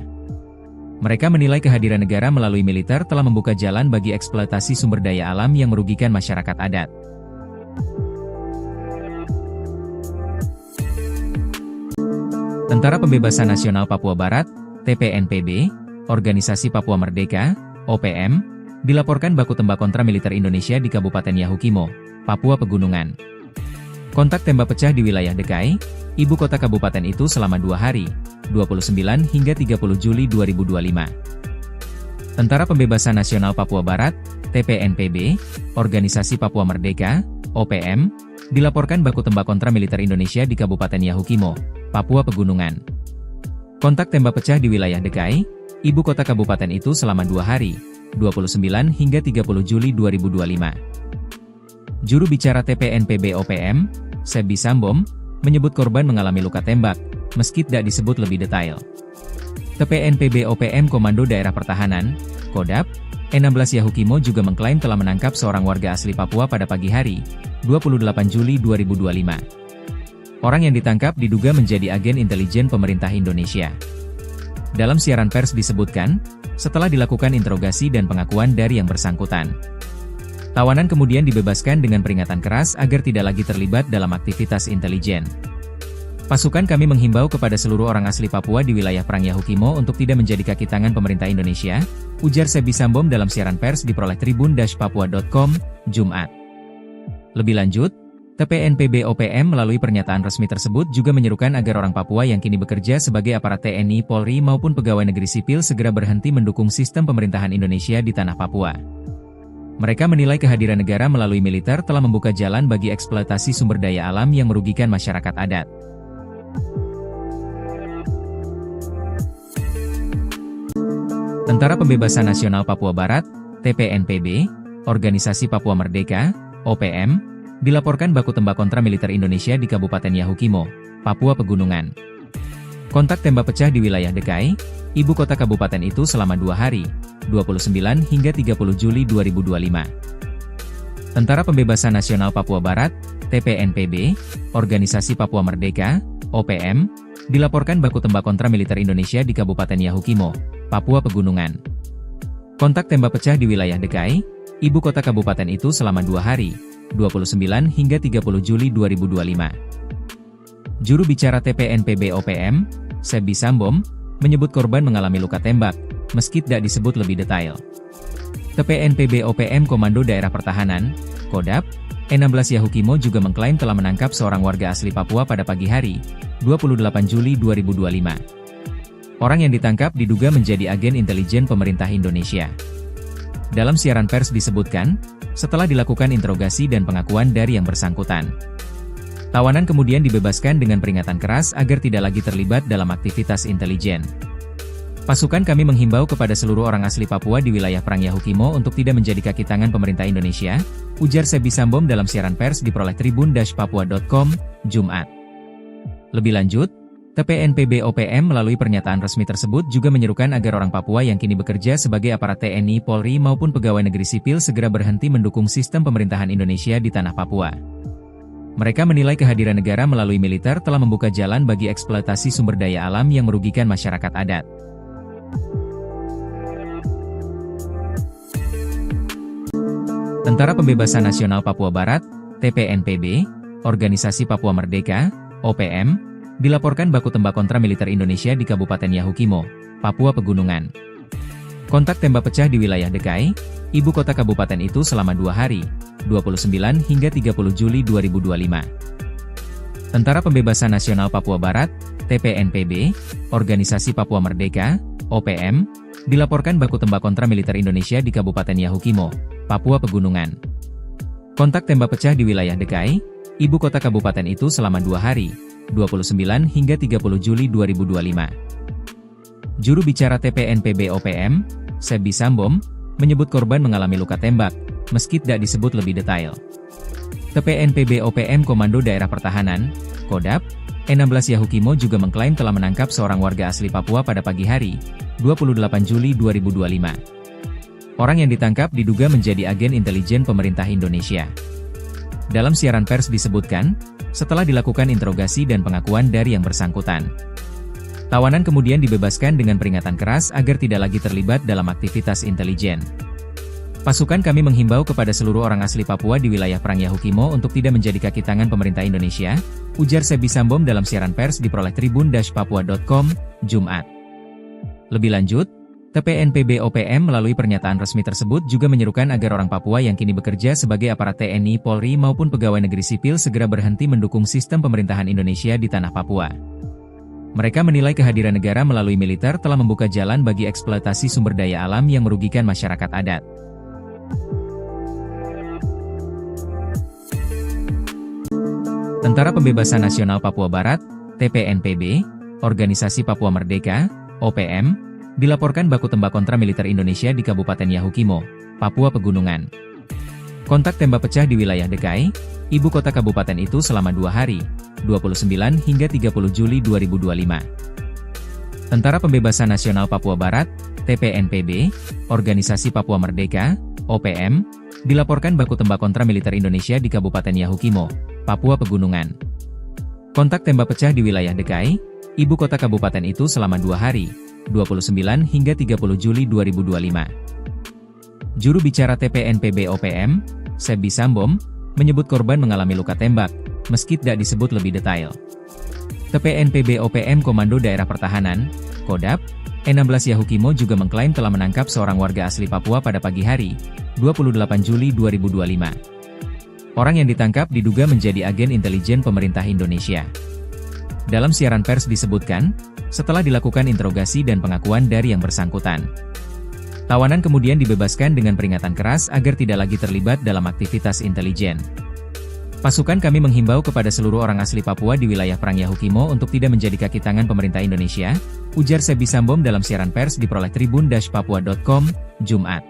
S1: Mereka menilai kehadiran negara melalui militer telah membuka jalan bagi eksploitasi sumber daya alam yang merugikan masyarakat adat. Tentara Pembebasan Nasional Papua Barat, TPNPB, Organisasi Papua Merdeka, OPM, dilaporkan baku tembak kontra militer Indonesia di Kabupaten Yahukimo, Papua Pegunungan. Kontak tembak pecah di wilayah Dekai, ibu kota kabupaten itu selama 2 hari, 29 hingga 30 Juli 2025. Tentara Pembebasan Nasional Papua Barat, TPNPB, Organisasi Papua Merdeka, OPM, dilaporkan baku tembak kontra militer Indonesia di Kabupaten Yahukimo, Papua Pegunungan. Kontak tembak pecah di wilayah DKI, ibu kota kabupaten itu selama 2 hari, 29 hingga 30 Juli 2025. Juru bicara TPNPB OPM, Sebi Sambom, menyebut korban mengalami luka tembak, meski tidak disebut lebih detail. TPNPB OPM Komando Daerah Pertahanan, Kodap, E16 Yahukimo juga mengklaim telah menangkap seorang warga asli Papua pada pagi hari, 28 Juli 2025. Orang yang ditangkap diduga menjadi agen intelijen pemerintah Indonesia. Dalam siaran pers disebutkan, setelah dilakukan interogasi dan pengakuan dari yang bersangkutan, tawanan kemudian dibebaskan dengan peringatan keras agar tidak lagi terlibat dalam aktivitas intelijen. Pasukan kami menghimbau kepada seluruh orang asli Papua di wilayah Perang Yahukimo untuk tidak menjadi kaki tangan pemerintah Indonesia, ujar Sebi Sambom dalam siaran pers diperoleh tribun-papua.com, Jumat. Lebih lanjut, TPNPB OPM melalui pernyataan resmi tersebut juga menyerukan agar orang Papua yang kini bekerja sebagai aparat TNI, Polri maupun pegawai negeri sipil segera berhenti mendukung sistem pemerintahan Indonesia di tanah Papua. Mereka menilai kehadiran negara melalui militer telah membuka jalan bagi eksploitasi sumber daya alam yang merugikan masyarakat adat. Tentara Pembebasan Nasional Papua Barat, TPNPB, Organisasi Papua Merdeka, OPM, dilaporkan baku tembak kontra militer Indonesia di Kabupaten Yahukimo, Papua Pegunungan. Kontak tembak pecah di wilayah DKI, ibu kota kabupaten itu selama 2 hari, 29 hingga 30 Juli 2025. Tentara Pembebasan Nasional Papua Barat, TPNPB, Organisasi Papua Merdeka, OPM, dilaporkan baku tembak kontra militer Indonesia di Kabupaten Yahukimo, Papua Pegunungan. Kontak tembak pecah di wilayah DKI, ibu kota kabupaten itu selama 2 hari, 29 hingga 30 Juli 2025. Juru bicara TPNPB OPM, Sebi Sambom, menyebut korban mengalami luka tembak, meski tidak disebut lebih detail. TPNPB OPM Komando Daerah Pertahanan, Kodap, E16 Yahukimo juga mengklaim telah menangkap seorang warga asli Papua pada pagi hari, 28 Juli 2025. Orang yang ditangkap diduga menjadi agen intelijen pemerintah Indonesia. Dalam siaran pers disebutkan, setelah dilakukan interogasi dan pengakuan dari yang bersangkutan, tawanan kemudian dibebaskan dengan peringatan keras agar tidak lagi terlibat dalam aktivitas intelijen. Pasukan kami menghimbau kepada seluruh orang asli Papua di wilayah Perang Yahukimo untuk tidak menjadi kaki tangan pemerintah Indonesia, ujar Sebi Sambom dalam siaran pers diperoleh tribun-papua.com, Jumat. Lebih lanjut, TPNPB OPM melalui pernyataan resmi tersebut juga menyerukan agar orang Papua yang kini bekerja sebagai aparat TNI, Polri maupun pegawai negeri sipil segera berhenti mendukung sistem pemerintahan Indonesia di tanah Papua. Mereka menilai kehadiran negara melalui militer telah membuka jalan bagi eksploitasi sumber daya alam yang merugikan masyarakat adat. Tentara Pembebasan Nasional Papua Barat, TPNPB, Organisasi Papua Merdeka, OPM, dilaporkan baku tembak kontra militer Indonesia di Kabupaten Yahukimo, Papua Pegunungan. Kontak tembak pecah di wilayah DKI, ibu kota kabupaten itu selama 2 hari, 29 hingga 30 Juli 2025. Tentara Pembebasan Nasional Papua Barat, TPNPB, Organisasi Papua Merdeka, OPM, dilaporkan baku tembak kontra militer Indonesia di Kabupaten Yahukimo, Papua Pegunungan. Kontak tembak pecah di wilayah DKI, ibu kota kabupaten itu selama 2 hari, 29 hingga 30 Juli 2025. Juru bicara TPNPB OPM, Sebi Sambom, menyebut korban mengalami luka tembak, meski tidak disebut lebih detail. TPNPB OPM Komando Daerah Pertahanan, Kodap, E16 Yahukimo juga mengklaim telah menangkap seorang warga asli Papua pada pagi hari, 28 Juli 2025. Orang yang ditangkap diduga menjadi agen intelijen pemerintah Indonesia. Dalam siaran pers disebutkan, setelah dilakukan interogasi dan pengakuan dari yang bersangkutan, tawanan kemudian dibebaskan dengan peringatan keras agar tidak lagi terlibat dalam aktivitas intelijen. Pasukan kami menghimbau kepada seluruh orang asli Papua di wilayah Perang Yahukimo untuk tidak menjadi kaki tangan pemerintah Indonesia, ujar Sebi Sambom dalam siaran pers diperoleh tribun-papua.com, Jumat. Lebih lanjut, TPNPB OPM melalui pernyataan resmi tersebut juga menyerukan agar orang Papua yang kini bekerja sebagai aparat TNI, Polri maupun pegawai negeri sipil segera berhenti mendukung sistem pemerintahan Indonesia di tanah Papua. Mereka menilai kehadiran negara melalui militer telah membuka jalan bagi eksploitasi sumber daya alam yang merugikan masyarakat adat. Tentara Pembebasan Nasional Papua Barat, TPNPB, Organisasi Papua Merdeka, OPM, dilaporkan baku tembak kontra militer Indonesia di Kabupaten Yahukimo, Papua Pegunungan. Kontak tembak pecah di wilayah Dekai, ibu kota kabupaten itu selama 2 hari, 29 hingga 30 Juli 2025. Tentara Pembebasan Nasional Papua Barat, TPNPB, Organisasi Papua Merdeka, OPM, dilaporkan baku tembak kontra militer Indonesia di Kabupaten Yahukimo, Papua Pegunungan. Kontak tembak pecah di wilayah Dekai, ibu kota kabupaten itu selama 2 hari, 29 hingga 30 Juli 2025. Juru bicara TPNPB OPM, Sebi Sambom, menyebut korban mengalami luka tembak, meski tidak disebut lebih detail. TPNPB OPM Komando Daerah Pertahanan, Kodap, E16 Yahukimo juga mengklaim telah menangkap seorang warga asli Papua pada pagi hari, 28 Juli 2025. Orang yang ditangkap diduga menjadi agen intelijen pemerintah Indonesia. Dalam siaran pers disebutkan, setelah dilakukan interogasi dan pengakuan dari yang bersangkutan, tawanan kemudian dibebaskan dengan peringatan keras agar tidak lagi terlibat dalam aktivitas intelijen. Pasukan kami menghimbau kepada seluruh orang asli Papua di wilayah Perang Yahukimo untuk tidak menjadi kaki tangan pemerintah Indonesia, ujar Sebi Sambom dalam siaran pers diperoleh tribun-papua.com, Jumat.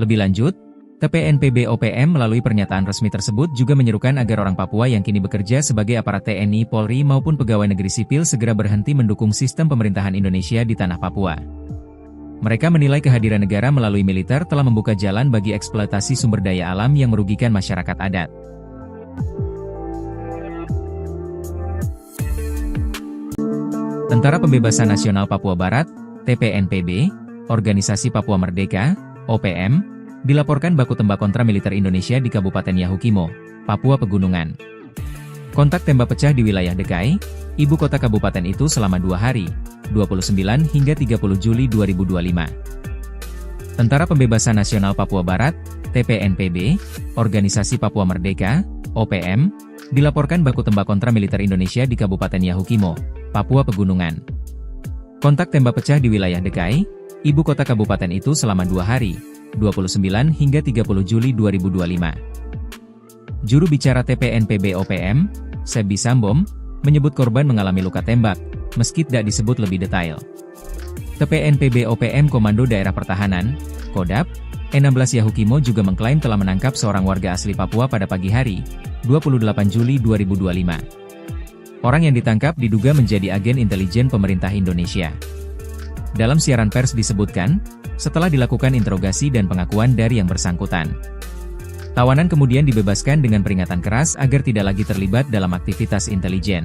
S1: Lebih lanjut, TPNPB OPM melalui pernyataan resmi tersebut juga menyerukan agar orang Papua yang kini bekerja sebagai aparat TNI, Polri maupun pegawai negeri sipil segera berhenti mendukung sistem pemerintahan Indonesia di tanah Papua. Mereka menilai kehadiran negara melalui militer telah membuka jalan bagi eksploitasi sumber daya alam yang merugikan masyarakat adat. Tentara Pembebasan Nasional Papua Barat, TPNPB, Organisasi Papua Merdeka, OPM, dilaporkan baku tembak kontra militer Indonesia di Kabupaten Yahukimo, Papua Pegunungan. Kontak tembak pecah di wilayah Dekai, ibu kota kabupaten itu selama 2 hari, 29 hingga 30 Juli 2025. Tentara Pembebasan Nasional Papua Barat, TPNPB, Organisasi Papua Merdeka, OPM, dilaporkan baku tembak kontra militer Indonesia di Kabupaten Yahukimo, Papua Pegunungan. Kontak tembak pecah di wilayah Dekai, ibu kota kabupaten itu selama 2 hari, 29 hingga 30 Juli 2025. Juru bicara TPNPB OPM, Sebi Sambom, menyebut korban mengalami luka tembak, meski tidak disebut lebih detail. TPNPB OPM Komando Daerah Pertahanan, Kodap, E16 Yahukimo juga mengklaim telah menangkap seorang warga asli Papua pada pagi hari, 28 Juli 2025. Orang yang ditangkap diduga menjadi agen intelijen pemerintah Indonesia. Dalam siaran pers disebutkan, setelah dilakukan interogasi dan pengakuan dari yang bersangkutan, tawanan kemudian dibebaskan dengan peringatan keras agar tidak lagi terlibat dalam aktivitas intelijen.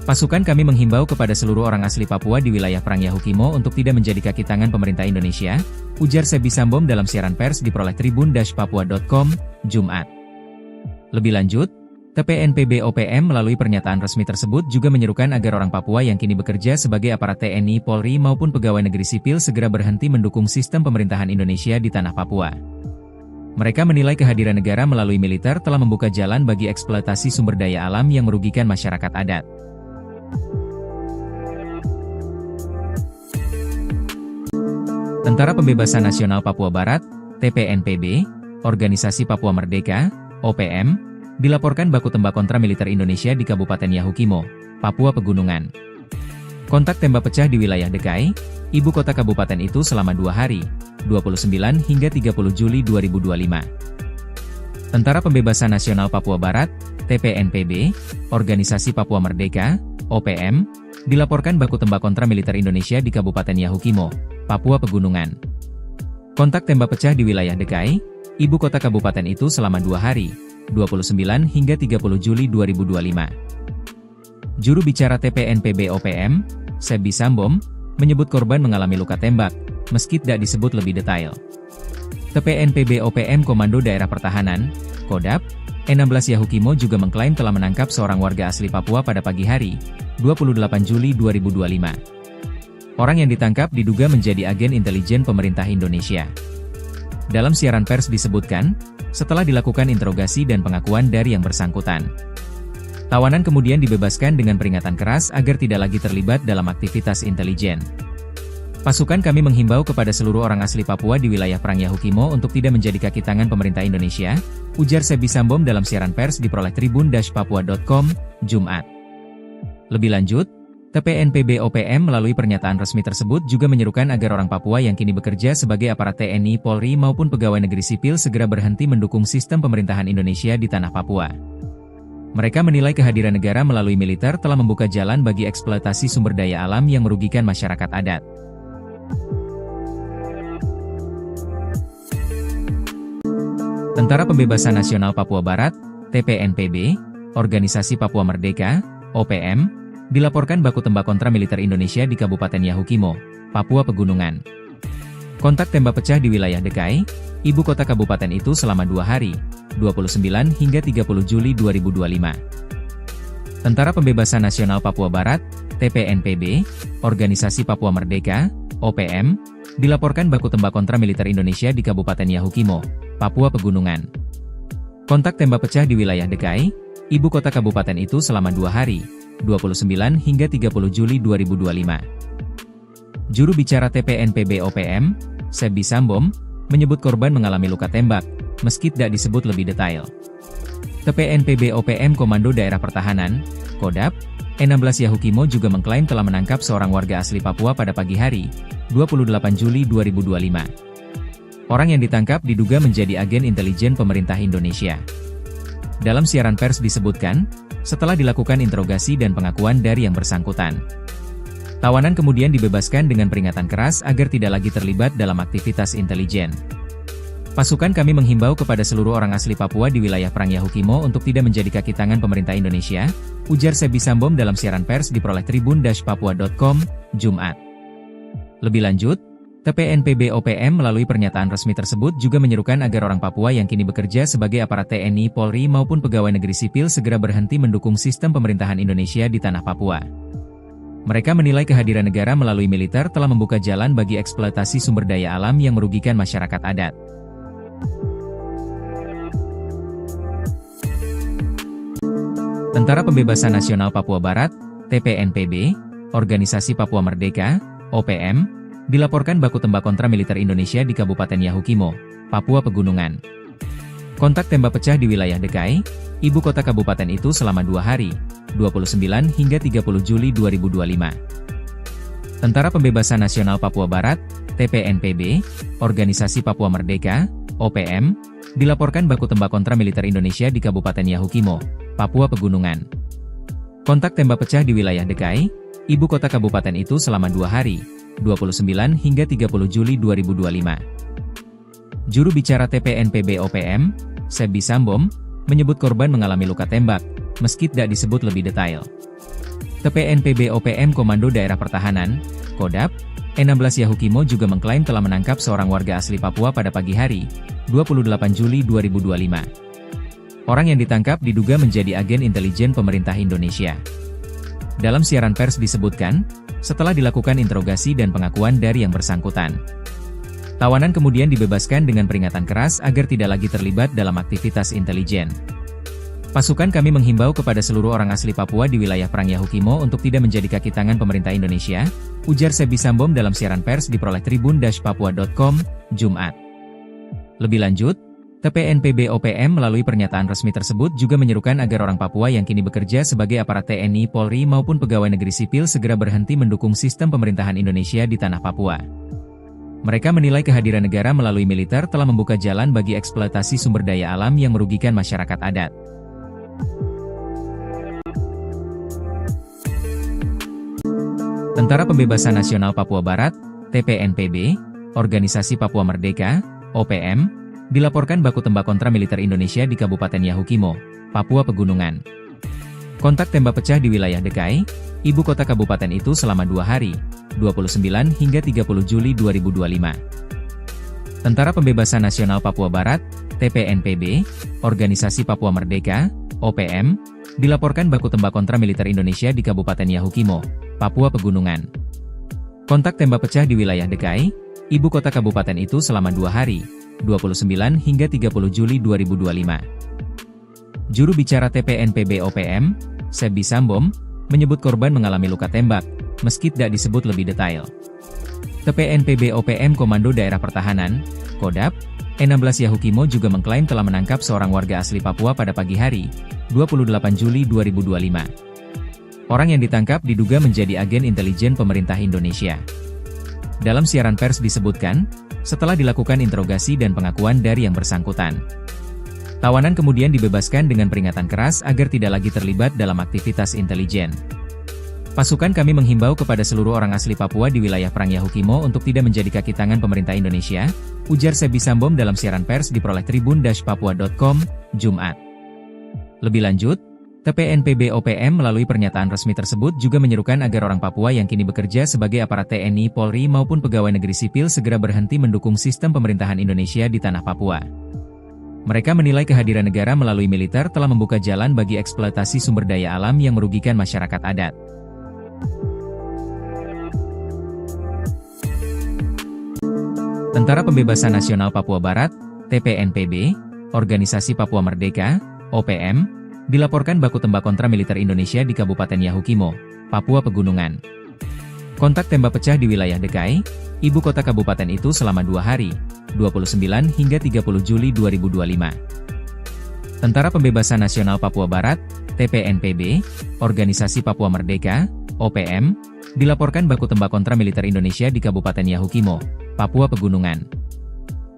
S1: Pasukan kami menghimbau kepada seluruh orang asli Papua di wilayah Perang Yahukimo untuk tidak menjadi kaki tangan pemerintah Indonesia, ujar Sebi Sambom dalam siaran pers diperoleh tribun-papua.com, Jumat. Lebih lanjut, TPNPB OPM melalui pernyataan resmi tersebut juga menyerukan agar orang Papua yang kini bekerja sebagai aparat TNI, Polri maupun pegawai negeri sipil segera berhenti mendukung sistem pemerintahan Indonesia di tanah Papua. Mereka menilai kehadiran negara melalui militer telah membuka jalan bagi eksploitasi sumber daya alam yang merugikan masyarakat adat. Tentara Pembebasan Nasional Papua Barat, TPNPB, Organisasi Papua Merdeka, OPM, dilaporkan baku tembak kontra militer Indonesia di Kabupaten Yahukimo, Papua Pegunungan. Kontak tembak pecah di wilayah Dekai, ibu kota kabupaten itu selama 2 hari, 29 hingga 30 Juli 2025. Tentara Pembebasan Nasional Papua Barat, TPNPB, Organisasi Papua Merdeka, OPM, dilaporkan baku tembak kontra militer Indonesia di Kabupaten Yahukimo, Papua Pegunungan. Kontak tembak pecah di wilayah Dekai, ibu kota kabupaten itu selama 2 hari, 29 hingga 30 Juli 2025. Juru bicara TPNPB OPM, Sebi Sambom, menyebut korban mengalami luka tembak, meski tidak disebut lebih detail. TPNPB OPM Komando Daerah Pertahanan, Kodap, E16 Yahukimo juga mengklaim telah menangkap seorang warga asli Papua pada pagi hari, 28 Juli 2025. Orang yang ditangkap diduga menjadi agen intelijen pemerintah Indonesia. Dalam siaran pers disebutkan, setelah dilakukan interogasi dan pengakuan dari yang bersangkutan, tawanan kemudian dibebaskan dengan peringatan keras agar tidak lagi terlibat dalam aktivitas intelijen. Pasukan kami menghimbau kepada seluruh orang asli Papua di wilayah Perang Yahukimo untuk tidak menjadi kaki tangan pemerintah Indonesia, ujar Sebi Sambom dalam siaran pers diperoleh tribun-papua.com, Jumat. Lebih lanjut, TPNPB OPM melalui pernyataan resmi tersebut juga menyerukan agar orang Papua yang kini bekerja sebagai aparat TNI, Polri maupun pegawai negeri sipil segera berhenti mendukung sistem pemerintahan Indonesia di tanah Papua. Mereka menilai kehadiran negara melalui militer telah membuka jalan bagi eksploitasi sumber daya alam yang merugikan masyarakat adat. Tentara Pembebasan Nasional Papua Barat, TPNPB, Organisasi Papua Merdeka, OPM, dilaporkan baku tembak kontra militer Indonesia di Kabupaten Yahukimo, Papua Pegunungan. Kontak tembak pecah di wilayah Dekai, ibu kota kabupaten itu selama 2 hari, 29 hingga 30 Juli 2025. Tentara Pembebasan Nasional Papua Barat, TPNPB, Organisasi Papua Merdeka, OPM, dilaporkan baku tembak kontra militer Indonesia di Kabupaten Yahukimo, Papua Pegunungan. Kontak tembak pecah di wilayah Dekai, ibu kota kabupaten itu selama 2 hari, 29 hingga 30 Juli 2025. Juru bicara TPNPB OPM, Sebi Sambom, menyebut korban mengalami luka tembak, meski tidak disebut lebih detail. TPNPB OPM Komando Daerah Pertahanan, Kodap, E16 Yahukimo juga mengklaim telah menangkap seorang warga asli Papua pada pagi hari, 28 Juli 2025. Orang yang ditangkap diduga menjadi agen intelijen pemerintah Indonesia. Dalam siaran pers disebutkan, setelah dilakukan interogasi dan pengakuan dari yang bersangkutan, tawanan kemudian dibebaskan dengan peringatan keras agar tidak lagi terlibat dalam aktivitas intelijen. Pasukan kami menghimbau kepada seluruh orang asli Papua di wilayah Perang Yahukimo untuk tidak menjadi kaki tangan pemerintah Indonesia, ujar Sebi Sambom dalam siaran pers diperoleh tribun-papua.com, Jumat. Lebih lanjut, TPNPB OPM melalui pernyataan resmi tersebut juga menyerukan agar orang Papua yang kini bekerja sebagai aparat TNI, Polri maupun pegawai negeri sipil segera berhenti mendukung sistem pemerintahan Indonesia di tanah Papua. Mereka menilai kehadiran negara melalui militer telah membuka jalan bagi eksploitasi sumber daya alam yang merugikan masyarakat adat. Tentara Pembebasan Nasional Papua Barat, TPNPB, Organisasi Papua Merdeka, OPM, dilaporkan baku tembak kontra militer Indonesia di Kabupaten Yahukimo, Papua Pegunungan. Kontak tembak pecah di wilayah Dekai, ibu kota kabupaten itu selama 2 hari, 29 hingga 30 Juli 2025. Tentara Pembebasan Nasional Papua Barat, TPNPB, Organisasi Papua Merdeka, OPM, dilaporkan baku tembak kontra militer Indonesia di Kabupaten Yahukimo, Papua Pegunungan. Kontak tembak pecah di wilayah Dekai, ibu kota kabupaten itu selama 2 hari, 29 hingga 30 Juli 2025. Juru bicara TPNPB OPM, Sebi Sambom, menyebut korban mengalami luka tembak, meski tidak disebut lebih detail. TPNPB OPM Komando Daerah Pertahanan, Kodap, E16 Yahukimo juga mengklaim telah menangkap seorang warga asli Papua pada pagi hari, 28 Juli 2025. Orang yang ditangkap diduga menjadi agen intelijen pemerintah Indonesia. Dalam siaran pers disebutkan, setelah dilakukan interogasi dan pengakuan dari yang bersangkutan, tawanan kemudian dibebaskan dengan peringatan keras agar tidak lagi terlibat dalam aktivitas intelijen. Pasukan kami menghimbau kepada seluruh orang asli Papua di wilayah Perang Yahukimo untuk tidak menjadi kaki tangan pemerintah Indonesia, ujar Sebi Sambom dalam siaran pers diperoleh tribun-papua.com, Jumat. Lebih lanjut, TPNPB OPM melalui pernyataan resmi tersebut juga menyerukan agar orang Papua yang kini bekerja sebagai aparat TNI, Polri maupun pegawai negeri sipil segera berhenti mendukung sistem pemerintahan Indonesia di tanah Papua. Mereka menilai kehadiran negara melalui militer telah membuka jalan bagi eksploitasi sumber daya alam yang merugikan masyarakat adat. Tentara Pembebasan Nasional Papua Barat, TPNPB, Organisasi Papua Merdeka, OPM, dilaporkan baku tembak kontra militer Indonesia di Kabupaten Yahukimo, Papua Pegunungan. Kontak tembak pecah di wilayah Dekai, ibu kota kabupaten itu selama 2 hari, 29 hingga 30 Juli 2025. Tentara Pembebasan Nasional Papua Barat, TPNPB, Organisasi Papua Merdeka, OPM, dilaporkan baku tembak kontra militer Indonesia di Kabupaten Yahukimo, Papua Pegunungan. Kontak tembak pecah di wilayah Dekai, ibu kota kabupaten itu selama 2 hari, 29 hingga 30 Juli 2025. Juru bicara TPNPB OPM, Sebi Sambom, menyebut korban mengalami luka tembak, meski tidak disebut lebih detail. TPNPB OPM Komando Daerah Pertahanan, Kodap, E16 Yahukimo juga mengklaim telah menangkap seorang warga asli Papua pada pagi hari, 28 Juli 2025. Orang yang ditangkap diduga menjadi agen intelijen pemerintah Indonesia. Dalam siaran pers disebutkan, setelah dilakukan interogasi dan pengakuan dari yang bersangkutan, tawanan kemudian dibebaskan dengan peringatan keras agar tidak lagi terlibat dalam aktivitas intelijen. Pasukan kami menghimbau kepada seluruh orang asli Papua di wilayah Perang Yahukimo untuk tidak menjadi kaki tangan pemerintah Indonesia, ujar Sebi Sambom dalam siaran pers diperoleh tribun-papua.com, Jumat. Lebih lanjut, TPNPB OPM melalui pernyataan resmi tersebut juga menyerukan agar orang Papua yang kini bekerja sebagai aparat TNI, Polri maupun pegawai negeri sipil segera berhenti mendukung sistem pemerintahan Indonesia di tanah Papua. Mereka menilai kehadiran negara melalui militer telah membuka jalan bagi eksploitasi sumber daya alam yang merugikan masyarakat adat. Tentara Pembebasan Nasional Papua Barat, TPNPB, Organisasi Papua Merdeka, OPM, dilaporkan baku tembak kontra militer Indonesia di Kabupaten Yahukimo, Papua Pegunungan. Kontak tembak pecah di wilayah Dekai, ibu kota kabupaten itu selama 2 hari, 29 hingga 30 Juli 2025. Tentara Pembebasan Nasional Papua Barat, TPNPB, Organisasi Papua Merdeka, OPM, dilaporkan baku tembak kontra militer Indonesia di Kabupaten Yahukimo, Papua Pegunungan.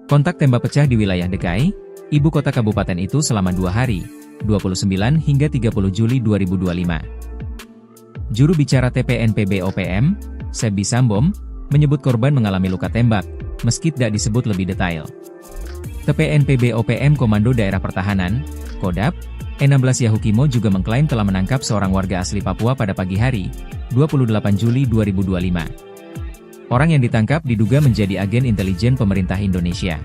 S1: Kontak tembak pecah di wilayah Dekai, ibu kota kabupaten itu selama 2 hari, 29 hingga 30 Juli 2025. Juru bicara TPNPB OPM, Sebi Sambom, menyebut korban mengalami luka tembak, meski tidak disebut lebih detail. TPNPB OPM Komando Daerah Pertahanan, Kodap, E16 Yahukimo juga mengklaim telah menangkap seorang warga asli Papua pada pagi hari, 28 Juli 2025. Orang yang ditangkap diduga menjadi agen intelijen pemerintah Indonesia.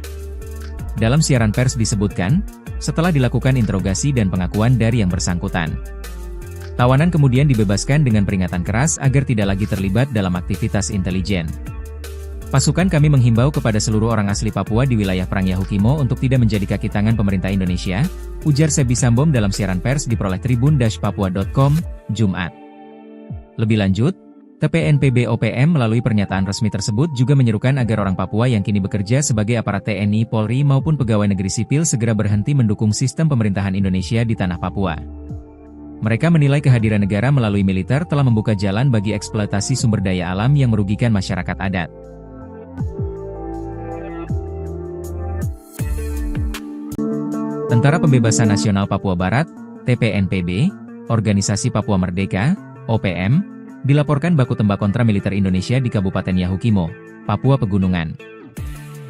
S1: Dalam siaran pers disebutkan, setelah dilakukan interogasi dan pengakuan dari yang bersangkutan, tawanan kemudian dibebaskan dengan peringatan keras agar tidak lagi terlibat dalam aktivitas intelijen. Pasukan kami menghimbau kepada seluruh orang asli Papua di wilayah Perang Yahukimo untuk tidak menjadi kaki tangan pemerintah Indonesia, ujar Sebi Sambom dalam siaran pers diperoleh tribun-papua.com, Jumat. Lebih lanjut, TPNPB OPM melalui pernyataan resmi tersebut juga menyerukan agar orang Papua yang kini bekerja sebagai aparat TNI, Polri maupun pegawai negeri sipil segera berhenti mendukung sistem pemerintahan Indonesia di tanah Papua. Mereka menilai kehadiran negara melalui militer telah membuka jalan bagi eksploitasi sumber daya alam yang merugikan masyarakat adat. Tentara Pembebasan Nasional Papua Barat, TPNPB, Organisasi Papua Merdeka, OPM, dilaporkan baku tembak kontra militer Indonesia di Kabupaten Yahukimo, Papua Pegunungan.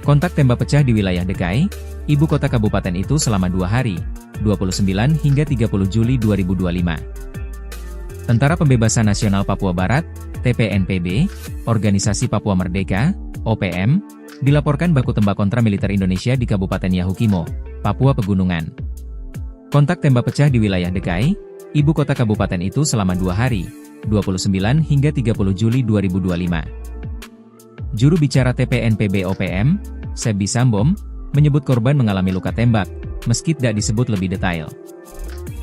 S1: Kontak tembak pecah di wilayah Dekai, ibu kota kabupaten itu selama 2 hari, 29 hingga 30 Juli 2025. Tentara Pembebasan Nasional Papua Barat, TPNPB, Organisasi Papua Merdeka, OPM, dilaporkan baku tembak kontra militer Indonesia di Kabupaten Yahukimo, Papua Pegunungan. Kontak tembak pecah di wilayah Dekai, ibu kota kabupaten itu selama 2 hari, 29 hingga 30 Juli 2025. Juru bicara TPNPB OPM, Sebi Sambom, menyebut korban mengalami luka tembak, meski tidak disebut lebih detail.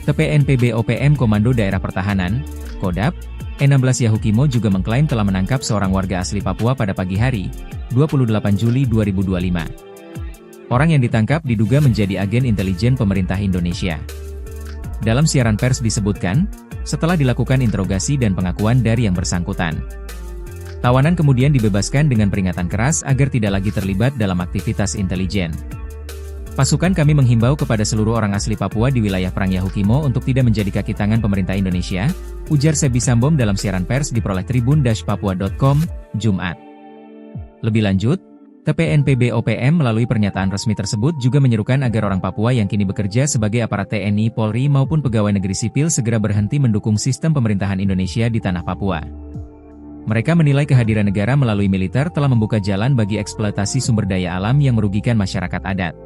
S1: TPNPB OPM Komando Daerah Pertahanan, Kodap, E16 Yahukimo juga mengklaim telah menangkap seorang warga asli Papua pada pagi hari, 28 Juli 2025. Orang yang ditangkap diduga menjadi agen intelijen pemerintah Indonesia. Dalam siaran pers disebutkan, setelah dilakukan interogasi dan pengakuan dari yang bersangkutan, tawanan kemudian dibebaskan dengan peringatan keras agar tidak lagi terlibat dalam aktivitas intelijen. Pasukan kami menghimbau kepada seluruh orang asli Papua di wilayah Perang Yahukimo untuk tidak menjadi kaki tangan pemerintah Indonesia, ujar Sebi Sambom dalam siaran pers diperoleh tribun-papua.com, Jumat. Lebih lanjut, TPNPB OPM melalui pernyataan resmi tersebut juga menyerukan agar orang Papua yang kini bekerja sebagai aparat TNI, Polri maupun pegawai negeri sipil segera berhenti mendukung sistem pemerintahan Indonesia di tanah Papua. Mereka menilai kehadiran negara melalui militer telah membuka jalan bagi eksploitasi sumber daya alam yang merugikan masyarakat adat.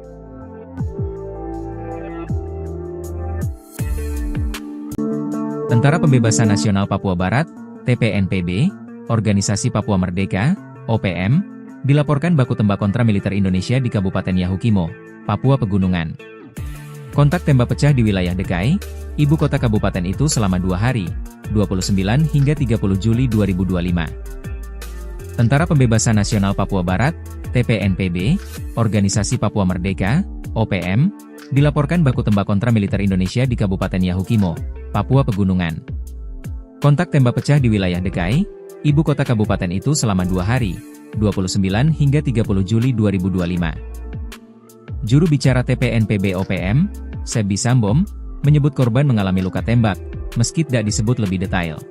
S1: Tentara Pembebasan Nasional Papua Barat, TPNPB, Organisasi Papua Merdeka, OPM, dilaporkan baku tembak kontra militer Indonesia di Kabupaten Yahukimo, Papua Pegunungan. Kontak tembak pecah di wilayah Dekai, ibu kota kabupaten itu selama 2 hari, 29 hingga 30 Juli 2025. Tentara Pembebasan Nasional Papua Barat, TPNPB, Organisasi Papua Merdeka, OPM, dilaporkan baku tembak kontra militer Indonesia di Kabupaten Yahukimo, Papua Pegunungan. Kontak tembak pecah di wilayah DKI, ibu kota kabupaten itu selama 2 hari, 29 hingga 30 Juli 2025. Juru bicara TPNPB OPM, Sebi Sambom, menyebut korban mengalami luka tembak, meski tidak disebut lebih detail.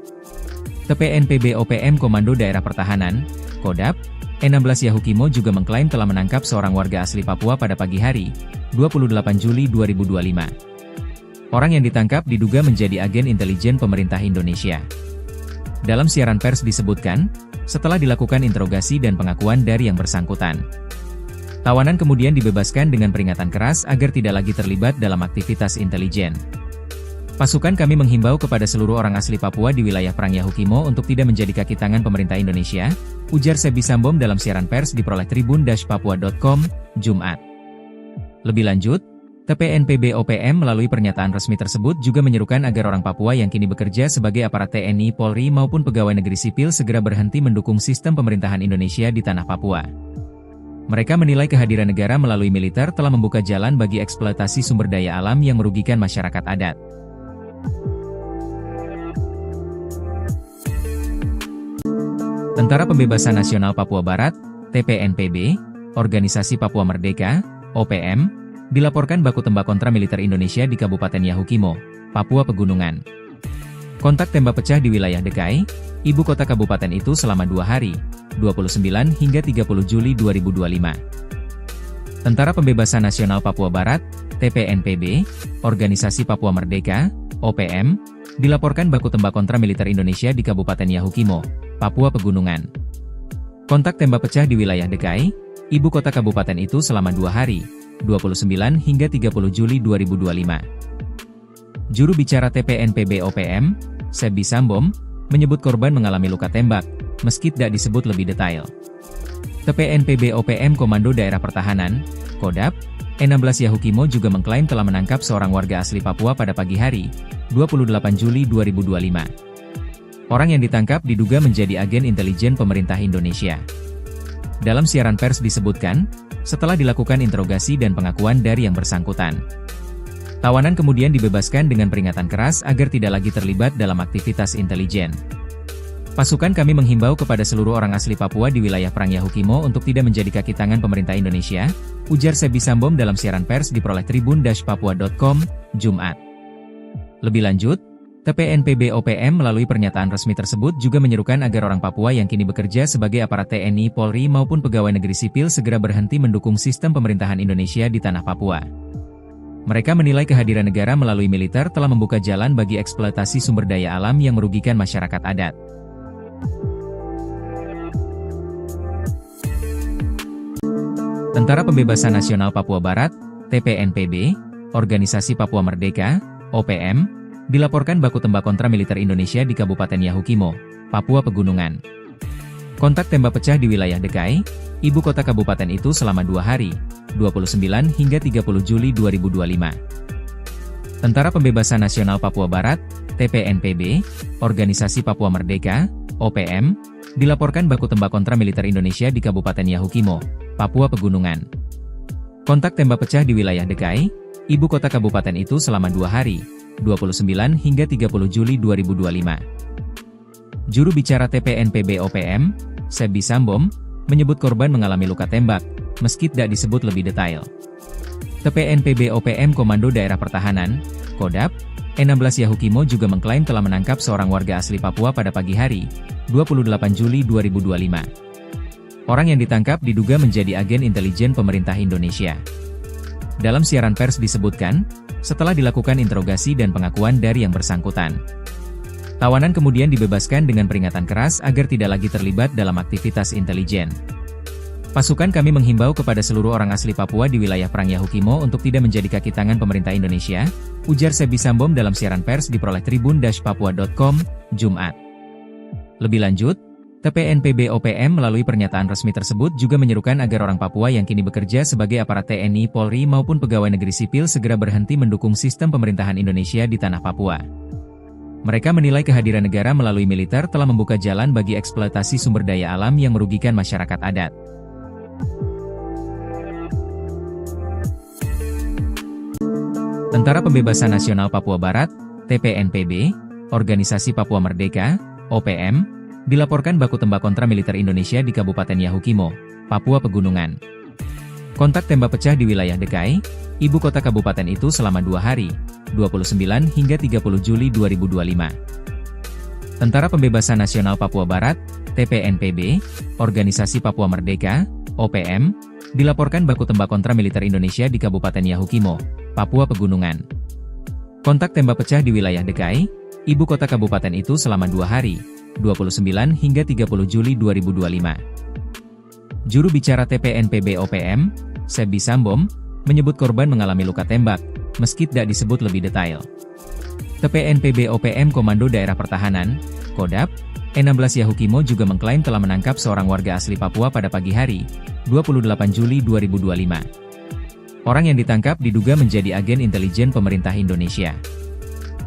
S1: TPNPB OPM Komando Daerah Pertahanan, Kodap, E16 Yahukimo juga mengklaim telah menangkap seorang warga asli Papua pada pagi hari, 28 Juli 2025. Orang yang ditangkap diduga menjadi agen intelijen pemerintah Indonesia. Dalam siaran pers disebutkan, setelah dilakukan interogasi dan pengakuan dari yang bersangkutan, tawanan kemudian dibebaskan dengan peringatan keras agar tidak lagi terlibat dalam aktivitas intelijen. Pasukan kami menghimbau kepada seluruh orang asli Papua di wilayah Perang Yahukimo untuk tidak menjadi kaki tangan pemerintah Indonesia, ujar Sebi Sambom dalam siaran pers diperoleh tribun-papua.com, Jumat. Lebih lanjut, TPNPB OPM melalui pernyataan resmi tersebut juga menyerukan agar orang Papua yang kini bekerja sebagai aparat TNI, Polri maupun pegawai negeri sipil segera berhenti mendukung sistem pemerintahan Indonesia di tanah Papua. Mereka menilai kehadiran negara melalui militer telah membuka jalan bagi eksploitasi sumber daya alam yang merugikan masyarakat adat. Tentara Pembebasan Nasional Papua Barat, TPNPB, Organisasi Papua Merdeka, OPM, dilaporkan baku tembak kontra militer Indonesia di Kabupaten Yahukimo, Papua Pegunungan. Kontak tembak pecah di wilayah DKI, ibu kota kabupaten itu selama 2 hari, 29 hingga 30 Juli 2025. Tentara Pembebasan Nasional Papua Barat, TPNPB, Organisasi Papua Merdeka, OPM, dilaporkan baku tembak kontra militer Indonesia di Kabupaten Yahukimo, Papua Pegunungan. Kontak tembak pecah di wilayah DKI, ibu kota kabupaten itu selama 2 hari, 29 hingga 30 Juli 2025. Juru bicara TPNPB OPM, Sebi Sambom, menyebut korban mengalami luka tembak, meski tidak disebut lebih detail. TPNPB OPM Komando Daerah Pertahanan, Kodap, E16 Yahukimo juga mengklaim telah menangkap seorang warga asli Papua pada pagi hari, 28 Juli 2025. Orang yang ditangkap diduga menjadi agen intelijen pemerintah Indonesia. Dalam siaran pers disebutkan, setelah dilakukan interogasi dan pengakuan dari yang bersangkutan, tawanan kemudian dibebaskan dengan peringatan keras agar tidak lagi terlibat dalam aktivitas intelijen. Pasukan kami menghimbau kepada seluruh orang asli Papua di wilayah Perang Yahukimo untuk tidak menjadi kaki tangan pemerintah Indonesia, ujar Sebi Sambom dalam siaran pers diperoleh tribun-papua.com, Jumat. Lebih lanjut, TPNPB OPM melalui pernyataan resmi tersebut juga menyerukan agar orang Papua yang kini bekerja sebagai aparat TNI, Polri maupun pegawai negeri sipil segera berhenti mendukung sistem pemerintahan Indonesia di tanah Papua. Mereka menilai kehadiran negara melalui militer telah membuka jalan bagi eksploitasi sumber daya alam yang merugikan masyarakat adat. Tentara Pembebasan Nasional Papua Barat, TPNPB, Organisasi Papua Merdeka, OPM, dilaporkan baku tembak kontra militer Indonesia di Kabupaten Yahukimo, Papua Pegunungan. Kontak tembak pecah di wilayah DKI, ibu kota kabupaten itu selama 2 hari, 29 hingga 30 Juli 2025. Tentara Pembebasan Nasional Papua Barat, TPNPB, Organisasi Papua Merdeka, OPM, dilaporkan baku tembak kontra militer Indonesia di Kabupaten Yahukimo, Papua Pegunungan. Kontak tembak pecah di wilayah DKI, ibu kota kabupaten itu selama 2 hari, 29 hingga 30 Juli 2025. Juru bicara TPNPB OPM, Sebi Sambom, menyebut korban mengalami luka tembak, meski tidak disebut lebih detail. TPNPB OPM Komando Daerah Pertahanan, Kodap, E16 Yahukimo juga mengklaim telah menangkap seorang warga asli Papua pada pagi hari, 28 Juli 2025. Orang yang ditangkap diduga menjadi agen intelijen pemerintah Indonesia. Dalam siaran pers disebutkan, setelah dilakukan interogasi dan pengakuan dari yang bersangkutan, tawanan kemudian dibebaskan dengan peringatan keras agar tidak lagi terlibat dalam aktivitas intelijen. Pasukan kami menghimbau kepada seluruh orang asli Papua di wilayah Perang Yahukimo untuk tidak menjadi kaki tangan pemerintah Indonesia, ujar Sebi Sambom dalam siaran pers diperoleh tribun-papua.com, Jumat. Lebih lanjut, TPNPB OPM melalui pernyataan resmi tersebut juga menyerukan agar orang Papua yang kini bekerja sebagai aparat TNI, Polri maupun pegawai negeri sipil segera berhenti mendukung sistem pemerintahan Indonesia di tanah Papua. Mereka menilai kehadiran negara melalui militer telah membuka jalan bagi eksploitasi sumber daya alam yang merugikan masyarakat adat. Tentara Pembebasan Nasional Papua Barat, TPNPB, Organisasi Papua Merdeka, OPM, dilaporkan baku tembak kontra militer Indonesia di Kabupaten Yahukimo, Papua Pegunungan. Kontak tembak pecah di wilayah Dekai, ibu kota kabupaten itu selama 2 hari, 29 hingga 30 Juli 2025. Tentara Pembebasan Nasional Papua Barat, TPNPB, Organisasi Papua Merdeka, OPM, dilaporkan baku tembak kontra militer Indonesia di Kabupaten Yahukimo, Papua Pegunungan. Kontak tembak pecah di wilayah Dekai, ibu kota kabupaten itu selama 2 hari, 29 hingga 30 Juli 2025. Juru bicara TPNPB OPM, Sebi Sambom, menyebut korban mengalami luka tembak, meski tidak disebut lebih detail. TPNPB OPM Komando Daerah Pertahanan, Kodap, E16 Yahukimo juga mengklaim telah menangkap seorang warga asli Papua pada pagi hari, 28 Juli 2025. Orang yang ditangkap diduga menjadi agen intelijen pemerintah Indonesia.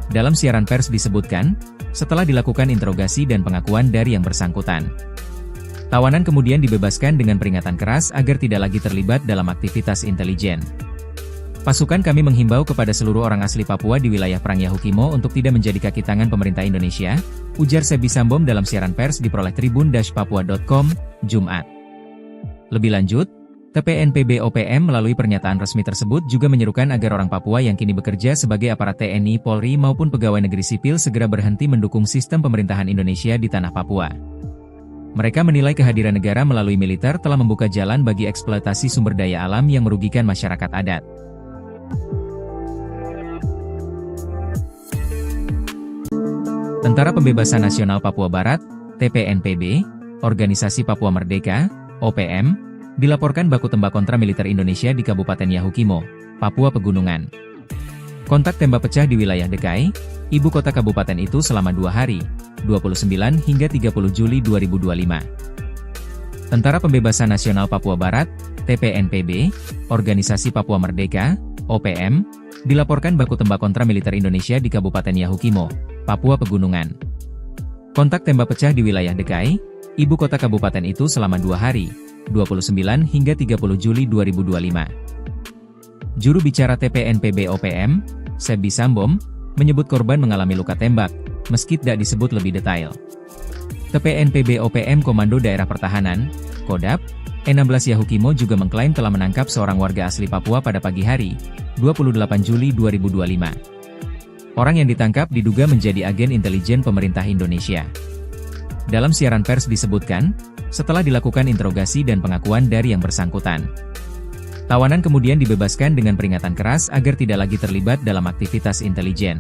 S1: Dalam siaran pers disebutkan, setelah dilakukan interogasi dan pengakuan dari yang bersangkutan, tawanan kemudian dibebaskan dengan peringatan keras agar tidak lagi terlibat dalam aktivitas intelijen. Pasukan kami menghimbau kepada seluruh orang asli Papua di wilayah Perang Yahukimo untuk tidak menjadi kaki tangan pemerintah Indonesia, ujar Sebi Sambom dalam siaran pers diperoleh tribun-papua.com, Jumat. Lebih lanjut, TPNPB OPM melalui pernyataan resmi tersebut juga menyerukan agar orang Papua yang kini bekerja sebagai aparat TNI, Polri maupun pegawai negeri sipil segera berhenti mendukung sistem pemerintahan Indonesia di tanah Papua. Mereka menilai kehadiran negara melalui militer telah membuka jalan bagi eksploitasi sumber daya alam yang merugikan masyarakat adat. Tentara Pembebasan Nasional Papua Barat, TPNPB, Organisasi Papua Merdeka, OPM, dilaporkan baku tembak kontra militer Indonesia di Kabupaten Yahukimo, Papua Pegunungan. Kontak tembak pecah di wilayah Dekai, ibu kota kabupaten itu selama 2 hari, 29 hingga 30 Juli 2025. Tentara Pembebasan Nasional Papua Barat, TPNPB, Organisasi Papua Merdeka, OPM, dilaporkan baku tembak kontra militer Indonesia di Kabupaten Yahukimo, Papua Pegunungan. Kontak tembak pecah di wilayah Dekai, ibu kota kabupaten itu selama 2 hari, 29 hingga 30 Juli 2025. Juru bicara TPNPB OPM, Sebi Sambom, menyebut korban mengalami luka tembak, meski tidak disebut lebih detail. TPNPB OPM Komando Daerah Pertahanan, Kodap, E16 Yahukimo juga mengklaim telah menangkap seorang warga asli Papua pada pagi hari, 28 Juli 2025. Orang yang ditangkap diduga menjadi agen intelijen pemerintah Indonesia. Dalam siaran pers disebutkan, setelah dilakukan interogasi dan pengakuan dari yang bersangkutan, tawanan kemudian dibebaskan dengan peringatan keras agar tidak lagi terlibat dalam aktivitas intelijen.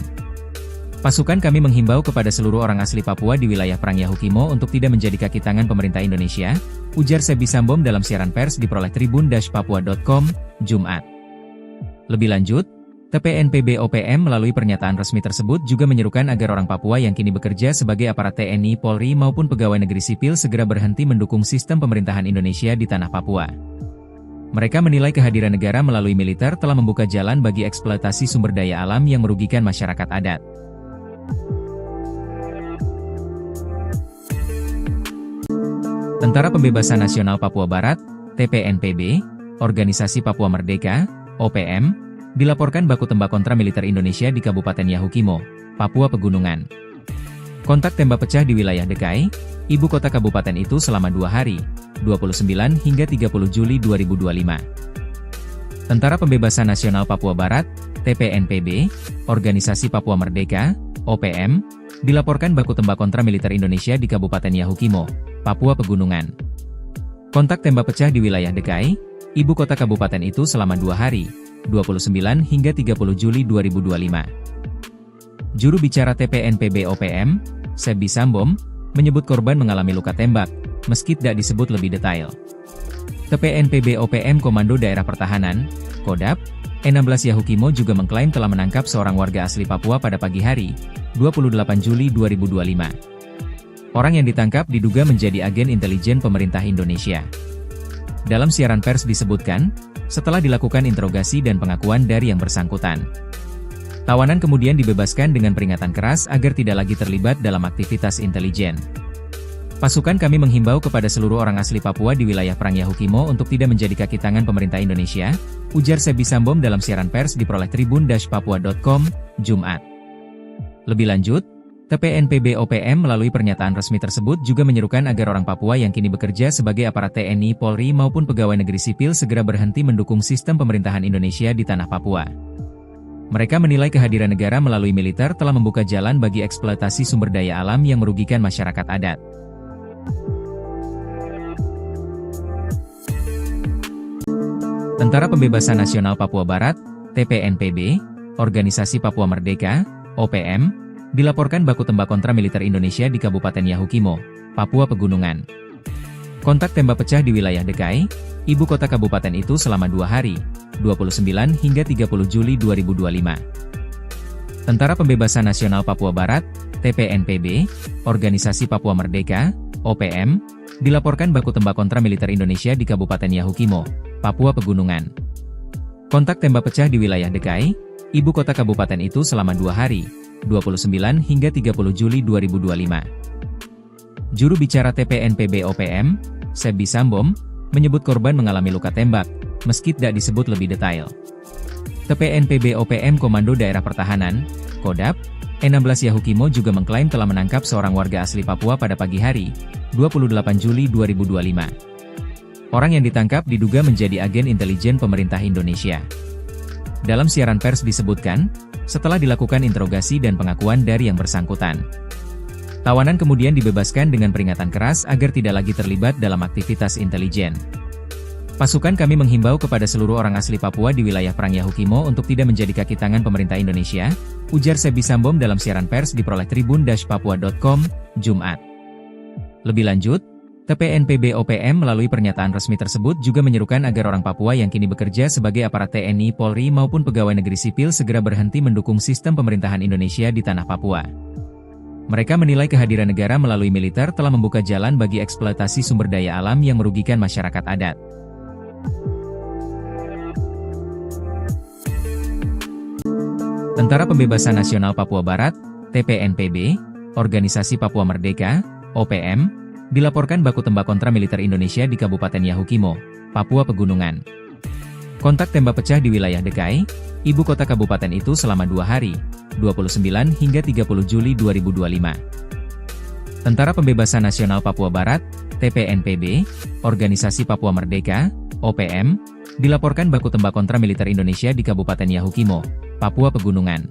S1: Pasukan kami menghimbau kepada seluruh orang asli Papua di wilayah Perang Yahukimo untuk tidak menjadi kaki tangan pemerintah Indonesia, ujar Sebi Sambom dalam siaran pers diperoleh tribun-papua.com, Jumat. Lebih lanjut, TPNPB OPM melalui pernyataan resmi tersebut juga menyerukan agar orang Papua yang kini bekerja sebagai aparat TNI, Polri maupun pegawai negeri sipil segera berhenti mendukung sistem pemerintahan Indonesia di tanah Papua. Mereka menilai kehadiran negara melalui militer telah membuka jalan bagi eksploitasi sumber daya alam yang merugikan masyarakat adat. Tentara Pembebasan Nasional Papua Barat, TPNPB, Organisasi Papua Merdeka, OPM, dilaporkan baku tembak kontra militer Indonesia di Kabupaten Yahukimo, Papua Pegunungan. Kontak tembak pecah di wilayah Dekai, ibu kota kabupaten itu selama 2 hari, 29 hingga 30 Juli 2025. Tentara Pembebasan Nasional Papua Barat, TPNPB, Organisasi Papua Merdeka, OPM, dilaporkan baku tembak kontra militer Indonesia di Kabupaten Yahukimo, Papua Pegunungan. Kontak tembak pecah di wilayah Dekai, ibu kota kabupaten itu selama 2 hari, 29 hingga 30 Juli 2025. Juru bicara TPNPB OPM, Sebi Sambom, menyebut korban mengalami luka tembak, meski tidak disebut lebih detail. TPNPB OPM Komando Daerah Pertahanan, Kodap, E16 Yahukimo juga mengklaim telah menangkap seorang warga asli Papua pada pagi hari, 28 Juli 2025. Orang yang ditangkap diduga menjadi agen intelijen pemerintah Indonesia. Dalam siaran pers disebutkan, setelah dilakukan interogasi dan pengakuan dari yang bersangkutan, tawanan kemudian dibebaskan dengan peringatan keras agar tidak lagi terlibat dalam aktivitas intelijen. Pasukan kami menghimbau kepada seluruh orang asli Papua di wilayah Perang Yahukimo untuk tidak menjadi kaki tangan pemerintah Indonesia, ujar Sebi Sambom dalam siaran pers diperoleh tribun-papua.com, Jumat. Lebih lanjut, TPNPB OPM melalui pernyataan resmi tersebut juga menyerukan agar orang Papua yang kini bekerja sebagai aparat TNI, Polri maupun pegawai negeri sipil segera berhenti mendukung sistem pemerintahan Indonesia di tanah Papua. Mereka menilai kehadiran negara melalui militer telah membuka jalan bagi eksploitasi sumber daya alam yang merugikan masyarakat adat. Tentara Pembebasan Nasional Papua Barat, TPNPB, Organisasi Papua Merdeka, OPM, dilaporkan baku tembak kontra militer Indonesia di Kabupaten Yahukimo, Papua Pegunungan. Kontak tembak pecah di wilayah Dekai, ibu kota kabupaten itu selama 2 hari, 29 hingga 30 Juli 2025. Tentara Pembebasan Nasional Papua Barat, TPNPB, Organisasi Papua Merdeka, OPM, dilaporkan baku tembak kontra militer Indonesia di Kabupaten Yahukimo, Papua Pegunungan. Kontak tembak pecah di wilayah Dekai, ibu kota kabupaten itu selama 2 hari, 29 hingga 30 Juli 2025. Juru bicara TPNPB OPM, Sebi Sambom, menyebut korban mengalami luka tembak, meski tidak disebut lebih detail. TPNPB OPM Komando Daerah Pertahanan, Kodap, E16 Yahukimo juga mengklaim telah menangkap seorang warga asli Papua pada pagi hari, 28 Juli 2025. Orang yang ditangkap diduga menjadi agen intelijen pemerintah Indonesia. Dalam siaran pers disebutkan, setelah dilakukan interogasi dan pengakuan dari yang bersangkutan, tawanan kemudian dibebaskan dengan peringatan keras agar tidak lagi terlibat dalam aktivitas intelijen. Pasukan kami menghimbau kepada seluruh orang asli Papua di wilayah Perang Yahukimo untuk tidak menjadi kaki tangan pemerintah Indonesia, ujar Sebi Sambom dalam siaran pers diperoleh tribun-papua.com, Jumat. Lebih lanjut, TPNPB OPM melalui pernyataan resmi tersebut juga menyerukan agar orang Papua yang kini bekerja sebagai aparat TNI, Polri maupun pegawai negeri sipil segera berhenti mendukung sistem pemerintahan Indonesia di tanah Papua. Mereka menilai kehadiran negara melalui militer telah membuka jalan bagi eksploitasi sumber daya alam yang merugikan masyarakat adat. Tentara Pembebasan Nasional Papua Barat, TPNPB, Organisasi Papua Merdeka, OPM, dilaporkan baku tembak kontra militer Indonesia di Kabupaten Yahukimo, Papua Pegunungan. Kontak tembak pecah di wilayah Dekai, ibu kota kabupaten itu selama 2 hari, 29 hingga 30 Juli 2025. Tentara Pembebasan Nasional Papua Barat, TPNPB, Organisasi Papua Merdeka, OPM, dilaporkan baku tembak kontra militer Indonesia di Kabupaten Yahukimo, Papua Pegunungan.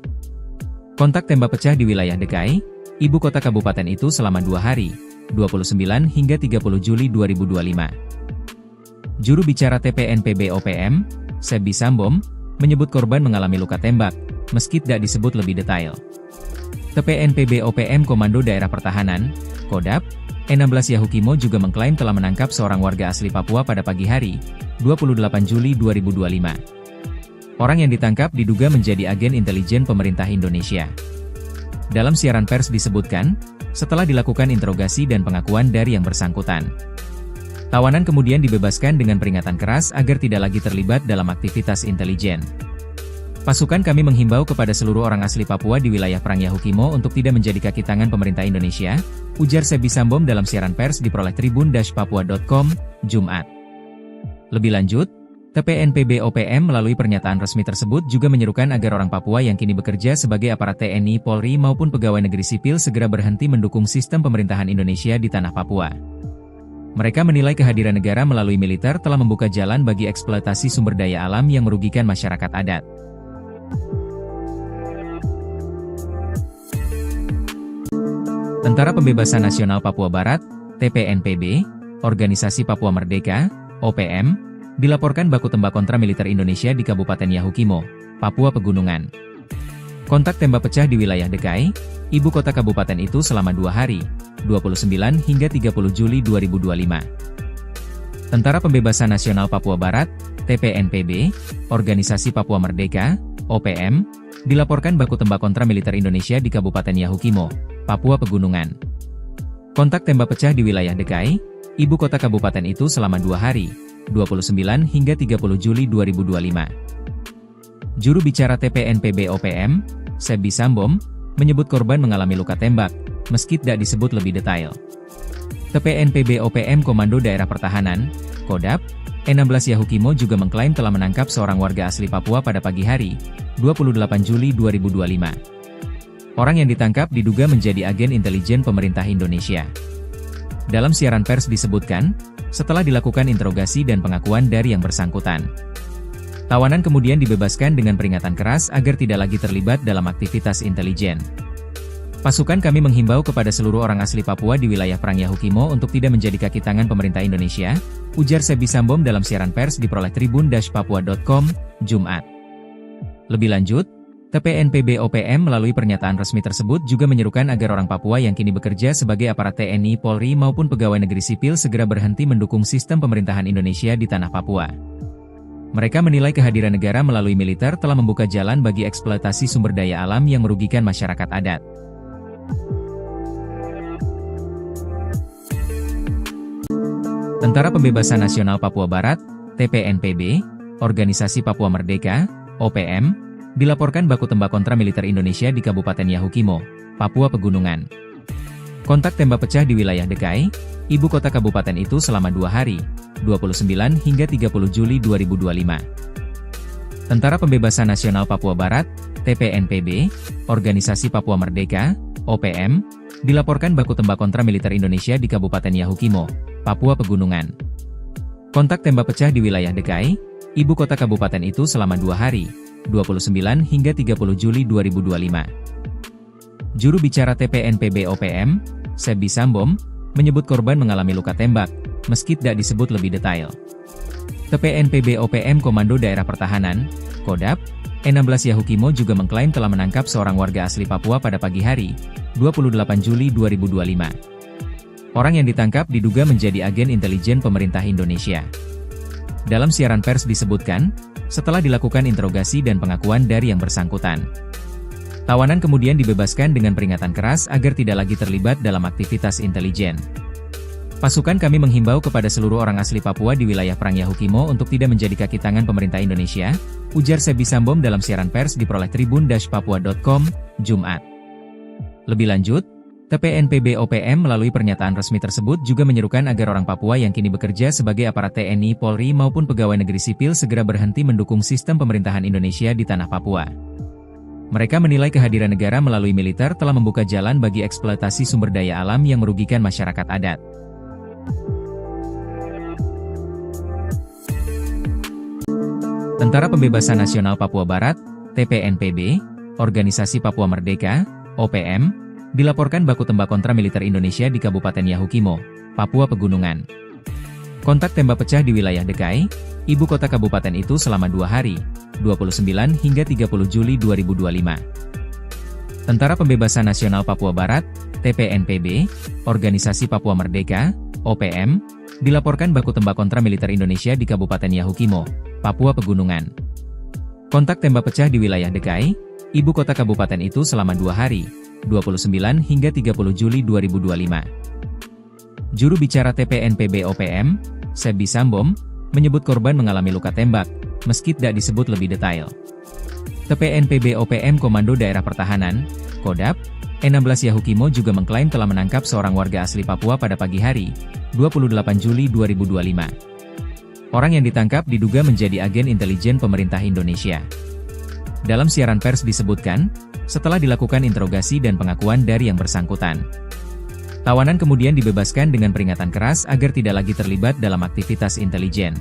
S1: Kontak tembak pecah di wilayah Dekai, ibu kota kabupaten itu selama 2 hari, 29 hingga 30 Juli 2025. Juru bicara TPNPB OPM, Sebi Sambom, menyebut korban mengalami luka tembak, meski tidak disebut lebih detail. TPNPB OPM Komando Daerah Pertahanan, Kodap, E16 Yahukimo juga mengklaim telah menangkap seorang warga asli Papua pada pagi hari, 28 Juli 2025. Orang yang ditangkap diduga menjadi agen intelijen pemerintah Indonesia. Dalam siaran pers disebutkan, setelah dilakukan interogasi dan pengakuan dari yang bersangkutan, tawanan kemudian dibebaskan dengan peringatan keras agar tidak lagi terlibat dalam aktivitas intelijen. Pasukan kami menghimbau kepada seluruh orang asli Papua di wilayah Perang Yahukimo untuk tidak menjadi kaki tangan pemerintah Indonesia, ujar Sebi Sambom dalam siaran pers diperoleh tribun-papua.com, Jumat. Lebih lanjut, TPNPB OPM melalui pernyataan resmi tersebut juga menyerukan agar orang Papua yang kini bekerja sebagai aparat TNI, Polri maupun pegawai negeri sipil segera berhenti mendukung sistem pemerintahan Indonesia di tanah Papua. Mereka menilai kehadiran negara melalui militer telah membuka jalan bagi eksploitasi sumber daya alam yang merugikan masyarakat adat. Tentara Pembebasan Nasional Papua Barat, TPNPB, Organisasi Papua Merdeka, OPM, dilaporkan baku tembak kontra militer Indonesia di Kabupaten Yahukimo, Papua Pegunungan. Kontak tembak pecah di wilayah Dekai, ibu kota kabupaten itu selama 2 hari, 29 hingga 30 Juli 2025. Tentara Pembebasan Nasional Papua Barat, TPNPB, Organisasi Papua Merdeka, OPM, dilaporkan baku tembak kontra militer Indonesia di Kabupaten Yahukimo, Papua Pegunungan. Kontak tembak pecah di wilayah Dekai, ibu kota kabupaten itu selama 2 hari, 29 hingga 30 Juli 2025. Juru bicara TPNPB OPM, Sebi Sambom, menyebut korban mengalami luka tembak, meski tidak disebut lebih detail. TPNPB OPM Komando Daerah Pertahanan, Kodap, E16 Yahukimo juga mengklaim telah menangkap seorang warga asli Papua pada pagi hari, 28 Juli 2025. Orang yang ditangkap diduga menjadi agen intelijen pemerintah Indonesia. Dalam siaran pers disebutkan, setelah dilakukan interogasi dan pengakuan dari yang bersangkutan, tawanan kemudian dibebaskan dengan peringatan keras agar tidak lagi terlibat dalam aktivitas intelijen. Pasukan kami menghimbau kepada seluruh orang asli Papua di wilayah Perang Yahukimo untuk tidak menjadi kaki tangan pemerintah Indonesia, ujar Sebi Sambom dalam siaran pers diperoleh tribun-papua.com, Jumat. Lebih lanjut, TPNPB OPM melalui pernyataan resmi tersebut juga menyerukan agar orang Papua yang kini bekerja sebagai aparat TNI, Polri maupun pegawai negeri sipil segera berhenti mendukung sistem pemerintahan Indonesia di tanah Papua. Mereka menilai kehadiran negara melalui militer telah membuka jalan bagi eksploitasi sumber daya alam yang merugikan masyarakat adat. Tentara Pembebasan Nasional Papua Barat, TPNPB, Organisasi Papua Merdeka, OPM, dilaporkan baku tembak kontra militer Indonesia di Kabupaten Yahukimo, Papua Pegunungan. Kontak tembak pecah di wilayah Dekai, ibu kota kabupaten itu selama 2 hari, 29 hingga 30 Juli 2025. Tentara Pembebasan Nasional Papua Barat, TPNPB, Organisasi Papua Merdeka, OPM, dilaporkan baku tembak kontra militer Indonesia di Kabupaten Yahukimo, Papua Pegunungan. Kontak tembak pecah di wilayah Dekai, ibu kota kabupaten itu selama 2 hari, 29 hingga 30 Juli 2025. Juru bicara TPNPB OPM, Sebi Sambom, menyebut korban mengalami luka tembak, meski tidak disebut lebih detail. TPNPB OPM Komando Daerah Pertahanan, Kodap, E16 Yahukimo juga mengklaim telah menangkap seorang warga asli Papua pada pagi hari, 28 Juli 2025. Orang yang ditangkap diduga menjadi agen intelijen pemerintah Indonesia. Dalam siaran pers disebutkan, setelah dilakukan interogasi dan pengakuan dari yang bersangkutan, tawanan kemudian dibebaskan dengan peringatan keras agar tidak lagi terlibat dalam aktivitas intelijen. Pasukan kami menghimbau kepada seluruh orang asli Papua di wilayah Perang Yahukimo untuk tidak menjadi kaki tangan pemerintah Indonesia, ujar Sebi Sambom dalam siaran pers diperoleh tribun-papua.com, Jumat. Lebih lanjut, TPNPB OPM melalui pernyataan resmi tersebut juga menyerukan agar orang Papua yang kini bekerja sebagai aparat TNI, Polri maupun pegawai negeri sipil segera berhenti mendukung sistem pemerintahan Indonesia di tanah Papua. Mereka menilai kehadiran negara melalui militer telah membuka jalan bagi eksploitasi sumber daya alam yang merugikan masyarakat adat. Tentara Pembebasan Nasional Papua Barat, TPNPB, Organisasi Papua Merdeka, OPM, dilaporkan baku tembak kontra militer Indonesia di Kabupaten Yahukimo, Papua Pegunungan. Kontak tembak pecah di wilayah Dekai, ibu kota kabupaten itu selama 2 hari, 29 hingga 30 Juli 2025. Tentara Pembebasan Nasional Papua Barat, TPNPB, Organisasi Papua Merdeka, OPM, dilaporkan baku tembak kontra militer Indonesia di Kabupaten Yahukimo, Papua Pegunungan. Kontak tembak pecah di wilayah Dekai, ibu kota kabupaten itu selama 2 hari, 29 hingga 30 Juli 2025. Juru bicara TPNPB OPM, Sebi Sambom, menyebut korban mengalami luka tembak, meski tidak disebut lebih detail. TPNPB OPM Komando Daerah Pertahanan, Kodap, E16 Yahukimo juga mengklaim telah menangkap seorang warga asli Papua pada pagi hari, 28 Juli 2025. Orang yang ditangkap diduga menjadi agen intelijen pemerintah Indonesia. Dalam siaran pers disebutkan, setelah dilakukan interogasi dan pengakuan dari yang bersangkutan, tawanan kemudian dibebaskan dengan peringatan keras agar tidak lagi terlibat dalam aktivitas intelijen.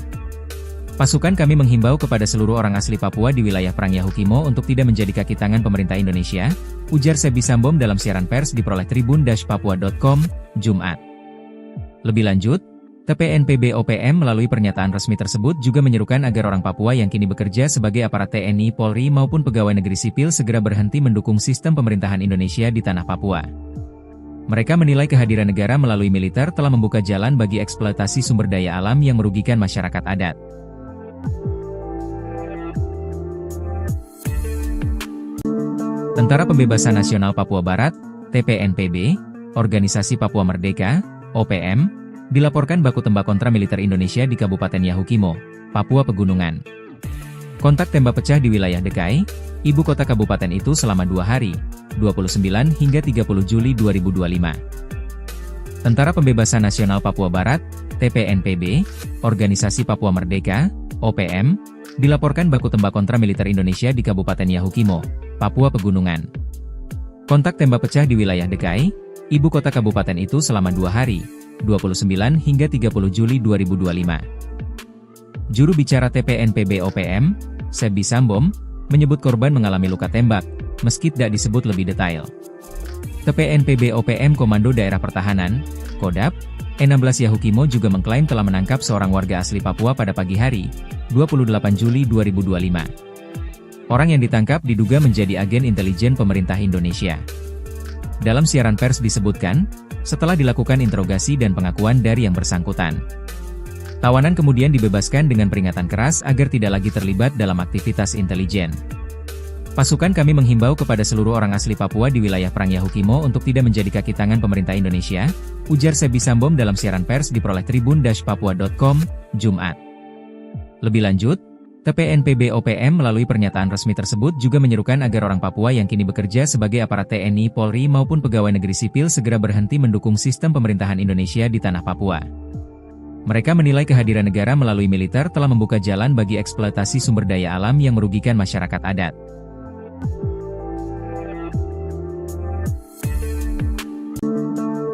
S1: Pasukan kami menghimbau kepada seluruh orang asli Papua di wilayah Perang Yahukimo untuk tidak menjadi kaki tangan pemerintah Indonesia, ujar Sebi Sambom dalam siaran pers diperoleh tribun-papua.com, Jumat. Lebih lanjut, TPNPB OPM melalui pernyataan resmi tersebut juga menyerukan agar orang Papua yang kini bekerja sebagai aparat TNI, Polri maupun pegawai negeri sipil segera berhenti mendukung sistem pemerintahan Indonesia di tanah Papua. Mereka menilai kehadiran negara melalui militer telah membuka jalan bagi eksploitasi sumber daya alam yang merugikan masyarakat adat. Tentara Pembebasan Nasional Papua Barat, TPNPB, Organisasi Papua Merdeka, OPM, dilaporkan baku tembak kontra militer Indonesia di Kabupaten Yahukimo, Papua Pegunungan. Kontak tembak pecah di wilayah Dekai, ibu kota kabupaten itu selama 2 hari, 29 hingga 30 Juli 2025. Tentara Pembebasan Nasional Papua Barat, TPNPB, Organisasi Papua Merdeka, OPM, dilaporkan baku tembak kontra militer Indonesia di Kabupaten Yahukimo, Papua Pegunungan. Kontak tembak pecah di wilayah Dekai, ibu kota kabupaten itu selama 2 hari, 29 hingga 30 Juli 2025. Juru bicara TPNPB OPM, Sebi Sambom, menyebut korban mengalami luka tembak, meski tidak disebut lebih detail. TPNPB OPM Komando Daerah Pertahanan, Kodap, E16 Yahukimo juga mengklaim telah menangkap seorang warga asli Papua pada pagi hari, 28 Juli 2025. Orang yang ditangkap diduga menjadi agen intelijen pemerintah Indonesia. Dalam siaran pers disebutkan, setelah dilakukan interogasi dan pengakuan dari yang bersangkutan, tawanan kemudian dibebaskan dengan peringatan keras agar tidak lagi terlibat dalam aktivitas intelijen. Pasukan kami menghimbau kepada seluruh orang asli Papua di wilayah Perang Yahukimo untuk tidak menjadi kaki tangan pemerintah Indonesia, ujar Sebi Sambom dalam siaran pers diperoleh tribun-papua.com, Jumat. Lebih lanjut, TPNPB OPM melalui pernyataan resmi tersebut juga menyerukan agar orang Papua yang kini bekerja sebagai aparat TNI, Polri maupun pegawai negeri sipil segera berhenti mendukung sistem pemerintahan Indonesia di tanah Papua. Mereka menilai kehadiran negara melalui militer telah membuka jalan bagi eksploitasi sumber daya alam yang merugikan masyarakat adat.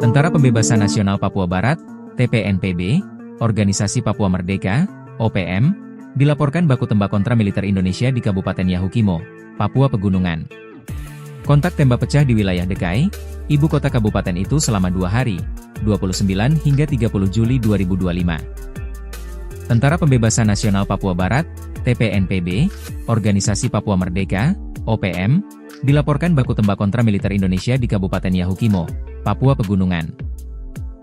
S1: Tentara Pembebasan Nasional Papua Barat, TPNPB, Organisasi Papua Merdeka, OPM, dilaporkan baku tembak kontra militer Indonesia di Kabupaten Yahukimo, Papua Pegunungan. Kontak tembak pecah di wilayah Dekai, ibu kota kabupaten itu selama 2 hari, 29 hingga 30 Juli 2025. Tentara Pembebasan Nasional Papua Barat, TPNPB, Organisasi Papua Merdeka, OPM, dilaporkan baku tembak kontra militer Indonesia di Kabupaten Yahukimo, Papua Pegunungan.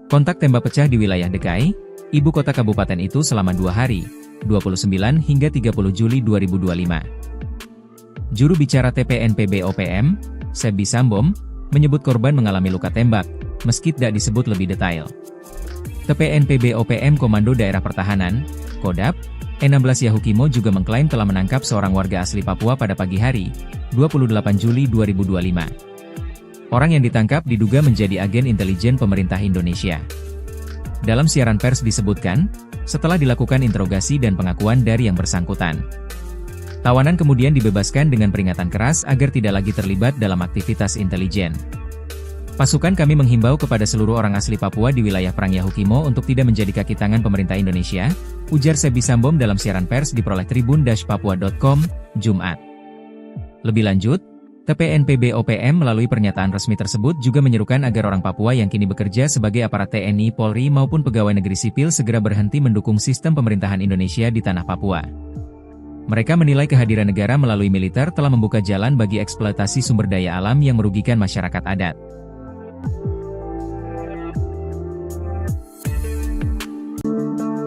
S1: Kontak tembak pecah di wilayah Dekai, ibu kota kabupaten itu selama 2 hari, 29 hingga 30 Juli 2025. Juru bicara TPNPB OPM, Sebi Sambom, menyebut korban mengalami luka tembak, meski tidak disebut lebih detail. TPNPB OPM Komando Daerah Pertahanan, Kodap, E16 Yahukimo juga mengklaim telah menangkap seorang warga asli Papua pada pagi hari, 28 Juli 2025. Orang yang ditangkap diduga menjadi agen intelijen pemerintah Indonesia. Dalam siaran pers disebutkan, setelah dilakukan interogasi dan pengakuan dari yang bersangkutan, tawanan kemudian dibebaskan dengan peringatan keras agar tidak lagi terlibat dalam aktivitas intelijen. Pasukan kami menghimbau kepada seluruh orang asli Papua di wilayah Perang Yahukimo untuk tidak menjadi kaki tangan pemerintah Indonesia, ujar Sebi Sambom dalam siaran pers diperoleh tribun-papua.com, Jumat. Lebih lanjut, TPNPB OPM melalui pernyataan resmi tersebut juga menyerukan agar orang Papua yang kini bekerja sebagai aparat TNI, Polri maupun pegawai negeri sipil segera berhenti mendukung sistem pemerintahan Indonesia di tanah Papua. Mereka menilai kehadiran negara melalui militer telah membuka jalan bagi eksploitasi sumber daya alam yang merugikan masyarakat adat.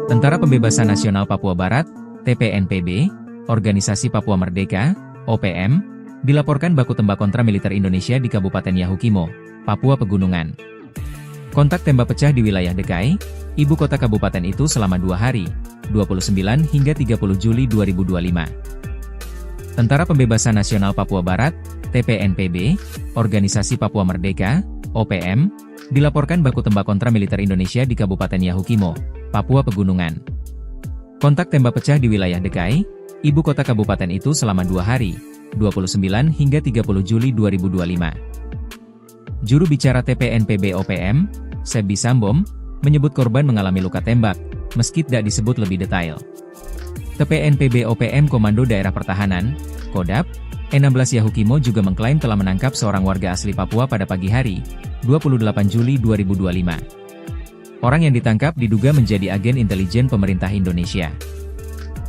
S1: Tentara Pembebasan Nasional Papua Barat, TPNPB, Organisasi Papua Merdeka, OPM, dilaporkan baku tembak kontra militer Indonesia di Kabupaten Yahukimo, Papua Pegunungan. Kontak tembak pecah di wilayah Dekai, ibu kota kabupaten itu selama 2 hari, 29 hingga 30 Juli 2025. Tentara Pembebasan Nasional Papua Barat, TPNPB, Organisasi Papua Merdeka, OPM, dilaporkan baku tembak kontra militer Indonesia di Kabupaten Yahukimo, Papua Pegunungan. Kontak tembak pecah di wilayah Dekai, ibu kota kabupaten itu selama 2 hari, 29 hingga 30 Juli 2025. Juru bicara TPNPB OPM, Sebi Sambom, menyebut korban mengalami luka tembak, meski tidak disebut lebih detail. TPNPB OPM Komando Daerah Pertahanan, Kodap, E16 Yahukimo juga mengklaim telah menangkap seorang warga asli Papua pada pagi hari, 28 Juli 2025. Orang yang ditangkap diduga menjadi agen intelijen pemerintah Indonesia.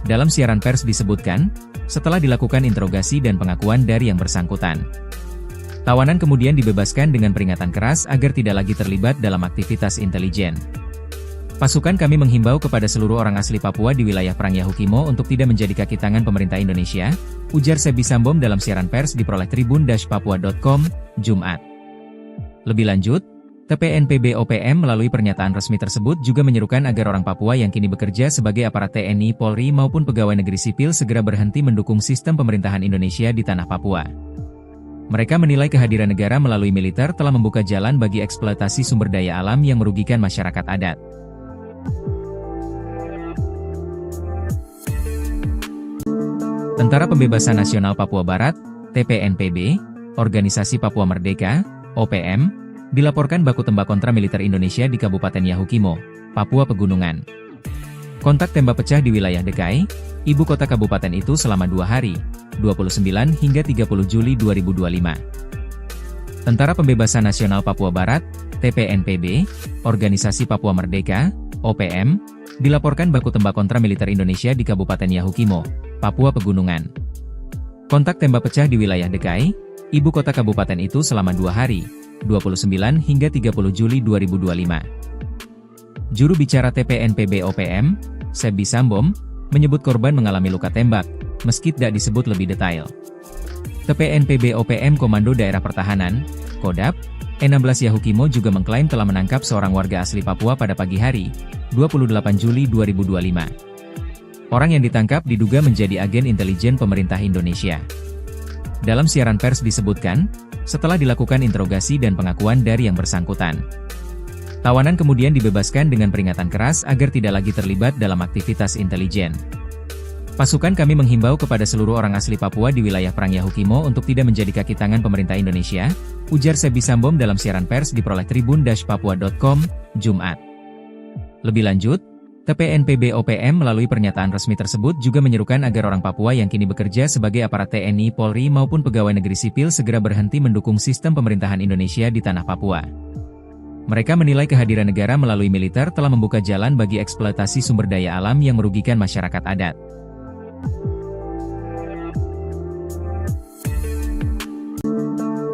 S1: Dalam siaran pers disebutkan, setelah dilakukan interogasi dan pengakuan dari yang bersangkutan, tawanan kemudian dibebaskan dengan peringatan keras agar tidak lagi terlibat dalam aktivitas intelijen. Pasukan kami menghimbau kepada seluruh orang asli Papua di wilayah Perang Yahukimo untuk tidak menjadi kaki tangan pemerintah Indonesia, ujar Sebi Sambom dalam siaran pers diperoleh tribun-papua.com, Jumat. Lebih lanjut, TPNPB OPM melalui pernyataan resmi tersebut juga menyerukan agar orang Papua yang kini bekerja sebagai aparat TNI, Polri maupun pegawai negeri sipil segera berhenti mendukung sistem pemerintahan Indonesia di tanah Papua. Mereka menilai kehadiran negara melalui militer telah membuka jalan bagi eksploitasi sumber daya alam yang merugikan masyarakat adat. Tentara Pembebasan Nasional Papua Barat, TPNPB, Organisasi Papua Merdeka, OPM, dilaporkan baku tembak kontra militer Indonesia di Kabupaten Yahukimo, Papua Pegunungan. Kontak tembak pecah di wilayah Dekai, ibu kota kabupaten itu selama 2 hari, 29 hingga 30 Juli 2025. Tentara Pembebasan Nasional Papua Barat, TPNPB, Organisasi Papua Merdeka, OPM, dilaporkan baku tembak kontra militer Indonesia di Kabupaten Yahukimo, Papua Pegunungan. Kontak tembak pecah di wilayah Dekai, ibu kota kabupaten itu selama 2 hari, 29 hingga 30 Juli 2025. Juru bicara TPNPB OPM, Sebi Sambom, menyebut korban mengalami luka tembak, meski tidak disebut lebih detail. TPNPB OPM Komando Daerah Pertahanan, Kodap, E16 Yahukimo juga mengklaim telah menangkap seorang warga asli Papua pada pagi hari, 28 Juli 2025. Orang yang ditangkap diduga menjadi agen intelijen pemerintah Indonesia. Dalam siaran pers disebutkan, setelah dilakukan interogasi dan pengakuan dari yang bersangkutan, tawanan kemudian dibebaskan dengan peringatan keras agar tidak lagi terlibat dalam aktivitas intelijen. Pasukan kami menghimbau kepada seluruh orang asli Papua di wilayah Perang Yahukimo untuk tidak menjadi kaki tangan pemerintah Indonesia, ujar Sebi Sambom dalam siaran pers diperoleh tribun-papua.com, Jumat. Lebih lanjut, TPNPB OPM melalui pernyataan resmi tersebut juga menyerukan agar orang Papua yang kini bekerja sebagai aparat TNI, Polri maupun pegawai negeri sipil segera berhenti mendukung sistem pemerintahan Indonesia di tanah Papua. Mereka menilai kehadiran negara melalui militer telah membuka jalan bagi eksploitasi sumber daya alam yang merugikan masyarakat adat.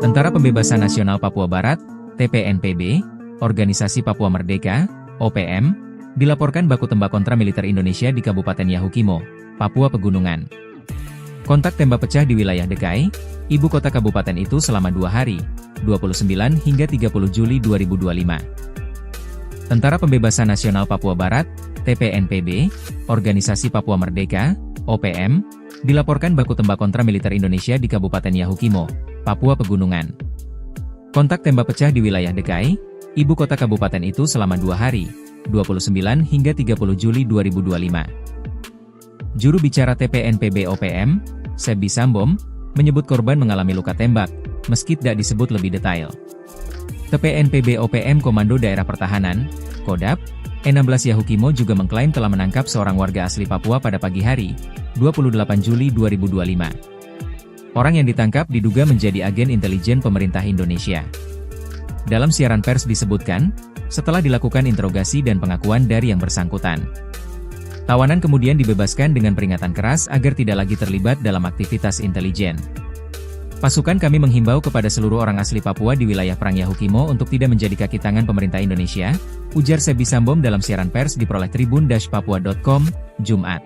S1: Tentara Pembebasan Nasional Papua Barat, TPNPB, Organisasi Papua Merdeka, OPM, dilaporkan baku tembak kontra militer Indonesia di Kabupaten Yahukimo, Papua Pegunungan. Kontak tembak pecah di wilayah Dekai, ibu kota kabupaten itu selama 2 hari, 29 hingga 30 Juli 2025. Tentara Pembebasan Nasional Papua Barat, TPNPB, Organisasi Papua Merdeka, OPM, dilaporkan baku tembak kontra militer Indonesia di Kabupaten Yahukimo, Papua Pegunungan. Kontak tembak pecah di wilayah Dekai, ibu kota kabupaten itu selama 2 hari, 29 hingga 30 Juli 2025. Juru bicara TPNPB OPM, Sebi Sambom, menyebut korban mengalami luka tembak, meski tidak disebut lebih detail. TPNPB OPM Komando Daerah Pertahanan, Kodap, E16 Yahukimo juga mengklaim telah menangkap seorang warga asli Papua pada pagi hari, 28 Juli 2025. Orang yang ditangkap diduga menjadi agen intelijen pemerintah Indonesia. Dalam siaran pers disebutkan, setelah dilakukan interogasi dan pengakuan dari yang bersangkutan, tawanan kemudian dibebaskan dengan peringatan keras agar tidak lagi terlibat dalam aktivitas intelijen. Pasukan kami menghimbau kepada seluruh orang asli Papua di wilayah Perang Yahukimo untuk tidak menjadi kaki tangan pemerintah Indonesia, ujar Sebi Sambom dalam siaran pers diperoleh tribun-papua.com, Jumat.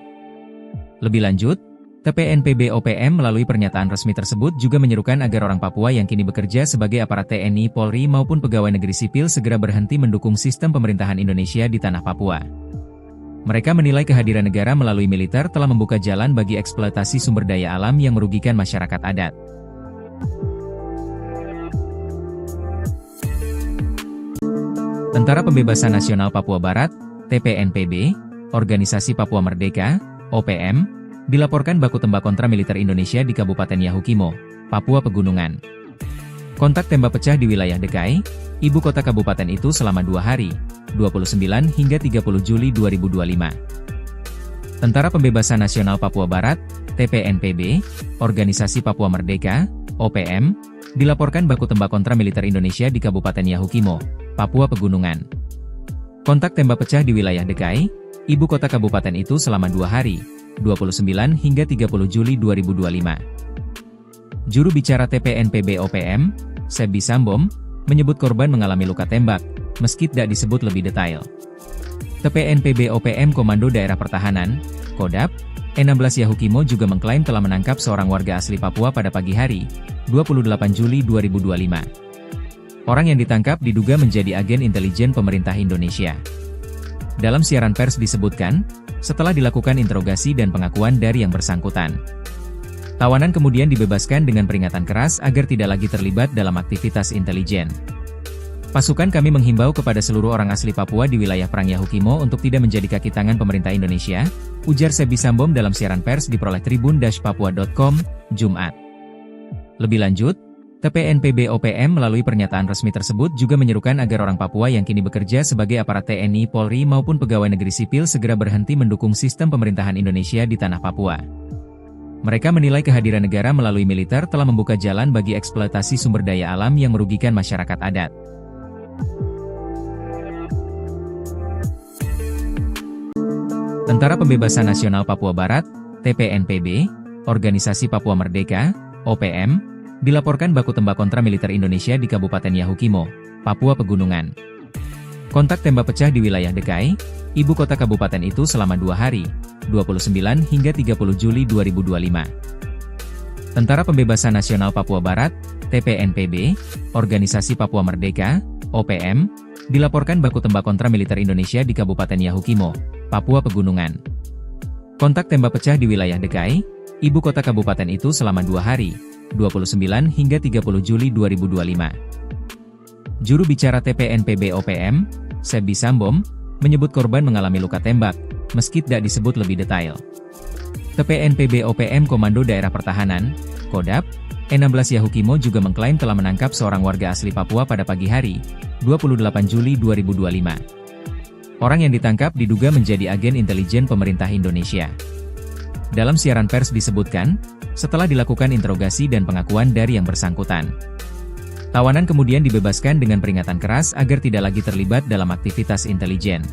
S1: Lebih lanjut, TPNPB OPM melalui pernyataan resmi tersebut juga menyerukan agar orang Papua yang kini bekerja sebagai aparat TNI, Polri maupun pegawai negeri sipil segera berhenti mendukung sistem pemerintahan Indonesia di tanah Papua. Mereka menilai kehadiran negara melalui militer telah membuka jalan bagi eksploitasi sumber daya alam yang merugikan masyarakat adat. Tentara Pembebasan Nasional Papua Barat, TPNPB, Organisasi Papua Merdeka, OPM, dilaporkan baku tembak kontra militer Indonesia di Kabupaten Yahukimo, Papua Pegunungan. Kontak tembak pecah di wilayah Dekai, ibu kota kabupaten itu selama 2 hari, 29 hingga 30 Juli 2025. Tentara Pembebasan Nasional Papua Barat, TPNPB, Organisasi Papua Merdeka, OPM, dilaporkan baku tembak kontra militer Indonesia di Kabupaten Yahukimo, Papua Pegunungan. Kontak tembak pecah di wilayah Dekai, ibu kota kabupaten itu selama 2 hari, 29 hingga 30 Juli 2025. Juru bicara TPNPB OPM, Sebi Sambom, menyebut korban mengalami luka tembak, meski tidak disebut lebih detail. TPNPB OPM Komando Daerah Pertahanan, Kodap, E16 Yahukimo juga mengklaim telah menangkap seorang warga asli Papua pada pagi hari, 28 Juli 2025. Orang yang ditangkap diduga menjadi agen intelijen pemerintah Indonesia. Dalam siaran pers disebutkan, setelah dilakukan interogasi dan pengakuan dari yang bersangkutan, tawanan kemudian dibebaskan dengan peringatan keras agar tidak lagi terlibat dalam aktivitas intelijen. Pasukan kami menghimbau kepada seluruh orang asli Papua di wilayah Perang Yahukimo untuk tidak menjadi kaki tangan pemerintah Indonesia, ujar Sebi Sambom dalam siaran pers diperoleh tribun-papua.com, Jumat. Lebih lanjut, TPNPB OPM melalui pernyataan resmi tersebut juga menyerukan agar orang Papua yang kini bekerja sebagai aparat TNI, Polri maupun pegawai negeri sipil segera berhenti mendukung sistem pemerintahan Indonesia di tanah Papua. Mereka menilai kehadiran negara melalui militer telah membuka jalan bagi eksploitasi sumber daya alam yang merugikan masyarakat adat. Tentara Pembebasan Nasional Papua Barat, TPNPB, Organisasi Papua Merdeka, OPM, dilaporkan baku tembak kontra militer Indonesia di Kabupaten Yahukimo, Papua Pegunungan. Kontak tembak pecah di wilayah Dekai, ibu kota kabupaten itu selama 2 hari, 29 hingga 30 Juli 2025. Tentara Pembebasan Nasional Papua Barat, TPNPB, Organisasi Papua Merdeka, OPM, dilaporkan baku tembak kontra militer Indonesia di Kabupaten Yahukimo, Papua Pegunungan. Kontak tembak pecah di wilayah Dekai, ibu kota kabupaten itu selama 2 hari, 29 hingga 30 Juli 2025. Juru bicara TPNPB OPM, Sebi Sambom, menyebut korban mengalami luka tembak, meski tidak disebut lebih detail. TPNPB OPM Komando Daerah Pertahanan, Kodap, E16 Yahukimo juga mengklaim telah menangkap seorang warga asli Papua pada pagi hari, 28 Juli 2025. Orang yang ditangkap diduga menjadi agen intelijen pemerintah Indonesia. Dalam siaran pers disebutkan, setelah dilakukan interogasi dan pengakuan dari yang bersangkutan, tawanan kemudian dibebaskan dengan peringatan keras agar tidak lagi terlibat dalam aktivitas intelijen.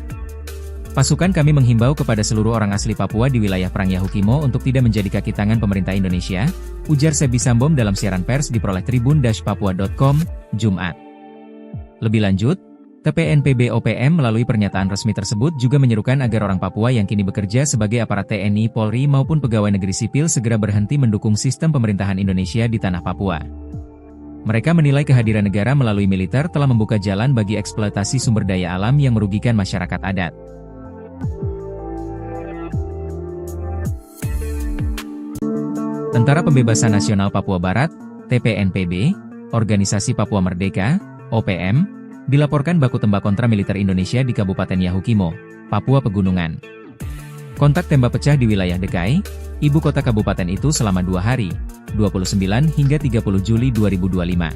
S1: Pasukan kami menghimbau kepada seluruh orang asli Papua di wilayah Perang Yahukimo untuk tidak menjadi kaki tangan pemerintah Indonesia, ujar Sebi Sambom dalam siaran pers diperoleh tribun-papua.com, Jumat. Lebih lanjut, TPNPB OPM melalui pernyataan resmi tersebut juga menyerukan agar orang Papua yang kini bekerja sebagai aparat TNI, Polri maupun pegawai negeri sipil segera berhenti mendukung sistem pemerintahan Indonesia di tanah Papua. Mereka menilai kehadiran negara melalui militer telah membuka jalan bagi eksploitasi sumber daya alam yang merugikan masyarakat adat. Tentara Pembebasan Nasional Papua Barat, TPNPB, Organisasi Papua Merdeka, OPM, dilaporkan baku tembak kontra militer Indonesia di Kabupaten Yahukimo, Papua Pegunungan. Kontak tembak pecah di wilayah Dekai, ibu kota kabupaten itu selama 2 hari, 29 hingga 30 Juli 2025.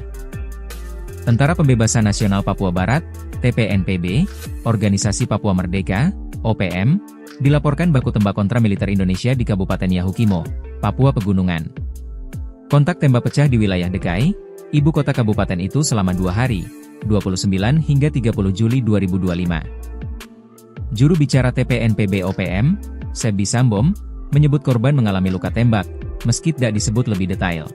S1: Tentara Pembebasan Nasional Papua Barat, TPNPB, Organisasi Papua Merdeka, OPM, dilaporkan baku tembak kontra militer Indonesia di Kabupaten Yahukimo, Papua Pegunungan. Kontak tembak pecah di wilayah Dekai, ibu kota kabupaten itu selama 2 hari, 29 hingga 30 Juli 2025. Juru bicara TPNPB OPM, Sebi Sambom, menyebut korban mengalami luka tembak, meski tidak disebut lebih detail.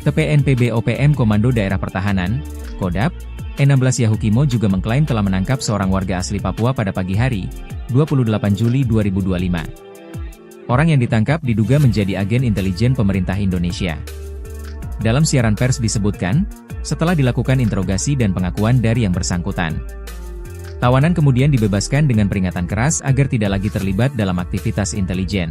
S1: TPNPB OPM Komando Daerah Pertahanan, Kodap, E16 Yahukimo juga mengklaim telah menangkap seorang warga asli Papua pada pagi hari, 28 Juli 2025. Orang yang ditangkap diduga menjadi agen intelijen pemerintah Indonesia. Dalam siaran pers disebutkan, setelah dilakukan interogasi dan pengakuan dari yang bersangkutan, tawanan kemudian dibebaskan dengan peringatan keras agar tidak lagi terlibat dalam aktivitas intelijen.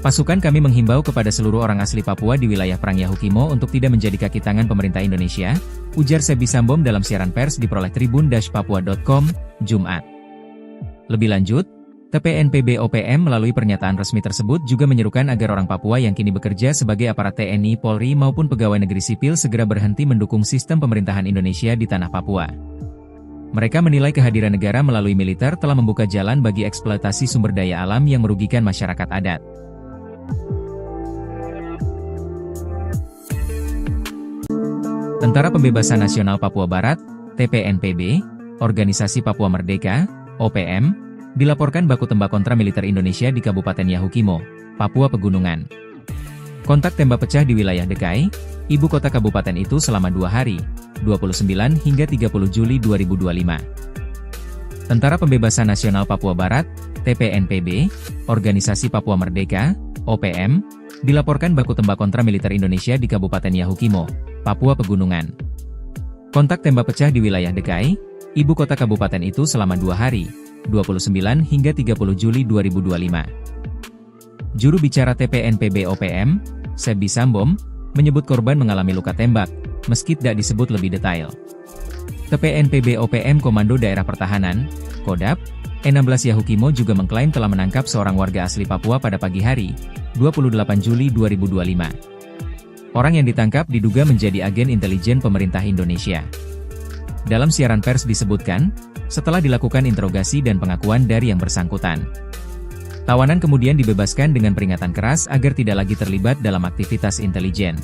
S1: Pasukan kami menghimbau kepada seluruh orang asli Papua di wilayah Perang Yahukimo untuk tidak menjadi kaki tangan pemerintah Indonesia, ujar Sebi Sambom dalam siaran pers diperoleh tribun-papua.com, Jumat. Lebih lanjut, TPNPB OPM melalui pernyataan resmi tersebut juga menyerukan agar orang Papua yang kini bekerja sebagai aparat TNI, Polri maupun pegawai negeri sipil segera berhenti mendukung sistem pemerintahan Indonesia di tanah Papua. Mereka menilai kehadiran negara melalui militer telah membuka jalan bagi eksploitasi sumber daya alam yang merugikan masyarakat adat. Tentara Pembebasan Nasional Papua Barat, TPNPB, Organisasi Papua Merdeka, OPM, dilaporkan baku tembak kontra militer Indonesia di Kabupaten Yahukimo, Papua Pegunungan. Kontak tembak pecah di wilayah Dekai, ibu kota kabupaten itu selama 2 hari, 29 hingga 30 Juli 2025. Tentara Pembebasan Nasional Papua Barat, TPNPB, Organisasi Papua Merdeka, OPM, dilaporkan baku tembak kontra militer Indonesia di Kabupaten Yahukimo, Papua Pegunungan. Kontak tembak pecah di wilayah Dekai, ibu kota kabupaten itu selama 2 hari, 29 hingga 30 Juli 2025. Juru bicara TPNPB OPM, Sebi Sambom, menyebut korban mengalami luka tembak, meski tidak disebut lebih detail. TPNPB OPM Komando Daerah Pertahanan, Kodap, E16 Yahukimo juga mengklaim telah menangkap seorang warga asli Papua pada pagi hari, 28 Juli 2025. Orang yang ditangkap diduga menjadi agen intelijen pemerintah Indonesia. Dalam siaran pers disebutkan, setelah dilakukan interogasi dan pengakuan dari yang bersangkutan, tawanan kemudian dibebaskan dengan peringatan keras agar tidak lagi terlibat dalam aktivitas intelijen.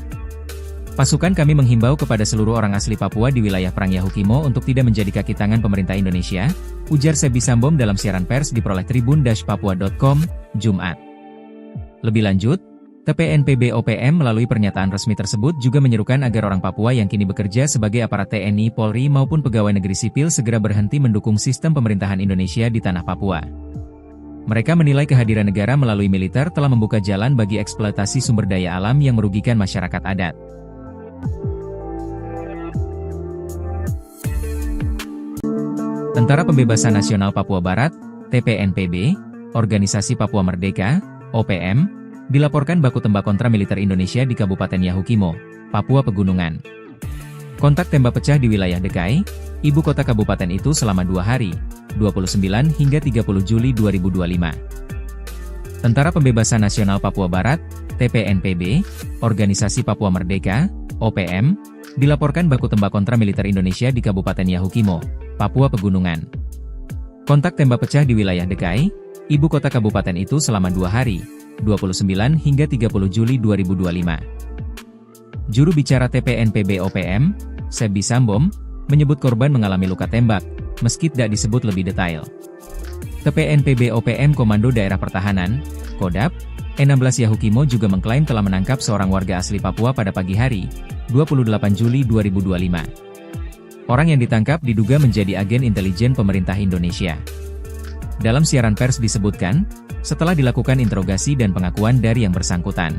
S1: Pasukan kami menghimbau kepada seluruh orang asli Papua di wilayah Perang Yahukimo untuk tidak menjadi kaki tangan pemerintah Indonesia, ujar Sebi Sambom dalam siaran pers diperoleh tribun-papua.com, Jumat. Lebih lanjut, TPNPB OPM melalui pernyataan resmi tersebut juga menyerukan agar orang Papua yang kini bekerja sebagai aparat TNI, Polri maupun pegawai negeri sipil segera berhenti mendukung sistem pemerintahan Indonesia di tanah Papua. Mereka menilai kehadiran negara melalui militer telah membuka jalan bagi eksploitasi sumber daya alam yang merugikan masyarakat adat. Tentara Pembebasan Nasional Papua Barat, TPNPB, Organisasi Papua Merdeka, OPM, dilaporkan baku tembak kontra militer Indonesia di Kabupaten Yahukimo, Papua Pegunungan. Kontak tembak pecah di wilayah Dekai, ibu kota kabupaten itu selama 2 hari, 29 hingga 30 Juli 2025. Tentara Pembebasan Nasional Papua Barat, TPNPB, Organisasi Papua Merdeka, OPM, dilaporkan baku tembak kontra militer Indonesia di Kabupaten Yahukimo, Papua Pegunungan. Kontak tembak pecah di wilayah Dekai, ibu kota kabupaten itu selama 2 hari, 29 hingga 30 Juli 2025. Juru bicara TPNPB OPM, Sebi Sambom, menyebut korban mengalami luka tembak, meski tidak disebut lebih detail. TPNPB OPM Komando Daerah Pertahanan, Kodap, E16 Yahukimo juga mengklaim telah menangkap seorang warga asli Papua pada pagi hari, 28 Juli 2025. Orang yang ditangkap diduga menjadi agen intelijen pemerintah Indonesia. Dalam siaran pers disebutkan, setelah dilakukan interogasi dan pengakuan dari yang bersangkutan,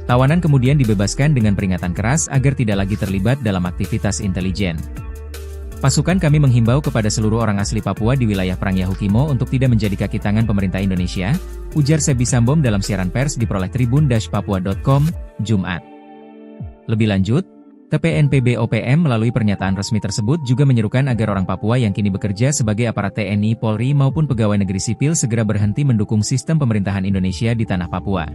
S1: tawanan kemudian dibebaskan dengan peringatan keras agar tidak lagi terlibat dalam aktivitas intelijen. Pasukan kami menghimbau kepada seluruh orang asli Papua di wilayah Perang Yahukimo untuk tidak menjadi kaki tangan pemerintah Indonesia, ujar Sebi Sambom dalam siaran pers diperoleh tribun-papua.com, Jumat. Lebih lanjut, TPNPB OPM melalui pernyataan resmi tersebut juga menyerukan agar orang Papua yang kini bekerja sebagai aparat TNI, Polri maupun pegawai negeri sipil segera berhenti mendukung sistem pemerintahan Indonesia di tanah Papua.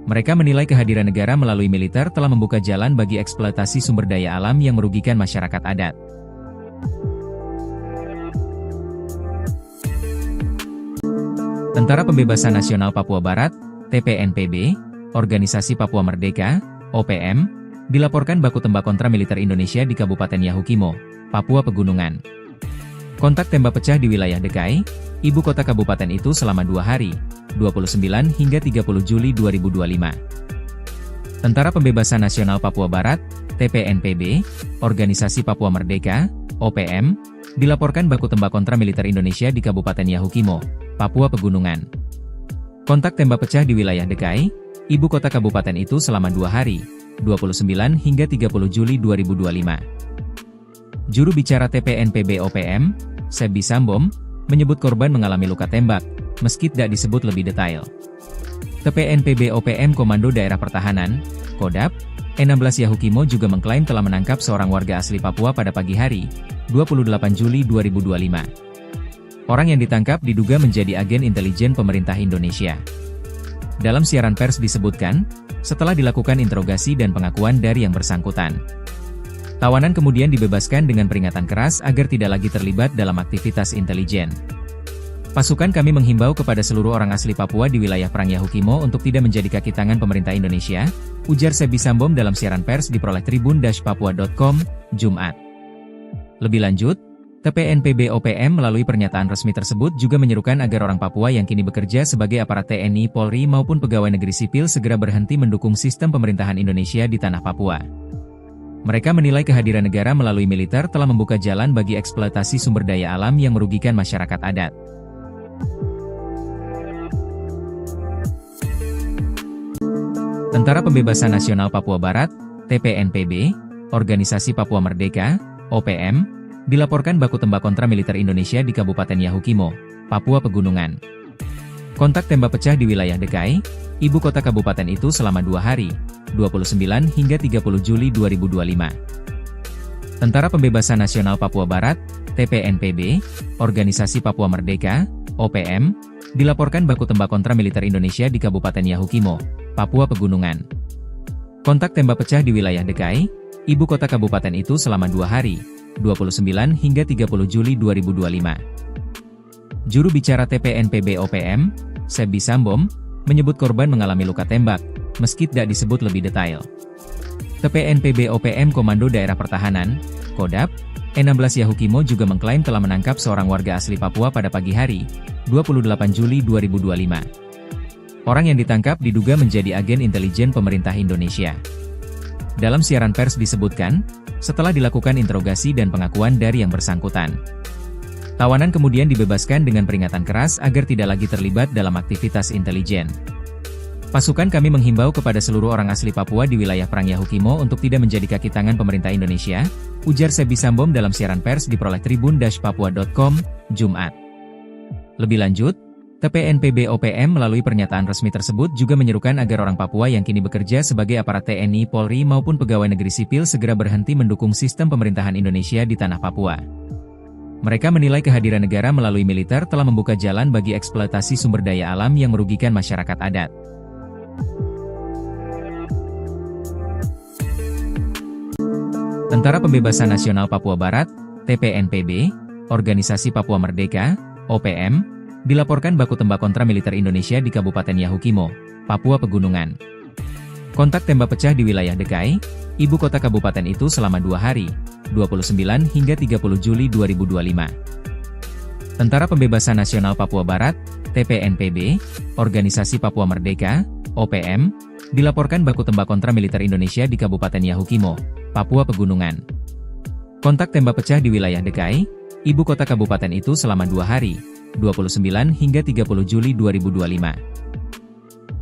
S1: Mereka menilai kehadiran negara melalui militer telah membuka jalan bagi eksploitasi sumber daya alam yang merugikan masyarakat adat. Tentara Pembebasan Nasional Papua Barat, TPNPB, Organisasi Papua Merdeka, OPM, dilaporkan baku tembak kontra militer Indonesia di Kabupaten Yahukimo, Papua Pegunungan. Kontak tembak pecah di wilayah Dekai, ibu kota kabupaten itu selama 2 hari, 29 hingga 30 Juli 2025. Tentara Pembebasan Nasional Papua Barat, TPNPB, Organisasi Papua Merdeka, OPM, dilaporkan baku tembak kontra militer Indonesia di Kabupaten Yahukimo, Papua Pegunungan. Kontak tembak pecah di wilayah Dekai, ibu kota kabupaten itu selama 2 hari, 29 hingga 30 Juli 2025. Juru bicara TPNPB OPM, Sebi Sambom, menyebut korban mengalami luka tembak, meski tidak disebut lebih detail. TPNPB OPM Komando Daerah Pertahanan, Kodap, E16 Yahukimo juga mengklaim telah menangkap seorang warga asli Papua pada pagi hari, 28 Juli 2025. Orang yang ditangkap diduga menjadi agen intelijen pemerintah Indonesia. Dalam siaran pers disebutkan, setelah dilakukan interogasi dan pengakuan dari yang bersangkutan, tawanan kemudian dibebaskan dengan peringatan keras agar tidak lagi terlibat dalam aktivitas intelijen. Pasukan kami menghimbau kepada seluruh orang asli Papua di wilayah Perang Yahukimo untuk tidak menjadi kaki tangan pemerintah Indonesia, ujar Sebi Sambom dalam siaran pers diperoleh tribun-papua.com, Jumat. Lebih lanjut, TPNPB OPM melalui pernyataan resmi tersebut juga menyerukan agar orang Papua yang kini bekerja sebagai aparat TNI, Polri maupun pegawai negeri sipil segera berhenti mendukung sistem pemerintahan Indonesia di tanah Papua. Mereka menilai kehadiran negara melalui militer telah membuka jalan bagi eksploitasi sumber daya alam yang merugikan masyarakat adat. Tentara Pembebasan Nasional Papua Barat, TPNPB, Organisasi Papua Merdeka, OPM, dilaporkan baku tembak kontra militer Indonesia di Kabupaten Yahukimo, Papua Pegunungan. Kontak tembak pecah di wilayah Dekai, ibu kota kabupaten itu selama 2 hari, 29 hingga 30 Juli 2025. Tentara Pembebasan Nasional Papua Barat, TPNPB, Organisasi Papua Merdeka, OPM, dilaporkan baku tembak kontra militer Indonesia di Kabupaten Yahukimo, Papua Pegunungan. Kontak tembak pecah di wilayah DKI, ibu kota kabupaten itu selama 2 hari, 29 hingga 30 Juli 2025. Juru bicara TPNPB OPM, Sebi Sambom, menyebut korban mengalami luka tembak, meski tidak disebut lebih detail. TPNPB OPM Komando Daerah Pertahanan, Kodap, E16 Yahukimo juga mengklaim telah menangkap seorang warga asli Papua pada pagi hari, 28 Juli 2025. Orang yang ditangkap diduga menjadi agen intelijen pemerintah Indonesia. Dalam siaran pers disebutkan, setelah dilakukan interogasi dan pengakuan dari yang bersangkutan, tawanan kemudian dibebaskan dengan peringatan keras agar tidak lagi terlibat dalam aktivitas intelijen. Pasukan kami menghimbau kepada seluruh orang asli Papua di wilayah Perang Yahukimo untuk tidak menjadi kaki tangan pemerintah Indonesia, ujar Sebi Sambom dalam siaran pers diperoleh tribun-papua.com, Jumat. Lebih lanjut, TPNPB OPM melalui pernyataan resmi tersebut juga menyerukan agar orang Papua yang kini bekerja sebagai aparat TNI, Polri maupun pegawai negeri sipil segera berhenti mendukung sistem pemerintahan Indonesia di tanah Papua. Mereka menilai kehadiran negara melalui militer telah membuka jalan bagi eksploitasi sumber daya alam yang merugikan masyarakat adat. Tentara Pembebasan Nasional Papua Barat, TPNPB, Organisasi Papua Merdeka, OPM, dilaporkan baku tembak kontra militer Indonesia di Kabupaten Yahukimo, Papua Pegunungan. Kontak tembak pecah di wilayah DKI, ibu kota kabupaten itu selama 2 hari, 29 hingga 30 Juli 2025. Tentara Pembebasan Nasional Papua Barat, TPNPB, Organisasi Papua Merdeka, OPM, dilaporkan baku tembak kontra militer Indonesia di Kabupaten Yahukimo, Papua Pegunungan. Kontak tembak pecah di wilayah DKI, ibu kota kabupaten itu selama 2 hari, 29 hingga 30 Juli 2025.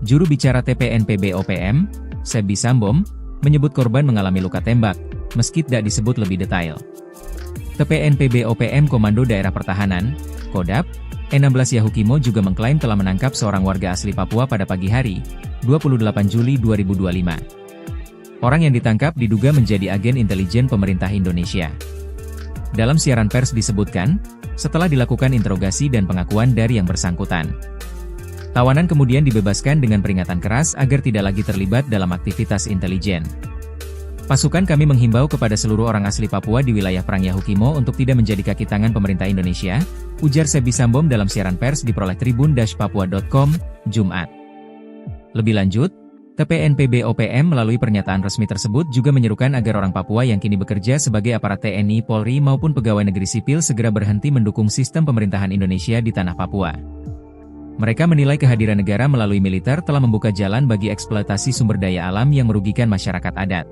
S1: Juru bicara TPNPB OPM, Sebi Sambom, menyebut korban mengalami luka tembak, meski tidak disebut lebih detail. TPNPB OPM Komando Daerah Pertahanan, Kodap, E16 Yahukimo juga mengklaim telah menangkap seorang warga asli Papua pada pagi hari, 28 Juli 2025. Orang yang ditangkap diduga menjadi agen intelijen pemerintah Indonesia. Dalam siaran pers disebutkan, setelah dilakukan interogasi dan pengakuan dari yang bersangkutan, tawanan kemudian dibebaskan dengan peringatan keras agar tidak lagi terlibat dalam aktivitas intelijen. Pasukan kami menghimbau kepada seluruh orang asli Papua di wilayah Perang Yahukimo untuk tidak menjadi kaki tangan pemerintah Indonesia, ujar Sebi Sambom dalam siaran pers diperoleh tribun-papua.com, Jumat. Lebih lanjut, TPNPB OPM melalui pernyataan resmi tersebut juga menyerukan agar orang Papua yang kini bekerja sebagai aparat TNI, Polri maupun pegawai negeri sipil segera berhenti mendukung sistem pemerintahan Indonesia di tanah Papua. Mereka menilai kehadiran negara melalui militer telah membuka jalan bagi eksploitasi sumber daya alam yang merugikan masyarakat adat.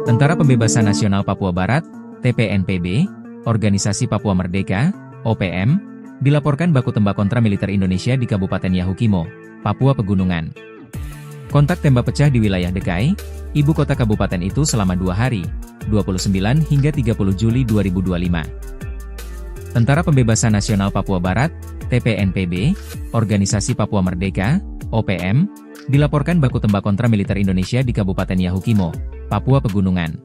S1: Tentara Pembebasan Nasional Papua Barat, TPNPB, Organisasi Papua Merdeka, OPM, dilaporkan baku tembak kontra militer Indonesia di Kabupaten Yahukimo, Papua Pegunungan. Kontak tembak pecah di wilayah DKI, ibu kota kabupaten itu selama 2 hari, 29 hingga 30 Juli 2025. Tentara Pembebasan Nasional Papua Barat, TPNPB, Organisasi Papua Merdeka, OPM, dilaporkan baku tembak kontra militer Indonesia di Kabupaten Yahukimo, Papua Pegunungan.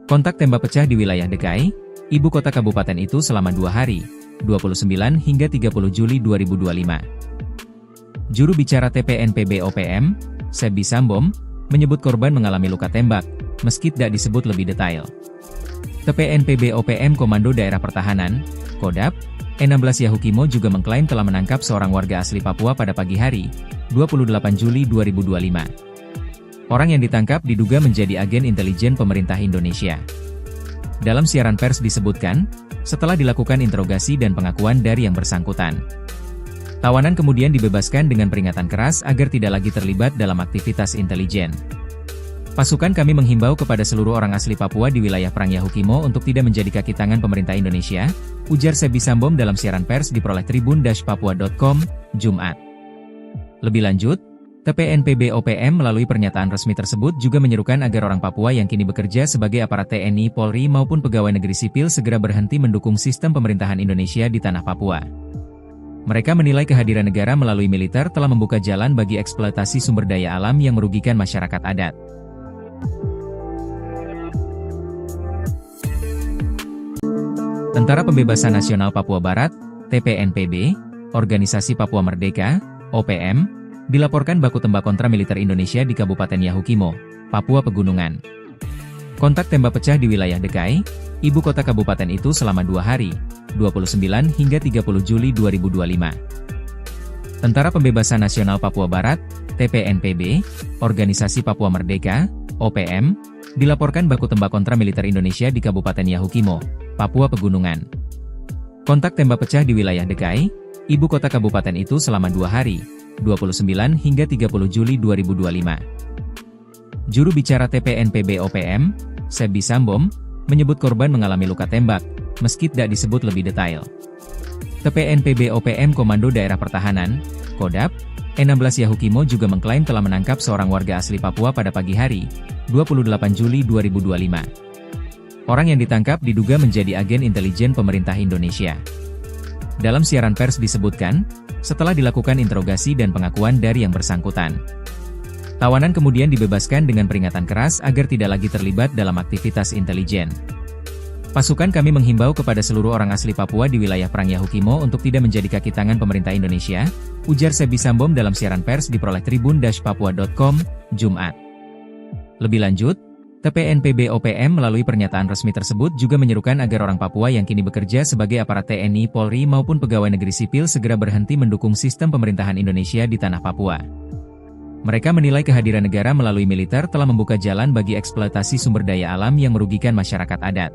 S1: Kontak tembak pecah di wilayah DKI, ibu kota kabupaten itu selama 2 hari, 29 hingga 30 Juli 2025. Juru bicara TPNPB OPM, Sebi Sambom, menyebut korban mengalami luka tembak, meski tidak disebut lebih detail. TPNPB OPM Komando Daerah Pertahanan, Kodap, E16 Yahukimo juga mengklaim telah menangkap seorang warga asli Papua pada pagi hari, 28 Juli 2025. Orang yang ditangkap diduga menjadi agen intelijen pemerintah Indonesia. Dalam siaran pers disebutkan, setelah dilakukan interogasi dan pengakuan dari yang bersangkutan, tawanan kemudian dibebaskan dengan peringatan keras agar tidak lagi terlibat dalam aktivitas intelijen. Pasukan kami menghimbau kepada seluruh orang asli Papua di wilayah Perang Yahukimo untuk tidak menjadi kaki tangan pemerintah Indonesia, ujar Sebi Sambom dalam siaran pers diperoleh tribun-papua.com, Jumat. Lebih lanjut, TPNPB OPM melalui pernyataan resmi tersebut juga menyerukan agar orang Papua yang kini bekerja sebagai aparat TNI, Polri maupun pegawai negeri sipil segera berhenti mendukung sistem pemerintahan Indonesia di tanah Papua. Mereka menilai kehadiran negara melalui militer telah membuka jalan bagi eksploitasi sumber daya alam yang merugikan masyarakat adat. Tentara Pembebasan Nasional Papua Barat, TPNPB, Organisasi Papua Merdeka, OPM, dilaporkan baku tembak kontra militer Indonesia di Kabupaten Yahukimo, Papua Pegunungan. Kontak tembak pecah di wilayah Dekai, ibu kota kabupaten itu selama 2 hari, 29 hingga 30 Juli 2025. Tentara Pembebasan Nasional Papua Barat, TPNPB, Organisasi Papua Merdeka, OPM, dilaporkan baku tembak kontra militer Indonesia di Kabupaten Yahukimo, Papua Pegunungan. Kontak tembak pecah di wilayah Dekai, ibu kota kabupaten itu selama 2 hari, 29 hingga 30 Juli 2025. Juru bicara TPNPB OPM, Sebi Sambom, menyebut korban mengalami luka tembak, meski tidak disebut lebih detail. TPNPB OPM Komando Daerah Pertahanan, Kodap, E16 Yahukimo juga mengklaim telah menangkap seorang warga asli Papua pada pagi hari, 28 Juli 2025. Orang yang ditangkap diduga menjadi agen intelijen pemerintah Indonesia. Dalam siaran pers disebutkan, setelah dilakukan interogasi dan pengakuan dari yang bersangkutan, tawanan kemudian dibebaskan dengan peringatan keras agar tidak lagi terlibat dalam aktivitas intelijen. Pasukan kami menghimbau kepada seluruh orang asli Papua di wilayah Perang Yahukimo untuk tidak menjadi kaki tangan pemerintah Indonesia, ujar Sebi Sambom dalam siaran pers diperoleh tribun-papua.com, Jumat. Lebih lanjut, TPNPB OPM melalui pernyataan resmi tersebut juga menyerukan agar orang Papua yang kini bekerja sebagai aparat TNI, Polri maupun pegawai negeri sipil segera berhenti mendukung sistem pemerintahan Indonesia di tanah Papua. Mereka menilai kehadiran negara melalui militer telah membuka jalan bagi eksploitasi sumber daya alam yang merugikan masyarakat adat.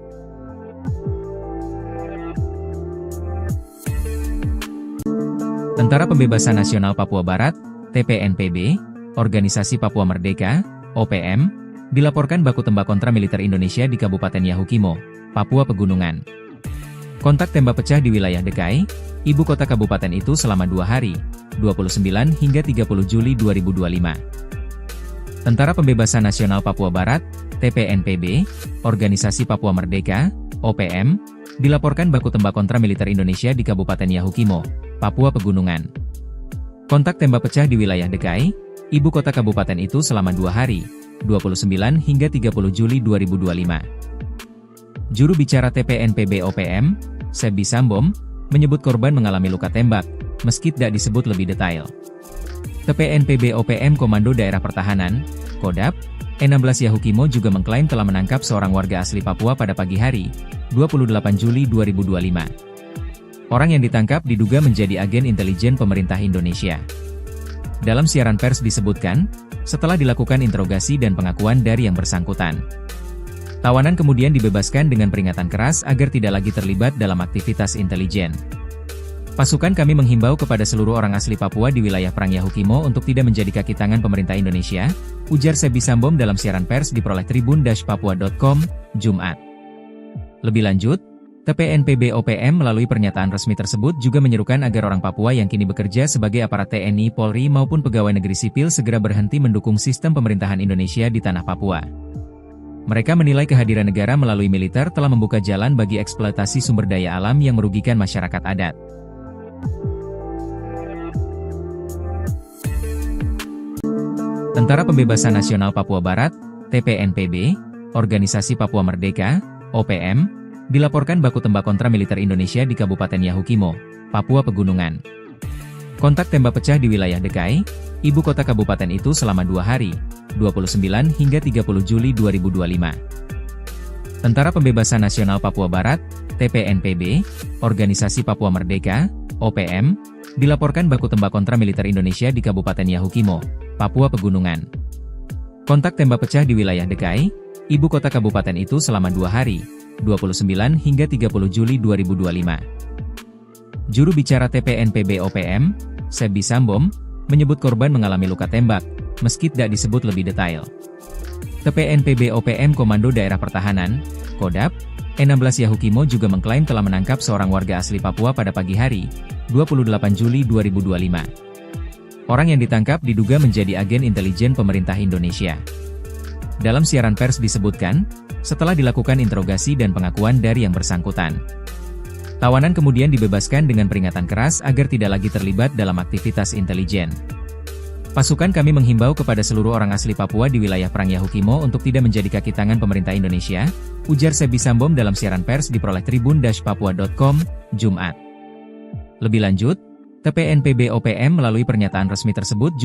S1: Tentara Pembebasan Nasional Papua Barat, TPNPB, Organisasi Papua Merdeka, OPM, dilaporkan baku tembak kontra militer Indonesia di Kabupaten Yahukimo, Papua Pegunungan. Kontak tembak pecah di wilayah Dekai, ibu kota kabupaten itu selama 2 hari, 29 hingga 30 Juli 2025. Tentara Pembebasan Nasional Papua Barat, TPNPB, Organisasi Papua Merdeka, OPM, dilaporkan baku tembak kontra militer Indonesia di Kabupaten Yahukimo, Papua Pegunungan. Kontak tembak pecah di wilayah Dekai, ibu kota kabupaten itu selama 2 hari, 29 hingga 30 Juli 2025. Juru bicara TPNPB OPM, Sebi Sambom, menyebut korban mengalami luka tembak, meski tidak disebut lebih detail. TPNPB OPM Komando Daerah Pertahanan, Kodap, E16 Yahukimo juga mengklaim telah menangkap seorang warga asli Papua pada pagi hari, 28 Juli 2025. Orang yang ditangkap diduga menjadi agen intelijen pemerintah Indonesia. Dalam siaran pers disebutkan, setelah dilakukan interogasi dan pengakuan dari yang bersangkutan, tawanan kemudian dibebaskan dengan peringatan keras agar tidak lagi terlibat dalam aktivitas intelijen. Pasukan kami menghimbau kepada seluruh orang asli Papua di wilayah Perang Yahukimo untuk tidak menjadi kaki tangan pemerintah Indonesia, ujar Sebi Sambom dalam siaran pers diperoleh tribun-papua.com, Jumat. Lebih lanjut, TPNPB OPM melalui pernyataan resmi tersebut juga menyerukan agar orang Papua yang kini bekerja sebagai aparat TNI, Polri maupun pegawai negeri sipil segera berhenti mendukung sistem pemerintahan Indonesia di tanah Papua. Mereka menilai kehadiran negara melalui militer telah membuka jalan bagi eksploitasi sumber daya alam yang merugikan masyarakat adat. Tentara Pembebasan Nasional Papua Barat, TPNPB, Organisasi Papua Merdeka, OPM, dilaporkan baku tembak kontra militer Indonesia di Kabupaten Yahukimo, Papua Pegunungan. Kontak tembak pecah di wilayah Dekai, ibu kota kabupaten itu selama 2 hari, 29 hingga 30 Juli 2025. Tentara Pembebasan Nasional Papua Barat, TPNPB, Organisasi Papua Merdeka, OPM, dilaporkan baku tembak kontra militer Indonesia di Kabupaten Yahukimo, Papua Pegunungan. Kontak tembak pecah di wilayah Dekai, ibu kota kabupaten itu selama 2 hari, 29 hingga 30 Juli 2025. Juru bicara TPNPB OPM, Sebi Sambom, menyebut korban mengalami luka tembak, meski tidak disebut lebih detail. TPNPB OPM Komando Daerah Pertahanan, Kodap, E16 Yahukimo juga mengklaim telah menangkap seorang warga asli Papua pada pagi hari, 28 Juli 2025. Orang yang ditangkap diduga menjadi agen intelijen pemerintah Indonesia. Dalam siaran pers disebutkan, setelah dilakukan interogasi dan pengakuan dari yang bersangkutan, tawanan kemudian dibebaskan dengan peringatan keras agar tidak lagi terlibat dalam aktivitas intelijen. Pasukan kami menghimbau kepada seluruh orang asli Papua di wilayah Perang Yahukimo untuk tidak menjadi kaki tangan pemerintah Indonesia, ujar Sebi Sambom dalam siaran pers diperoleh tribun-papua.com, Jumat. Lebih lanjut, TPNPB OPM melalui pernyataan resmi tersebut